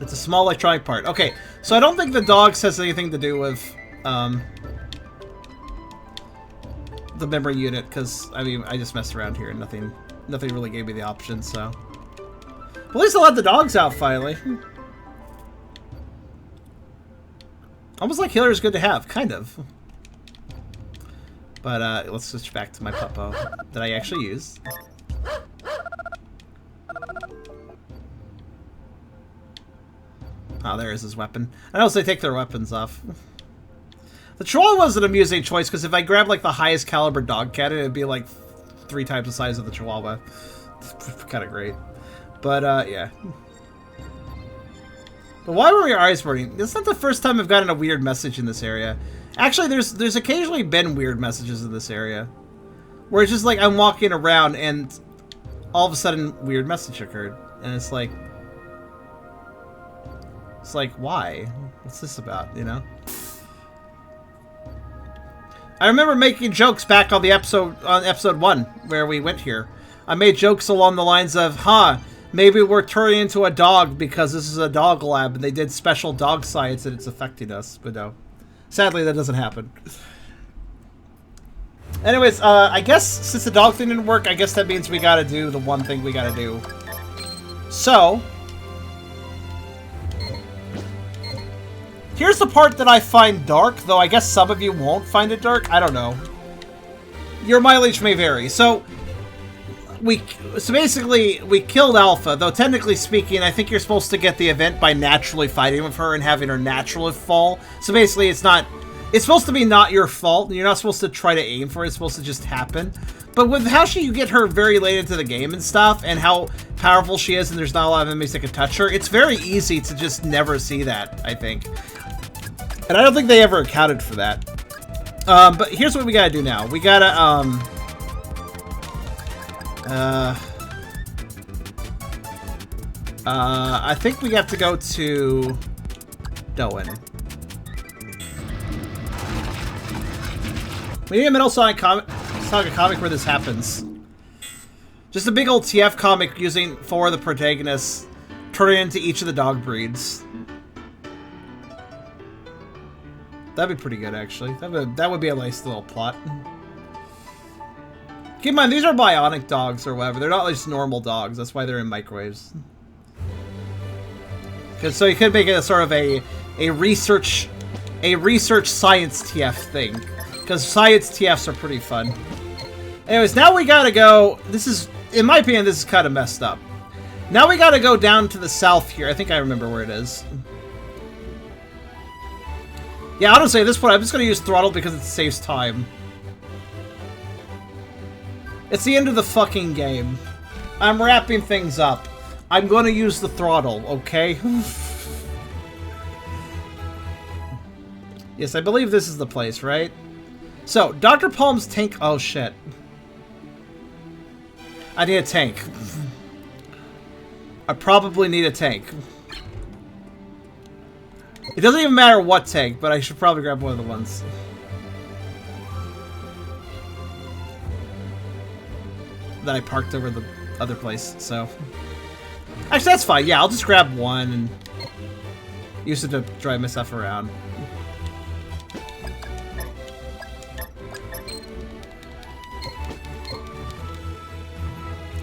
It's a small electronic part. Okay, so I don't think the dogs has anything to do with the memory unit, because I mean I just messed around here and nothing really gave me the option. So at least I let the dogs out finally. Almost like healer is good to have, kind of. But let's switch back to my puppo that I actually use. Oh, there is his weapon. I notice they take their weapons off. The Chihuahua was an amusing choice, because if I grabbed, like, the highest caliber dog cannon, it'd be, like, 3 times the size of the Chihuahua. It's kind of great. But, yeah. But why were your eyes burning? It's not the first time I've gotten a weird message in this area. Actually, there's occasionally been weird messages in this area. Where it's just, like, I'm walking around, and all of a sudden, weird message occurred. And it's like... It's like, why? What's this about, you know? I remember making jokes back on the episode 1 where we went here. I made jokes along the lines of, maybe we're turning into a dog because this is a dog lab and they did special dog science and it's affecting us. But no. Sadly, that doesn't happen. Anyways, I guess since the dog thing didn't work, I guess that means we gotta do the one thing we gotta do. So... here's the part that I find dark, though I guess some of you won't find it dark. I don't know. Your mileage may vary. So basically, we killed Alpha, though technically speaking, I think you're supposed to get the event by naturally fighting with her and having her naturally fall. So basically, it's supposed to be not your fault. You're not supposed to try to aim for it. It's supposed to just happen. But with how you get her very late into the game and stuff, and how powerful she is, and there's not a lot of enemies that can touch her, it's very easy to just never see that, I think. And I don't think they ever accounted for that. But here's what we gotta do now. We gotta, I think we have to go to Doan. We need a Metal Saga comic where this happens. Just a big old TF comic using 4 of the protagonists, turning into each of the dog breeds. That'd be pretty good, actually. That would be a nice little plot. Keep in mind, these are bionic dogs or whatever. They're not just normal dogs. That's why they're in microwaves. So you could make it a sort of a research science TF thing. Because science TFs are pretty fun. Anyways, now we gotta go... This is, in my opinion, this is kind of messed up. Now we gotta go down to the south here. I think I remember where it is. Yeah, honestly, at this point, I'm just going to use throttle because it saves time. It's the end of the fucking game. I'm wrapping things up. I'm going to use the throttle, okay? Yes, I believe this is the place, right? So, Dr. Palm's tank... Oh, shit. I need a tank. I probably need a tank. It doesn't even matter what tank, but I should probably grab one of the ones. That I parked over the other place, so... Actually, that's fine. Yeah, I'll just grab one and use it to drive myself around.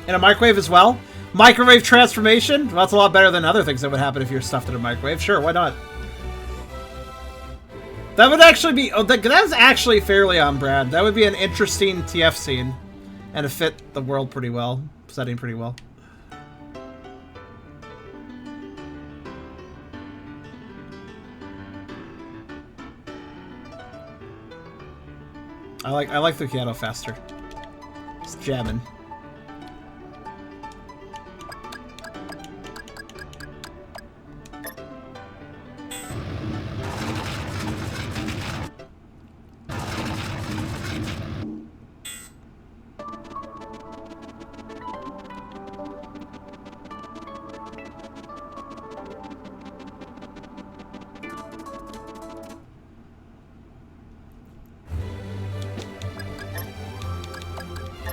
And a microwave as well? Microwave transformation? Well, that's a lot better than other things that would happen if you're stuffed in a microwave. Sure, why not? That would actually be... Oh, that's actually fairly on brand. That would be an interesting TF scene. And it fit the world pretty well. Setting pretty well. I like the piano faster. It's jamming.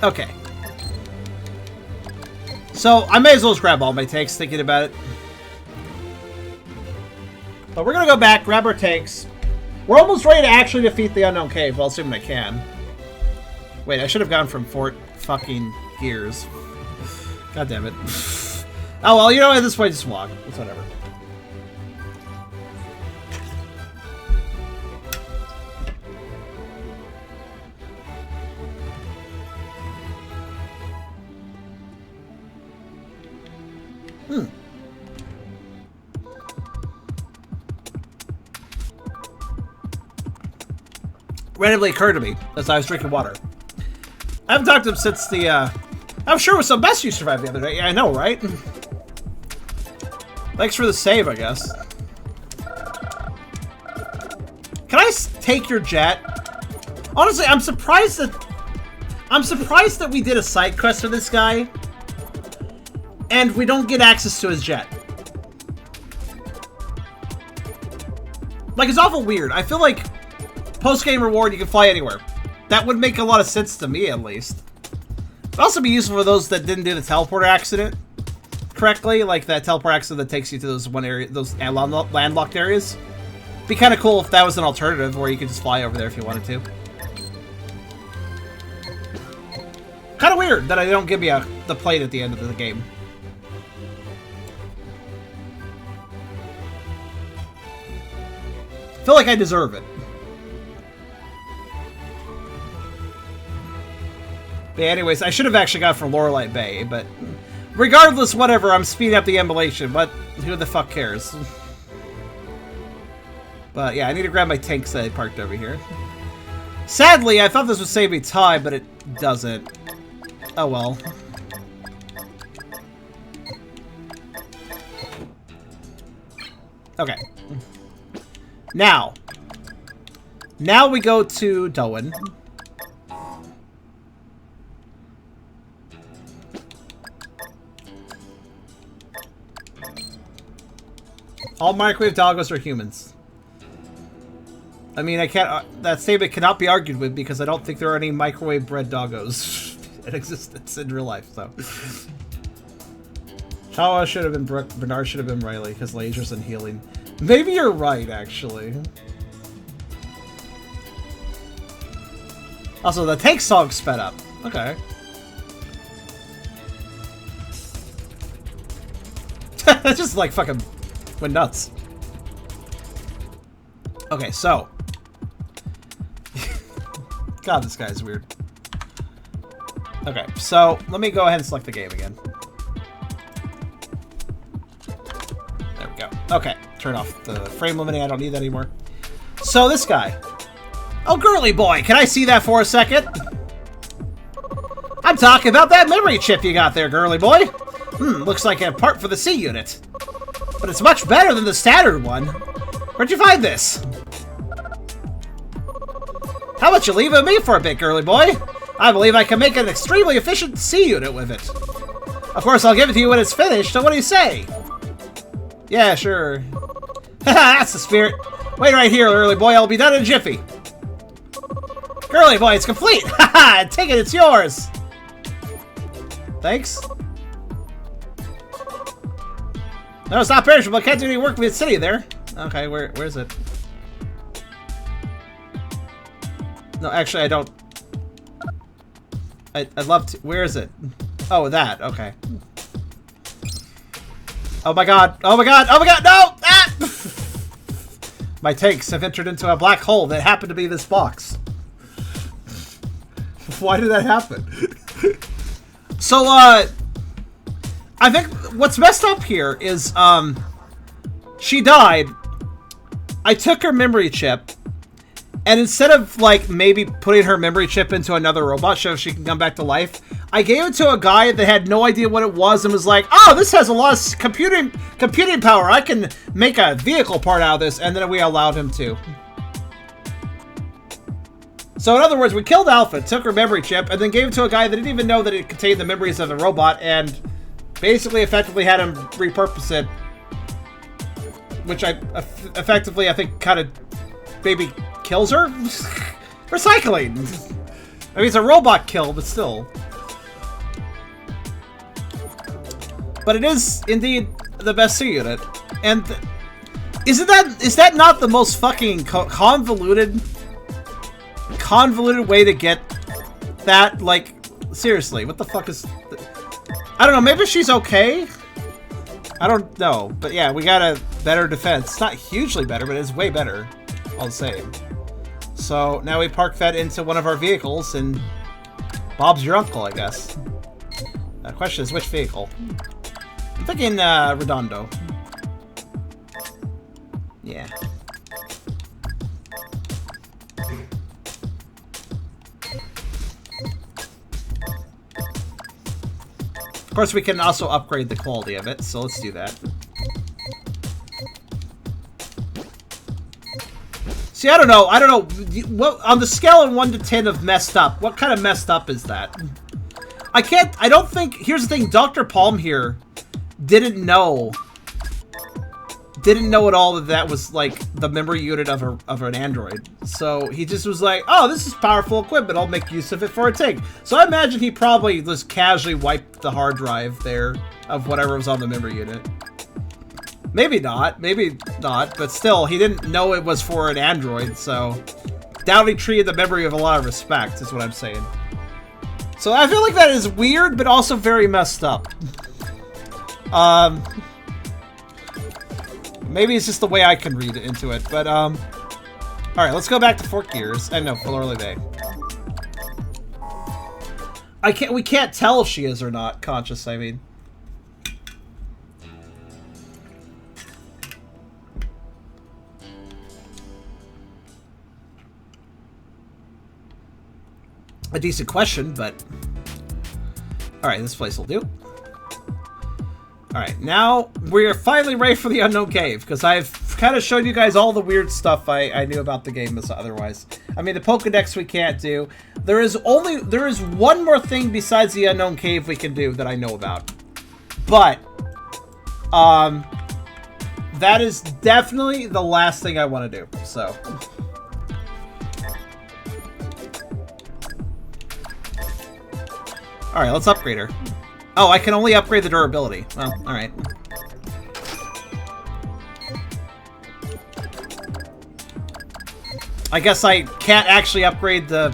Okay. So, I may as well just grab all my tanks thinking about it. But we're gonna go back, grab our tanks. We're almost ready to actually defeat the Unknown Cave. Well, assuming I can. Wait, I should have gone from Fort fucking Gears. God damn it. Oh, well, you know, at this point, just walk. It's whatever. Randomly occurred to me as I was drinking water. I haven't talked to him since the, I'm sure it was the best you survived the other day. Yeah, I know, right? Thanks for the save, I guess. Can I take your jet? Honestly, I'm surprised that we did a side quest for this guy, and we don't get access to his jet. Like, it's awful weird. I feel like post-game reward, you can fly anywhere. That would make a lot of sense to me, at least. It'd also be useful for those that didn't do the teleporter accident correctly, like that teleport accident that takes you to those those landlocked areas. Be kind of cool if that was an alternative where you could just fly over there if you wanted to. Kind of weird that they don't give me the plate at the end of the game. Feel like I deserve it. But anyways, I should have actually gone for Lorelei Bay, but regardless, whatever, I'm speeding up the emulation, but who the fuck cares? But yeah, I need to grab my tanks that I parked over here. Sadly, I thought this would save me time, but it doesn't. Oh well. Okay. Now we go to Doan. All microwave doggos are humans. I mean, I can't. That statement cannot be argued with because I don't think there are any microwave bred doggos in existence in real life. So, Chawa should have been Brooke. Bernard should have been Riley because lasers and healing. Maybe you're right, actually. Also, the tank song sped up. Okay. That's just like fucking went nuts. Okay, so. God, this guy's weird. Okay, so let me go ahead and select the game again. There we go. Okay, turn off the frame limiting. I don't need that anymore. So this guy. Oh, girly boy, can I see that for a second? I'm talking about that memory chip you got there, girly boy. Looks like a part for the C unit. But it's much better than the standard one. Where'd you find this? How about you leave it with me for a bit, girly boy? I believe I can make an extremely efficient C unit with it. Of course, I'll give it to you when it's finished, so what do you say? Yeah, sure. Haha, that's the spirit. Wait right here, girly boy, I'll be done in a jiffy. Girly boy, it's complete! Haha, take it, it's yours! Thanks. No, it's not perishable. I can't do any work with sitting there. Okay, where's it? No, actually, I don't. I'd love to. Where is it? Oh, that. Okay. Oh my god. Oh my god. Oh my god. No! Ah! My tanks have entered into a black hole that happened to be this box. Why did that happen? So, I think what's messed up here is, she died. I took her memory chip, and instead of, like, maybe putting her memory chip into another robot so she can come back to life, I gave it to a guy that had no idea what it was and was like, oh, this has a lot of computing power. I can make a vehicle part out of this, and then we allowed him to. So in other words, we killed Alpha, took her memory chip, and then gave it to a guy that didn't even know that it contained the memories of the robot, and basically effectively had him repurpose it. Which effectively, I think, kind of maybe kills her? Recycling! I mean, it's a robot kill, but still. But it is indeed the best C unit. And is that not the most fucking convoluted way to get that? Like, seriously, what the fuck is... I don't know, maybe she's okay? I don't know, but yeah, we got a better defense. It's not hugely better, but it's way better, all the same. So now we park that into one of our vehicles, and Bob's your uncle, I guess. The question is, which vehicle? I'm thinking Redondo. Yeah. Of course, we can also upgrade the quality of it, so let's do that. See, I don't know. What, on the scale of 1 to 10 of messed up, what kind of messed up is that? I don't think... Here's the thing, Dr. Palm here didn't know at all that was, like, the memory unit of an android. So he just was like, oh, this is powerful equipment, I'll make use of it for a take. So I imagine he probably just casually wiped the hard drive there of whatever was on the memory unit. Maybe not, but still, he didn't know it was for an android, so... Doubt he treated the memory with a lot of respect, is what I'm saying. So I feel like that is weird, but also very messed up. Maybe it's just the way I can read into it, but, alright, let's go back to Fort Gears. I know, Florley Bay. We can't tell if she is or not conscious, I mean. A decent question, but... Alright, this place will do. Alright, now we're finally ready for the Unknown Cave, because I've kind of showed you guys all the weird stuff I knew about the game otherwise. I mean, the Pokedex we can't do. There is one more thing besides the Unknown Cave we can do that I know about. But, that is definitely the last thing I want to do, so... Alright, let's upgrade her. Oh, I can only upgrade the durability. Well, alright. I guess I can't actually upgrade the...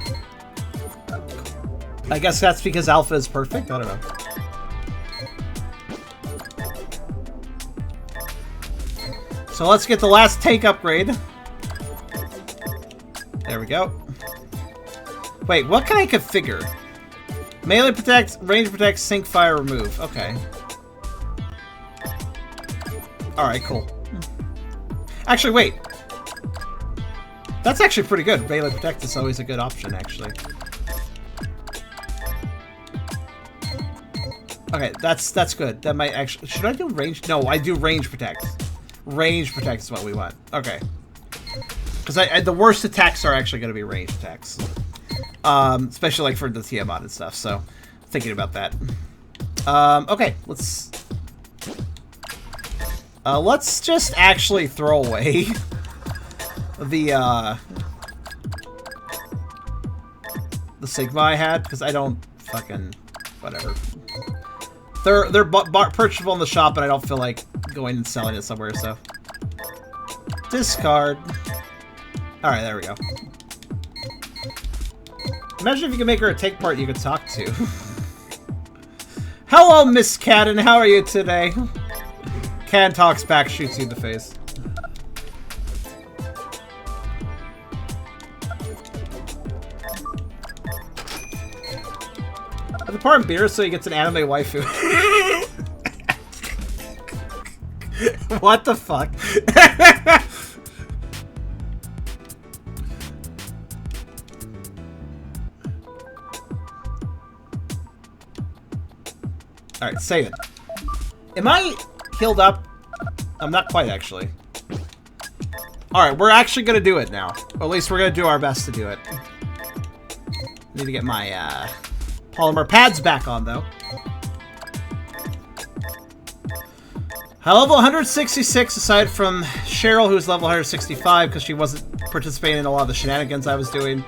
I guess that's because Alpha is perfect? I don't know. So let's get the last tank upgrade. There we go. Wait, what can I configure? Melee protect, range protect, sync fire, remove. Okay. Alright, cool. Actually, wait. That's actually pretty good. Melee protect is always a good option, actually. Okay, that's good. That might actually... Should I do range? No, I do range protect. Range protect is what we want. Okay. Because the worst attacks are actually going to be range attacks. Especially like for the Tiamat and stuff, so thinking about that. Okay, let's just actually throw away the Sigma I had, because I don't fucking whatever. They're purchasable in the shop, and I don't feel like going and selling it somewhere, so discard. All right, there we go. Imagine if you could make her a take part you could talk to. Hello, Miss Cadden. How are you today? Cadden talks back, shoots you in the face. The part in beer so he gets an anime waifu. What the fuck? Alright, save it. Am I healed up? I'm not quite, actually. Alright, we're actually gonna do it now. Or at least we're gonna do our best to do it. Need to get my, polymer pads back on, though. Level 166, aside from Cheryl, who's level 165, because she wasn't participating in a lot of the shenanigans I was doing.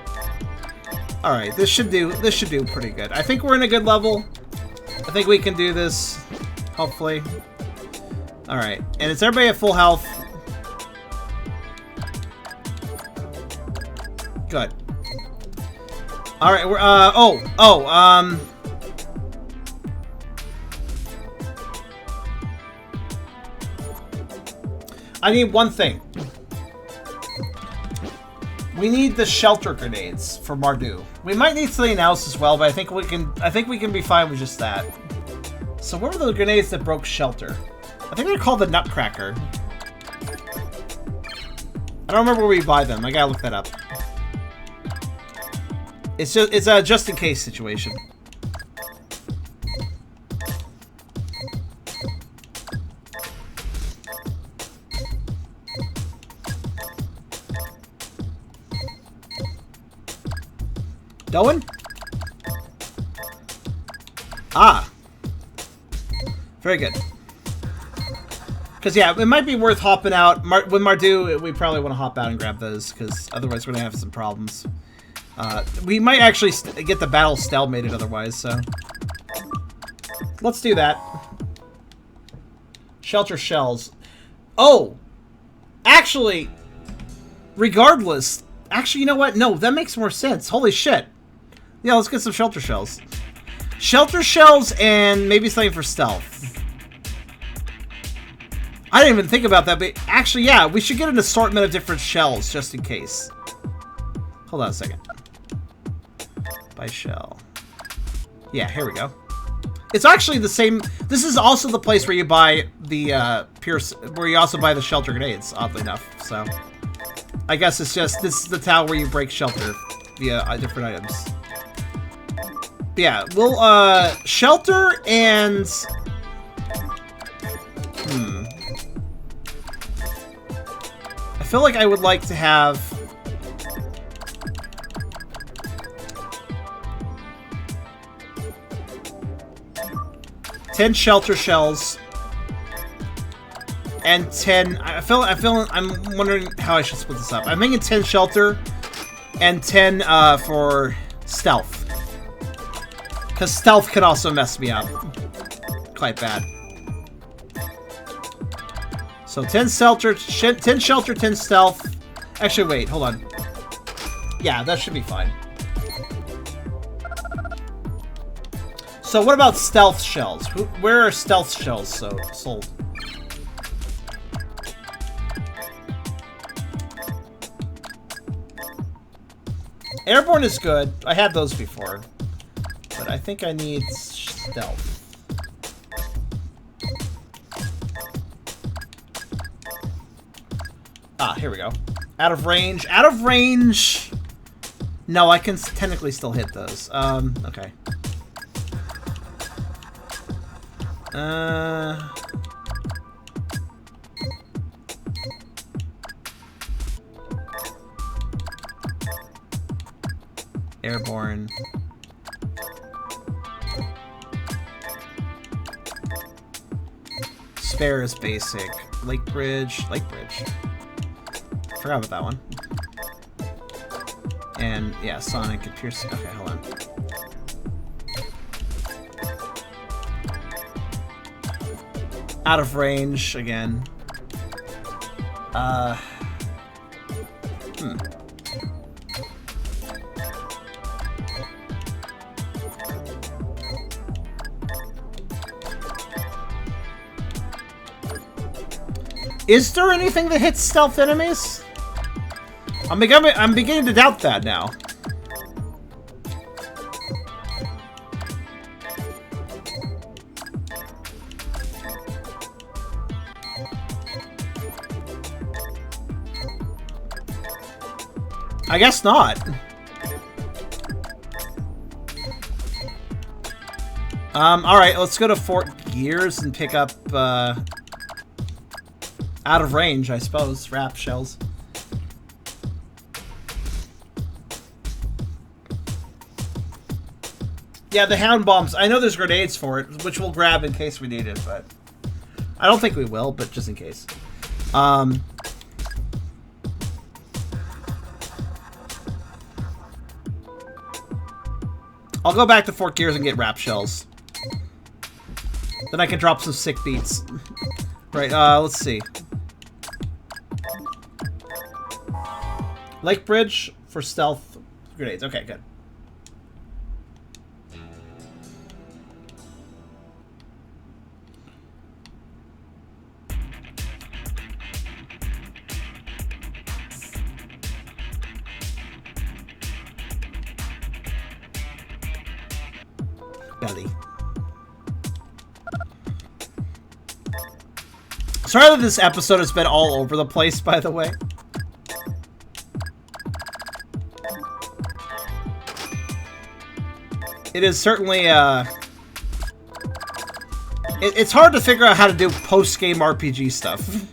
Alright, this should do pretty good. I think we're in a good level. I think we can do this. hopefully. Alright, and is everybody at full health? Good. Alright, we're, I need one thing. We need the shelter grenades for Mardu. We might need something else as well, but I think we can be fine with just that. So what were the grenades that broke shelter? I think they're called the Nutcracker. I don't remember where we buy them. I gotta look that up. It's a just in case situation. Going? Ah. Very good. Because, yeah, it might be worth hopping out. With Mardu, we probably want to hop out and grab those, because otherwise we're going to have some problems. We might actually get the battle stalemated otherwise, so... Let's do that. Shelter shells. Oh! Actually, regardless... Actually, you know what? No, that makes more sense. Holy shit. Yeah, let's get some shelter shells. Shelter shells and maybe something for stealth. I didn't even think about that, but actually, yeah, we should get an assortment of different shells just in case. Hold on a second. Buy shell. Yeah, here we go. It's actually the same. This is also the place where you buy the where you also buy the shelter grenades, oddly enough. So, I guess it's just this is the tower where you break shelter via different items. But yeah, we'll shelter and I feel like I would like to have 10 shelter shells and 10. I'm wondering how I should split this up. I'm thinking 10 shelter and 10 for stealth. Because stealth can also mess me up quite bad. So 10 shelter, 10 stealth. Actually, wait, hold on. Yeah, that should be fine. So what about stealth shells? Where are stealth shells sold? Airborne is good. I had those before. But I think I need stealth. Ah, here we go. Out of range. Out of range! No, I can technically still hit those. Okay. Airborne. Spare is basic. Lake Bridge. Forgot about that one. And yeah, Sonic and Pierce. Okay, hold on. Out of range again. Is there anything that hits stealth enemies? I'm beginning to doubt that now. I guess not. Alright, let's go to Fort Gears and pick up, out of range, I suppose, wrap shells. Yeah, the hound bombs. I know there's grenades for it, which we'll grab in case we need it, but I don't think we will, but just in case. I'll go back to Fort Gears and get wrap shells. Then I can drop some sick beats. Right, let's see. Lake Bridge for stealth grenades. Okay, good. Belly. Sorry that this episode has been all over the place, by the way. It is certainly, it's hard to figure out how to do post-game RPG stuff.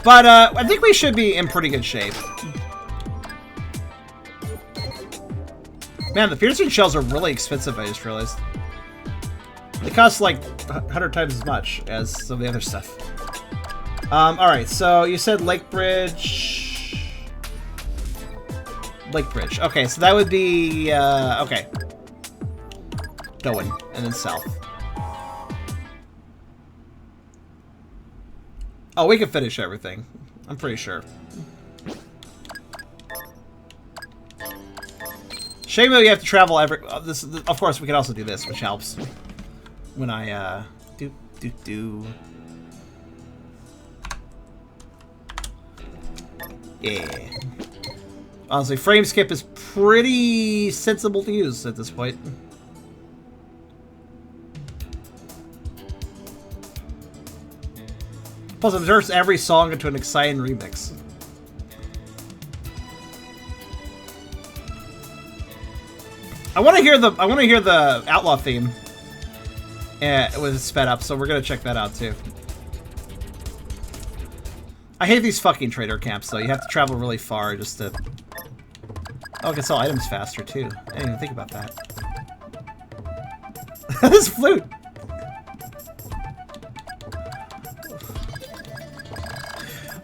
But, I think we should be in pretty good shape. Man, the piercing shells are really expensive, I just realized. They cost like 100 times as much as some of the other stuff. Alright, so you said Lake Bridge. Lake Bridge. Okay, so that would be, okay. Going, and then south. Oh, we can finish everything. I'm pretty sure. Shame that you have to travel every... this, of course, we can also do this, which helps. When I, Yeah. Honestly, frame skip is pretty sensible to use at this point. Plus, it turns every song into an exciting remix. I want to hear the Outlaw theme. It was sped up, so we're gonna check that out too. I hate these fucking trader camps, though. You have to travel really far just to... Oh, I can sell items faster, too. I didn't even think about that. This flute!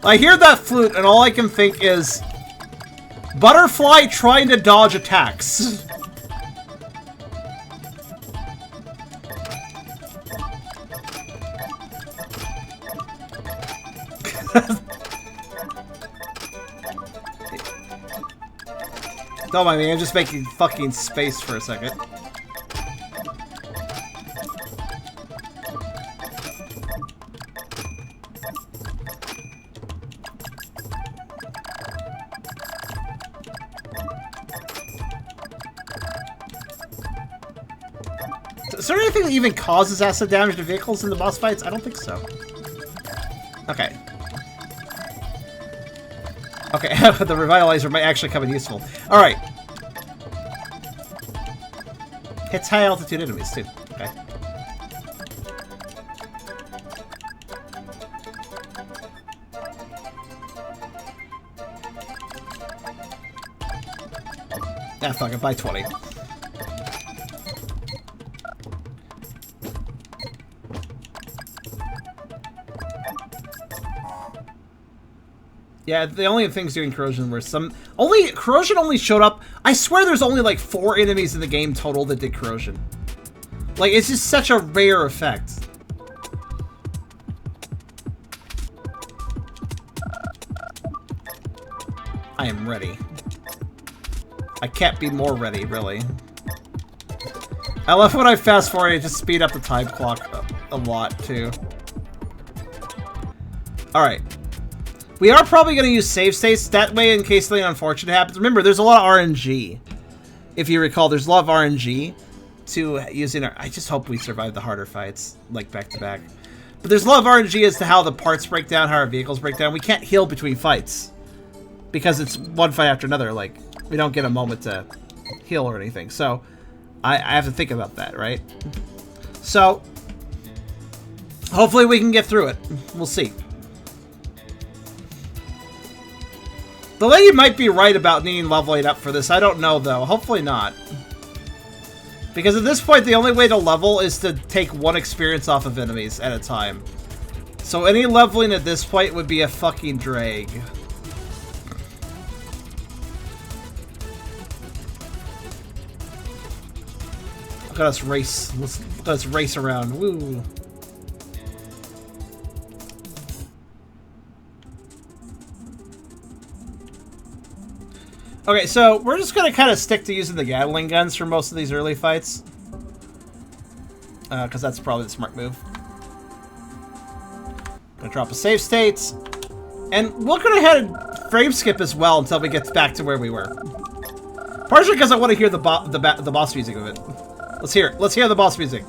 I hear that flute, and all I can think is... Butterfly trying to dodge attacks. Don't mind me, I'm just making fucking space for a second. Is there anything that even causes acid damage to vehicles in the boss fights? I don't think so. Okay. Okay, the revitalizer might actually come in useful. Alright. Hits high altitude enemies too. Okay. Ah, fuck it, buy 20. Yeah, the only things doing corrosion were corrosion only showed up. I swear there's only like 4 enemies in the game total that did corrosion. Like, it's just such a rare effect. I am ready. I can't be more ready, really. I love when I fast forward, I just speed up the time clock a lot, too. Alright. We are probably going to use save states that way in case something unfortunate happens. Remember, there's a lot of RNG. If you recall, there's a lot of RNG to using our... I just hope we survive the harder fights, like back-to-back. But there's a lot of RNG as to how the parts break down, how our vehicles break down. We can't heal between fights. Because it's one fight after another. Like, we don't get a moment to heal or anything. So, I have to think about that, right? So, hopefully we can get through it. We'll see. The lady might be right about needing leveling up for this. I don't know, though. Hopefully not. Because at this point, the only way to level is to take 1 experience off of enemies at a time. So any leveling at this point would be a fucking drag. Look at us race. Let us race around. Woo. Okay, so we're just gonna kind of stick to using the Gatling guns for most of these early fights. Because that's probably the smart move. Gonna drop a save state. And we're gonna ahead and frame skip as well until we get back to where we were. Partially because I want to hear the boss music of it. Let's hear it. Let's hear the boss music.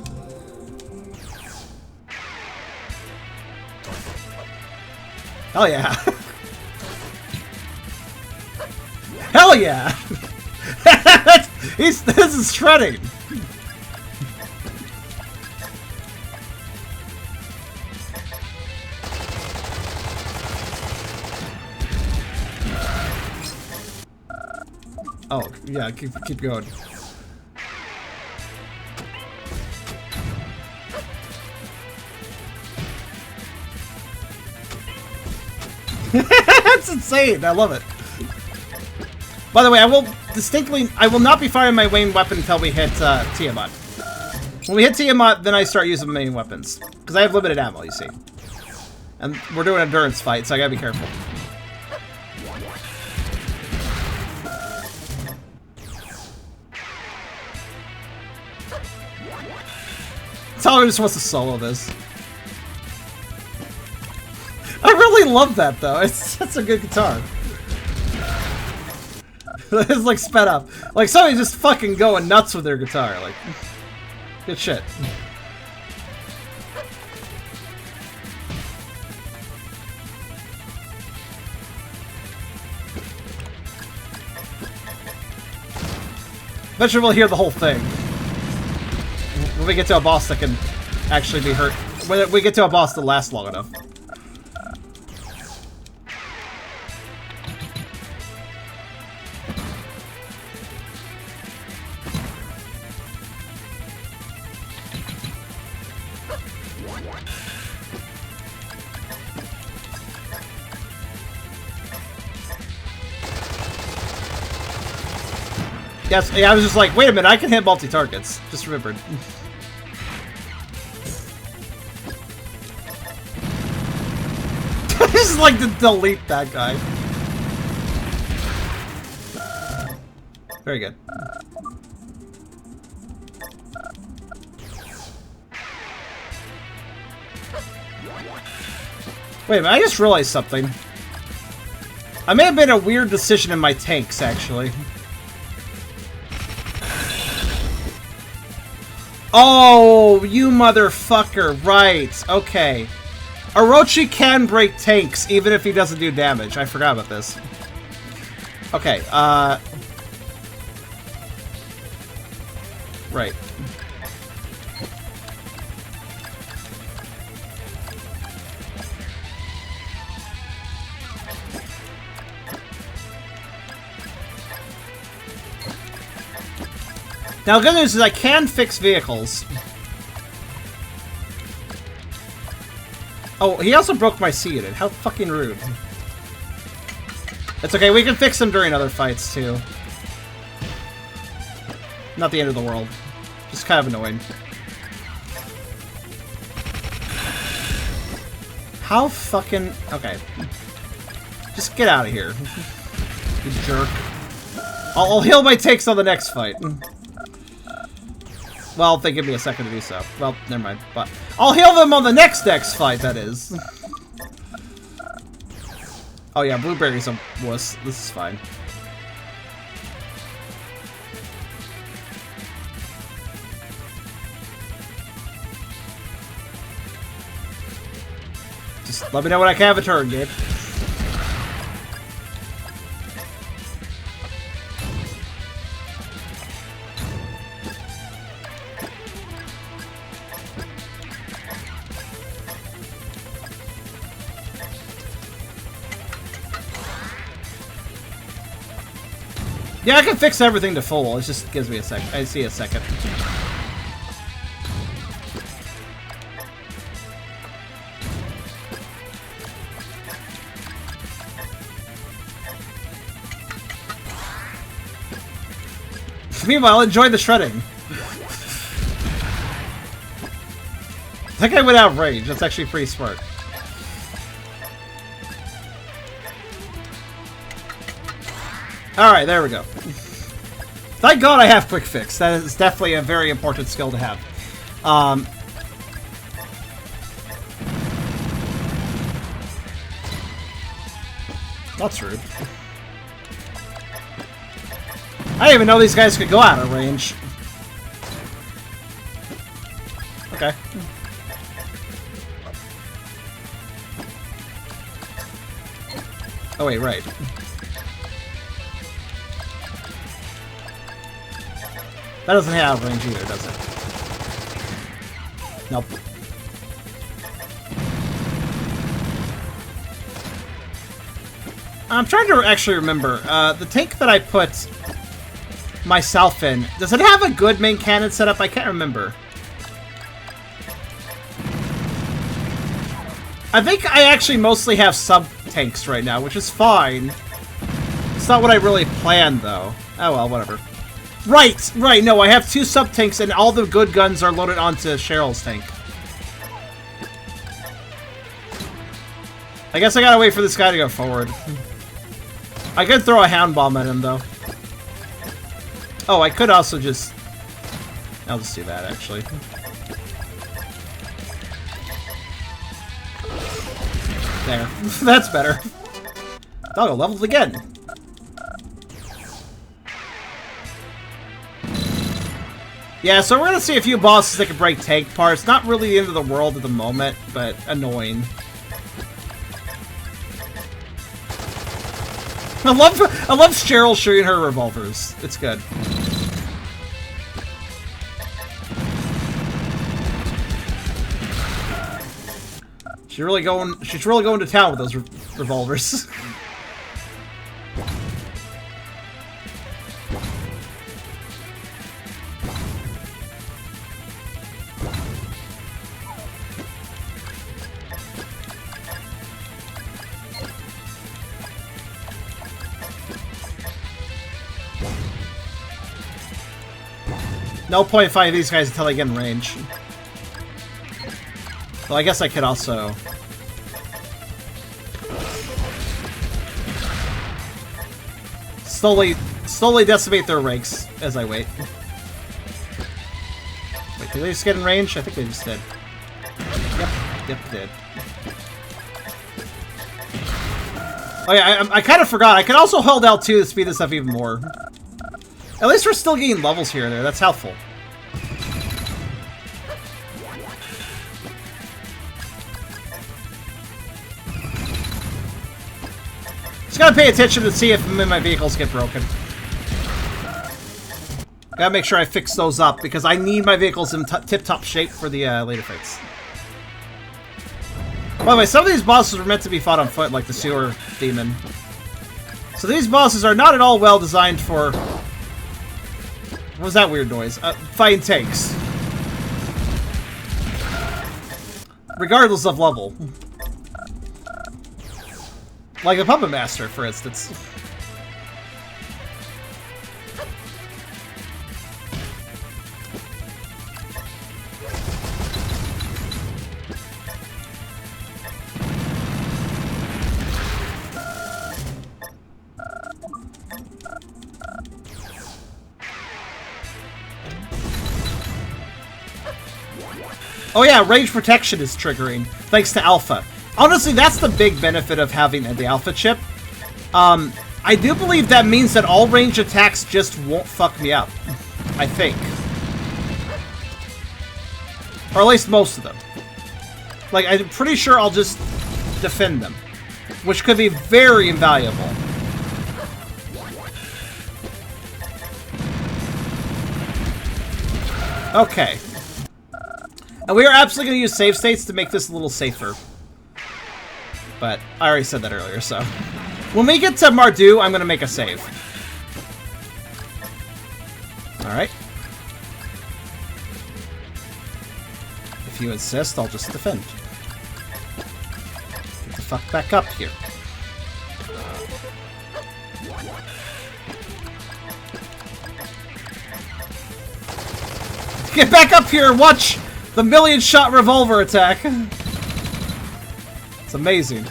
Hell yeah. Hell yeah! This is shredding! Oh, yeah, keep going. That's insane! I love it. By the way, I will not be firing my main weapon until we hit Tiamat. When we hit Tiamat, then I start using main weapons. Because I have limited ammo, you see. And we're doing an endurance fight, so I gotta be careful. Tyler just wants to solo this. I really love that, though. It's a good guitar. It's like sped up. Like somebody just fucking going nuts with their guitar. Like, good shit. Eventually we'll hear the whole thing. When we get to a boss that can actually be hurt. When we get to a boss that lasts long enough. Yes, yeah, I was just like, wait a minute, I can hit multi-targets. Just remembered. Just like to delete that guy. Very good. Wait a minute, I just realized something. I may have made a weird decision in my tanks, actually. Oh, you motherfucker. Right. Okay. Orochi can break tanks even if he doesn't do damage. I forgot about this. Okay, right. Now, the good news is I can fix vehicles. Oh, he also broke my C unit. How fucking rude. It's okay, we can fix them during other fights, too. Not the end of the world. Just kind of annoying. How fucking... Okay. Just get out of here. You jerk. I'll heal my takes on the next fight. Well, if they give me a second to do so. Well, never mind. But I'll heal them on the next fight, that is. Oh yeah, Blueberry's a wuss. This is fine. Just let me know when I can have a turn, Gabe. Yeah, I can fix everything to full. It just gives me a second. I see a second. Meanwhile, enjoy the shredding. That guy went out of range. That's actually pretty smart. Alright, there we go. Thank God I have Quick Fix. That is definitely a very important skill to have. That's rude. I didn't even know these guys could go out of range. Okay. Oh wait, right. That doesn't hit out of range either, does it? Nope. I'm trying to actually remember. The tank that I put myself in, does it have a good main cannon setup? I can't remember. I think I actually mostly have sub-tanks right now, which is fine. It's not what I really planned, though. Oh well, whatever. Right, right, no, I have 2 sub-tanks and all the good guns are loaded onto Cheryl's tank. I guess I gotta wait for this guy to go forward. I could throw a hound bomb at him, though. Oh, I could also just... I'll just do that, actually. There. That's better. Doggo leveled again. Yeah, so we're gonna see a few bosses that can break tank parts. Not really the end of the world at the moment, but annoying. I love Cheryl shooting her revolvers. It's good. She's really going to town with those revolvers. No point fighting these guys until they get in range. Well, I guess I could also... Slowly decimate their ranks as I wait. Wait, did they just get in range? I think they just did. Yep, they did. Oh yeah, I kind of forgot. I can also hold L2 to speed this up even more. At least we're still getting levels here and there. That's helpful. Just gotta pay attention to see if my vehicles get broken. Gotta make sure I fix those up, because I need my vehicles in tip-top shape for the later fights. By the way, some of these bosses were meant to be fought on foot, like the sewer demon. So these bosses are not at all well designed for... What was that weird noise? Fighting tanks. Regardless of level. Like the Puppet Master, for instance. Oh yeah, range protection is triggering, thanks to Alpha. Honestly, that's the big benefit of having the Alpha chip. I do believe that means that all range attacks just won't fuck me up. I think. Or at least most of them. Like, I'm pretty sure I'll just defend them. Which could be very invaluable. Okay. And we are absolutely going to use save states to make this a little safer. But I already said that earlier, so... When we get to Mardu, I'm going to make a save. Alright. If you insist, I'll just defend. Get the fuck back up here. Get back up here! Watch The million-shot revolver attack. It's amazing.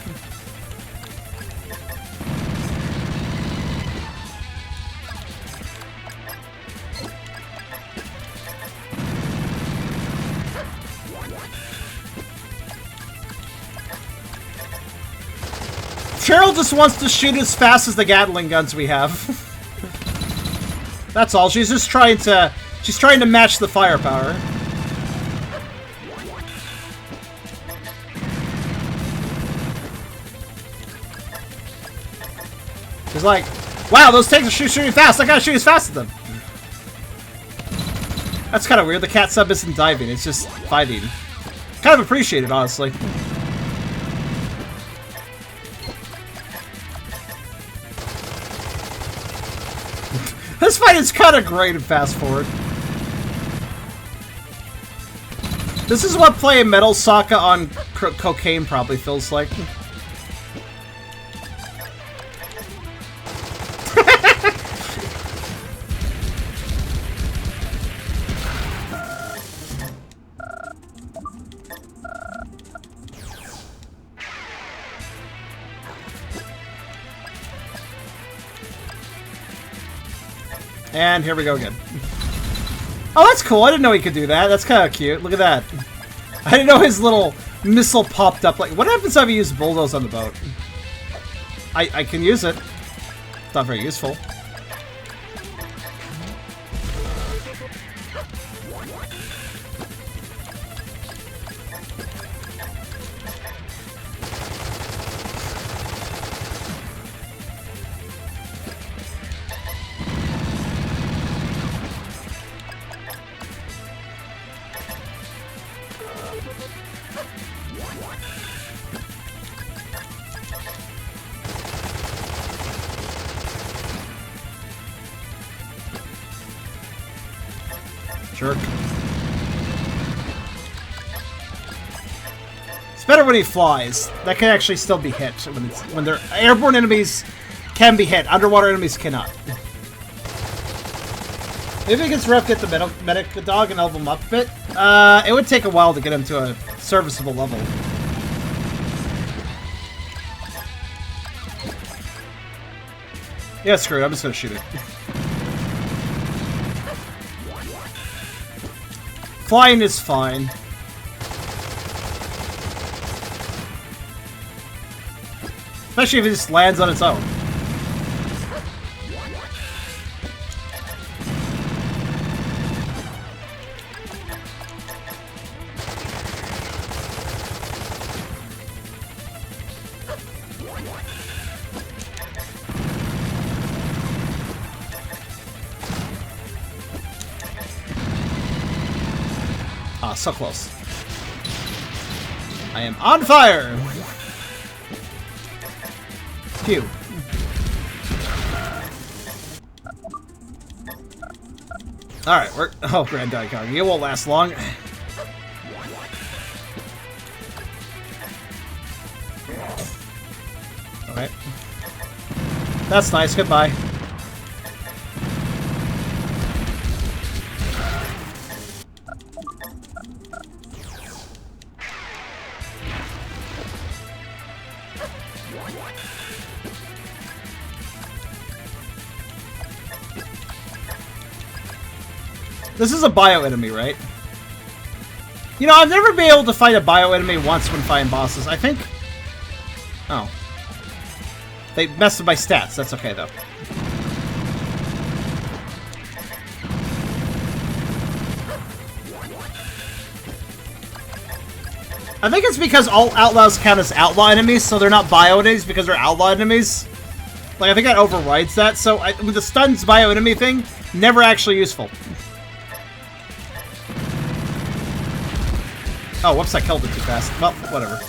Cheryl just wants to shoot as fast as the Gatling guns we have. That's all. She's just trying to... She's trying to match the firepower. She's like, wow, those tanks are shooting fast. I gotta shoot as fast as them. That's kind of weird. The cat sub isn't diving. It's just fighting. Kind of appreciate it, honestly. This fight is kind of great in Fast Forward. This is what playing Metal Saga on cocaine probably feels like. And here we go again. Oh, that's cool. I didn't know he could do that. That's kind of cute. Look at that. I didn't know his little missile popped up. Like, what happens if I use bulldoze on the boat? I can use it. It's not very useful. Jerk. It's better when he flies. That can actually still be hit when they're airborne enemies can be hit. Underwater enemies cannot. Maybe it gets rough to get the medic dog and level him up a bit. It would take a while to get him to a serviceable level. Yeah, screw it. I'm just gonna shoot it. Flying is fine. Especially if it just lands on its own. So close. I am on fire! Phew. Alright, we're... Oh, Grand Daikon. You won't last long. Alright. That's nice. Goodbye. This is a bio-enemy, right? You know, I've never been able to fight a bio-enemy once when fighting bosses. I think... Oh. They messed with my stats. That's okay, though. I think it's because all outlaws count as outlaw enemies, so they're not bio-enemies because they're outlaw enemies. Like, I think that overrides that, so with the stuns bio-enemy thing, never actually useful. Oh, whoops, I killed it too fast. Well, whatever.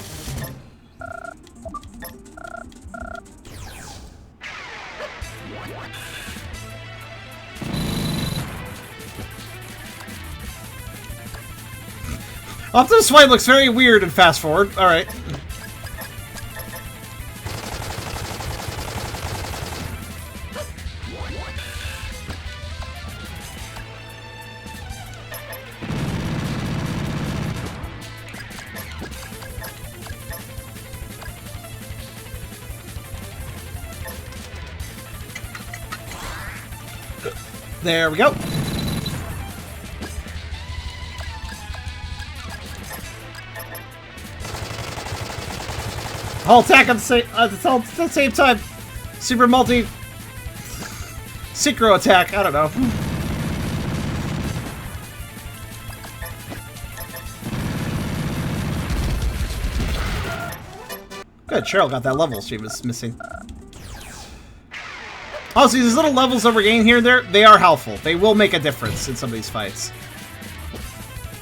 Optimus Flight looks very weird in Fast Forward. Alright. There we go. Whole attack at the same time. Super multi synchro attack. I don't know. Good, Cheryl got that level she was missing. Also, these little levels that we're getting here and there, they are helpful. They will make a difference in some of these fights.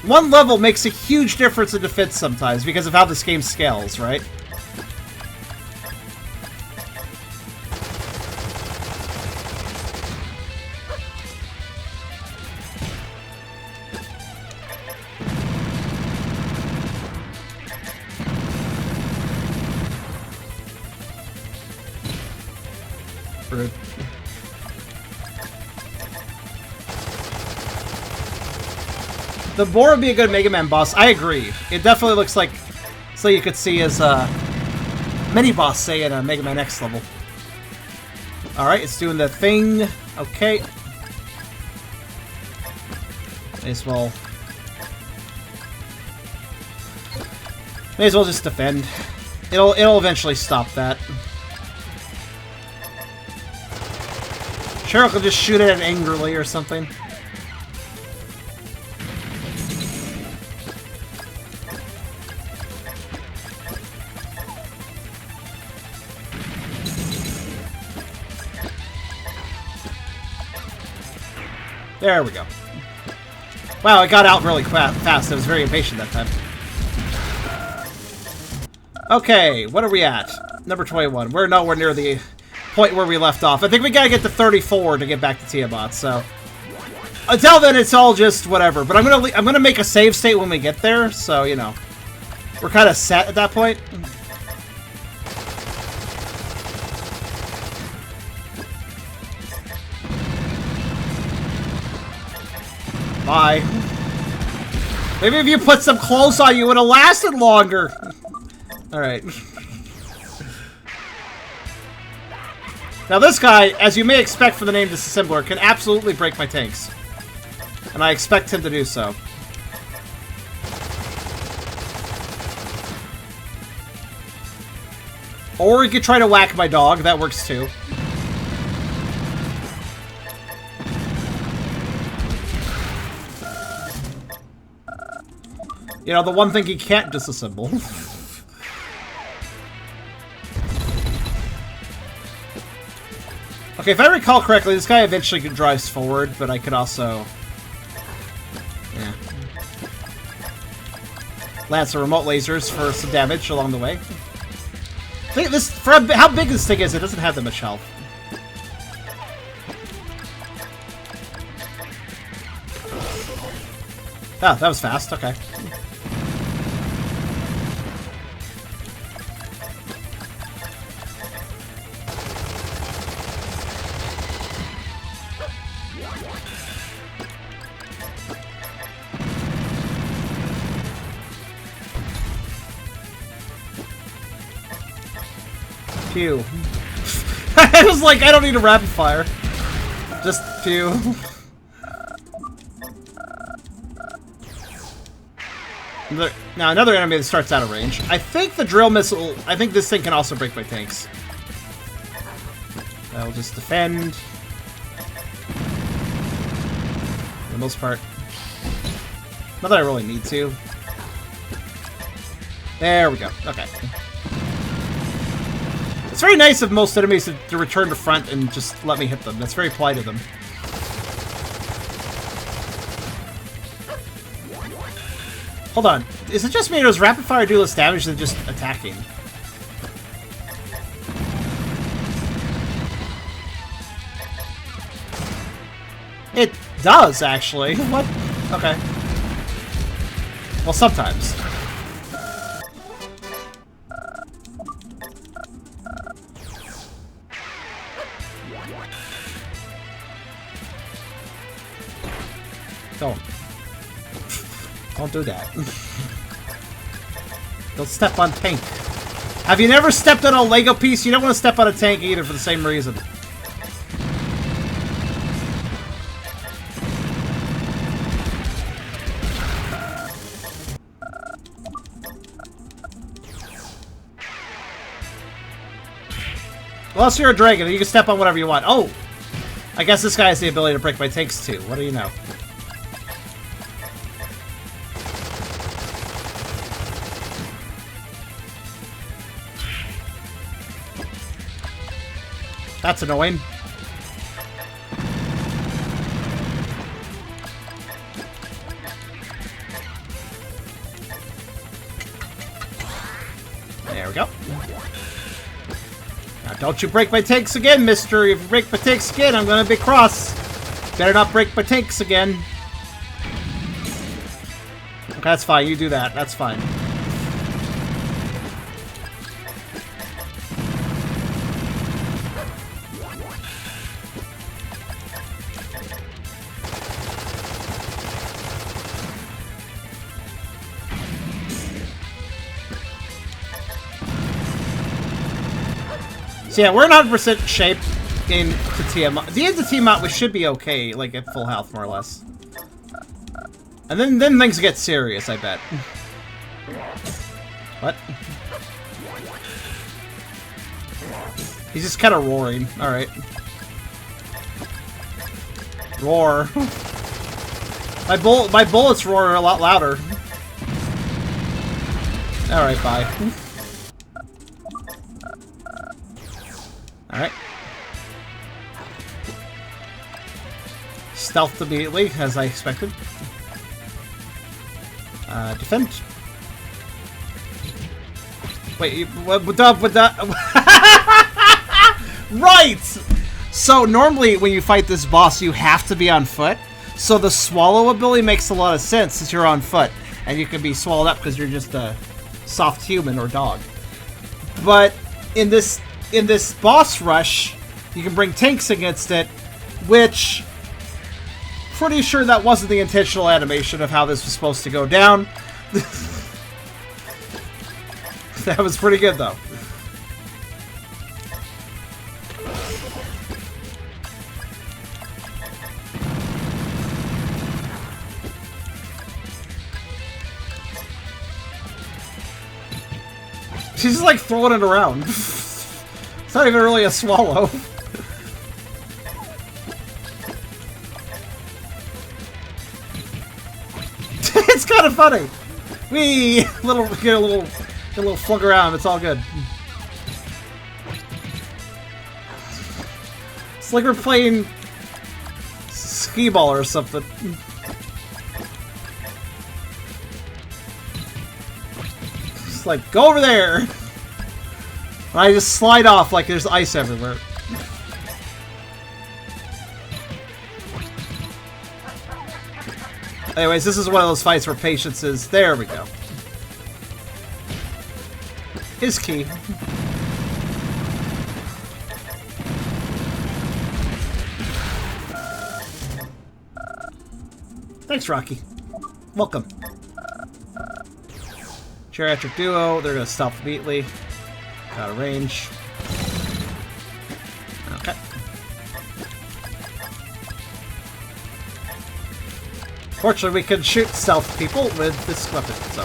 One level makes a huge difference in defense sometimes because of how this game scales, right? Rude. The boar would be a good Mega Man boss. I agree. It definitely looks like so you could see as a mini boss, say, in a Mega Man X level. Alright, it's doing the thing. Okay. May as well just defend. It'll eventually stop that. Cheryl could just shoot at it angrily or something. There we go. Wow, it got out really fast. I was very impatient that time. Okay, what are we at? Number 21. We're nowhere near the point where we left off. I think we gotta get to 34 to get back to Tiamat, so until then it's all just whatever. But I'm gonna make a save state when we get there, so you know we're kind of set at that point. Bye. Maybe if you put some clothes on, you would have lasted longer. All right. Now this guy, as you may expect from the name Disassembler, can absolutely break my tanks. And I expect him to do so. Or he could try to whack my dog, that works too. You know, the one thing he can't disassemble. Okay, if I recall correctly, this guy eventually drives forward, but I could also... yeah. Land some remote lasers for some damage along the way. I think this... for how big this thing is, it doesn't have that much health. Ah, that was fast, okay. Pew. I was like, I don't need a rapid fire. Just pew. Now another enemy that starts out of range. I think the drill missile. I think this thing can also break my tanks. I'll just defend. For the most part. Not that I really need to. There we go. Okay. It's very nice of most enemies to return to front and just let me hit them. That's very polite of them. Hold on. Is it just me or does rapid fire do less damage than just attacking? It does, actually. What? Okay. Well, sometimes. Don't do that. Don't step on tank. Have you never stepped on a Lego piece? You don't want to step on a tank either for the same reason. Unless you're a dragon, you can step on whatever you want. Oh! I guess this guy has the ability to break my tanks too. What do you know? That's annoying. There we go. Now don't you break my tanks again, mister. If you break my tanks again, I'm gonna be cross. Better not break my tanks again. Okay, that's fine. You do that. That's fine. So yeah, we're in 100% shape in the Tiamat. The end of Tiamat, we should be okay, like at full health, more or less. And then things get serious, I bet. What? He's just kind of roaring. Alright. Roar. My bullets roar a lot louder. Alright, bye. Alright. Stealthed immediately, as I expected. Defend. Wait, what that? Right! So, normally when you fight this boss, you have to be on foot. So the swallow ability makes a lot of sense since you're on foot. And you can be swallowed up because you're just a soft human or dog. But in this boss rush, you can bring tanks against it, which... Pretty sure that wasn't the intentional animation of how this was supposed to go down. That was pretty good, though. She's just like throwing it around. It's not even really a swallow. It's kind of funny. We get a little flug around. It's all good. It's like we're playing skee ball or something. Just like go over there. And I just slide off like there's ice everywhere. Anyways, this is one of those fights where patience is... There we go. Is key. Thanks, Rocky. Welcome. Geriatric Duo, they're gonna stealth immediately. Out of range. Okay. Fortunately, we can shoot stealth people with this weapon, so...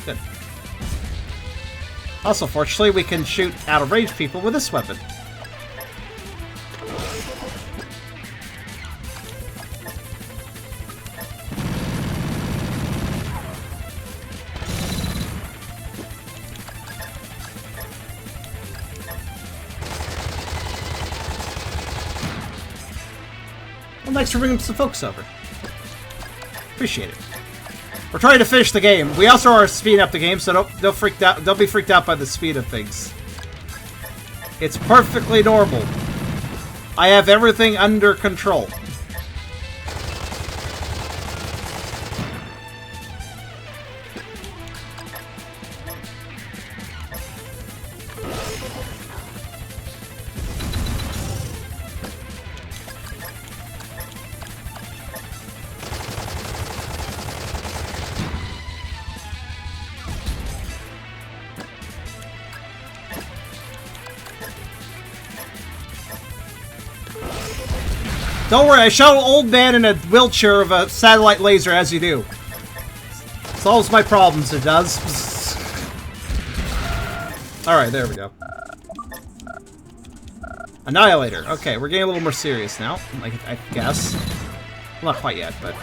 Good. Also, fortunately, we can shoot out-of-range people with this weapon. Well, thanks for bringing some folks over. Appreciate it. We're trying to finish the game. We also are speeding up the game, so don't be freaked out by the speed of things. It's perfectly normal. I have everything under control. Don't worry, I shot an old man in a wheelchair of a satellite laser, as you do. Solves my problems, it does. Alright, there we go. Annihilator. Okay, we're getting a little more serious now, I guess. Well, not quite yet, but...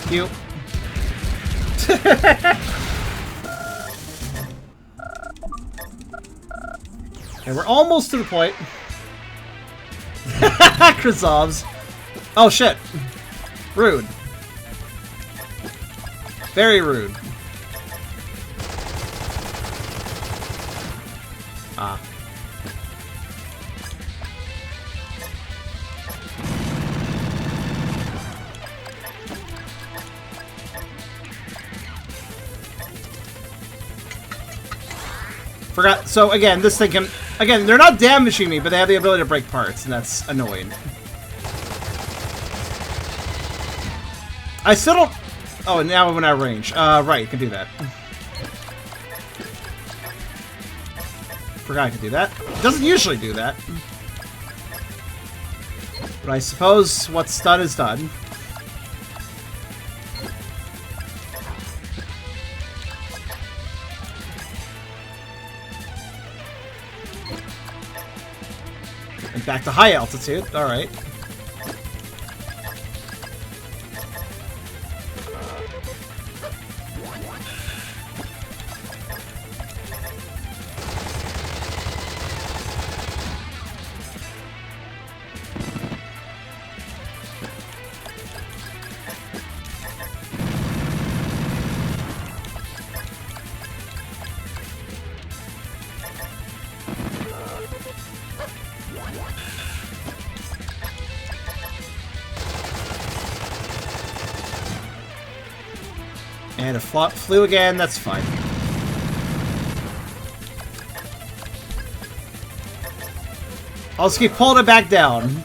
Cute. Okay, we're almost to the point. Krazovs. Oh shit. Rude. Very rude. Ah. Forgot. So again, this thing can... Again, they're not damaging me, but they have the ability to break parts, and that's annoying. I still don't... Oh, and now I'm out of range. Right, you can do that. Forgot I could do that. It doesn't usually do that. But I suppose what's done is done. And back to high altitude. Alright. And it flew again, that's fine. I'll just keep pulling it back down.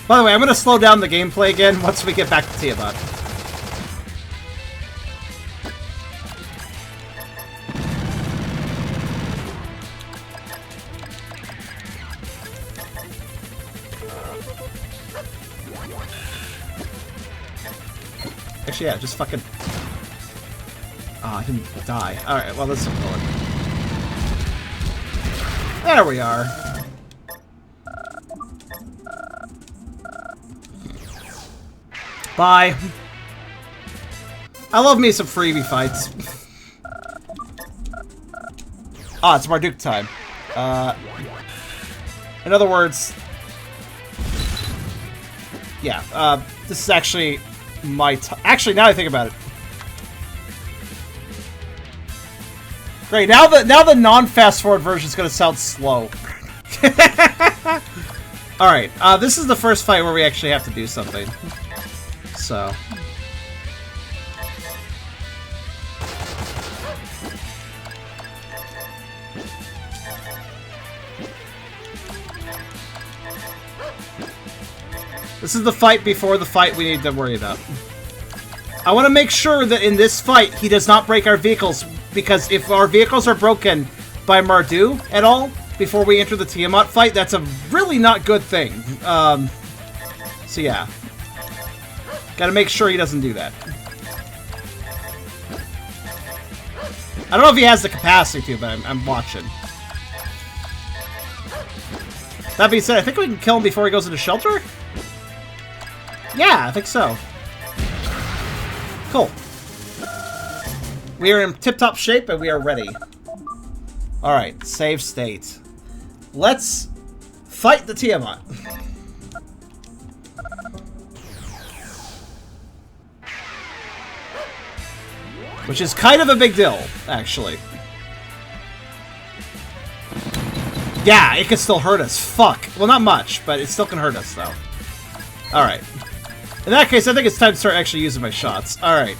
By the way, I'm going to slow down the gameplay again once we get back to Tiamat. Actually, yeah, just fucking... Oh, I didn't die. Alright, well, let's keep going. There we are. Bye. I love me some freebie fights. Ah, it's Marduk time. In other words... Yeah, this is actually my actually, now I think about it. Great, now the non-fast forward version is going to sound slow. Alright, this is the first fight where we actually have to do something. So... This is the fight before the fight we need to worry about. I want to make sure that in this fight he does not break our vehicles, because if our vehicles are broken by Mardu at all before we enter the Tiamat fight, that's a really not good thing. So yeah. Gotta make sure he doesn't do that. I don't know if he has the capacity to, but I'm watching. That being said, I think we can kill him before he goes into shelter? Yeah, I think so. Cool. We are in tip-top shape and we are ready. Alright, save state. Let's fight the Tiamat. Which is kind of a big deal, actually. Yeah, it can still hurt us. Fuck. Well, not much, but it still can hurt us, though. Alright. In that case, I think it's time to start actually using my shots. Alright.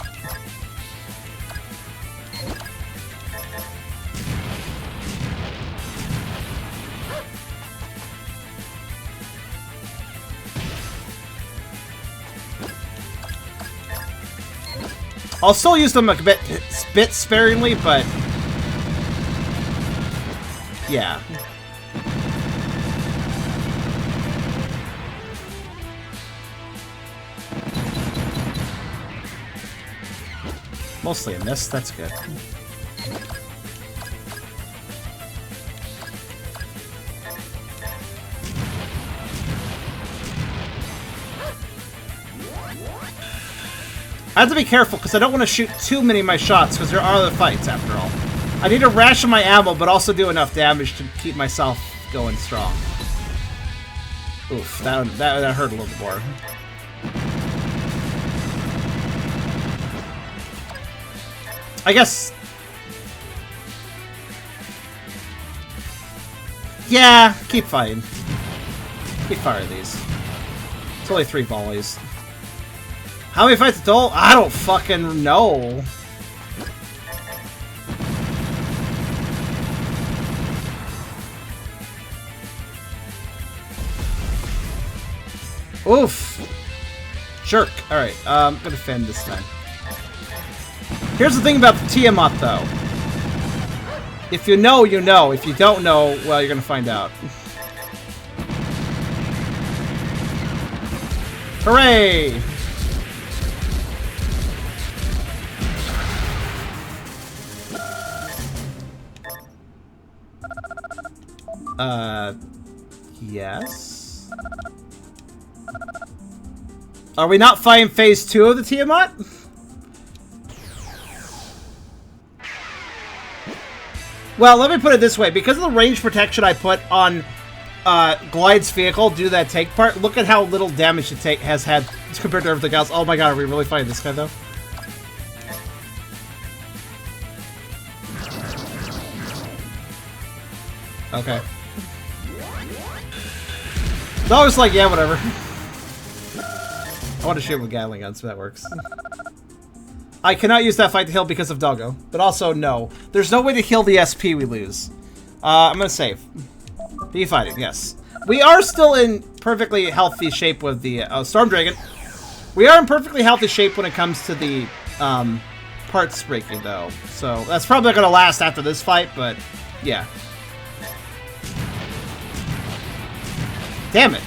I'll still use them a bit sparingly, but yeah. Mostly a miss, that's good. I have to be careful because I don't want to shoot too many of my shots because there are other fights after all. I need to ration my ammo but also do enough damage to keep myself going strong. Oof, that hurt a little bit more. I guess... yeah, keep fighting. Keep firing these. It's only 3 volleys. How many fights total? I don't fucking know. Oof. Jerk. Alright, I'm gonna defend this time. Here's the thing about the Tiamat, though. If you know, you know. If you don't know, well, you're gonna find out. Hooray! Yes? Are we not fighting phase 2 of the Tiamat? Well, let me put it this way. Because of the range protection I put on Glide's vehicle due to that tank part, look at how little damage the tank has had compared to everything else. Oh my god, are we really fighting this guy, though? Okay. So I was like, yeah, whatever. I want to shoot him with Gatling guns, so that works. I cannot use that fight to heal because of Doggo. But also, no. There's no way to heal the SP we lose. I'm gonna save. Be fighting, yes. We are still in perfectly healthy shape with the Storm Dragon. We are in perfectly healthy shape when it comes to the parts breaking, though. So that's probably not gonna last after this fight, but yeah. Damn it.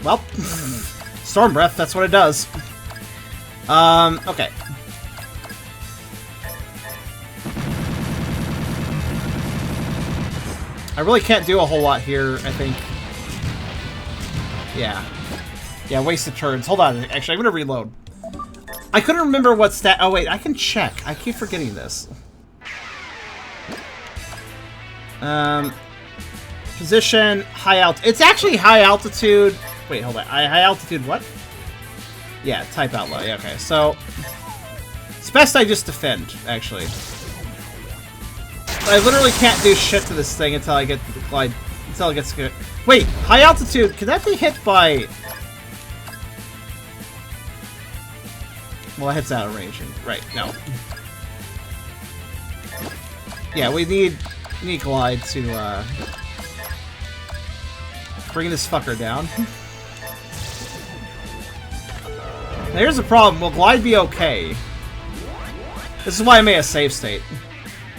Well, Storm Breath, that's what it does. Okay. I really can't do a whole lot here, I think. Yeah. Yeah, wasted turns. Hold on, actually, I'm gonna reload. I couldn't remember what stat... oh, wait, I can check. I keep forgetting this. Position, high altitude. It's actually high altitude. Wait, hold on. High altitude what? Yeah, type outlaw. Yeah, okay, so... it's best I just defend, actually. I literally can't do shit to this thing until I get the glide... until it gets good. Wait, high altitude, can that be hit by... well, it hits out of range. Right, no. Yeah, we need glide to bring this fucker down. Now here's the problem. Will glide be okay? This is why I made a save state.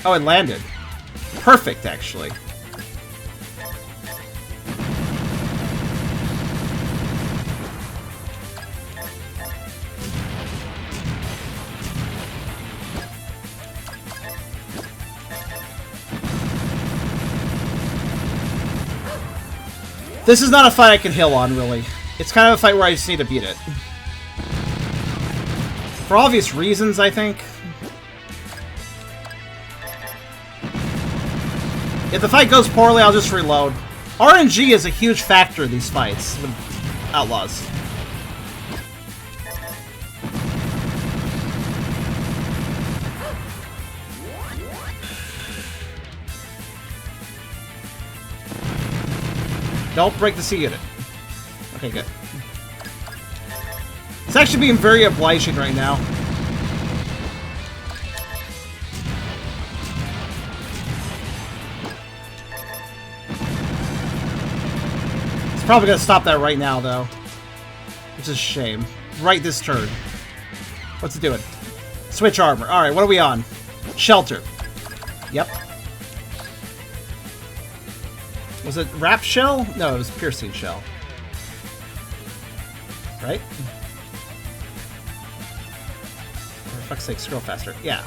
Oh, it landed. Perfect, actually. This is not a fight I can heal on, really. It's kind of a fight where I just need to beat it. For obvious reasons, I think. If the fight goes poorly, I'll just reload. RNG is a huge factor in these fights with Outlaws. Don't break the C unit. Okay, good. It's actually being very obliging right now. probably gonna stop that right now, though. Which is a shame. Right this turn. What's it doing? Switch armor. Alright, what are we on? Shelter. Yep. Was it wrap shell? No, it was piercing shell. Right? For fuck's sake, scroll faster. Yeah.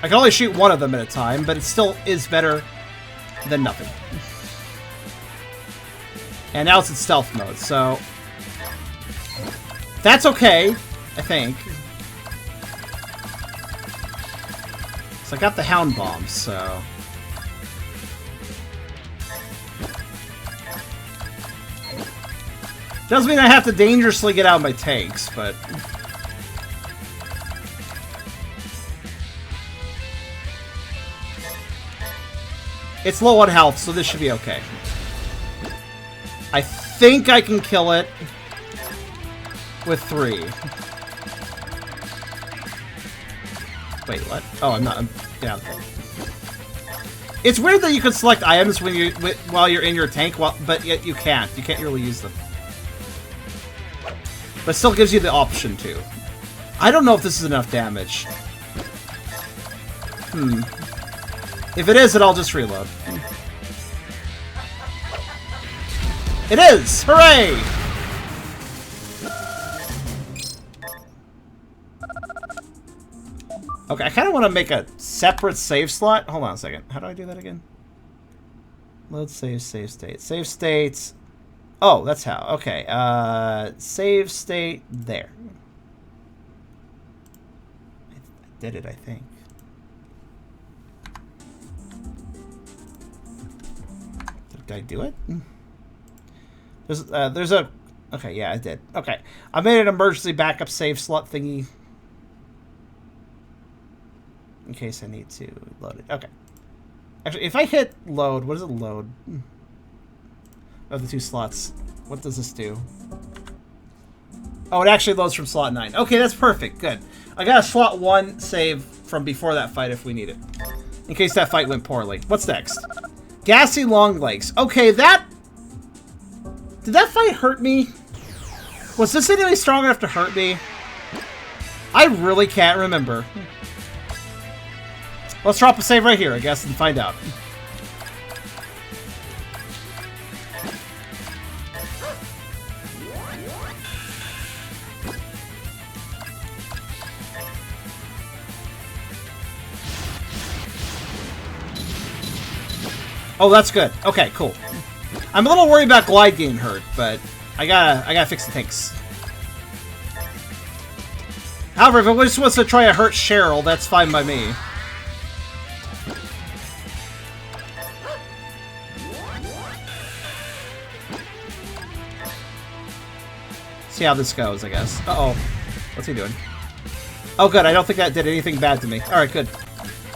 I can only shoot one of them at a time, but it still is better than nothing. And now it's in stealth mode, so... That's okay, I think. So I got the hound bombs, so... Doesn't mean I have to dangerously get out of my tanks, but... It's low on health, so this should be okay. I think I can kill it with 3. Wait, what? Oh, I'm not. I'm down. It's weird that you can select items when you while you're in your tank, but yet you can't. You can't really use them. But it still gives you the option to. I don't know if this is enough damage. If it is, then I'll just reload. It is! Hooray! Okay, I kind of want to make a separate save slot. Hold on a second. How do I do that again? Load save state. Save states. Oh, that's how. Okay. Save state there. I did it, I think. Did I do it? There's a... Okay, yeah, I did. Okay. I made an emergency backup save slot thingy. In case I need to load it. Okay. Actually, if I hit load, what does it load? Of the 2 slots. What does this do? Oh, it actually loads from slot 9. Okay, that's perfect. Good. I got a slot 1 save from before that fight if we need it. In case that fight went poorly. What's next? Gassy long legs. Okay, that... Did that fight hurt me? Was this enemy strong enough to hurt me? I really can't remember. Let's drop a save right here, I guess, and find out. Oh, that's good. Okay, cool. I'm a little worried about glide getting hurt, but I gotta fix the tanks. However, if it just wants to try to hurt Cheryl, that's fine by me. See how this goes, I guess. Uh-oh. What's he doing? Oh, good. I don't think that did anything bad to me. Alright, good.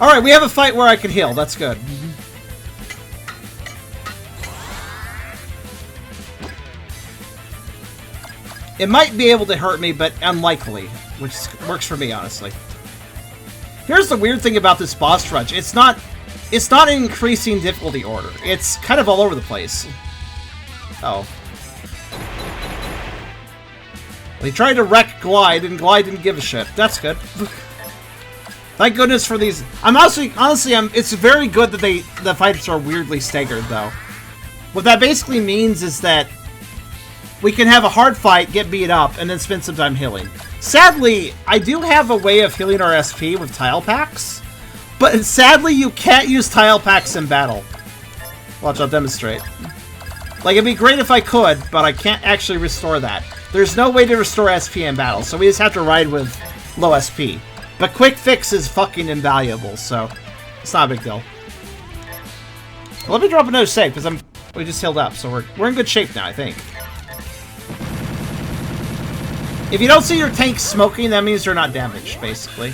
Alright, we have a fight where I can heal. That's good. It might be able to hurt me, but unlikely, which works for me, honestly. Here's the weird thing about this boss rush. It's not an increasing difficulty order. It's kind of all over the place. Uh oh. Well, he tried to wreck Glide, and Glide didn't give a shit. That's good. Thank goodness for these. Honestly, it's very good that the fights are weirdly staggered, though. What that basically means is that we can have a hard fight, get beat up, and then spend some time healing. Sadly, I do have a way of healing our SP with tile packs, but sadly you can't use tile packs in battle. Watch, I'll demonstrate. Like, it'd be great if I could, but I can't actually restore that. There's no way to restore SP in battle, so we just have to ride with low SP. But quick fix is fucking invaluable, so it's not a big deal. Well, let me drop another save, because we just healed up, so we're in good shape now, I think. If you don't see your tanks smoking, that means they're not damaged, basically.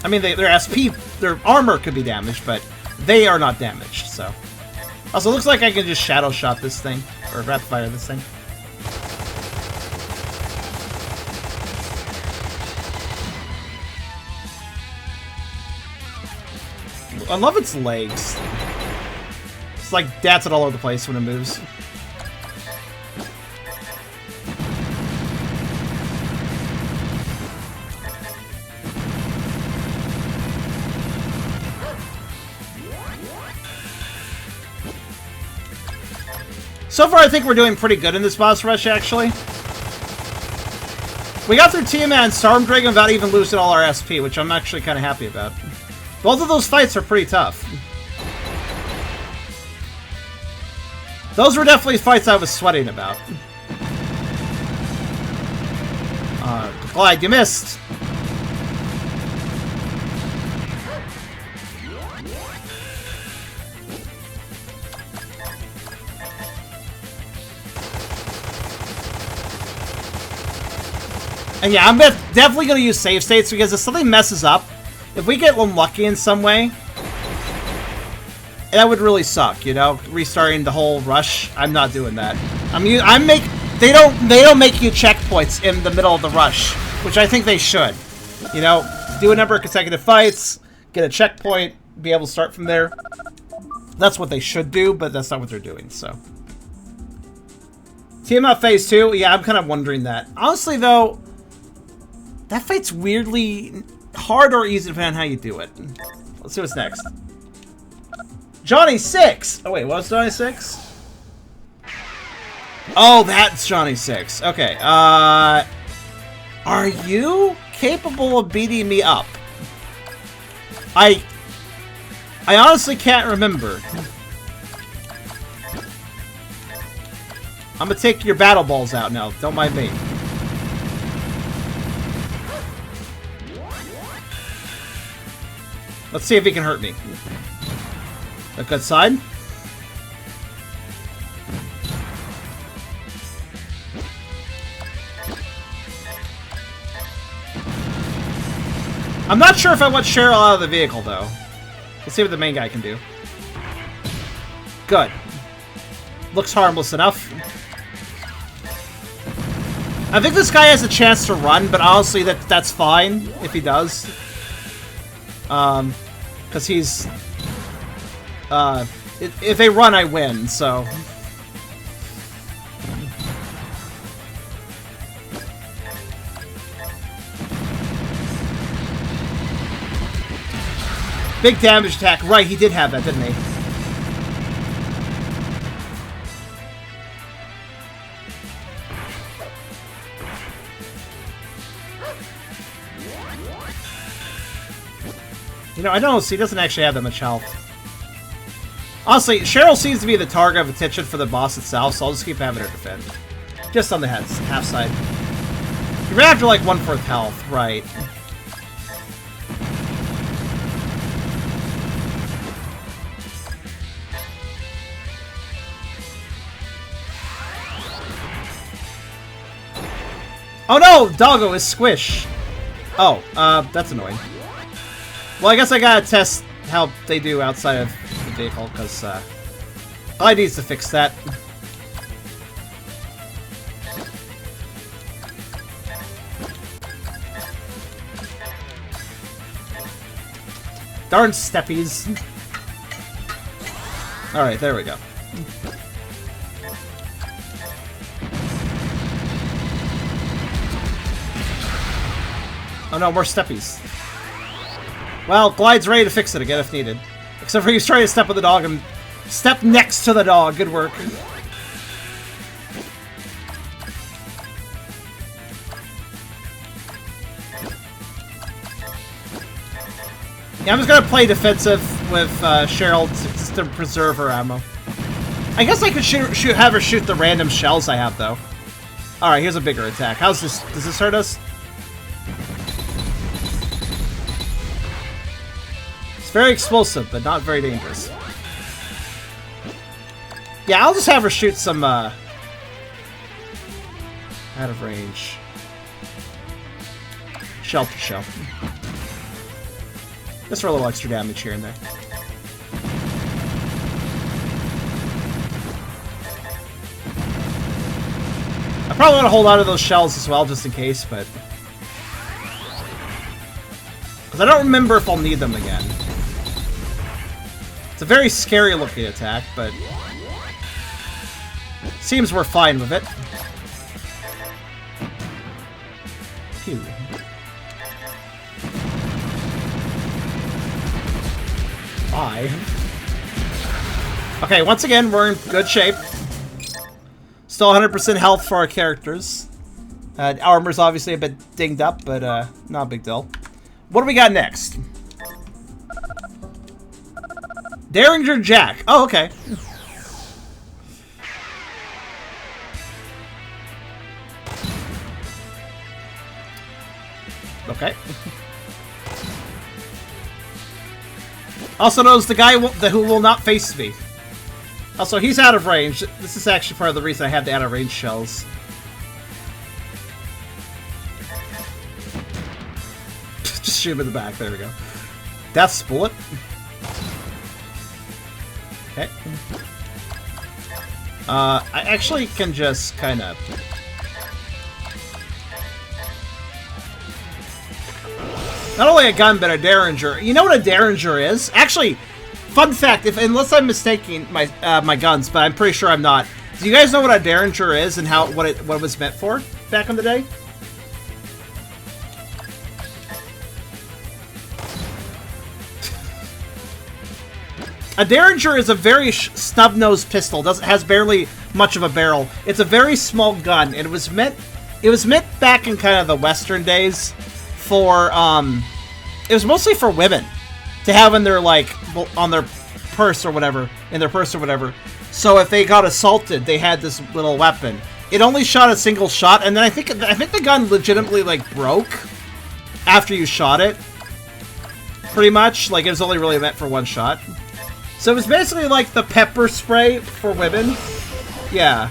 I mean, their SP, their armor could be damaged, but they are not damaged, so. Also, it looks like I can just shadow shot this thing, or rapid fire this thing. I love its legs. It's like dancing all over the place when it moves. So far, I think we're doing pretty good in this boss rush, actually. We got through Tiamat and Storm Dragon without even losing all our SP, which I'm actually kind of happy about. Both of those fights are pretty tough. Those were definitely fights I was sweating about. Glide, you missed! And yeah, I'm definitely going to use save states because if something messes up, if we get unlucky in some way, that would really suck, you know? Restarting the whole rush, I'm not doing that. They don't make you checkpoints in the middle of the rush, which I think they should. You know, do a number of consecutive fights, get a checkpoint, be able to start from there. That's what they should do, but that's not what they're doing, so. Tiamat Phase 2, yeah, I'm kind of wondering that. Honestly, though, that fight's weirdly hard or easy depending on how you do it. Let's see what's next. Johnny 6! Oh, wait, what was Johnny 6? Oh, that's Johnny 6. Okay, are you capable of beating me up? I honestly can't remember. I'm gonna take your battle balls out now. Don't mind me. Let's see if he can hurt me. A good side. I'm not sure if I want Cheryl out of the vehicle, though. Let's see what the main guy can do. Good. Looks harmless enough. I think this guy has a chance to run, but honestly, that's fine if he does. Because he's... if they run, I win, so... Big damage attack. Right, he did have that, didn't he? You know, I don't see, he doesn't actually have that much health. Honestly, Cheryl seems to be the target of attention for the boss itself, so I'll just keep having her defend. Just on the half side. You're after like 1/4 health, right. Oh no! Doggo is squish! Oh, that's annoying. Well, I guess I gotta test how they do outside of the vehicle, because, I needs to fix that. Darn steppies. Alright, there we go. Oh no, more steppies. Well, Glide's ready to fix it again if needed. Except for he's trying to step with the dog and step next to the dog. Good work. Yeah, I'm just gonna play defensive with Cheryl to preserve her ammo. I guess I could have her shoot the random shells I have, though. Alright, here's a bigger attack. How's this? Does this hurt us? Very explosive, but not very dangerous. Yeah, I'll just have her shoot some, out of range. Shell to shell. Just for a little extra damage here and there. I probably want to hold on to those shells as well, just in case, but... because I don't remember if I'll need them again. It's a very scary looking attack, but seems we're fine with it. Phew. Bye. Okay, once again, we're in good shape. Still 100% health for our characters. Armor's obviously a bit dinged up, but not a big deal. What do we got next? Derringer Jack. Oh, okay. Okay. Also known as the guy who will not face me. Also, he's out of range. This is actually part of the reason I have the out of range shells. Just shoot him in the back. There we go. Death's bullet. Okay. I actually can just kind of... Not only a gun, but a derringer. You know what a derringer is? Actually, fun fact, unless I'm mistaking my guns, but I'm pretty sure I'm not. Do you guys know what a derringer is and what it was meant for back in the day? A derringer is a very snub-nosed pistol. Has barely much of a barrel. It's a very small gun. It was meant back in kind of the Western days for it was mostly for women to have in their on their purse or whatever, So if they got assaulted, they had this little weapon. It only shot a single shot, and then I think the gun legitimately broke after you shot it. Pretty much, it was only really meant for one shot. So it was basically like the pepper spray for women. Yeah.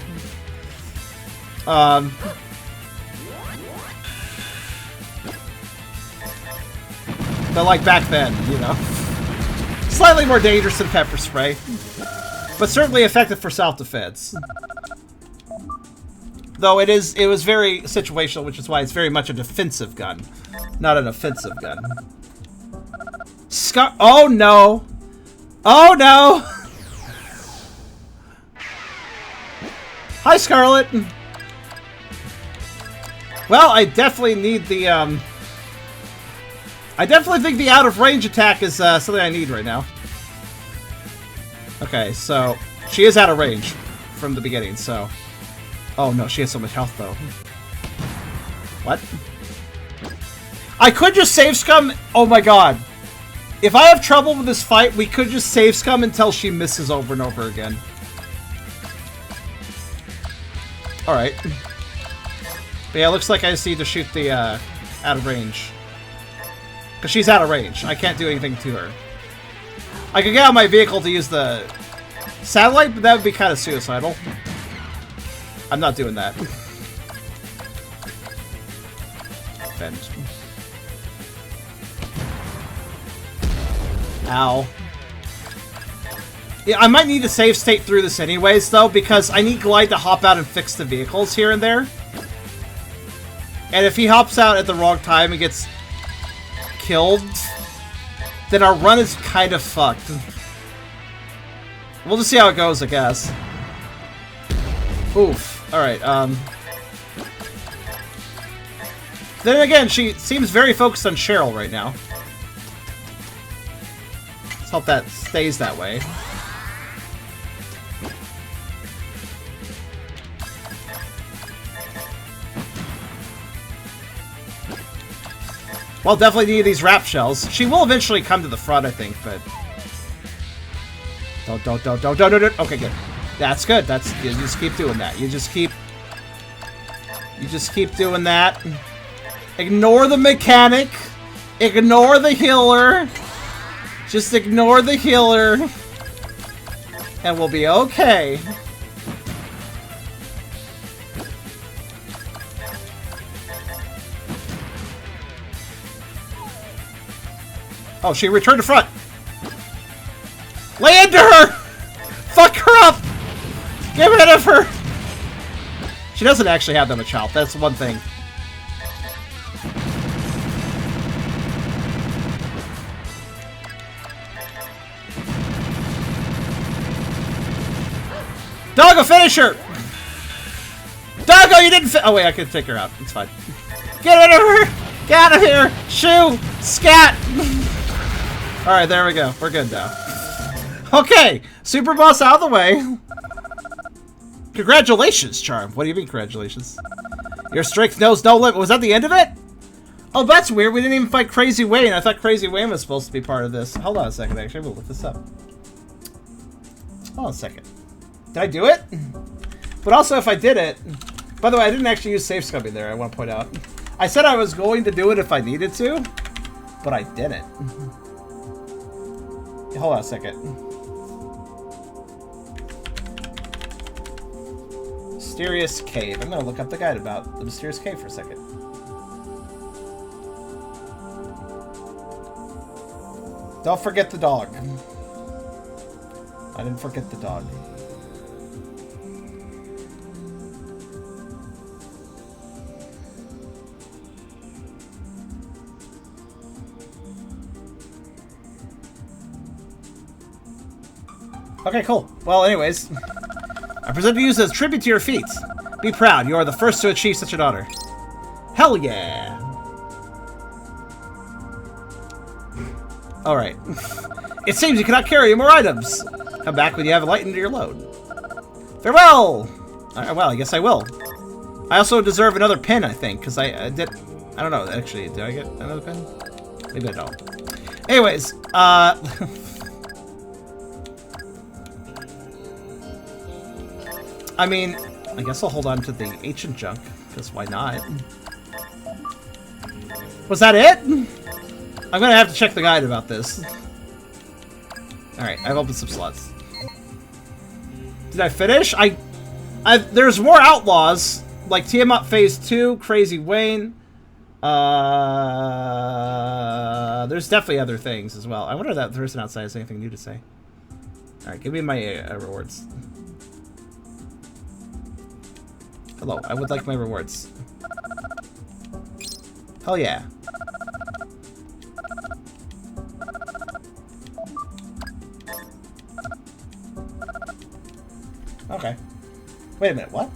But back then, you know. Slightly more dangerous than pepper spray. But certainly effective for self-defense. Though it was very situational, which is why it's very much a defensive gun. Not an offensive gun. Oh no! Oh no! Hi, Scarlet! Well, I definitely need the, I definitely think the out-of-range attack is, something I need right now. Okay, so, she is out of range from the beginning, so... Oh no, she has so much health, though. What? I could just save scum... Oh my god. If I have trouble with this fight, we could just save scum until she misses over and over again. Alright. But yeah, it looks like I just need to shoot the, out of range. Because she's out of range. I can't do anything to her. I could get out of my vehicle to use the satellite, but that would be kind of suicidal. I'm not doing that. Bend. Ow. Yeah, I might need to save state through this anyways, though, because I need Glide to hop out and fix the vehicles here and there. And if he hops out at the wrong time and gets killed, then our run is kind of fucked. We'll just see how it goes, I guess. Oof. Alright, Then again, she seems very focused on Cheryl right now. Let's hope that stays that way. Well, definitely need these wrap shells. She will eventually come to the front, I think, but... Don't. Okay, good. That's good. You just keep doing that. You just keep doing that. Ignore the mechanic. Ignore the healer. Just ignore the healer. And we'll be okay. Oh, she returned to front. Lay into her! Fuck her up! Get rid of her! She doesn't actually have that much health. That's one thing. Doggo, finish her! Doggo, you didn't oh wait, I could take her out. It's fine. Get rid of her! Get out of here! Shoo! Scat! Alright, there we go. We're good now. Okay! Super boss out of the way. Congratulations, Charm. What do you mean, congratulations? Your strength knows no limit. Was that the end of it? Oh, that's weird. We didn't even fight Crazy Wayne. I thought Crazy Wayne was supposed to be part of this. Hold on a second, actually. I'm gonna look this up. Hold on a second. Did I do it? But also, if I did it... By the way, I didn't actually use safe scumming there, I want to point out. I said I was going to do it if I needed to, but I didn't. Hold on a second. Mysterious Cave. I'm going to look up the guide about the Mysterious Cave for a second. Don't forget the dog. I didn't forget the dog. Okay, cool. Well, anyways, I present to you as a tribute to your feats. Be proud. You are the first to achieve such an honor. Hell yeah! Alright. It seems you cannot carry more items. Come back when you have lightened your load. Farewell! Alright, well, I guess I will. I also deserve another pin, I think, because I did... I don't know, actually. Did I get another pin? Maybe I don't. Anyways, I mean, I guess I'll hold on to the ancient junk, because why not? Was that it? I'm gonna have to check the guide about this. Alright, I've opened some slots. Did I finish? There's more outlaws, like Tiamat Phase 2, Crazy Wayne. There's definitely other things as well. I wonder if that person outside has anything new to say. Alright, give me my rewards. Hello, I would like my rewards. Hell yeah. Okay. Wait a minute, what?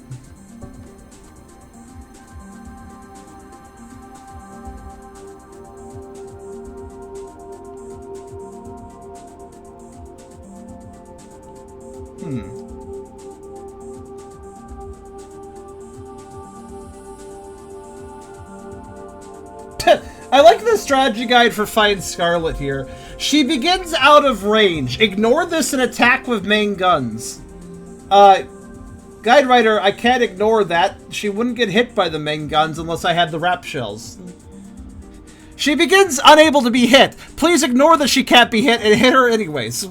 I like the strategy guide for Fine Scarlet here. She begins out of range. Ignore this and attack with main guns. Guide writer, I can't ignore that. She wouldn't get hit by the main guns unless I had the wrap shells. She begins unable to be hit. Please ignore that she can't be hit and hit her anyways.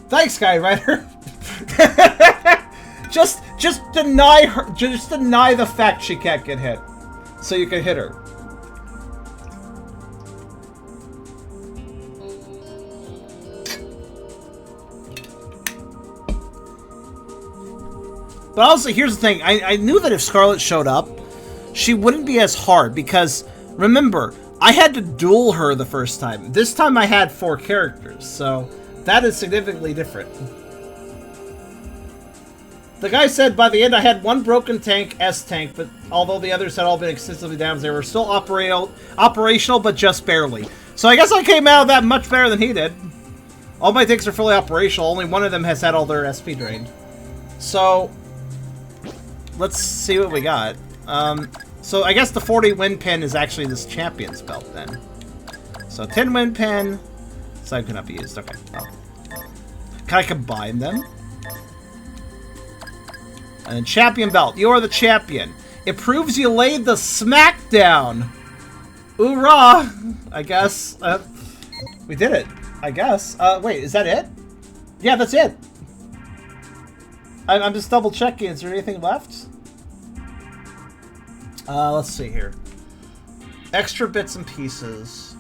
Thanks, guide writer. just deny her. Just deny the fact she can't get hit, so you can hit her. But also, here's the thing. I knew that if Scarlet showed up, she wouldn't be as hard because, remember, I had to duel her the first time. This time I had 4 characters, so that is significantly different. The guy said by the end I had 1 broken tank, S-tank, but although the others had all been extensively damaged, they were still operational, but just barely. So I guess I came out of that much better than he did. All my tanks are fully operational, only one of them has had all their SP drained. So let's see what we got. So I guess the 40 win pin is actually this champion's belt then. So 10 win pin. Side cannot be used. Okay. Well. Can I combine them? And then champion belt. You are the champion. It proves you laid the smackdown. Hoorah! I guess. We did it. I guess. Wait, is that it? Yeah, that's it. I'm just double checking. Is there anything left? Let's see here. Extra bits and pieces.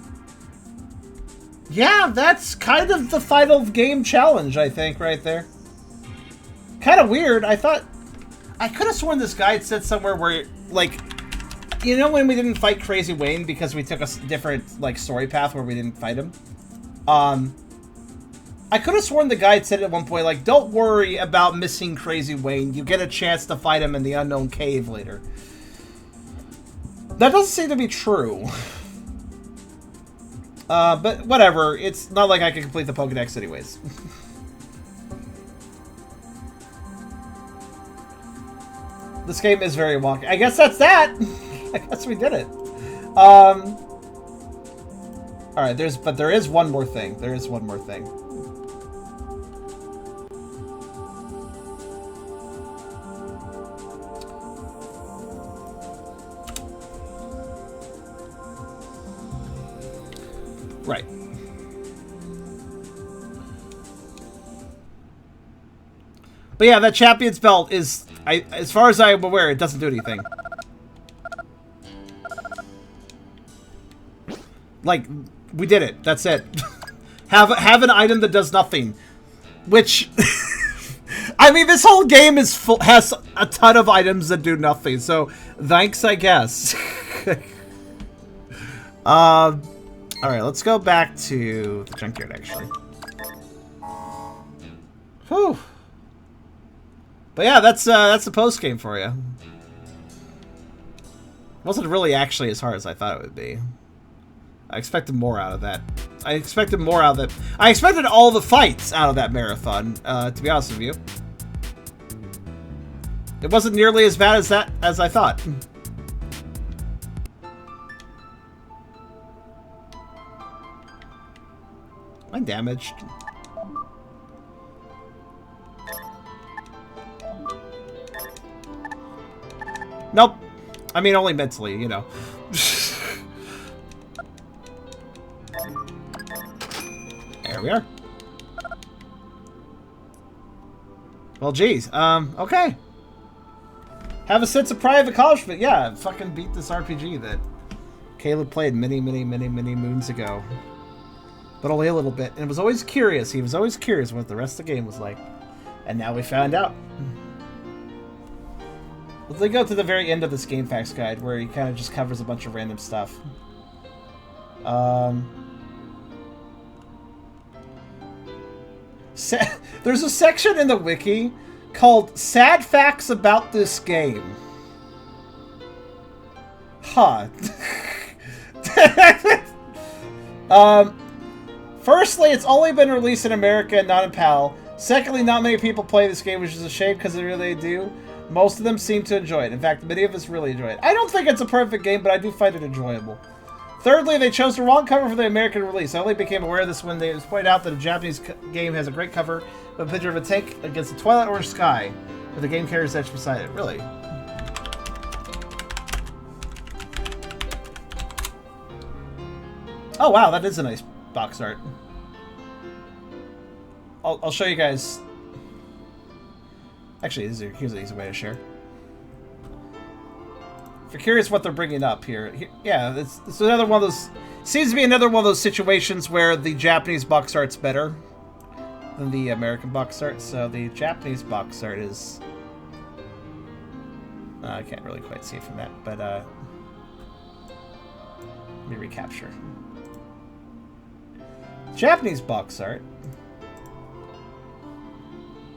Yeah, that's kind of the final game challenge, I think, right there. Kind of weird. I thought... I could have sworn this guide said somewhere where, like... You know when we didn't fight Crazy Wayne because we took a different, like, story path where we didn't fight him? I could have sworn the guide said at one point, like, don't worry about missing Crazy Wayne. You get a chance to fight him in the unknown cave later. That doesn't seem to be true. But whatever. It's not like I can complete the Pokedex anyways. This game is very wonky. I guess that's that. I guess we did it. Alright, there is one more thing. There is one more thing. Right. But yeah, that champion's belt is, as far as I'm aware, it doesn't do anything. Like, we did it. That's it. have an item that does nothing. Which, I mean, this whole game has a ton of items that do nothing. So, thanks, I guess. Alright, let's go back to the junkyard, actually. Whew. But yeah, that's the post game for you. Wasn't really actually as hard as I thought it would be. I expected more out of that. I expected more out of that. I expected all the fights out of that marathon, to be honest with you. It wasn't nearly as bad as I thought. I'm damaged. Nope. I mean, only mentally, you know. There we are. Well, geez. Okay. Have a sense of pride of accomplishment. Yeah, fucking beat this RPG that Caleb played many moons ago. But only a little bit. And was always curious. He was always curious what the rest of the game was like. And now we found out. Let's go to the very end of this Game Facts guide, where he kind of just covers a bunch of random stuff. There's a section in the wiki called Sad Facts About This Game. Huh. Firstly, it's only been released in America and not in PAL. Secondly, not many people play this game, which is a shame because they really do. Most of them seem to enjoy it. In fact, many of us really enjoy it. I don't think it's a perfect game, but I do find it enjoyable. Thirdly, they chose the wrong cover for the American release. I only became aware of this when they pointed out that a Japanese game has a great cover with a picture of a tank against a twilight orange sky with the game character's etched beside it. Really? Oh wow, that is a nice box art. I'll show you guys. Actually, here's an easy way to share. If you're curious what they're bringing up here, yeah, it's another one of those. Seems to be another one of those situations where the Japanese box art's better than the American box art. So the Japanese box art is. I can't really quite see it from that, but let me recapture. Japanese box art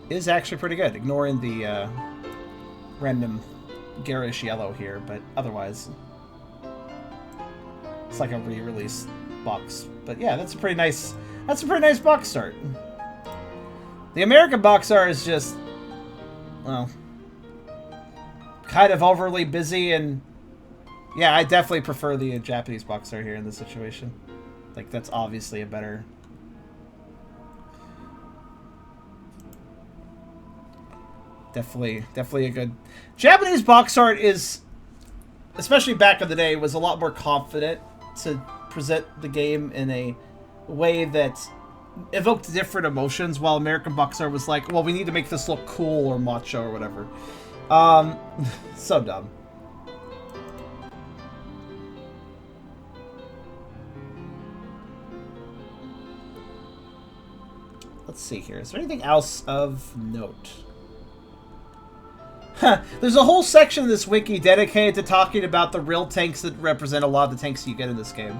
is actually pretty good, ignoring the random garish yellow here, but otherwise it's like a re-release box. But yeah, that's a pretty nice box art. The American box art is just, well, kind of overly busy, and yeah, I definitely prefer the Japanese box art here in this situation. Like, that's obviously a better. Definitely a good. Japanese box art is, especially back in the day, was a lot more confident to present the game in a way that evoked different emotions, while American box art was like, well, we need to make this look cool or macho or whatever. So dumb. Let's see here. Is there anything else of note? There's a whole section of this wiki dedicated to talking about the real tanks that represent a lot of the tanks you get in this game.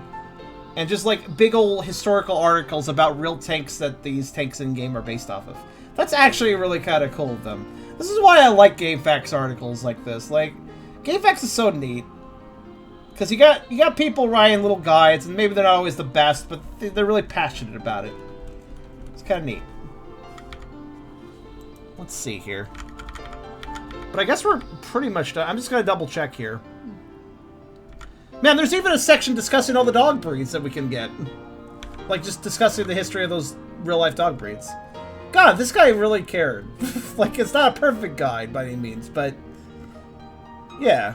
And just like big old historical articles about real tanks that these tanks in game are based off of. That's actually really kind of cool of them. This is why I like GameFAQs articles like this. Like, GameFAQs is so neat. Because you got people writing little guides, and maybe they're not always the best, but they're really passionate about it. It's kind of neat. Let's see here. But I guess we're pretty much done. I'm just going to double check here. Man, there's even a section discussing all the dog breeds that we can get. Like, just discussing the history of those real-life dog breeds. God, this guy really cared. Like, it's not a perfect guide by any means, but... yeah.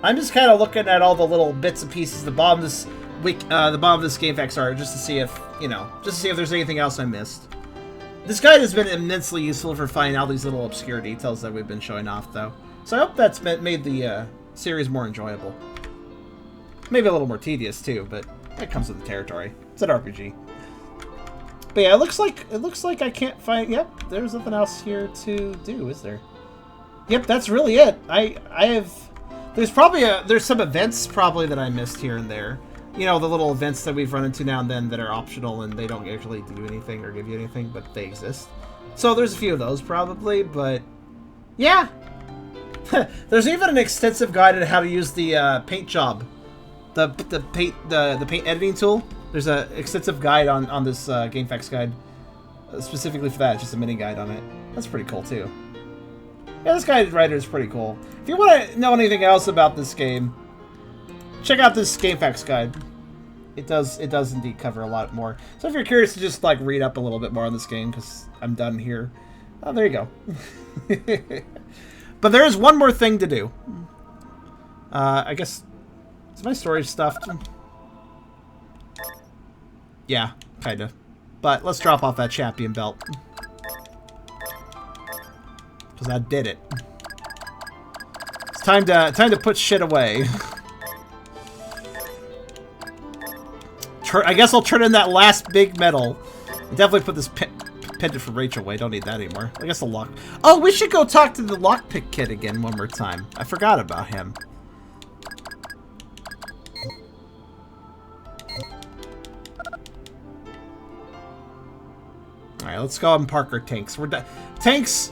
I'm just kind of looking at all the little bits and pieces at the bottom of this GameFAQs art, just to see if, you know, just to see if there's anything else I missed. This guide has been immensely useful for finding all these little obscure details that we've been showing off, though. So I hope that's made the series more enjoyable. Maybe a little more tedious too, but that comes with the territory. It's an RPG. But yeah, it looks like I can't find. Yep, there's nothing else here to do, is there? Yep, that's really it. I have. There's some events probably that I missed here and there. You know, the little events that we've run into now and then that are optional and they don't actually do anything or give you anything, but they exist. So there's a few of those probably, but yeah. There's even an extensive guide on how to use the paint job, the paint editing tool. There's an extensive guide on this GameFAQs guide specifically for that. It's just a mini guide on it. That's pretty cool too. Yeah, this guide writer is pretty cool. If you want to know anything else about this game, check out this GameFAQs guide. It does indeed cover a lot more. So if you're curious to just like read up a little bit more on this game, because I'm done here. Oh, there you go. But there is one more thing to do. I guess, is my storage stuffed? Yeah, kinda. But let's drop off that champion belt. Because I did it. It's time to put shit away. I guess I'll turn in that last big medal. Definitely put this pendant for Rachel away. Don't need that anymore. I guess the lock. Oh, we should go talk to the lockpick kid again one more time. I forgot about him. All right, let's go and park our tanks. We're done. Tanks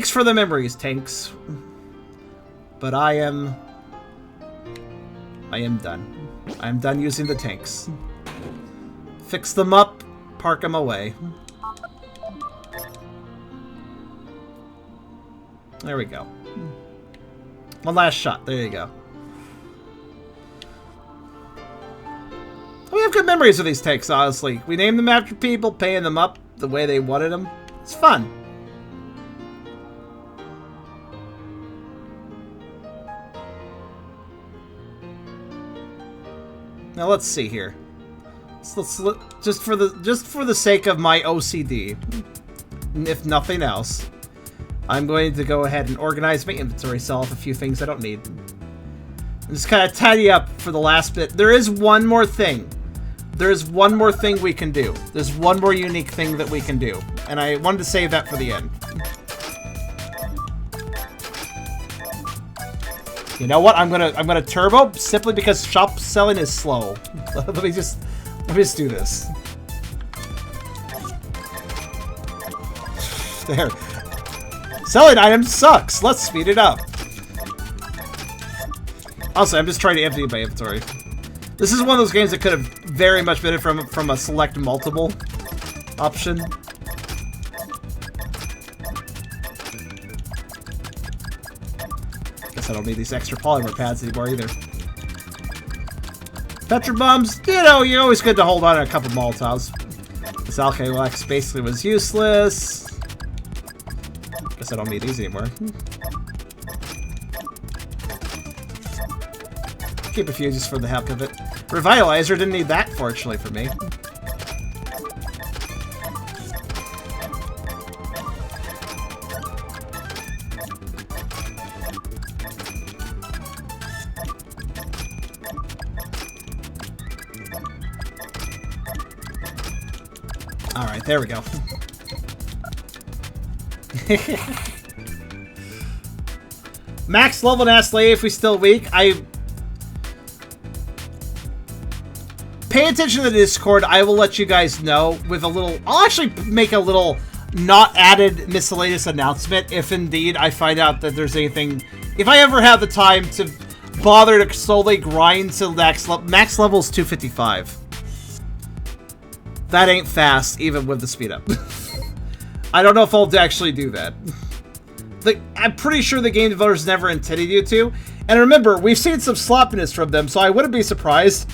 for the memories, tanks. But I am done. I am done using the tanks. Fix them up, park them away. There we go. One last shot. There you go. We have good memories of these tanks, honestly. We named them after people, paying them up the way they wanted them. It's fun. Now let's see here. Just for the sake of my OCD, if nothing else, I'm going to go ahead and organize my inventory, sell off a few things I don't need. And just kind of tidy up for the last bit. There is one more thing. There's one more thing we can do. There's one more unique thing that we can do, and I wanted to save that for the end. You know what? I'm gonna turbo simply because shop selling is slow. Let me just do this. There. Selling items sucks. Let's speed it up. Also, I'm just trying to empty my inventory. This is one of those games that could have very much benefited from a select multiple option. Guess I don't need these extra polymer pads anymore either. Petra bombs, you know, you're always good to hold on to a couple Molotovs. This Alkaliwax basically was useless. Guess I don't need these anymore. Keep a few just for the heck of it. Revitalizer, didn't need that, fortunately for me. Alright, there we go. Max level and ask Lay if we still weak. I pay attention to the Discord. I will let you guys know with a little... I'll actually make a little not added miscellaneous announcement if indeed I find out that there's anything... If I ever have the time to bother to solely grind to max level is 255. That ain't fast, even with the speed up. I don't know if I'll actually do that. I'm pretty sure the game developers never intended you to. And remember, we've seen some sloppiness from them, so I wouldn't be surprised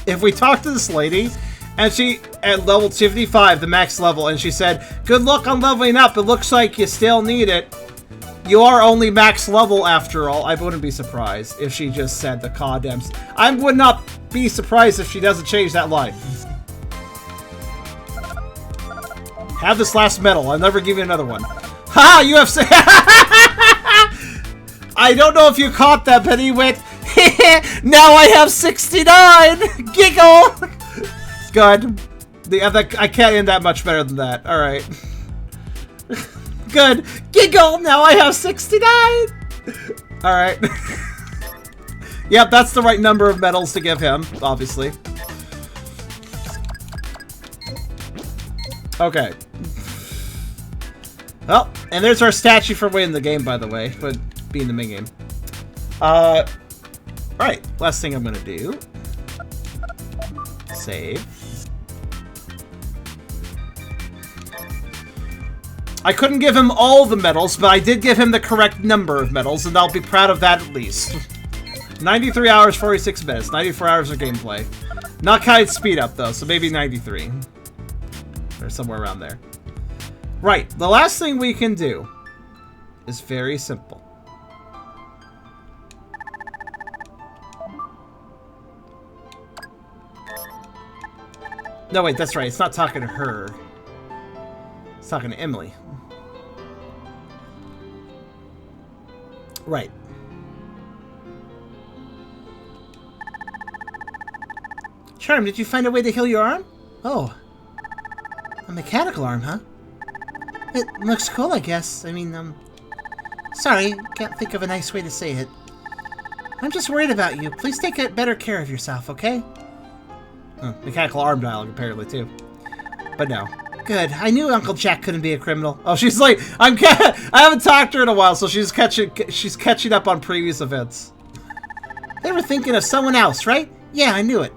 if we talked to this lady, and she, at level 255, the max level, and she said, good luck on leveling up, it looks like you still need it. You are only max level after all. I wouldn't be surprised if she just said the condoms. I would not be surprised if she doesn't change that line. Have this last medal, I'll never give you another one. Ha! You have... I don't know if you caught that, but he went... Now I have 69! Giggle! Good. I can't end that much better than that. Alright. Good. Giggle! Now I have 69! Alright. Yep, that's the right number of medals to give him, obviously. Okay. Well, and there's our statue for winning the game, by the way, but being the main game. Alright, last thing I'm gonna do. Save. I couldn't give him all the medals, but I did give him the correct number of medals, and I'll be proud of that at least. 93 hours, 46 minutes, 94 hours of gameplay. Not counting speed up, though, so maybe 93. Or somewhere around there. Right, the last thing we can do is very simple. No, wait, that's right. It's not talking to her. It's talking to Emily. Right. Charm, did you find a way to heal your arm? Oh. A mechanical arm, huh? It looks cool, I guess. I mean, sorry, can't think of a nice way to say it. I'm just worried about you. Please take better care of yourself, okay? Mechanical arm dialogue, apparently, too. But no. Good. I knew Uncle Jack couldn't be a criminal. Oh, she's like, I haven't talked to her in a while, so she's catching up on previous events. They were thinking of someone else, right? Yeah, I knew it.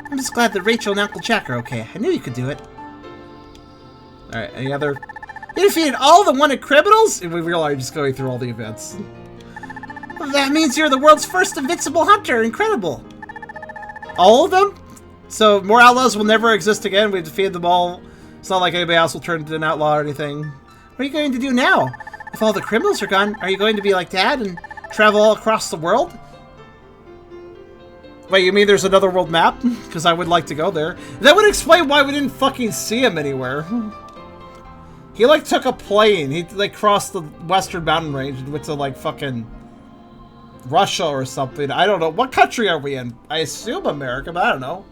I'm just glad that Rachel and Uncle Jack are okay. I knew you could do it. Alright, any other... You defeated all the wanted criminals? And we realize just going through all the events. Well, that means you're the world's first invincible hunter. Incredible. All of them? So more outlaws will never exist again. We've defeated them all. It's not like anybody else will turn into an outlaw or anything. What are you going to do now? If all the criminals are gone, are you going to be like Dad and travel all across the world? Wait, you mean there's another world map? Because I would like to go there. That would explain why we didn't fucking see him anywhere. He, like, took a plane. He, like, crossed the western mountain range and went to, like, fucking Russia or something. I don't know. What country are we in? I assume America, but I don't know.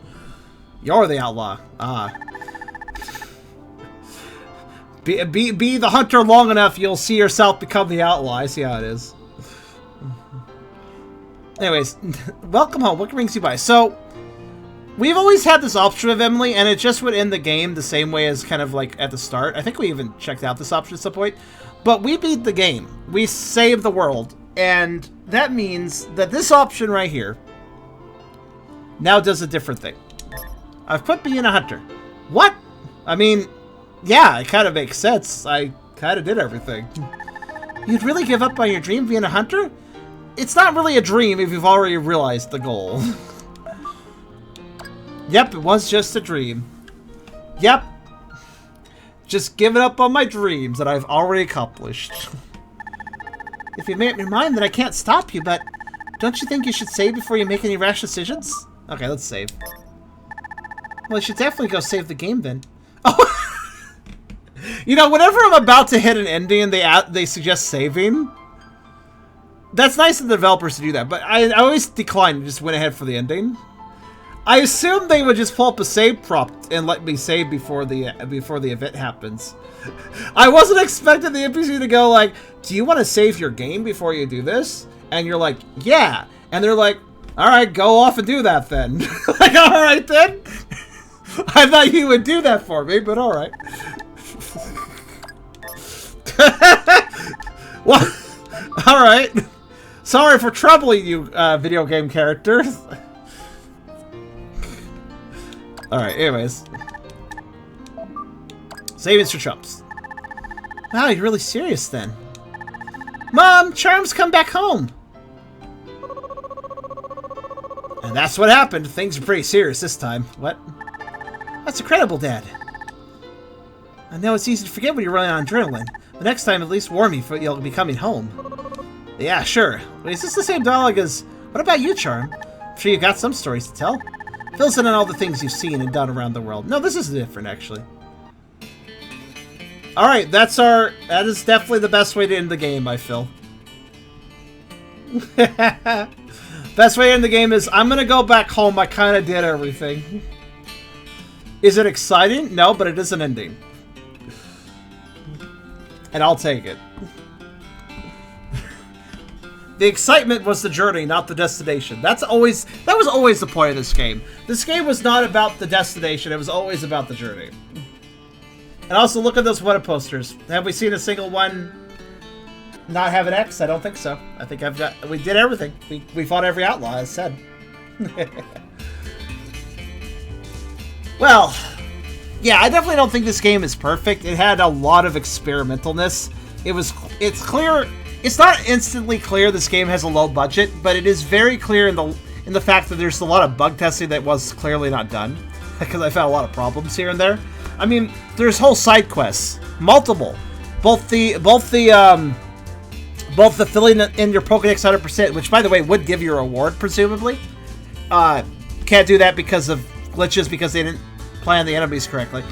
You're the outlaw. Ah. Be the hunter long enough, you'll see yourself become the outlaw. I see how it is. Anyways, welcome home. What brings you by? So, we've always had this option of Emily, and it just would end the game the same way as kind of like at the start. I think we even checked out this option at some point. But we beat the game. We saved the world. And that means that this option right here now does a different thing. I've put being a hunter. What? I mean, yeah, it kind of makes sense. I kind of did everything. You'd really give up on your dream of being a hunter? It's not really a dream if you've already realized the goal. Yep, it was just a dream. Yep. Just giving up on my dreams that I've already accomplished. If you made up your mind, then I can't stop you, but don't you think you should save before you make any rash decisions? Okay, let's save. Well, I should definitely go save the game then. Oh! You know, whenever I'm about to hit an ending and they suggest saving, that's nice of the developers to do that, but I always decline and just went ahead for the ending. I assumed they would just pull up a save prompt and let me save before the event happens. I wasn't expecting the NPC to go like, "Do you want to save your game before you do this?" And you're like, "Yeah." And they're like, "All right, go off and do that then." Like, all right then. I thought you would do that for me, but all right. Well, all right. Sorry for troubling you, video game characters. Alright, anyways. Savings for chumps. Wow, you're really serious then. Mom, Charm's come back home. And that's what happened. Things are pretty serious this time. What? That's incredible, Dad. I know it's easy to forget when you're running on adrenaline. But next time, at least warn me if you'll be coming home. Yeah, sure. Wait, is this the same dialogue as... What about you, Charm? I'm sure you got some stories to tell. Fills in on all the things you've seen and done around the world. No, this is different, actually. Alright, that is definitely the best way to end the game, I feel. Best way to end the game is, I'm gonna go back home, I kinda did everything. Is it exciting? No, but it is an ending. And I'll take it. The excitement was the journey, not the destination. That was always the point of this game. This game was not about the destination, it was always about the journey. And also, look at those weapon posters. Have we seen a single one not have an X? I don't think so. I think we did everything. We fought every outlaw, as said. Well, yeah, I definitely don't think this game is perfect. It had a lot of experimentalness. It's clear. It's not instantly clear this game has a low budget, but it is very clear in the fact that there's a lot of bug testing that was clearly not done, because I found a lot of problems here and there. I mean, there's whole side quests, multiple, both the filling in your Pokedex 100%, which by the way would give you a reward presumably. Can't do that because of glitches because they didn't plan the enemies correctly.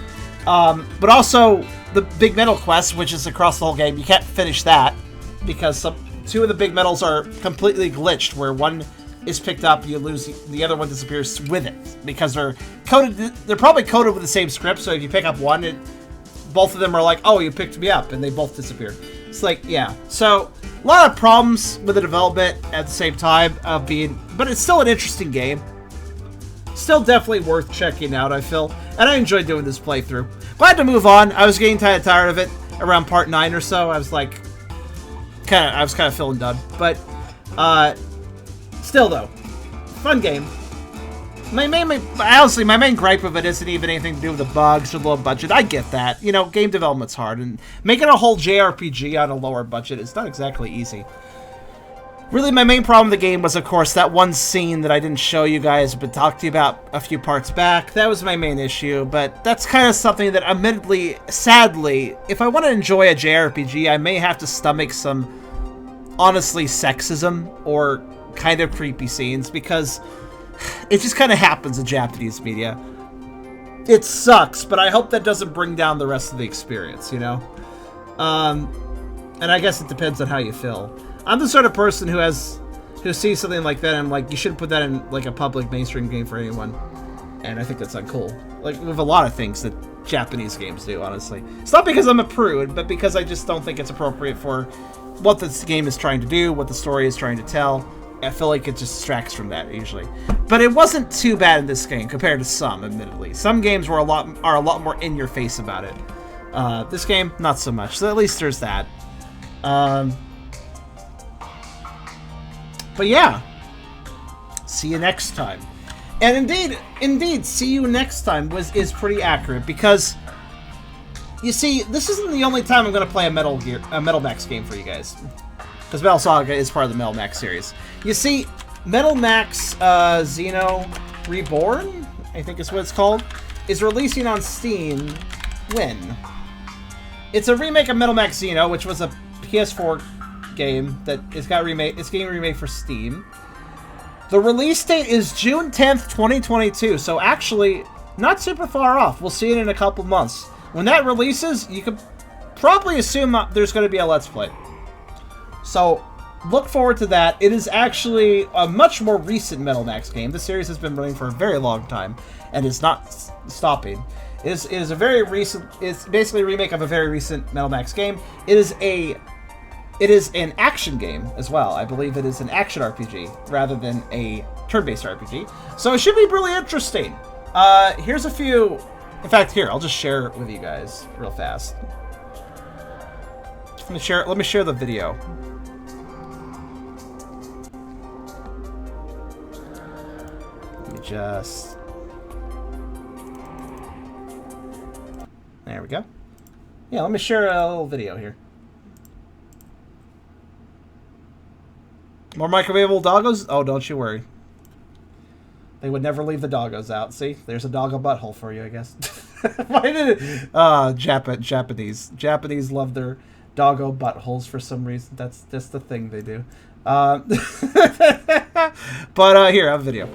But also the big metal quest, which is across the whole game, you can't finish that. Because two of the big metals are completely glitched, where one is picked up, you lose, the other one disappears with it. Because they're probably coded with the same script, so if you pick up one, both of them are like, "Oh, you picked me up," and they both disappear. It's like, yeah. So, a lot of problems with the development at the same time but it's still an interesting game. Still definitely worth checking out, I feel. And I enjoyed doing this playthrough. Glad to move on. I was getting kind of tired of it around part 9 or so. I was like... I was kind of feeling done, but still though, fun game. Honestly, my main gripe of it isn't even anything to do with the bugs or low budget. I get that, you know, game development's hard, and making a whole JRPG on a lower budget is not exactly easy. Really, my main problem with the game was, of course, that one scene that I didn't show you guys, but talked to you about a few parts back. That was my main issue, but that's kind of something that, admittedly, sadly, if I want to enjoy a JRPG, I may have to stomach some, honestly, sexism or kind of creepy scenes, because it just kind of happens in Japanese media. It sucks, but I hope that doesn't bring down the rest of the experience, you know? And I guess it depends on how you feel. I'm the sort of person who sees something like that and I'm like, you shouldn't put that in like a public mainstream game for anyone. And I think that's uncool. Like with a lot of things that Japanese games do, honestly. It's not because I'm a prude, but because I just don't think it's appropriate for what this game is trying to do, what the story is trying to tell. I feel like it just distracts from that usually. But it wasn't too bad in this game compared to some, admittedly. Some games are a lot more in your face about it. This game, not so much. So at least there's that. But yeah, see you next time. And indeed, see you next time is pretty accurate, because you see, this isn't the only time I'm going to play a Metal Max game for you guys, because Metal Saga is part of the Metal Max series. You see, Metal Max Xeno Reborn, I think is what it's called, is releasing on Steam when? It's a remake of Metal Max Xeno, which was a PS4 game that it's getting remade for Steam. The release date is June 10th, 2022, so actually not super far off. We'll see it in a couple months. When that releases, you could probably assume there's going to be a Let's Play. So look forward to that. It is actually a much more recent Metal Max game. The series has been running for a very long time and is not stopping. It is a very recent. It's basically a remake of a very recent Metal Max game. It is an action game as well. I believe it is an action RPG rather than a turn-based RPG. So it should be really interesting. Here's a few. In fact, here I'll just share it with you guys real fast. Let me share the video. Let me just. There we go. Yeah, let me share a little video here. More microwavable doggos? Oh, don't you worry. They would never leave the doggos out. See? There's a doggo butthole for you, I guess. Why did it? Japanese love their doggo buttholes for some reason. That's just the thing they do. But here, I have a video.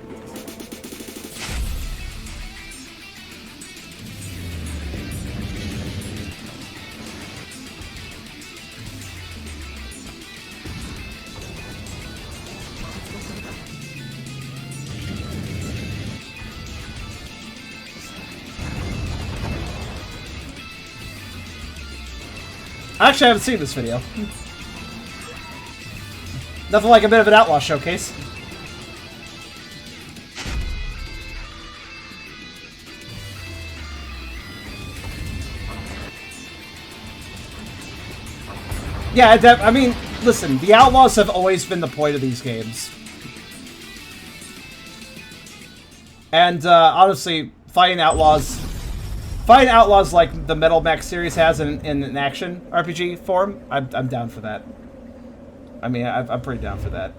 Actually, I haven't seen this video. Nothing like a bit of an Outlaw showcase. Yeah, I mean, listen, the Outlaws have always been the point of these games. And, honestly, fighting Outlaws like the Metal Max series has in an action RPG form, I'm down for that. I mean, I'm pretty down for that.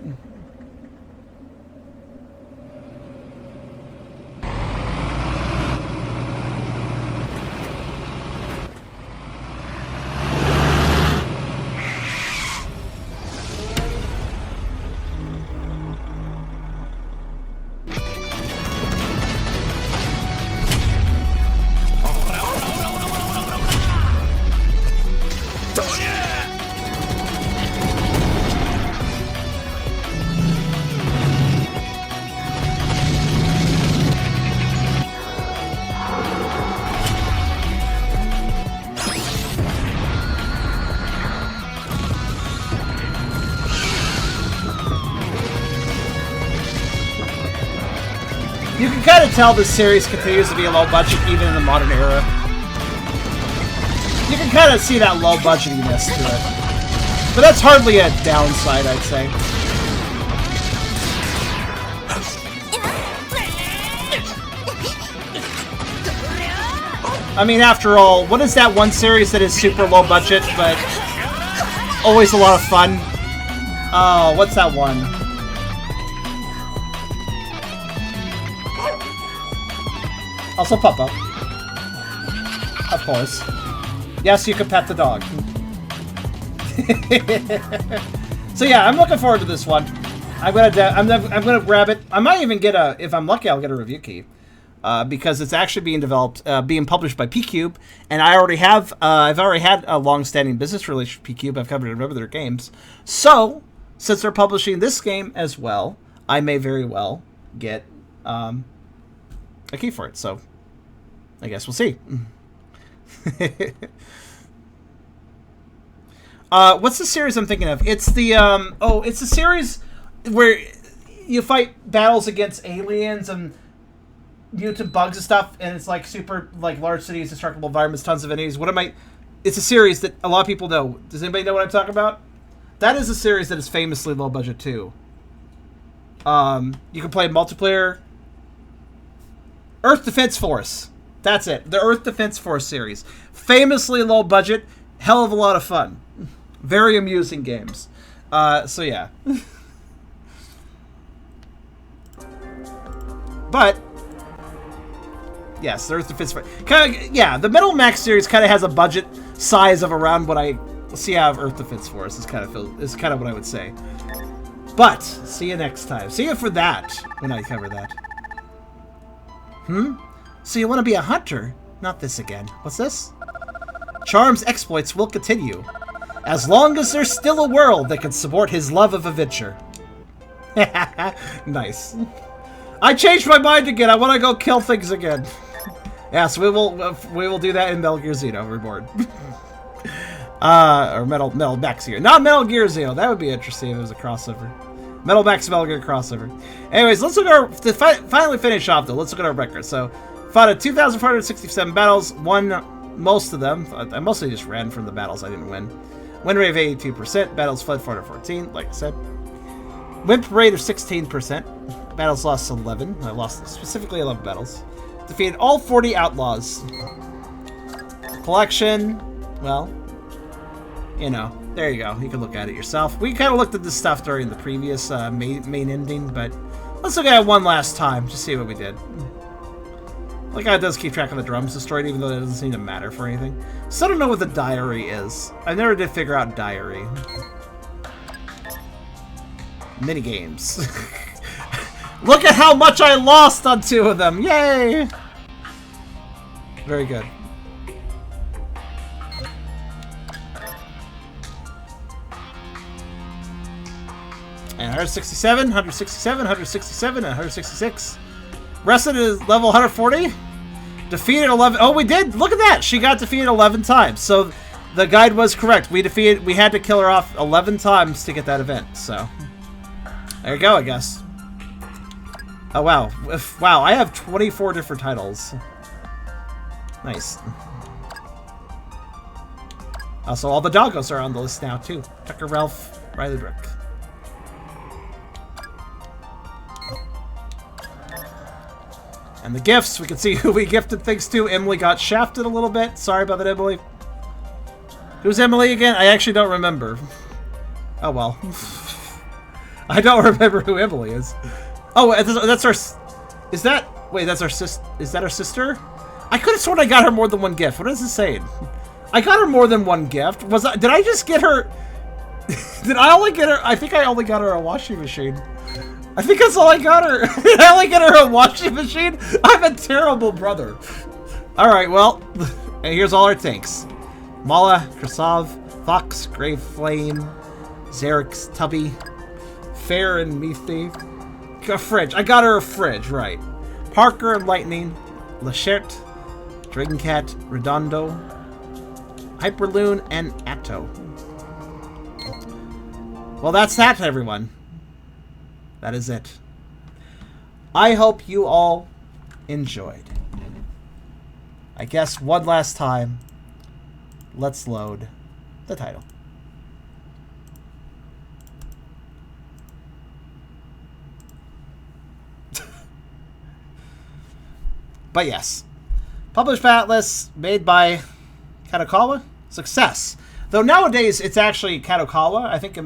You can kind of tell this series continues to be a low budget even in the modern era. You can kind of see that low budgetiness to it. But that's hardly a downside, I'd say. I mean, after all, what is that one series that is super low budget, but always a lot of fun? Oh, what's that one? Also Papa. Of course. Yes, you can pet the dog. So yeah, I'm looking forward to this one. I'm gonna grab it. I might even get a, if I'm lucky, I'll get a review key. Because it's actually being developed, being published by P-Cube, and I already have, I've already had a long-standing business relationship with P-Cube. I've covered a number of their games. So, since they're publishing this game as well, I may very well get a key for it. So, I guess we'll see. What's the series I'm thinking of? It's the, it's a series where you fight battles against aliens and mutant bugs and stuff, and it's like super, like, large cities, destructible environments, tons of enemies. It's a series that a lot of people know. Does anybody know what I'm talking about? That is a series that is famously low budget too. You can play multiplayer. Earth Defense Force. That's it. The Earth Defense Force series. Famously low budget, hell of a lot of fun. Very amusing games. So yeah. But yes, the Earth Defense Force. Yeah, the Metal Max series kind of has a budget size of around what I see out of Earth Defense Force. Is kind of what I would say. But see you next time. See you for that when I cover that. So you want to be a hunter? Not this again. What's this? Charm's exploits will continue. As long as there's still a world that can support his love of adventure. Nice. I changed my mind again. I want to go kill things again. Yes, we will do that in Metal Gear Xeno Reborn. Or Metal Max Gear. Not Metal Gear Xeno. That would be interesting if it was a crossover. Metal Max Metal Gear crossover. Anyways, let's look at our... To finally finish off, though, let's look at our record. So, fought at 2,467 battles, won most of them. I mostly just ran from the battles I didn't win. Win rate of 82%, battles fled 414, like I said. Win rate of 16%, battles lost 11. I lost specifically 11 battles. Defeated all 40 outlaws. Collection, well, you know, there you go. You can look at it yourself. We kind of looked at this stuff during the previous main ending, but let's look at it one last time to see what we did. Like how it does keep track of the drums destroyed, even though that doesn't seem to matter for anything. So I don't know what the diary is. I never did figure out diary. Minigames. Look at how much I lost on 2 of them! Yay! Very good. And 167, 167, 167, and 166. Rested is level 140. Defeated 11. Oh, we did! Look at that! She got defeated 11 times. So the guide was correct. We had to kill her off 11 times to get that event. So there you go, I guess. Oh, wow. Wow, I have 24 different titles. Nice. Also, all the doggos are on the list now, too. Tucker, Ralph, Riley Brook. And the gifts, we can see who we gifted things to. Emily got shafted a little bit. Sorry about that, Emily. Who's Emily again? I actually don't remember. Oh, well. I don't remember who Emily is. Oh, that's our... Is that... Wait, that's our sister... Is that our sister? I could have sworn I got her more than one gift. What is this saying? I got her more than one gift. Did I just get her... Did I only get her... I think I only got her a washing machine. I think that's all I got her. Did I only get her a washing machine? I'm a terrible brother. Alright, well... And here's all our tanks. Mala, Krasov, Fox, Grave Flame, Xerix, Tubby, Fair and Meathy. A fridge. I got her a fridge, right. Parker and Lightning, Lachette, Dragoncat, Redondo, Hyperloon, and Atto. Well, that's that, everyone. That is it. I hope you all enjoyed. I guess one last time, let's load the title. But yes, published by Atlas, made by Kadokawa. Success. Though nowadays it's actually Kadokawa. I think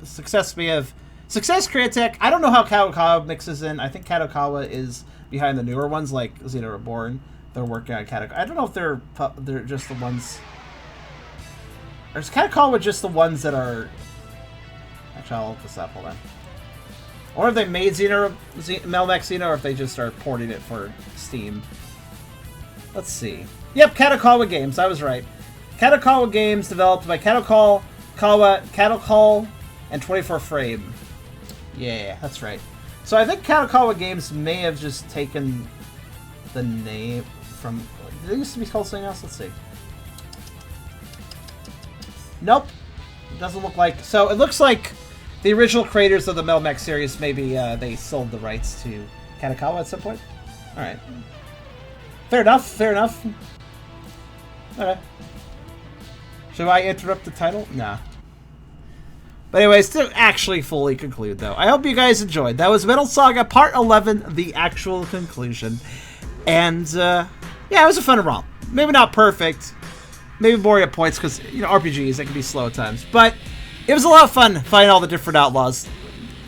Success may have... Success Createch, I don't know how Kadokawa mixes in. I think Kadokawa is behind the newer ones, like Xeno Reborn. They're working on Kadokawa. I don't know if they're just the ones... Or is Kadokawa just the ones that are... Actually, I'll look this up. Hold on. Or if they made Metal Max Xeno, or if they just are porting it for Steam. Let's see. Yep, Kadokawa Games. I was right. Kadokawa Games, developed by Kadokawa, and 24 Frame. Yeah, that's right. So I think Kadokawa Games may have just taken the name from... Did it used to be called something else? Let's see. Nope. It doesn't look like... So it looks like the original creators of the Metal Max series, maybe they sold the rights to Kadokawa at some point. Alright. Fair enough, fair enough. Okay. Should I interrupt the title? Nah. But anyways, to actually fully conclude, though, I hope you guys enjoyed. That was Metal Saga Part 11, the actual conclusion. And, yeah, it was a fun romp. Maybe not perfect. Maybe boring at points, because, you know, RPGs, they can be slow at times. But it was a lot of fun fighting all the different outlaws.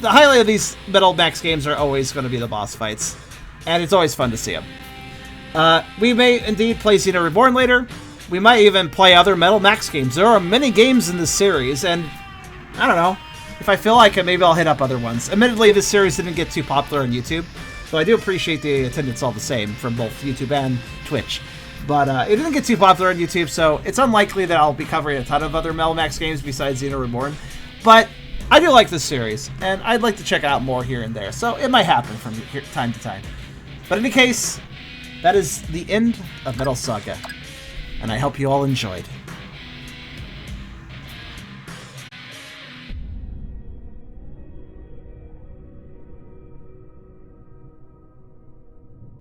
The highlight of these Metal Max games are always going to be the boss fights. And it's always fun to see them. We may indeed play Xeno Reborn later. We might even play other Metal Max games. There are many games in this series, and I don't know. If I feel like it, maybe I'll hit up other ones. Admittedly, this series didn't get too popular on YouTube, so I do appreciate the attendance all the same from both YouTube and Twitch. But it didn't get too popular on YouTube, so it's unlikely that I'll be covering a ton of other Metal Max games besides Xeno Reborn. But I do like this series, and I'd like to check out more here and there, so it might happen from time to time. But in any case, that is the end of Metal Saga, and I hope you all enjoyed.